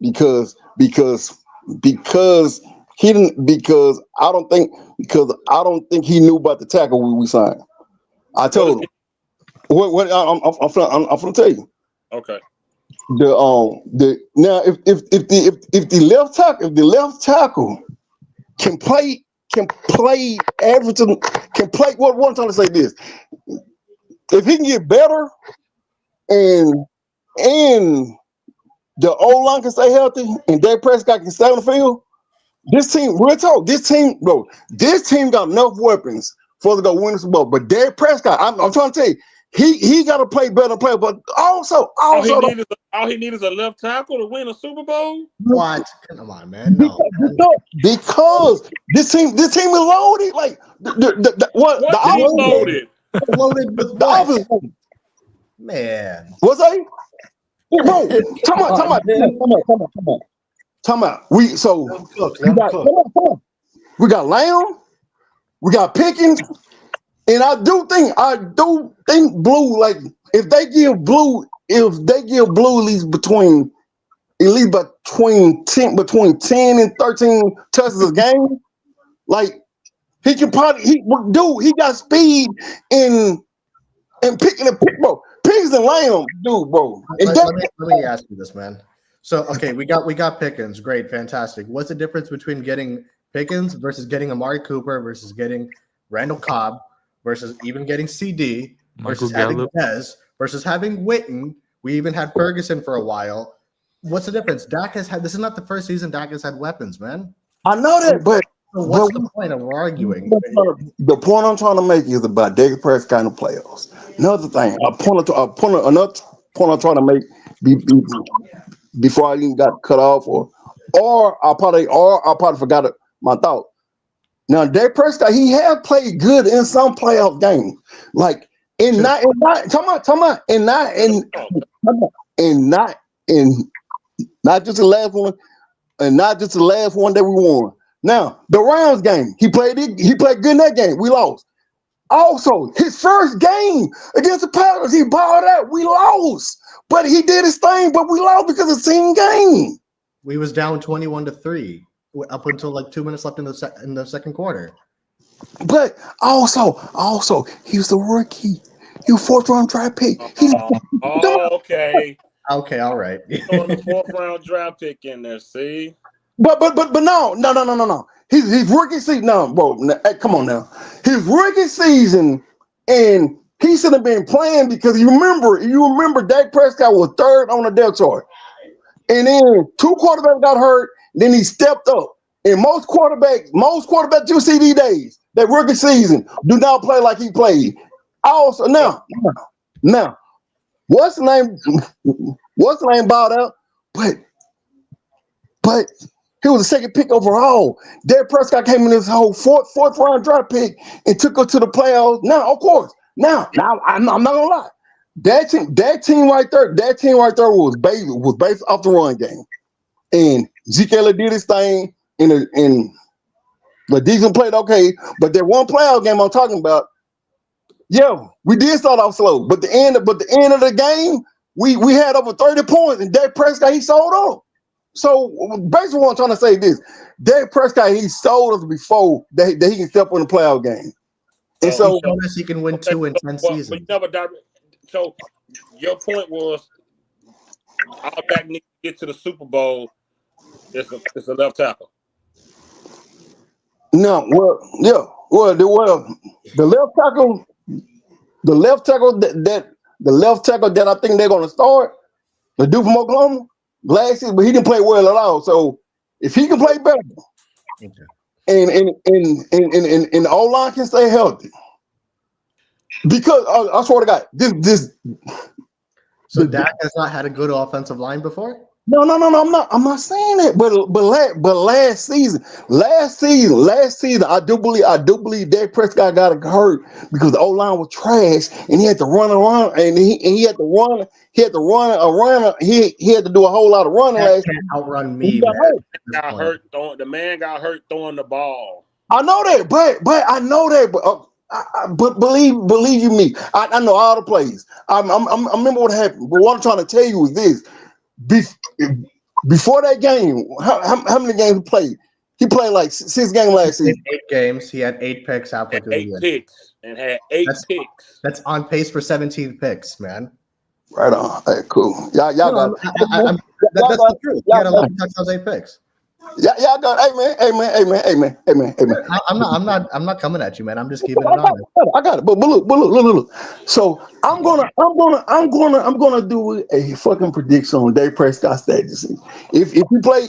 because he didn't I don't think he knew about the tackle we signed. I told him what I'm gonna tell you. Okay. Now if the left tackle can play Everton, can play what I'm trying to say this. If he can get better and the O-line can stay healthy and Dak Prescott can stay on the field, this team got enough weapons for to go win the Super Bowl. But Dak Prescott, I'm trying to tell you, he got to play better play. But also all he needs is a left tackle to win a Super Bowl. What? Come on, man. No. Because this team is loaded. Like what team loaded? Loaded with the what? offense. Man. What's that? Yeah, bro, Come on. We got Lamb, we got Pickens, and I do think Blue, like if they give Blue at least between 10 and 13 touches a game, like he can probably he got speed in picking a pick, bro. Pickens and Lamb, dude, bro. Let me ask you this, man. So, okay, we got Pickens. Great, fantastic. What's the difference between getting Pickens versus getting Amari Cooper versus getting Randall Cobb versus even getting CD versus having Dez versus having Witten? We even had Ferguson for a while. What's the difference? Dak has had. This is not the first season Dak has had weapons, man. I know that, but what's the point of arguing? The point I'm trying to make is about Dak Prescott in the playoffs. Another thing, another point I'm trying to make before I even got cut off, or I probably forgot my thought. Now, Dak Prescott, he has played good in some playoff games, like not just the last one. and not just the last one that we won. Now, the Rams game, he played good in that game. We lost. Also, his first game against the Packers, he balled out. We lost. But he did his thing, but we lost because of the same game. We was down 21-3 up until like 2 minutes left in the second quarter. But also, he was the rookie. He was 4th-round draft pick. Okay. Okay, all right. On the 4th-round draft pick in there, see? But no. His rookie season, no, bro. Come on now. His rookie season, and he should have been playing because you remember Dak Prescott was 3rd on the depth chart. And then 2 quarterbacks got hurt, then he stepped up. And most quarterbacks you see these days, that rookie season, do not play like he played. Also, now, what's the name balled out? But he was the 2nd pick overall. Dak Prescott came in this whole 4th round draft pick and took us to the playoffs. Now, of course, I'm not gonna lie. That team right there was based off the run game. And Zeke Elliott did his thing, and the defense played okay. But that one playoff game I'm talking about, we did start off slow. But the end of the game, we had over 30 points, and Dak Prescott, he sold up. So basically what I'm trying to say is this: Dak Prescott, he sold us before that he can step in the playoff game. And so he showed us he can win 2 in 10 seasons. So your point was our back need to get to the Super Bowl. It's a left tackle. No, the left tackle that I think they're gonna start, the dude from Oklahoma, glasses, but he didn't play well at all. So if he can play better, and the O-line can stay healthy, because I swear to God, this. So Dak has not had a good offensive line before? No, I'm not saying that. But last season, I do believe Dak Prescott got hurt because the O-line was trash, and he had to run around, and he had to run. He had to run around. He had to do a whole lot of running. That can't outrun me. The man got hurt throwing the ball. I know that, but I know that, but believe you me, I know all the plays. I remember what happened. But what I'm trying to tell you is this. Before that game, how many games he played? He played like 6 games last season. 8 games. He had 8 picks halfway through the year. 8 picks and had 8 picks. That's on pace for 17 picks, man. Right on. Hey, cool. Y'all got. That's the truth. He had 11 touchdowns, 8 picks. Y'all got. Amen. I'm not coming at you, man. I'm just keeping it honest. I got it. But look. So I'm gonna do a fucking prediction on Dak Prescott's status. If he play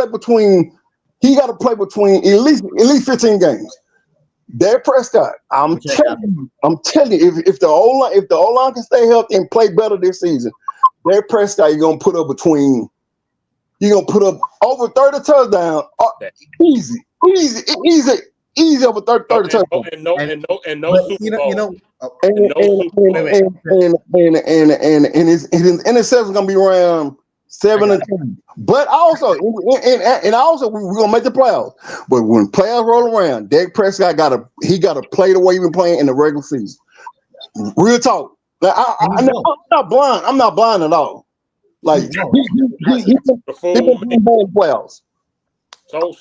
between, he got to play between at least 15 games. Dak Prescott, I'm telling you, if the O-line can stay healthy and play better this season, Dak Prescott, you're gonna put up over 30 touchdowns. Easy over 30 touchdowns. And no Super Bowl. And his interception is gonna be around 7 and 10. But also, we're gonna make the playoffs. But when playoffs roll around, Dak Prescott gotta play the way he's been playing in the regular season. Real talk. Now, I'm not blind. I'm not blind at all. Like he's been playing playoffs. So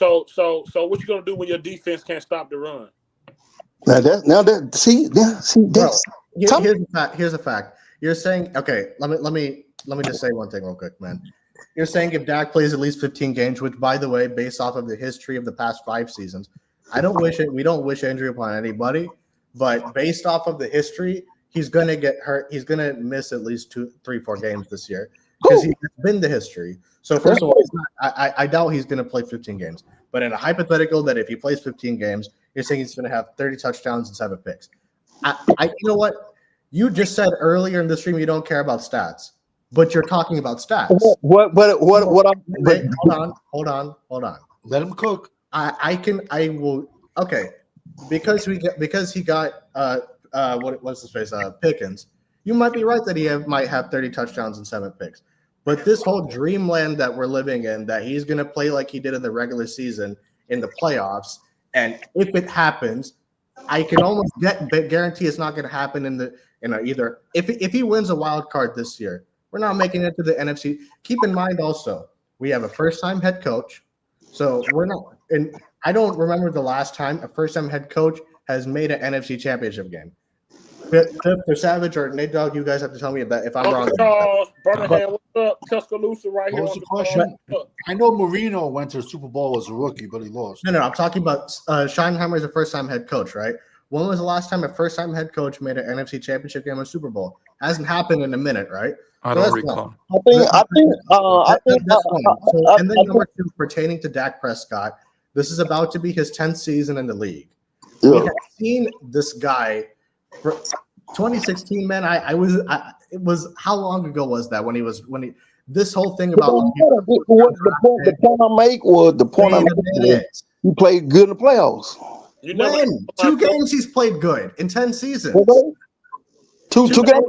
what you gonna do when your defense can't stop the run? Here's a fact. You're saying, okay, let me just say one thing real quick, man. You're saying if Dak plays at least 15 games, which, by the way, based off of the history of the past 5 seasons, we don't wish injury upon anybody, but based off of the history, he's gonna get hurt. He's gonna miss at least 2, 3, 4 games this year because he's been the history. So first of all, I doubt he's gonna play 15 games. But in a hypothetical that if he plays 15 games, you're saying he's gonna have 30 touchdowns and 7 picks. You know what? You just said earlier in the stream you don't care about stats, but you're talking about stats. Hold on. Let him cook. I will. Okay, because he got what's his face Pickens. You might be right that he might have 30 touchdowns and 7 picks, But this whole dreamland that we're living in, that he's going to play like he did in the regular season in the playoffs, and if it happens, I can almost guarantee it's not going to happen either. If he wins a wild card this year, we're not making it to the NFC. Keep in mind also, we have a first-time head coach, so we're not. And I don't remember the last time a first-time head coach has made an NFC Championship game. Or Savage or Nate Dogg, you guys have to tell me if I'm wrong. Charles, Birmingham, what's up? Tuscaloosa right here. What was the question? I know Marino went to the Super Bowl as a rookie, but he lost. No, I'm talking about Schottenheimer is a first-time head coach, right? When was the last time a first-time head coach made an NFC Championship game or Super Bowl? Hasn't happened in a minute, right? I don't recall. I think. That's one. So, and then number two, pertaining to Dak Prescott, this is about to be his 10th season in the league. Yeah. We have seen this guy for 2016, man. It was how long ago was that when he this whole thing about the point I make was he played good in the playoffs. You know, when 2 games he's played good in 10 seasons. Two games.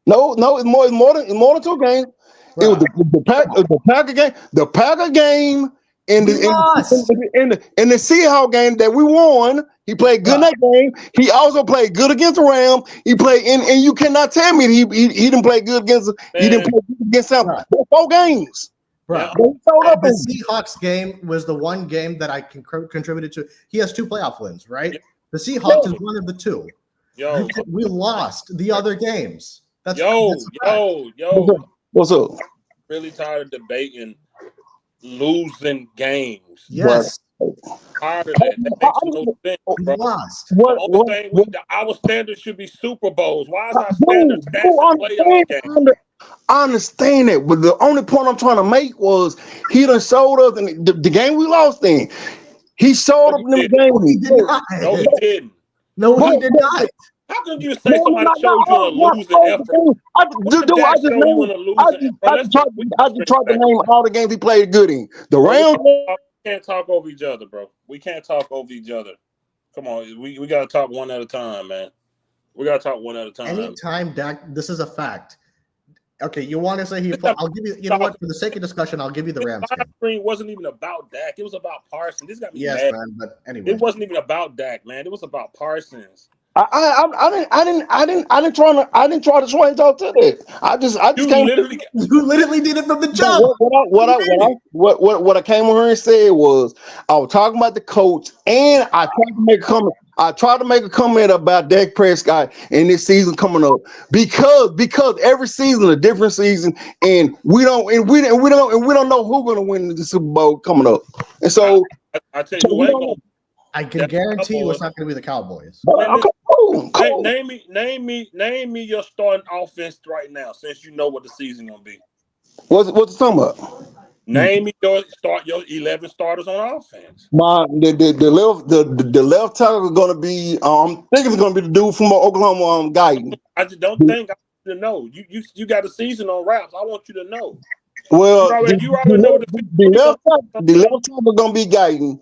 No, it's more than 2 games. Right. It was the Packer game. The Packer game and the Seahawks game that we won. He played good in that game. He also played good against the Rams. He played and you cannot tell me he didn't play good against. He didn't play good against them. Right. 4 games. Right. The Seahawks game was the one game that I contributed to. He has 2 playoff wins, right? Yeah. The Seahawks is one of the 2. We lost the other games. That's What's up? Really tired of debating losing games. Yes. Tired of that. That makes no sense, bro. Lost. Our standard should be Super Bowls. Why is our standard playoff game? I understand that, but the only point I'm trying to make was he done showed us in the game we lost in. He showed up in the game. No, he did not. No, he didn't. No, he did not. How can you say somebody showed you a losing effort? I just tried to name all the games he played good in. The Rams. We can't talk over each other, bro. We can't talk over each other. Come on, we got to talk one at a time, man. We got to talk one at a time. Anytime Dak, this is a fact. Okay, you want to say I'll give you. You know what? For the sake of discussion, I'll give you the Rams game. Screen wasn't even about Dak. It was about Parsons. This got me mad. Yes, man. But anyway, it wasn't even about Dak, man. It was about Parsons. I didn't try to sway talk to that. You literally did it from the jump. What I came over here and said was I was talking about the coach, and I tried to make a comment. I tried to make a comment about Dak Prescott in this season coming up because every season a different season, and we don't know who's going to win the Super Bowl coming up. And so I tell you, I can guarantee you it's not going to be the Cowboys. Name me your starting offense right now, since you know what the season gonna be. What's the talking about? Name me your 11 starters on offense. The left tackle is gonna be I think it's gonna be the dude from Oklahoma Guyton. I just don't think I want you to know. You got a season on wraps. I want you to know. Well, you already know the left tackle gonna be Guyton.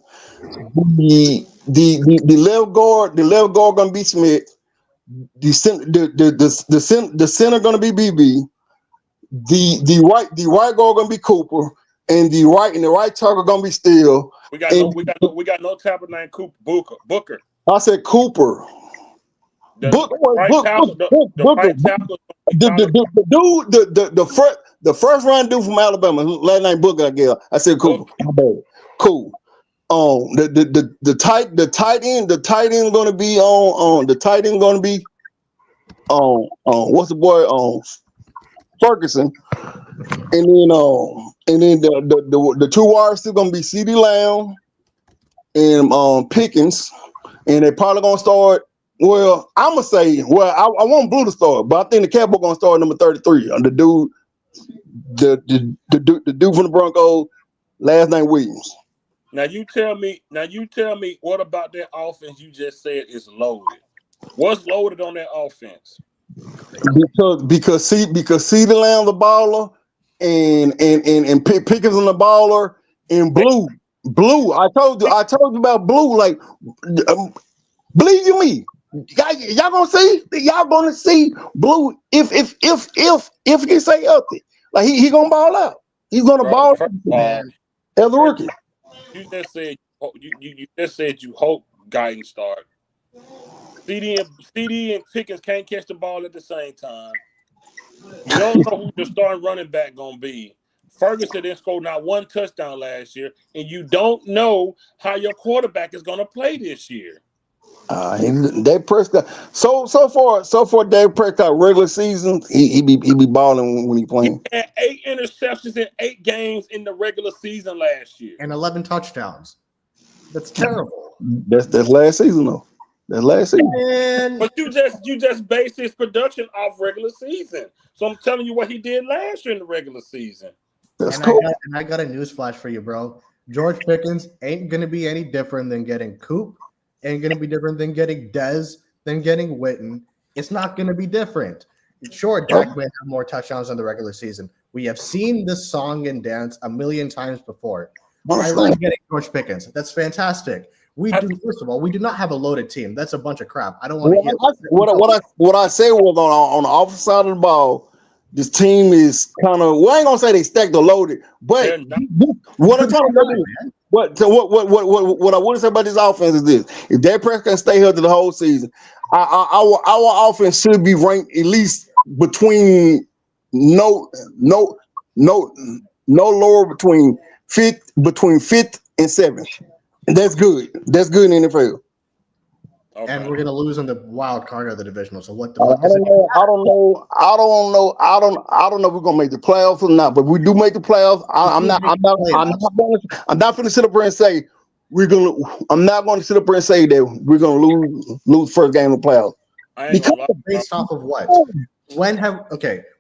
The left guard gonna be Smith. The center gonna be BB. The right guard gonna be Cooper, and the right tackle gonna be Steele. We got no tackle named Cooper Booker. I said Cooper. The first round dude from Alabama, last name Booker, I guess. I said Cooper. Cool. The tight end gonna be on the tight end gonna be what's the boy Ferguson, and then the 2 wires still gonna be CD Lamb and Pickens, and they probably gonna start. Well, I'm gonna say, I want Blue to start, but I think the Cowboys gonna start number 33. The dude from the Broncos, last name Williams. Now you tell me what about that offense you just said is loaded? What's loaded on that offense? Because CeeDee Lamb the baller and Pickens on the baller and Blue. I told you about Blue. Like, believe you me, y'all gonna see Blue if he stay healthy. Like he gonna ball out. He's gonna ball out as a rookie. You just said you just said you hope Guyton start. CD and Pickens can't catch the ball at the same time. You don't know who the starting running back gonna be. Ferguson didn't score not one touchdown last year, and you don't know how your quarterback is gonna play this year. Dak Prescott. So far, Dak Prescott regular season, he be balling when he playing. He had 8 interceptions in 8 games in the regular season last year, and 11 touchdowns. That's terrible. That's last season though. That's last season. But you just based his production off regular season. So I'm telling you what he did last year in the regular season. That's cool. I got a news flash for you, bro. George Pickens ain't gonna be any different than getting Coop. Ain't gonna be different than getting Dez, than getting Witten. It's not gonna be different. Sure, Dak may have more touchdowns in the regular season. We have seen this song and dance a million times before. I like getting George Pickens. That's fantastic. First of all, we do not have a loaded team. That's a bunch of crap. I don't want to hear what I said was on the offensive side of the ball, this team is kind of, well, I ain't gonna say they stacked or loaded, but what I'm talking about is, what I want to say about this offense is this: if Dak Prescott stay healthy the whole season, our offense should be ranked at least between no lower between fifth and seventh. That's good. That's good in the NFL. Okay. And we're gonna lose in the wild card of the divisional. So what the fuck is it? I don't know if we're gonna make the playoffs or not, but we do make the playoffs. I'm not gonna sit up here and say I'm not gonna sit up here and say that we're gonna lose first game of the playoffs. Because based off of what?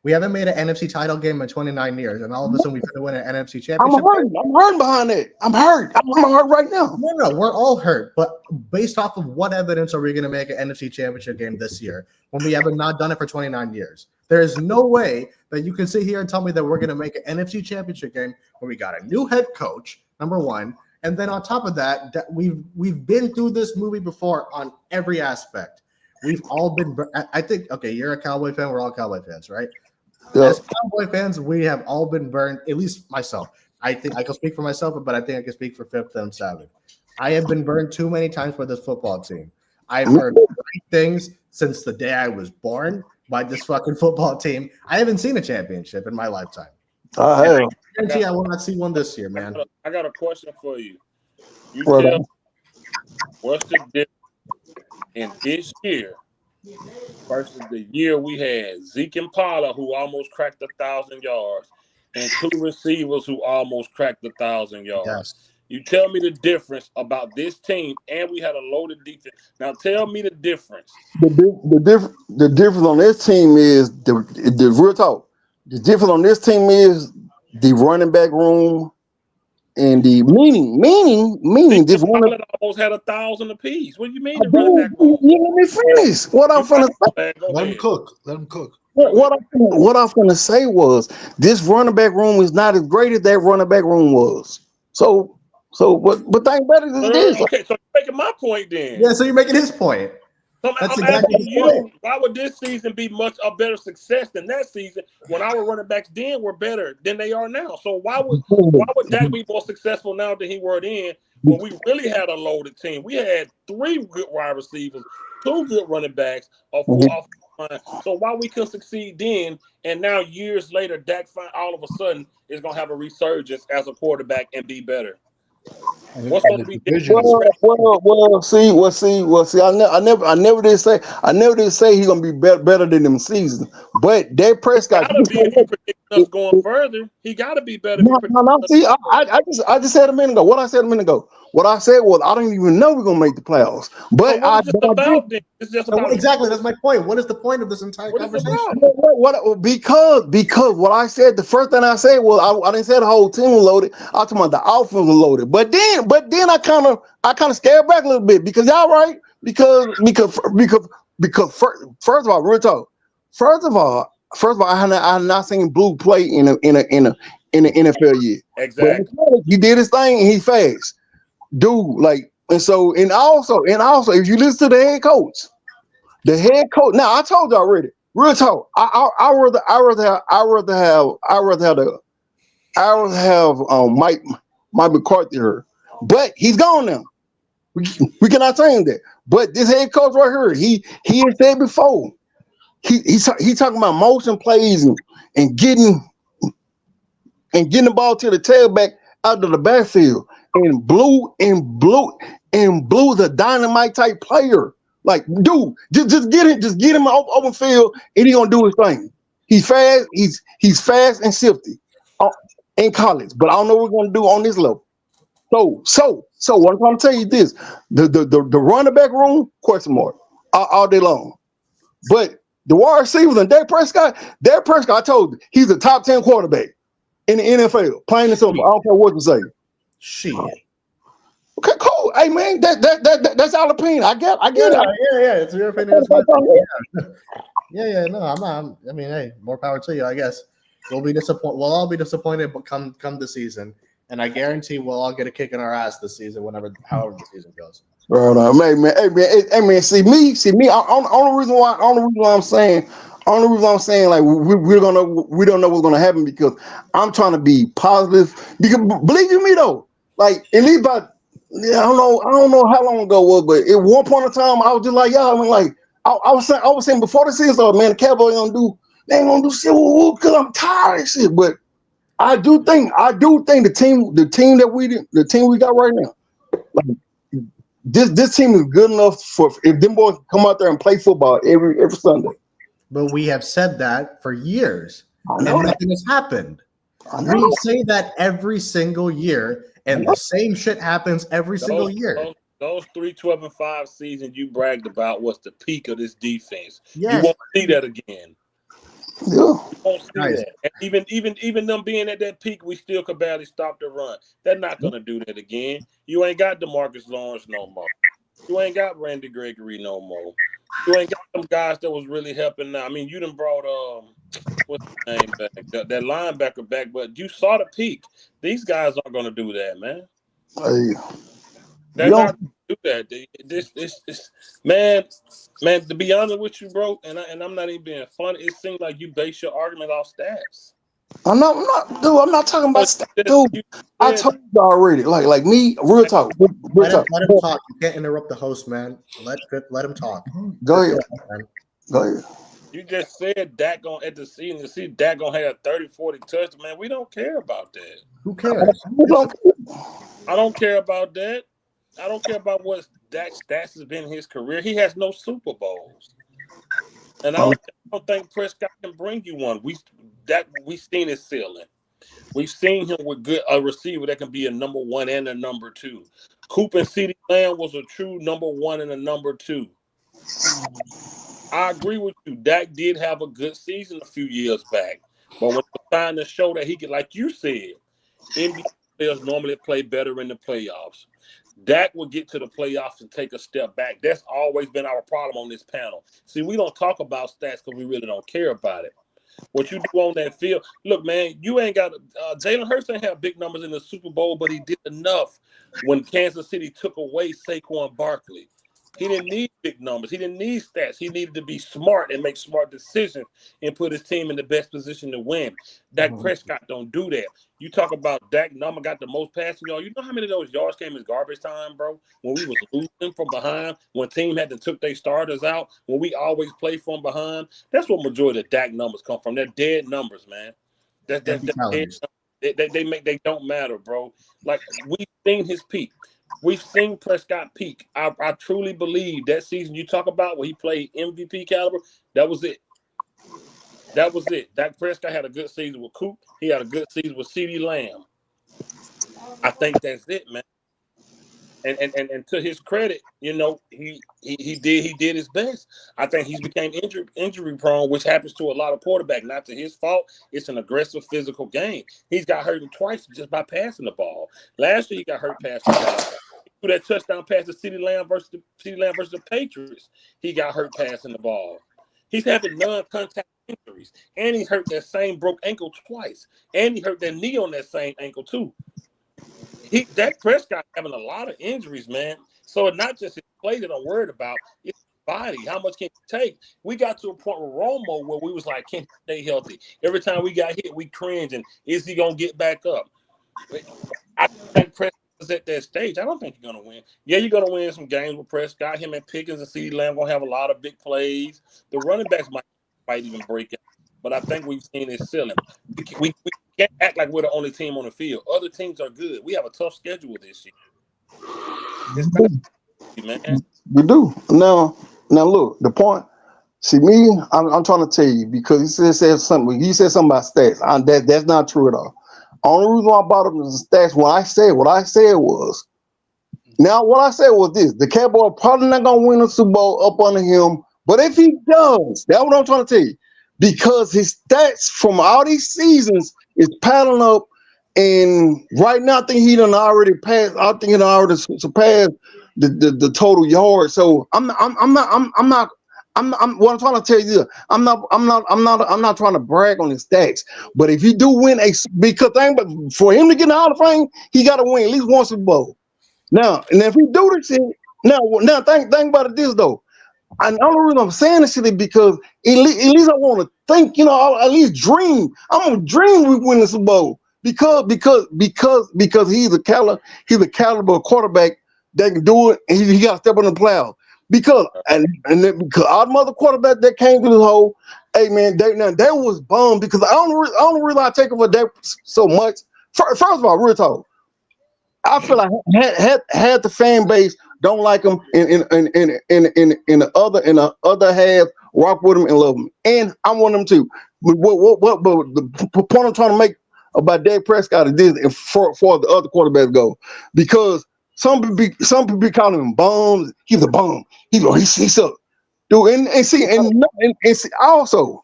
We haven't made an NFC title game in 29 years, and all of a sudden we could win an NFC championship. I'm hurt behind it. I'm hurt. I'm hurt right now. No, we're all hurt. But based off of what evidence are we going to make an NFC championship game this year when we have not done it for 29 years? There is no way that you can sit here and tell me that we're going to make an NFC championship game where we got a new head coach, number one, and then on top of that we've been through this movie before on every aspect. We've all been, I think, okay, you're a Cowboy fan. We're all Cowboy fans, right? Yeah. As Cowboy fans, we have all been burned, at least myself. I think I can speak for myself, but I think I can speak for Fifth and Savage. I have been burned too many times by this football team. I've heard great things since the day I was born by this fucking football team. I haven't seen a championship in my lifetime. I guarantee I will not see one this year, man. I got a question for you. You tell me, what's the difference in this year versus the year we had Zeke and Pollard, who almost cracked 1,000 yards, and 2 receivers who almost cracked 1,000 yards? Yes. You tell me the difference about this team, and we had a loaded defense. Now tell me the difference. The difference on this team is the real talk. The difference on this team is the running back room. And the meaning this one almost had 1,000 apiece. What do you mean the running back? Let me finish. What I'm finna say. Let him cook. What I'm finna say was this running back room is not as great as that running back room was. So but they ain't better than this. Okay, so you're making my point then. Yeah, so you're making his point. So I'm asking you, why would this season be much a better success than that season when our running backs then were better than they are now? So why would Dak be more successful now than he were then when we really had a loaded team? We had 3 good wide receivers, 2 good running backs, a 4 offensive line. So why we couldn't succeed then, and now years later, Dak all of a sudden is gonna have a resurgence as a quarterback and be better? What's going to be different? Well, see. I never did say he's gonna be better than them seasons. But Dak Prescott gotta be if he predicting us going further. He gotta be better. See, I just said a minute ago. What I said a minute ago. What I said was I don't even know we're gonna make the playoffs. But it's just about exactly. That's my point. What is the point of this entire conversation? Because what I said, the first thing I said was I didn't say the whole team was loaded. I was talking about the offense was loaded. But then I kind of scared back a little bit because y'all right because first of all, real talk. First of all, I have not seen Blue play in the NFL yet. Exactly. But he did his thing and he fast. Dude, like, and also if you listen to the head coach, now I told you already, real talk. I rather have Mike McCarthy here, but he's gone now. We cannot change that. But this head coach right here, he has said before, he's talking about motion plays and getting the ball to the tailback out of the backfield, and Blue is a dynamite type player. Like, dude, just get him open field, and he gonna do his thing. He's fast. He's fast and shifty in college, but I don't know what we're gonna do on this level. So what I'm trying to tell you this: the running back room, question mark all day long. But the wide receivers and Dak Prescott, I told you, he's a top 10 quarterback in the NFL. Plain and simple. I don't care what you say. Shit. Okay, cool. Hey man, that's our opinion. I get it. Yeah. It's your opinion. It's my opinion. Yeah. No, I'm not. I mean, hey, more power to you, I guess. We'll all be disappointed, but come the season, and I guarantee we'll all get a kick in our ass this season, however the season goes. Bro, no, hey man. See me. Only reason why I'm saying like we don't know what's gonna happen, because I'm trying to be positive. Because believe you me though, like at least about I don't know how long ago it was, but at one point in time I was just like y'all. I mean, like I was saying before the season started, man, the Cowboys ain't gonna do shit because I'm tired of shit. But I do think the team we got right now, like, this team is good enough for if them boys come out there and play football every Sunday. But we have said that for years, and nothing has happened. We say that every single year, and the same shit happens every single year. Those 3 12-5 seasons you bragged about was the peak of this defense. Yes. You won't see that again. Yeah. You won't see that. And even them being at that peak, we still could barely stop the run. They're not gonna do that again. You ain't got DeMarcus Lawrence no more. You ain't got Randy Gregory no more. You ain't got some guys that was really helping now. I mean, you done brought what's his name back? That linebacker back, but you saw the peak. These guys aren't gonna do that, man. They're not gonna do that. This man, to be honest with you, bro, and I'm not even being funny. It seems like you base your argument off stats. I'm not talking about stats, dude. I told you already. Like me, real talk. Let him talk. You can't interrupt the host, man. Let him talk. Go ahead. You just said Dak at the season to see Dak gonna have 30, 40 touchdowns. Man, we don't care about that. Who cares? I don't care about that. I don't care about what Dak's stats has been in his career. He has no Super Bowls, and I don't think Prescott can bring you one. We've seen his ceiling. We've seen him with a receiver that can be a number 1 and a number 2. Coop and CeeDee Lamb was a true number 1 and a number 2. I agree with you. Dak did have a good season a few years back, but when it's time to show that he can, like you said, NBA players normally play better in the playoffs. Dak will get to the playoffs and take a step back. That's always been our problem on this panel. See, we don't talk about stats because we really don't care about it. What you do on that field, look, man, you ain't got Jalen Hurts ain't have big numbers in the Super Bowl, but he did enough when Kansas City took away Saquon Barkley. He didn't need big numbers. He didn't need stats. He needed to be smart and make smart decisions and put his team in the best position to win. Dak Prescott don't do that. You talk about Dak number got the most passing yards. You know how many of those yards came in garbage time, bro? When we was losing from behind, when team had to took their starters out, when we always play from behind. That's what majority of Dak numbers come from. They're dead numbers, man. That's dead. They don't matter, bro. Like, we've seen his peak. We've seen Prescott peak. I truly believe that season you talk about where he played MVP caliber, that was it. That was it. Dak Prescott had a good season with Coop. He had a good season with CeeDee Lamb. I think that's it, man. And to his credit, you know, he did his best. I think he's became injury prone, which happens to a lot of quarterbacks. Not to his fault. It's an aggressive physical game. He's got hurt twice just by passing the ball. Last year he got hurt passing the ball. Through that touchdown pass to CeeDee Lamb versus the Patriots, he got hurt passing the ball. He's having non-contact injuries, and he hurt that same broke ankle twice, and he hurt that knee on that same ankle too. Dak Prescott having a lot of injuries, man. So it's not just his play that I'm worried about. It's body. How much can he take? We got to a point with Romo where we was like, can he stay healthy? Every time we got hit, we cringe. And is he gonna get back up? I think Prescott is at that stage. I don't think you're gonna win. Yeah, you're gonna win some games with Prescott. Him and Pickens and CeeDee Lamb gonna have a lot of big plays. The running backs might even break out. But I think we've seen his ceiling. We can't act like we're the only team on the field. Other teams are good. We have a tough schedule this year. It's not easy, man. We do. Now look, the point. See, me, I'm trying to tell you because he said something. He said something about stats. That's not true at all. Only reason why I brought up the stats what I said was. Now, what I said was this: the Cowboys probably not gonna win a Super Bowl up under him. But if he does, that's what I'm trying to tell you. Because his stats from all these seasons is piling up, and right now I think he done already passed. I think he done already surpassed the total yards. So I'm not. What I'm trying to tell you, I'm not trying to brag on his stats. But if you do win because for him to get in the Hall of Fame, he got to win at least one Super Bowl. Now, and if he do this shit, now think about it this though. And the only reason I'm saying this shit is because at least I want to think, I'll at least dream. I'm gonna dream we win the Super Bowl because he's a caliber quarterback that can do it, and he got to step on the plow. Because all the other quarterbacks that came to this hole, hey man, they was bummed because the only reason I take over that so much. First of all, real talk, I feel like had the fan base don't like him in the other half rock with him and love him, and I want them to. But the point I'm trying to make about Dak Prescott is this, and for the other quarterbacks go, because some people be calling him bums. He's a bum. He suck, dude. And see also,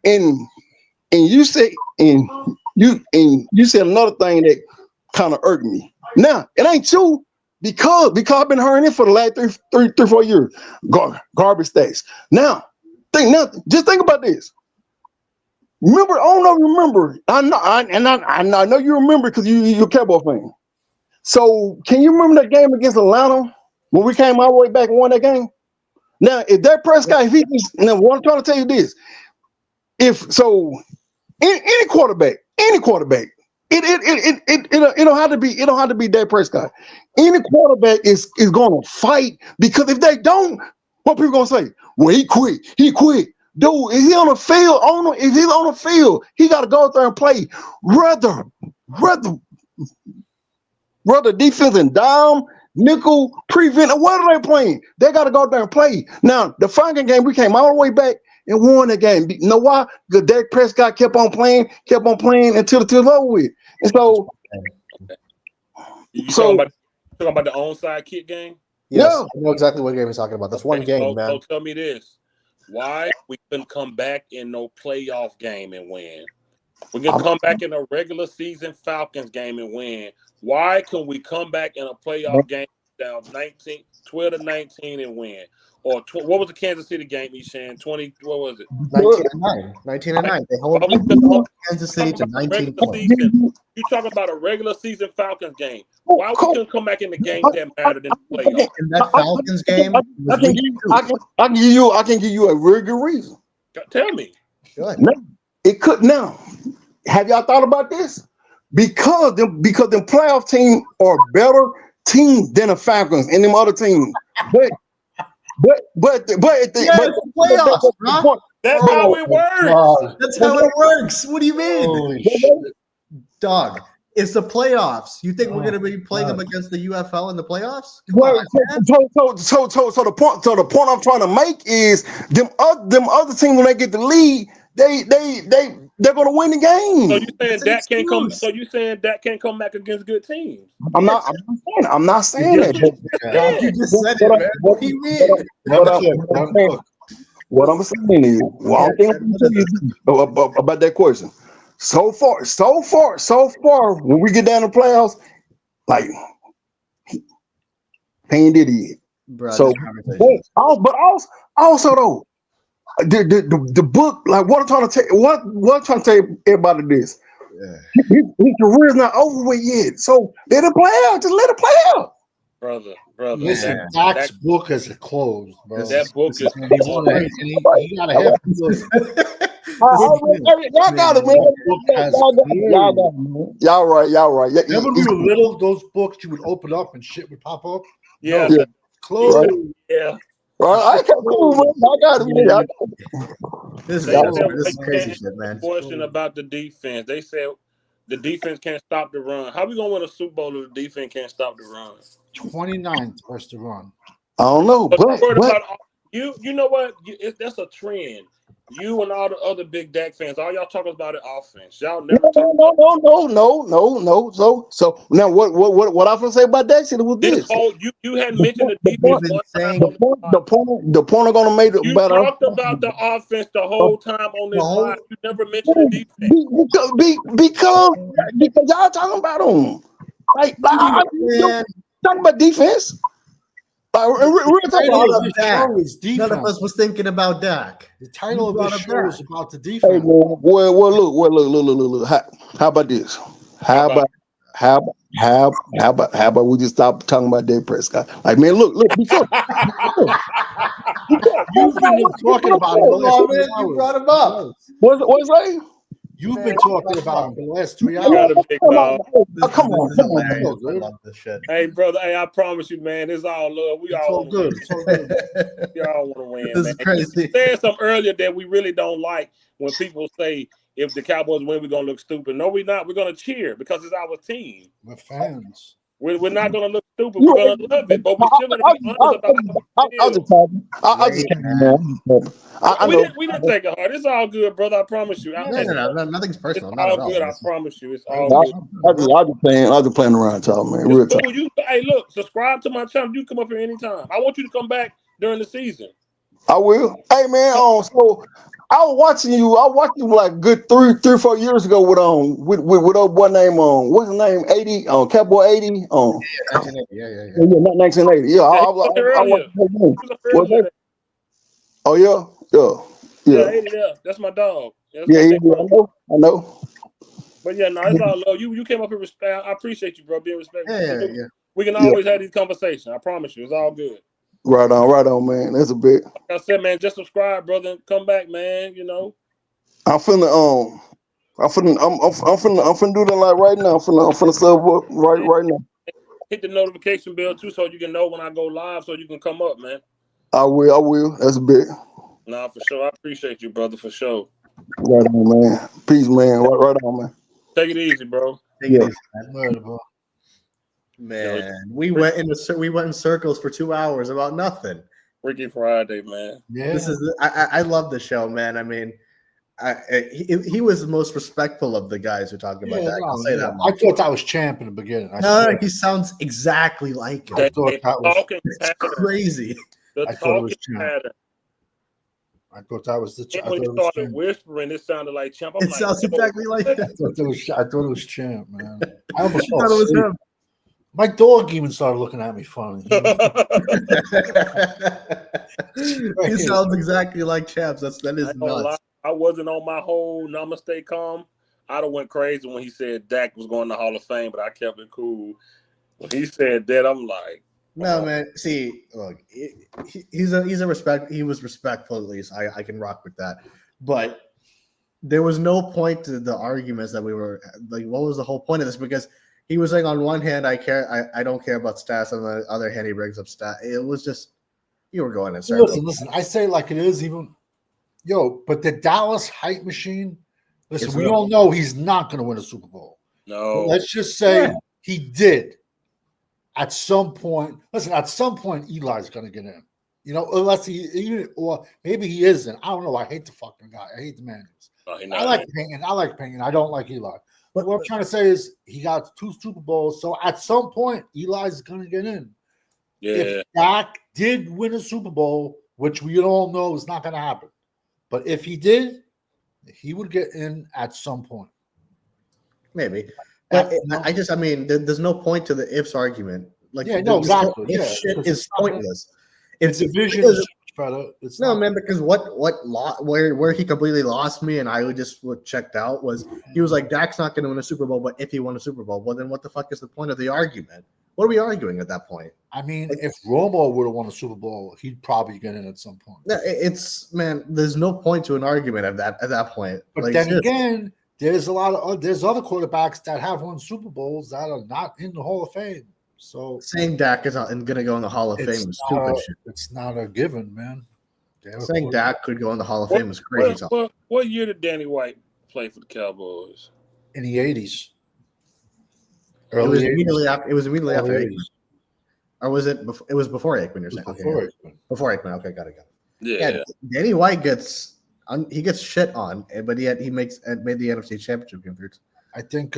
and you said you said another thing that kind of irked me. Now it ain't true because I've been hearing it for the last 4 years. Garbage stats. Just think about this. Remember, I don't know. Remember, I know you remember because you're a Cowboy fan. So can you remember that game against Atlanta when we came all the way back and won that game? Now, if that Prescott, now what I'm trying to tell you this, any quarterback, it don't have to be Dak Prescott. Any quarterback is going to fight because if they don't, what people gonna say? Well, he quit. Dude, if he's on the field, he got to go out there and play. Rather defense and dime, nickel, prevent, what are they playing? They got to go out there and play. Now, the Falcon game, we came all the way back and won the game. You know why? Because Dak Prescott kept on playing until it's over with. And so, talking about the onside kick game? Yes, yeah. I know exactly what game he's talking about. That's one game, man. So tell me this. Why we couldn't come back in no playoff game and win? We can come back in a regular season Falcons game and win. Why can we come back in a playoff game down 12-19 and win? Or what was the Kansas City game, Eshan? 20, what was it? 19-9. 19-9. They hold Kansas City to 19-9. You talk about a regular season Falcons game. Why we couldn't come back in the game that mattered in the playoffs? In that Falcons game, I can give you a very good reason. Tell me. It could now. Have y'all thought about this? Because them playoff teams are better teams than the Falcons and them other teams. But playoffs, bro. That's how it works. That's how it works. What do you mean? Holy shit. Dog, it's the playoffs. You think we're gonna be playing them against the UFL in the playoffs? So the point I'm trying to make is them other teams when they get the lead, they're gonna win the game. So you saying Dak can't come? So you saying Dak can't come back against good teams? I'm not saying that. You just said it, man. What do you mean? What I'm saying is, one thing I'm tell you about that question. So far, when we get down to playoffs, like he ain't did it yet. Bro, so, but also though, the book, like what I'm trying to tell everybody this. Yeah. His career's not over with yet. So let it play out. Just let it play out. brother. Listen, Dak's book is closed, bro. That book is and he got a half. Y'all got it, man. Y'all right. Remember when we were little, those books you would open up and shit would pop up? Yeah. No, closed. Yeah. Right, I can't cool, man. I got it, man. This is crazy shit, man. Question about the defense. They said the defense can't stop the run. How we gonna win a Super Bowl if the defense can't stop the run? 29th versus the run. I don't know, but you know what? That's a trend. You and all the other big Dak fans, all y'all talk about it offense. Y'all never no. So now what I gonna say about that shit was this. You had mentioned the defense one time. The point I'm gonna make you talked about the offense the whole time on this line. You never mentioned the defense. Because y'all talking about them. Like talking about defense. We're talking about Dak. None of us was thinking about Dak. The title of the show is about the defense. Hey, well, look. How about this? How about we just stop talking about Dak Prescott? Like, man, look, because you've been talking about it. You brought him up. What's that? You've been talking about him for the last 3 hours. Come on. I love this shit. Hey, brother. Hey, I promise you, man. It's all love. We all good. We all want to win. This man. is crazy. You said something earlier that we really don't like when people say if the Cowboys win, we're gonna look stupid. No, we're not. We're gonna cheer because it's our team. We're fans. We're not gonna look stupid. We're gonna love it, but we still gonna be honest about how we feel. We didn't take it hard. It's all good, brother. I promise you. No, nothing's personal. It's not all at all. good. I promise you. It's all good. I just playing around, y'all, man. Real time. Hey, look, subscribe to my channel. You come up here anytime. I want you to come back during the season. I will. Hey, man. So I was watching you. I watched you like good 3 or 4 years ago with old boy name what's his name? 80 Cowboy 80 Yeah. Not 1980. Yeah, I Oh yeah. 80, yeah. That's my dog. I know. But yeah, no, it's all love. You came up here respect. I appreciate you, bro, being respectful. Yeah. We can always have these conversations. I promise you, it's all good. Right on, man. That's a bit. Like I said, man, just subscribe, brother, and come back, man. You know. I'm finna do that like right now. I'm finna sub up right now. Hit the notification bell too, so you can know when I go live, so you can come up, man. I will. That's a bit. Nah, for sure. I appreciate you, brother, for sure. Right on, man. Peace, man. Right on, man. Take it easy, bro. Take it easy, man. We went in circles for 2 hours about nothing. Freaky Friday, man. Yeah. This is I love the show, man. I mean, he was the most respectful of the guys who talk about that. I'll say that much. I thought that was Champ in the beginning. No, he sounds exactly like him. I thought that was it's crazy. The talking pattern. I thought that was the Champ. When he started whispering, it sounded like Champ. It sounds exactly like that. I thought it was Champ, man. I almost thought it was him. My dog even started looking at me funny. He sounds exactly like Champs. That is nuts. I wasn't on my whole namaste calm. I'd have went crazy when he said Dak was going to Hall of Fame, but I kept it cool. When he said that, I'm like, no, man. See, look, he was respectful, at least. I can rock with that. But there was no point to the arguments that we were like, what was the whole point of this? Because he was saying on one hand, I don't care about stats. On the other hand, he brings up stats. It was just, you were going in circles. Listen, I say like it is even, but the Dallas hype machine, listen, we all know he's not going to win a Super Bowl. No. But let's just say he did. At some point, Eli's going to get in. Unless or maybe he isn't. I don't know. I hate the fucking guy. I hate the man. I like Pickens. I don't like Eli. But what I'm trying to say is he got 2 Super Bowls. So at some point, Eli's going to get in. Yeah. If Dak did win a Super Bowl, which we all know is not going to happen, but if he did, he would get in at some point. Maybe. I mean, there's no point to the ifs argument. Like, exactly. If shit is pointless. It's division. Man, because where he completely lost me and I just checked out was he was like, Dak's not going to win a Super Bowl, but if he won a Super Bowl, well, then what the fuck is the point of the argument? What are we arguing at that point? I mean, if Romo would have won a Super Bowl, he'd probably get in at some point. It's man. There's no point to an argument at that point. But like, then seriously. again, there's other quarterbacks that have won Super Bowls that are not in the Hall of Fame. So saying Dak is going to go in the Hall of Fame is stupid shit. It's not a given, man. Saying Dak could go in the Hall of Fame is crazy. What year did Danny White play for the Cowboys? In the 80s. It was immediately after Aikman. Or was it before? It was before Aikman. You're saying before Aikman. Okay, got it. Yeah, Danny White gets shit on, but yet he made the NFC Championship game. I think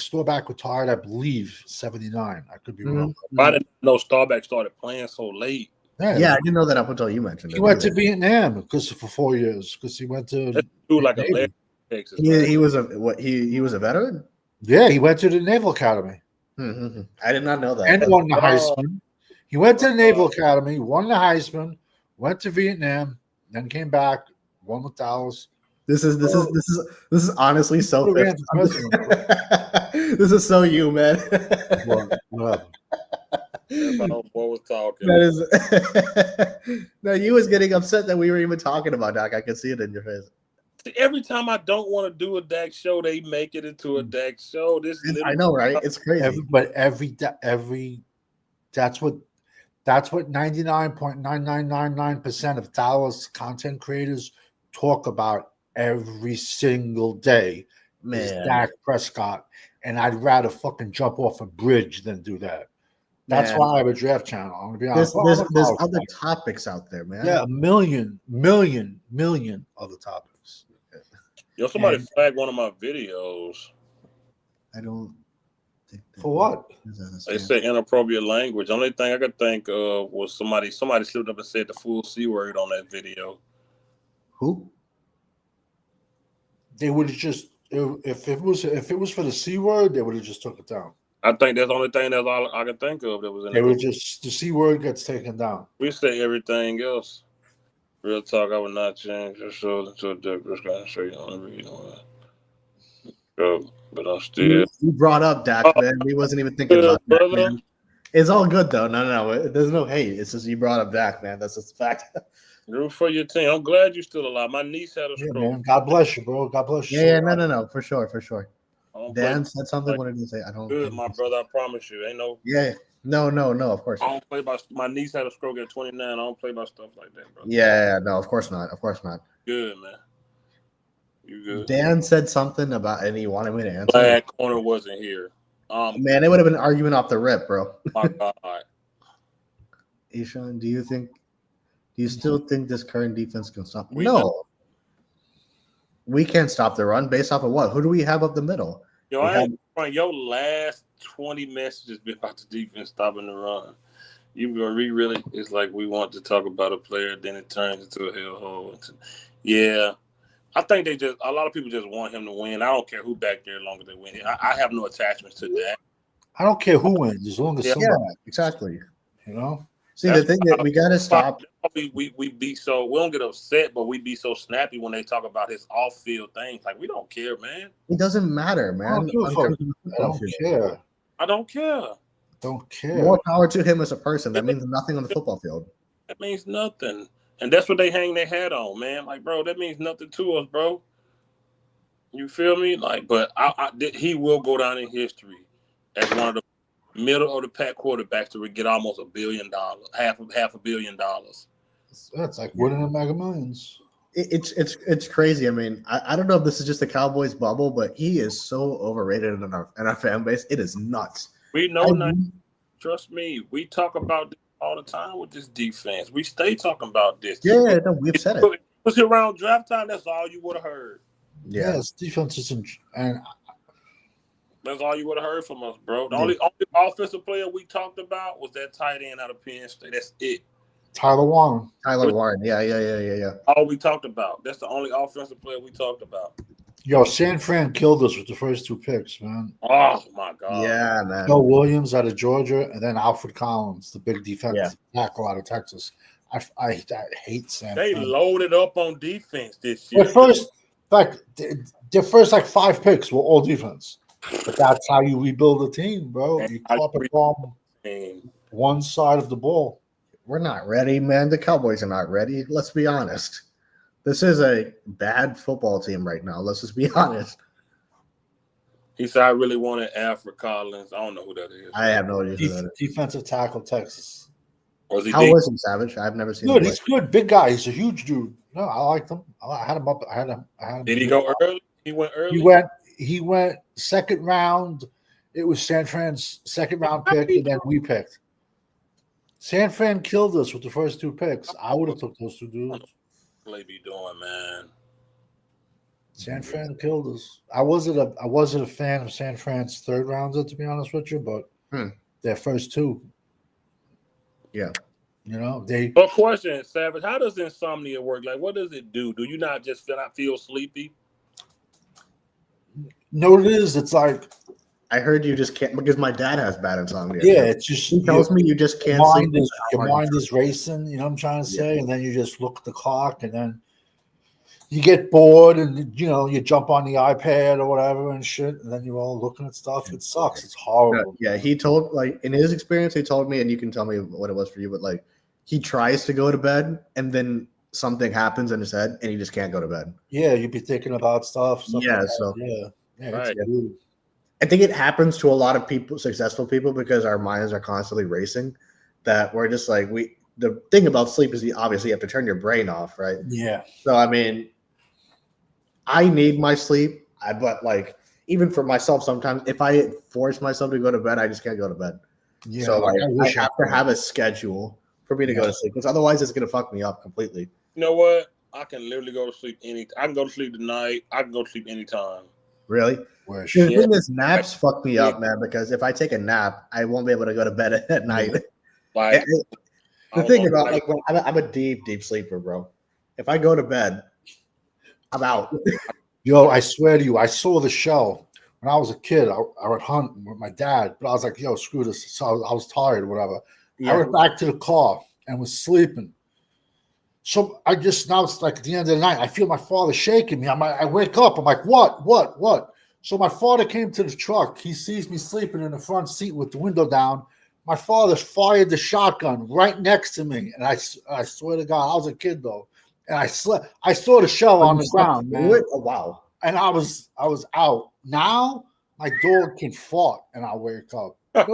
Staubach retired. I believe 79. I could be wrong. I didn't know Staubach started playing so late. Yeah, I didn't know that up until you mentioned it. He went to Vietnam for 4 years because he went to Texas. He was a veteran. Yeah, he went to the Naval Academy. Mm-hmm. I did not know that. And won the Heisman. He went to the Naval Academy, won the Heisman, went to Vietnam, then came back, won with Dallas. This is honestly so. This is so you, man. What was talking? That is. No, you was getting upset that we were even talking about Dak. I can see it in your face. Every time I don't want to do a Dak show, they make it into a Dak show. I know, right? It's crazy. That's what 99.9999% of Dallas content creators talk about every single day. Man, is Dak Prescott, and I'd rather fucking jump off a bridge than do that. That's why I have a draft channel. I'm gonna be honest. There's other topics out there, man. Yeah, a million other topics. Yo, somebody flagged one of my videos. I don't think that. For what? They said inappropriate language. The only thing I could think of was somebody slipped up and said the full C word on that video. Who? They would have just if it was for the C word, they would have just took it down. I think that's the only thing that's all I can think of that was in it. Would just the C word gets taken down. We say everything else. Real talk, I would not change your shows until Dick was going to show you on the video. But I'm still. You brought up Dak, man. We wasn't even thinking about that, man. It's all good, though. No. There's no hate. It's just you brought up Dak, man. That's just a fact. Root for your team. I'm glad you're still alive. My niece had a stroke. Man. God bless you, bro. God bless you. Yeah, no. For sure. Dan said something. What did he say? I don't. Good, my brother. I promise you. Ain't no. Yeah. No, of course. I don't play by. My niece had a stroke at 29. I don't play by stuff like that, bro. Yeah, no, of course not. Good, man. You good? Dan said something about, and he wanted me to answer. Black corner wasn't here. Man, it would have been an argument off the rip, bro. My God. Ishan, do you still think this current defense can stop? No. We can't stop the run based off of what? Who do we have up the middle? Yo, your last 20 messages been about the defense stopping the run. You really, it's like we want to talk about a player, then it turns into a hellhole. Yeah. I think a lot of people just want him to win. I don't care who back there as long as they win. I have no attachments to that. I don't care who wins as long as somebody. Yeah, exactly. You know? See, the thing that we got to stop. We be so, we don't get upset, but we be so snappy when they talk about his off-field things. Like, we don't care, man. It doesn't matter, man. I don't care. More power to him as a person. That means nothing on the football field. That means nothing. And that's what they hang their hat on, man. Like, bro, that means nothing to us, bro. You feel me? Like, but he will go down in history as one of the middle of the pack quarterbacks to get almost $1 billion, half $500 million. That's like winning the Mega Millions. It's crazy. I mean, I don't know if this is just a Cowboys bubble, but he is so overrated in our fan base. It is nuts. We know trust me. We talk about this all the time with this defense. We stay talking about this. Yeah, no, we've said it. If it was around draft time, that's all you would have heard. Yeah, yes, defense isn't, and that's all you would have heard from us, bro. The only offensive player we talked about was that tight end out of Penn State. That's it. Tyler Warren. Yeah. All we talked about. That's the only offensive player we talked about. Yo, San Fran killed us with the first 2 picks, man. Oh, my God. Yeah, man. Bill Williams out of Georgia, and then Alfred Collins, the big defensive tackle out of Texas. I hate San Fran. They loaded up on defense this year. Their first 5 picks were all defense. But that's how you rebuild a team, bro. You carpet bomb one side of the ball. We're not ready, man. The Cowboys are not ready. Let's be honest. This is a bad football team right now. Let's just be honest. He said, I really wanted Alfred Collins. I don't know who that is. I have no idea who that is. Defensive tackle, Texas. Was he How big? was he, Savage? I've never seen him. Good, he's good. Big guy. He's a huge dude. No, I liked him. I had him up. I had him. Did he go early? He went early? He went second round. It was San Fran's second round pick, and then we picked. San Fran killed us with the first two picks. I would have took those two dudes. What they be doing, man? San Fran killed us. I wasn't a fan of San Fran's third rounder, to be honest with you, but their first two. Yeah. You know, they. But question, Savage, how does insomnia work? Like, what does it do? Do you not just feel sleepy? No, it is. It's like. I heard you just can't, because my dad has bad insomnia. Yeah, it's just. He tells me you just can't sleep. Your mind is racing, you know what I'm trying to say? And then you just look at the clock, and then you get bored, and, you know, you jump on the iPad or whatever and shit, and then you're all looking at stuff. It sucks. It's horrible. Yeah, he told, like, in his experience, he told me, and you can tell me what it was for you, but, like, he tries to go to bed, and then something happens in his head, and he just can't go to bed. Yeah, you'd be thinking about stuff. Yeah, like so. Yeah, right. I think it happens to a lot of people, successful people, because our minds are constantly racing, that we're just like, the thing about sleep is obviously you have to turn your brain off, right? Yeah. So, I mean, I need my sleep, but like, even for myself, sometimes if I force myself to go to bed, I just can't go to bed. Yeah, so like, I have to have a schedule for me to go to sleep, because otherwise it's going to fuck me up completely. You know what? I can literally go to sleep I can go to sleep tonight. I can go to sleep anytime. Really? The thing is, naps fuck me up, man, because if I take a nap, I won't be able to go to bed at night. Like, the thing about, like, I'm a deep sleeper, bro. If I go to bed, I'm out. Yo, I swear to you, I saw the show when I was a kid. I would hunt with my dad, but I was like, yo, screw this. So I was tired or whatever. Yeah. I went back to the car and was sleeping. So now it's like at the end of the night, I feel my father shaking me. I wake up. I'm like, what? So my father came to the truck. He sees me sleeping in the front seat with the window down. My father fired the shotgun right next to me. And I swear to God, I was a kid though. And I slept. I saw the shell on the ground, man. Oh, wow. And I was out. Now my dog can fart and I'll wake up. I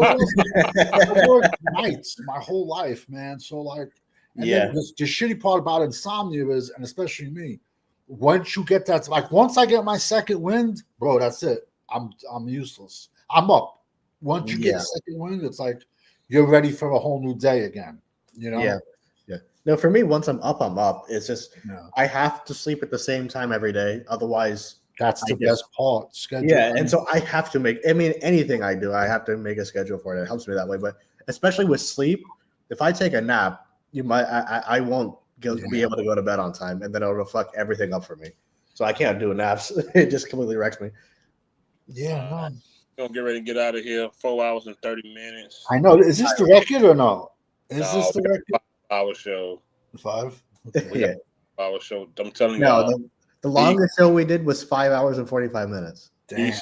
worked nights my whole life, man. So like, the shitty part about insomnia is, and especially me, once you get that, like once I get my second wind, bro, that's it. I'm useless. I'm up. Once you get second wind, it's like you're ready for a whole new day again. You know? Yeah. No, for me, once I'm up. It's just I have to sleep at the same time every day. Otherwise, that's the best part. Schedule. Yeah, and so I have to make. I mean, anything I do, I have to make a schedule for it. It helps me that way. But especially with sleep, if I take a nap, I won't be able to go to bed on time, and then it'll fuck everything up for me. So I can't do naps. It just completely wrecks me. Yeah, no. Gonna get ready to get out of here. 4 hours and 30 minutes. I know. Is this the record or no? Is this the record? 5-hour show. 5? Yeah. 5-hour show. I'm telling you. No, the longest show we did was 5 hours and 45 minutes. Damn.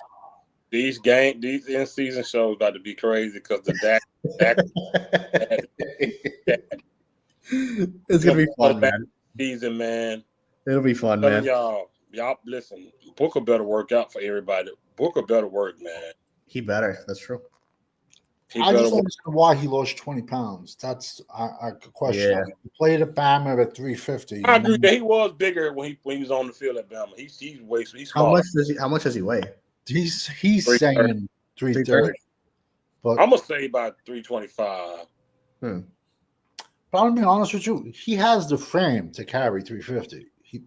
These in-season shows got to be crazy because the It's gonna be fun, man. Season, man. It'll be fun, man. Y'all listen. Booker better work out for everybody. Booker better work, man. He better. That's true. I just don't understand why he lost 20 pounds. That's a question. Yeah. He played at Bama at 350. I agree that he was bigger when he was on the field at Bama. He's how much does he weigh? He's saying 330. But I'm gonna say about 325. But I'm gonna be honest with you, he has the frame to carry 350. He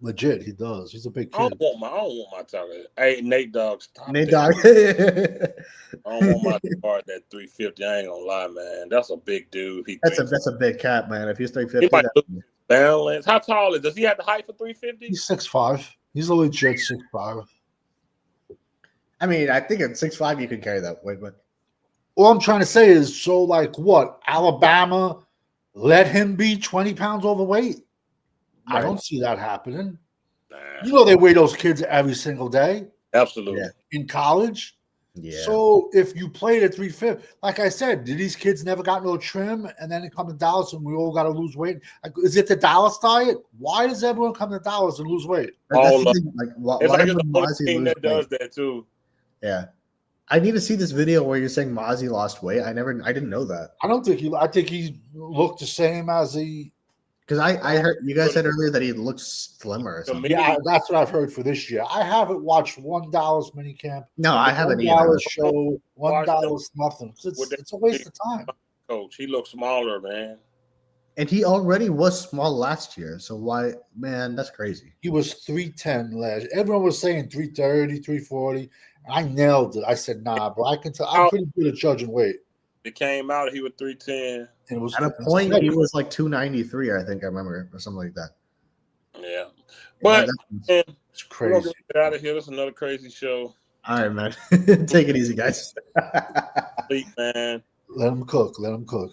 does. He's a big kid. I don't want my target. Hey, Nate Dogg, stop. Nate Dogg. I don't want my guard at 350. I ain't gonna lie, man. That's a big dude. That's a big cat, man. If he's 350, he might look balance. How tall is? Does he have the height for 350? He's 6'5". He's a legit 6'5". I mean, I think at 6'5" you can carry that weight, but all I'm trying to say is, so like what? Alabama let him be 20 pounds overweight? Right. I don't see that happening. Nah. You know they weigh those kids every single day. Absolutely. In college. Yeah. So if you played at 350, like I said, did these kids never got no trim and then they come to Dallas and we all got to lose weight? Like, is it the Dallas diet? Why does everyone come to Dallas and lose weight? All That's the thing, like, why it's like does it's the only Mozzie team lose that does weight? that too. Yeah. I need to see this video where you're saying Mozzie lost weight. I didn't know that. I don't think I think he looked the same as he. Because I heard you guys said earlier that he looks slimmer or something. Yeah, that's what I've heard for this year. I haven't watched one Dallas minicamp. No, I haven't one either. Dallas show, one Dallas nothing. It's a waste of time. Coach, he looks smaller, man. And he already was small last year. So why, man, that's crazy. He was 310 last year. Everyone was saying 330, 340. I nailed it. I said, nah, bro. I can tell. I'm pretty good at judging weight. It came out, he was 310. And it was at a point he was like 293, I think I remember, or something like that. Yeah. But man, it's crazy. We're gonna get out of here. That's another crazy show. All right, man. Take it easy, guys. Sleep, man. Let him cook. Let him cook.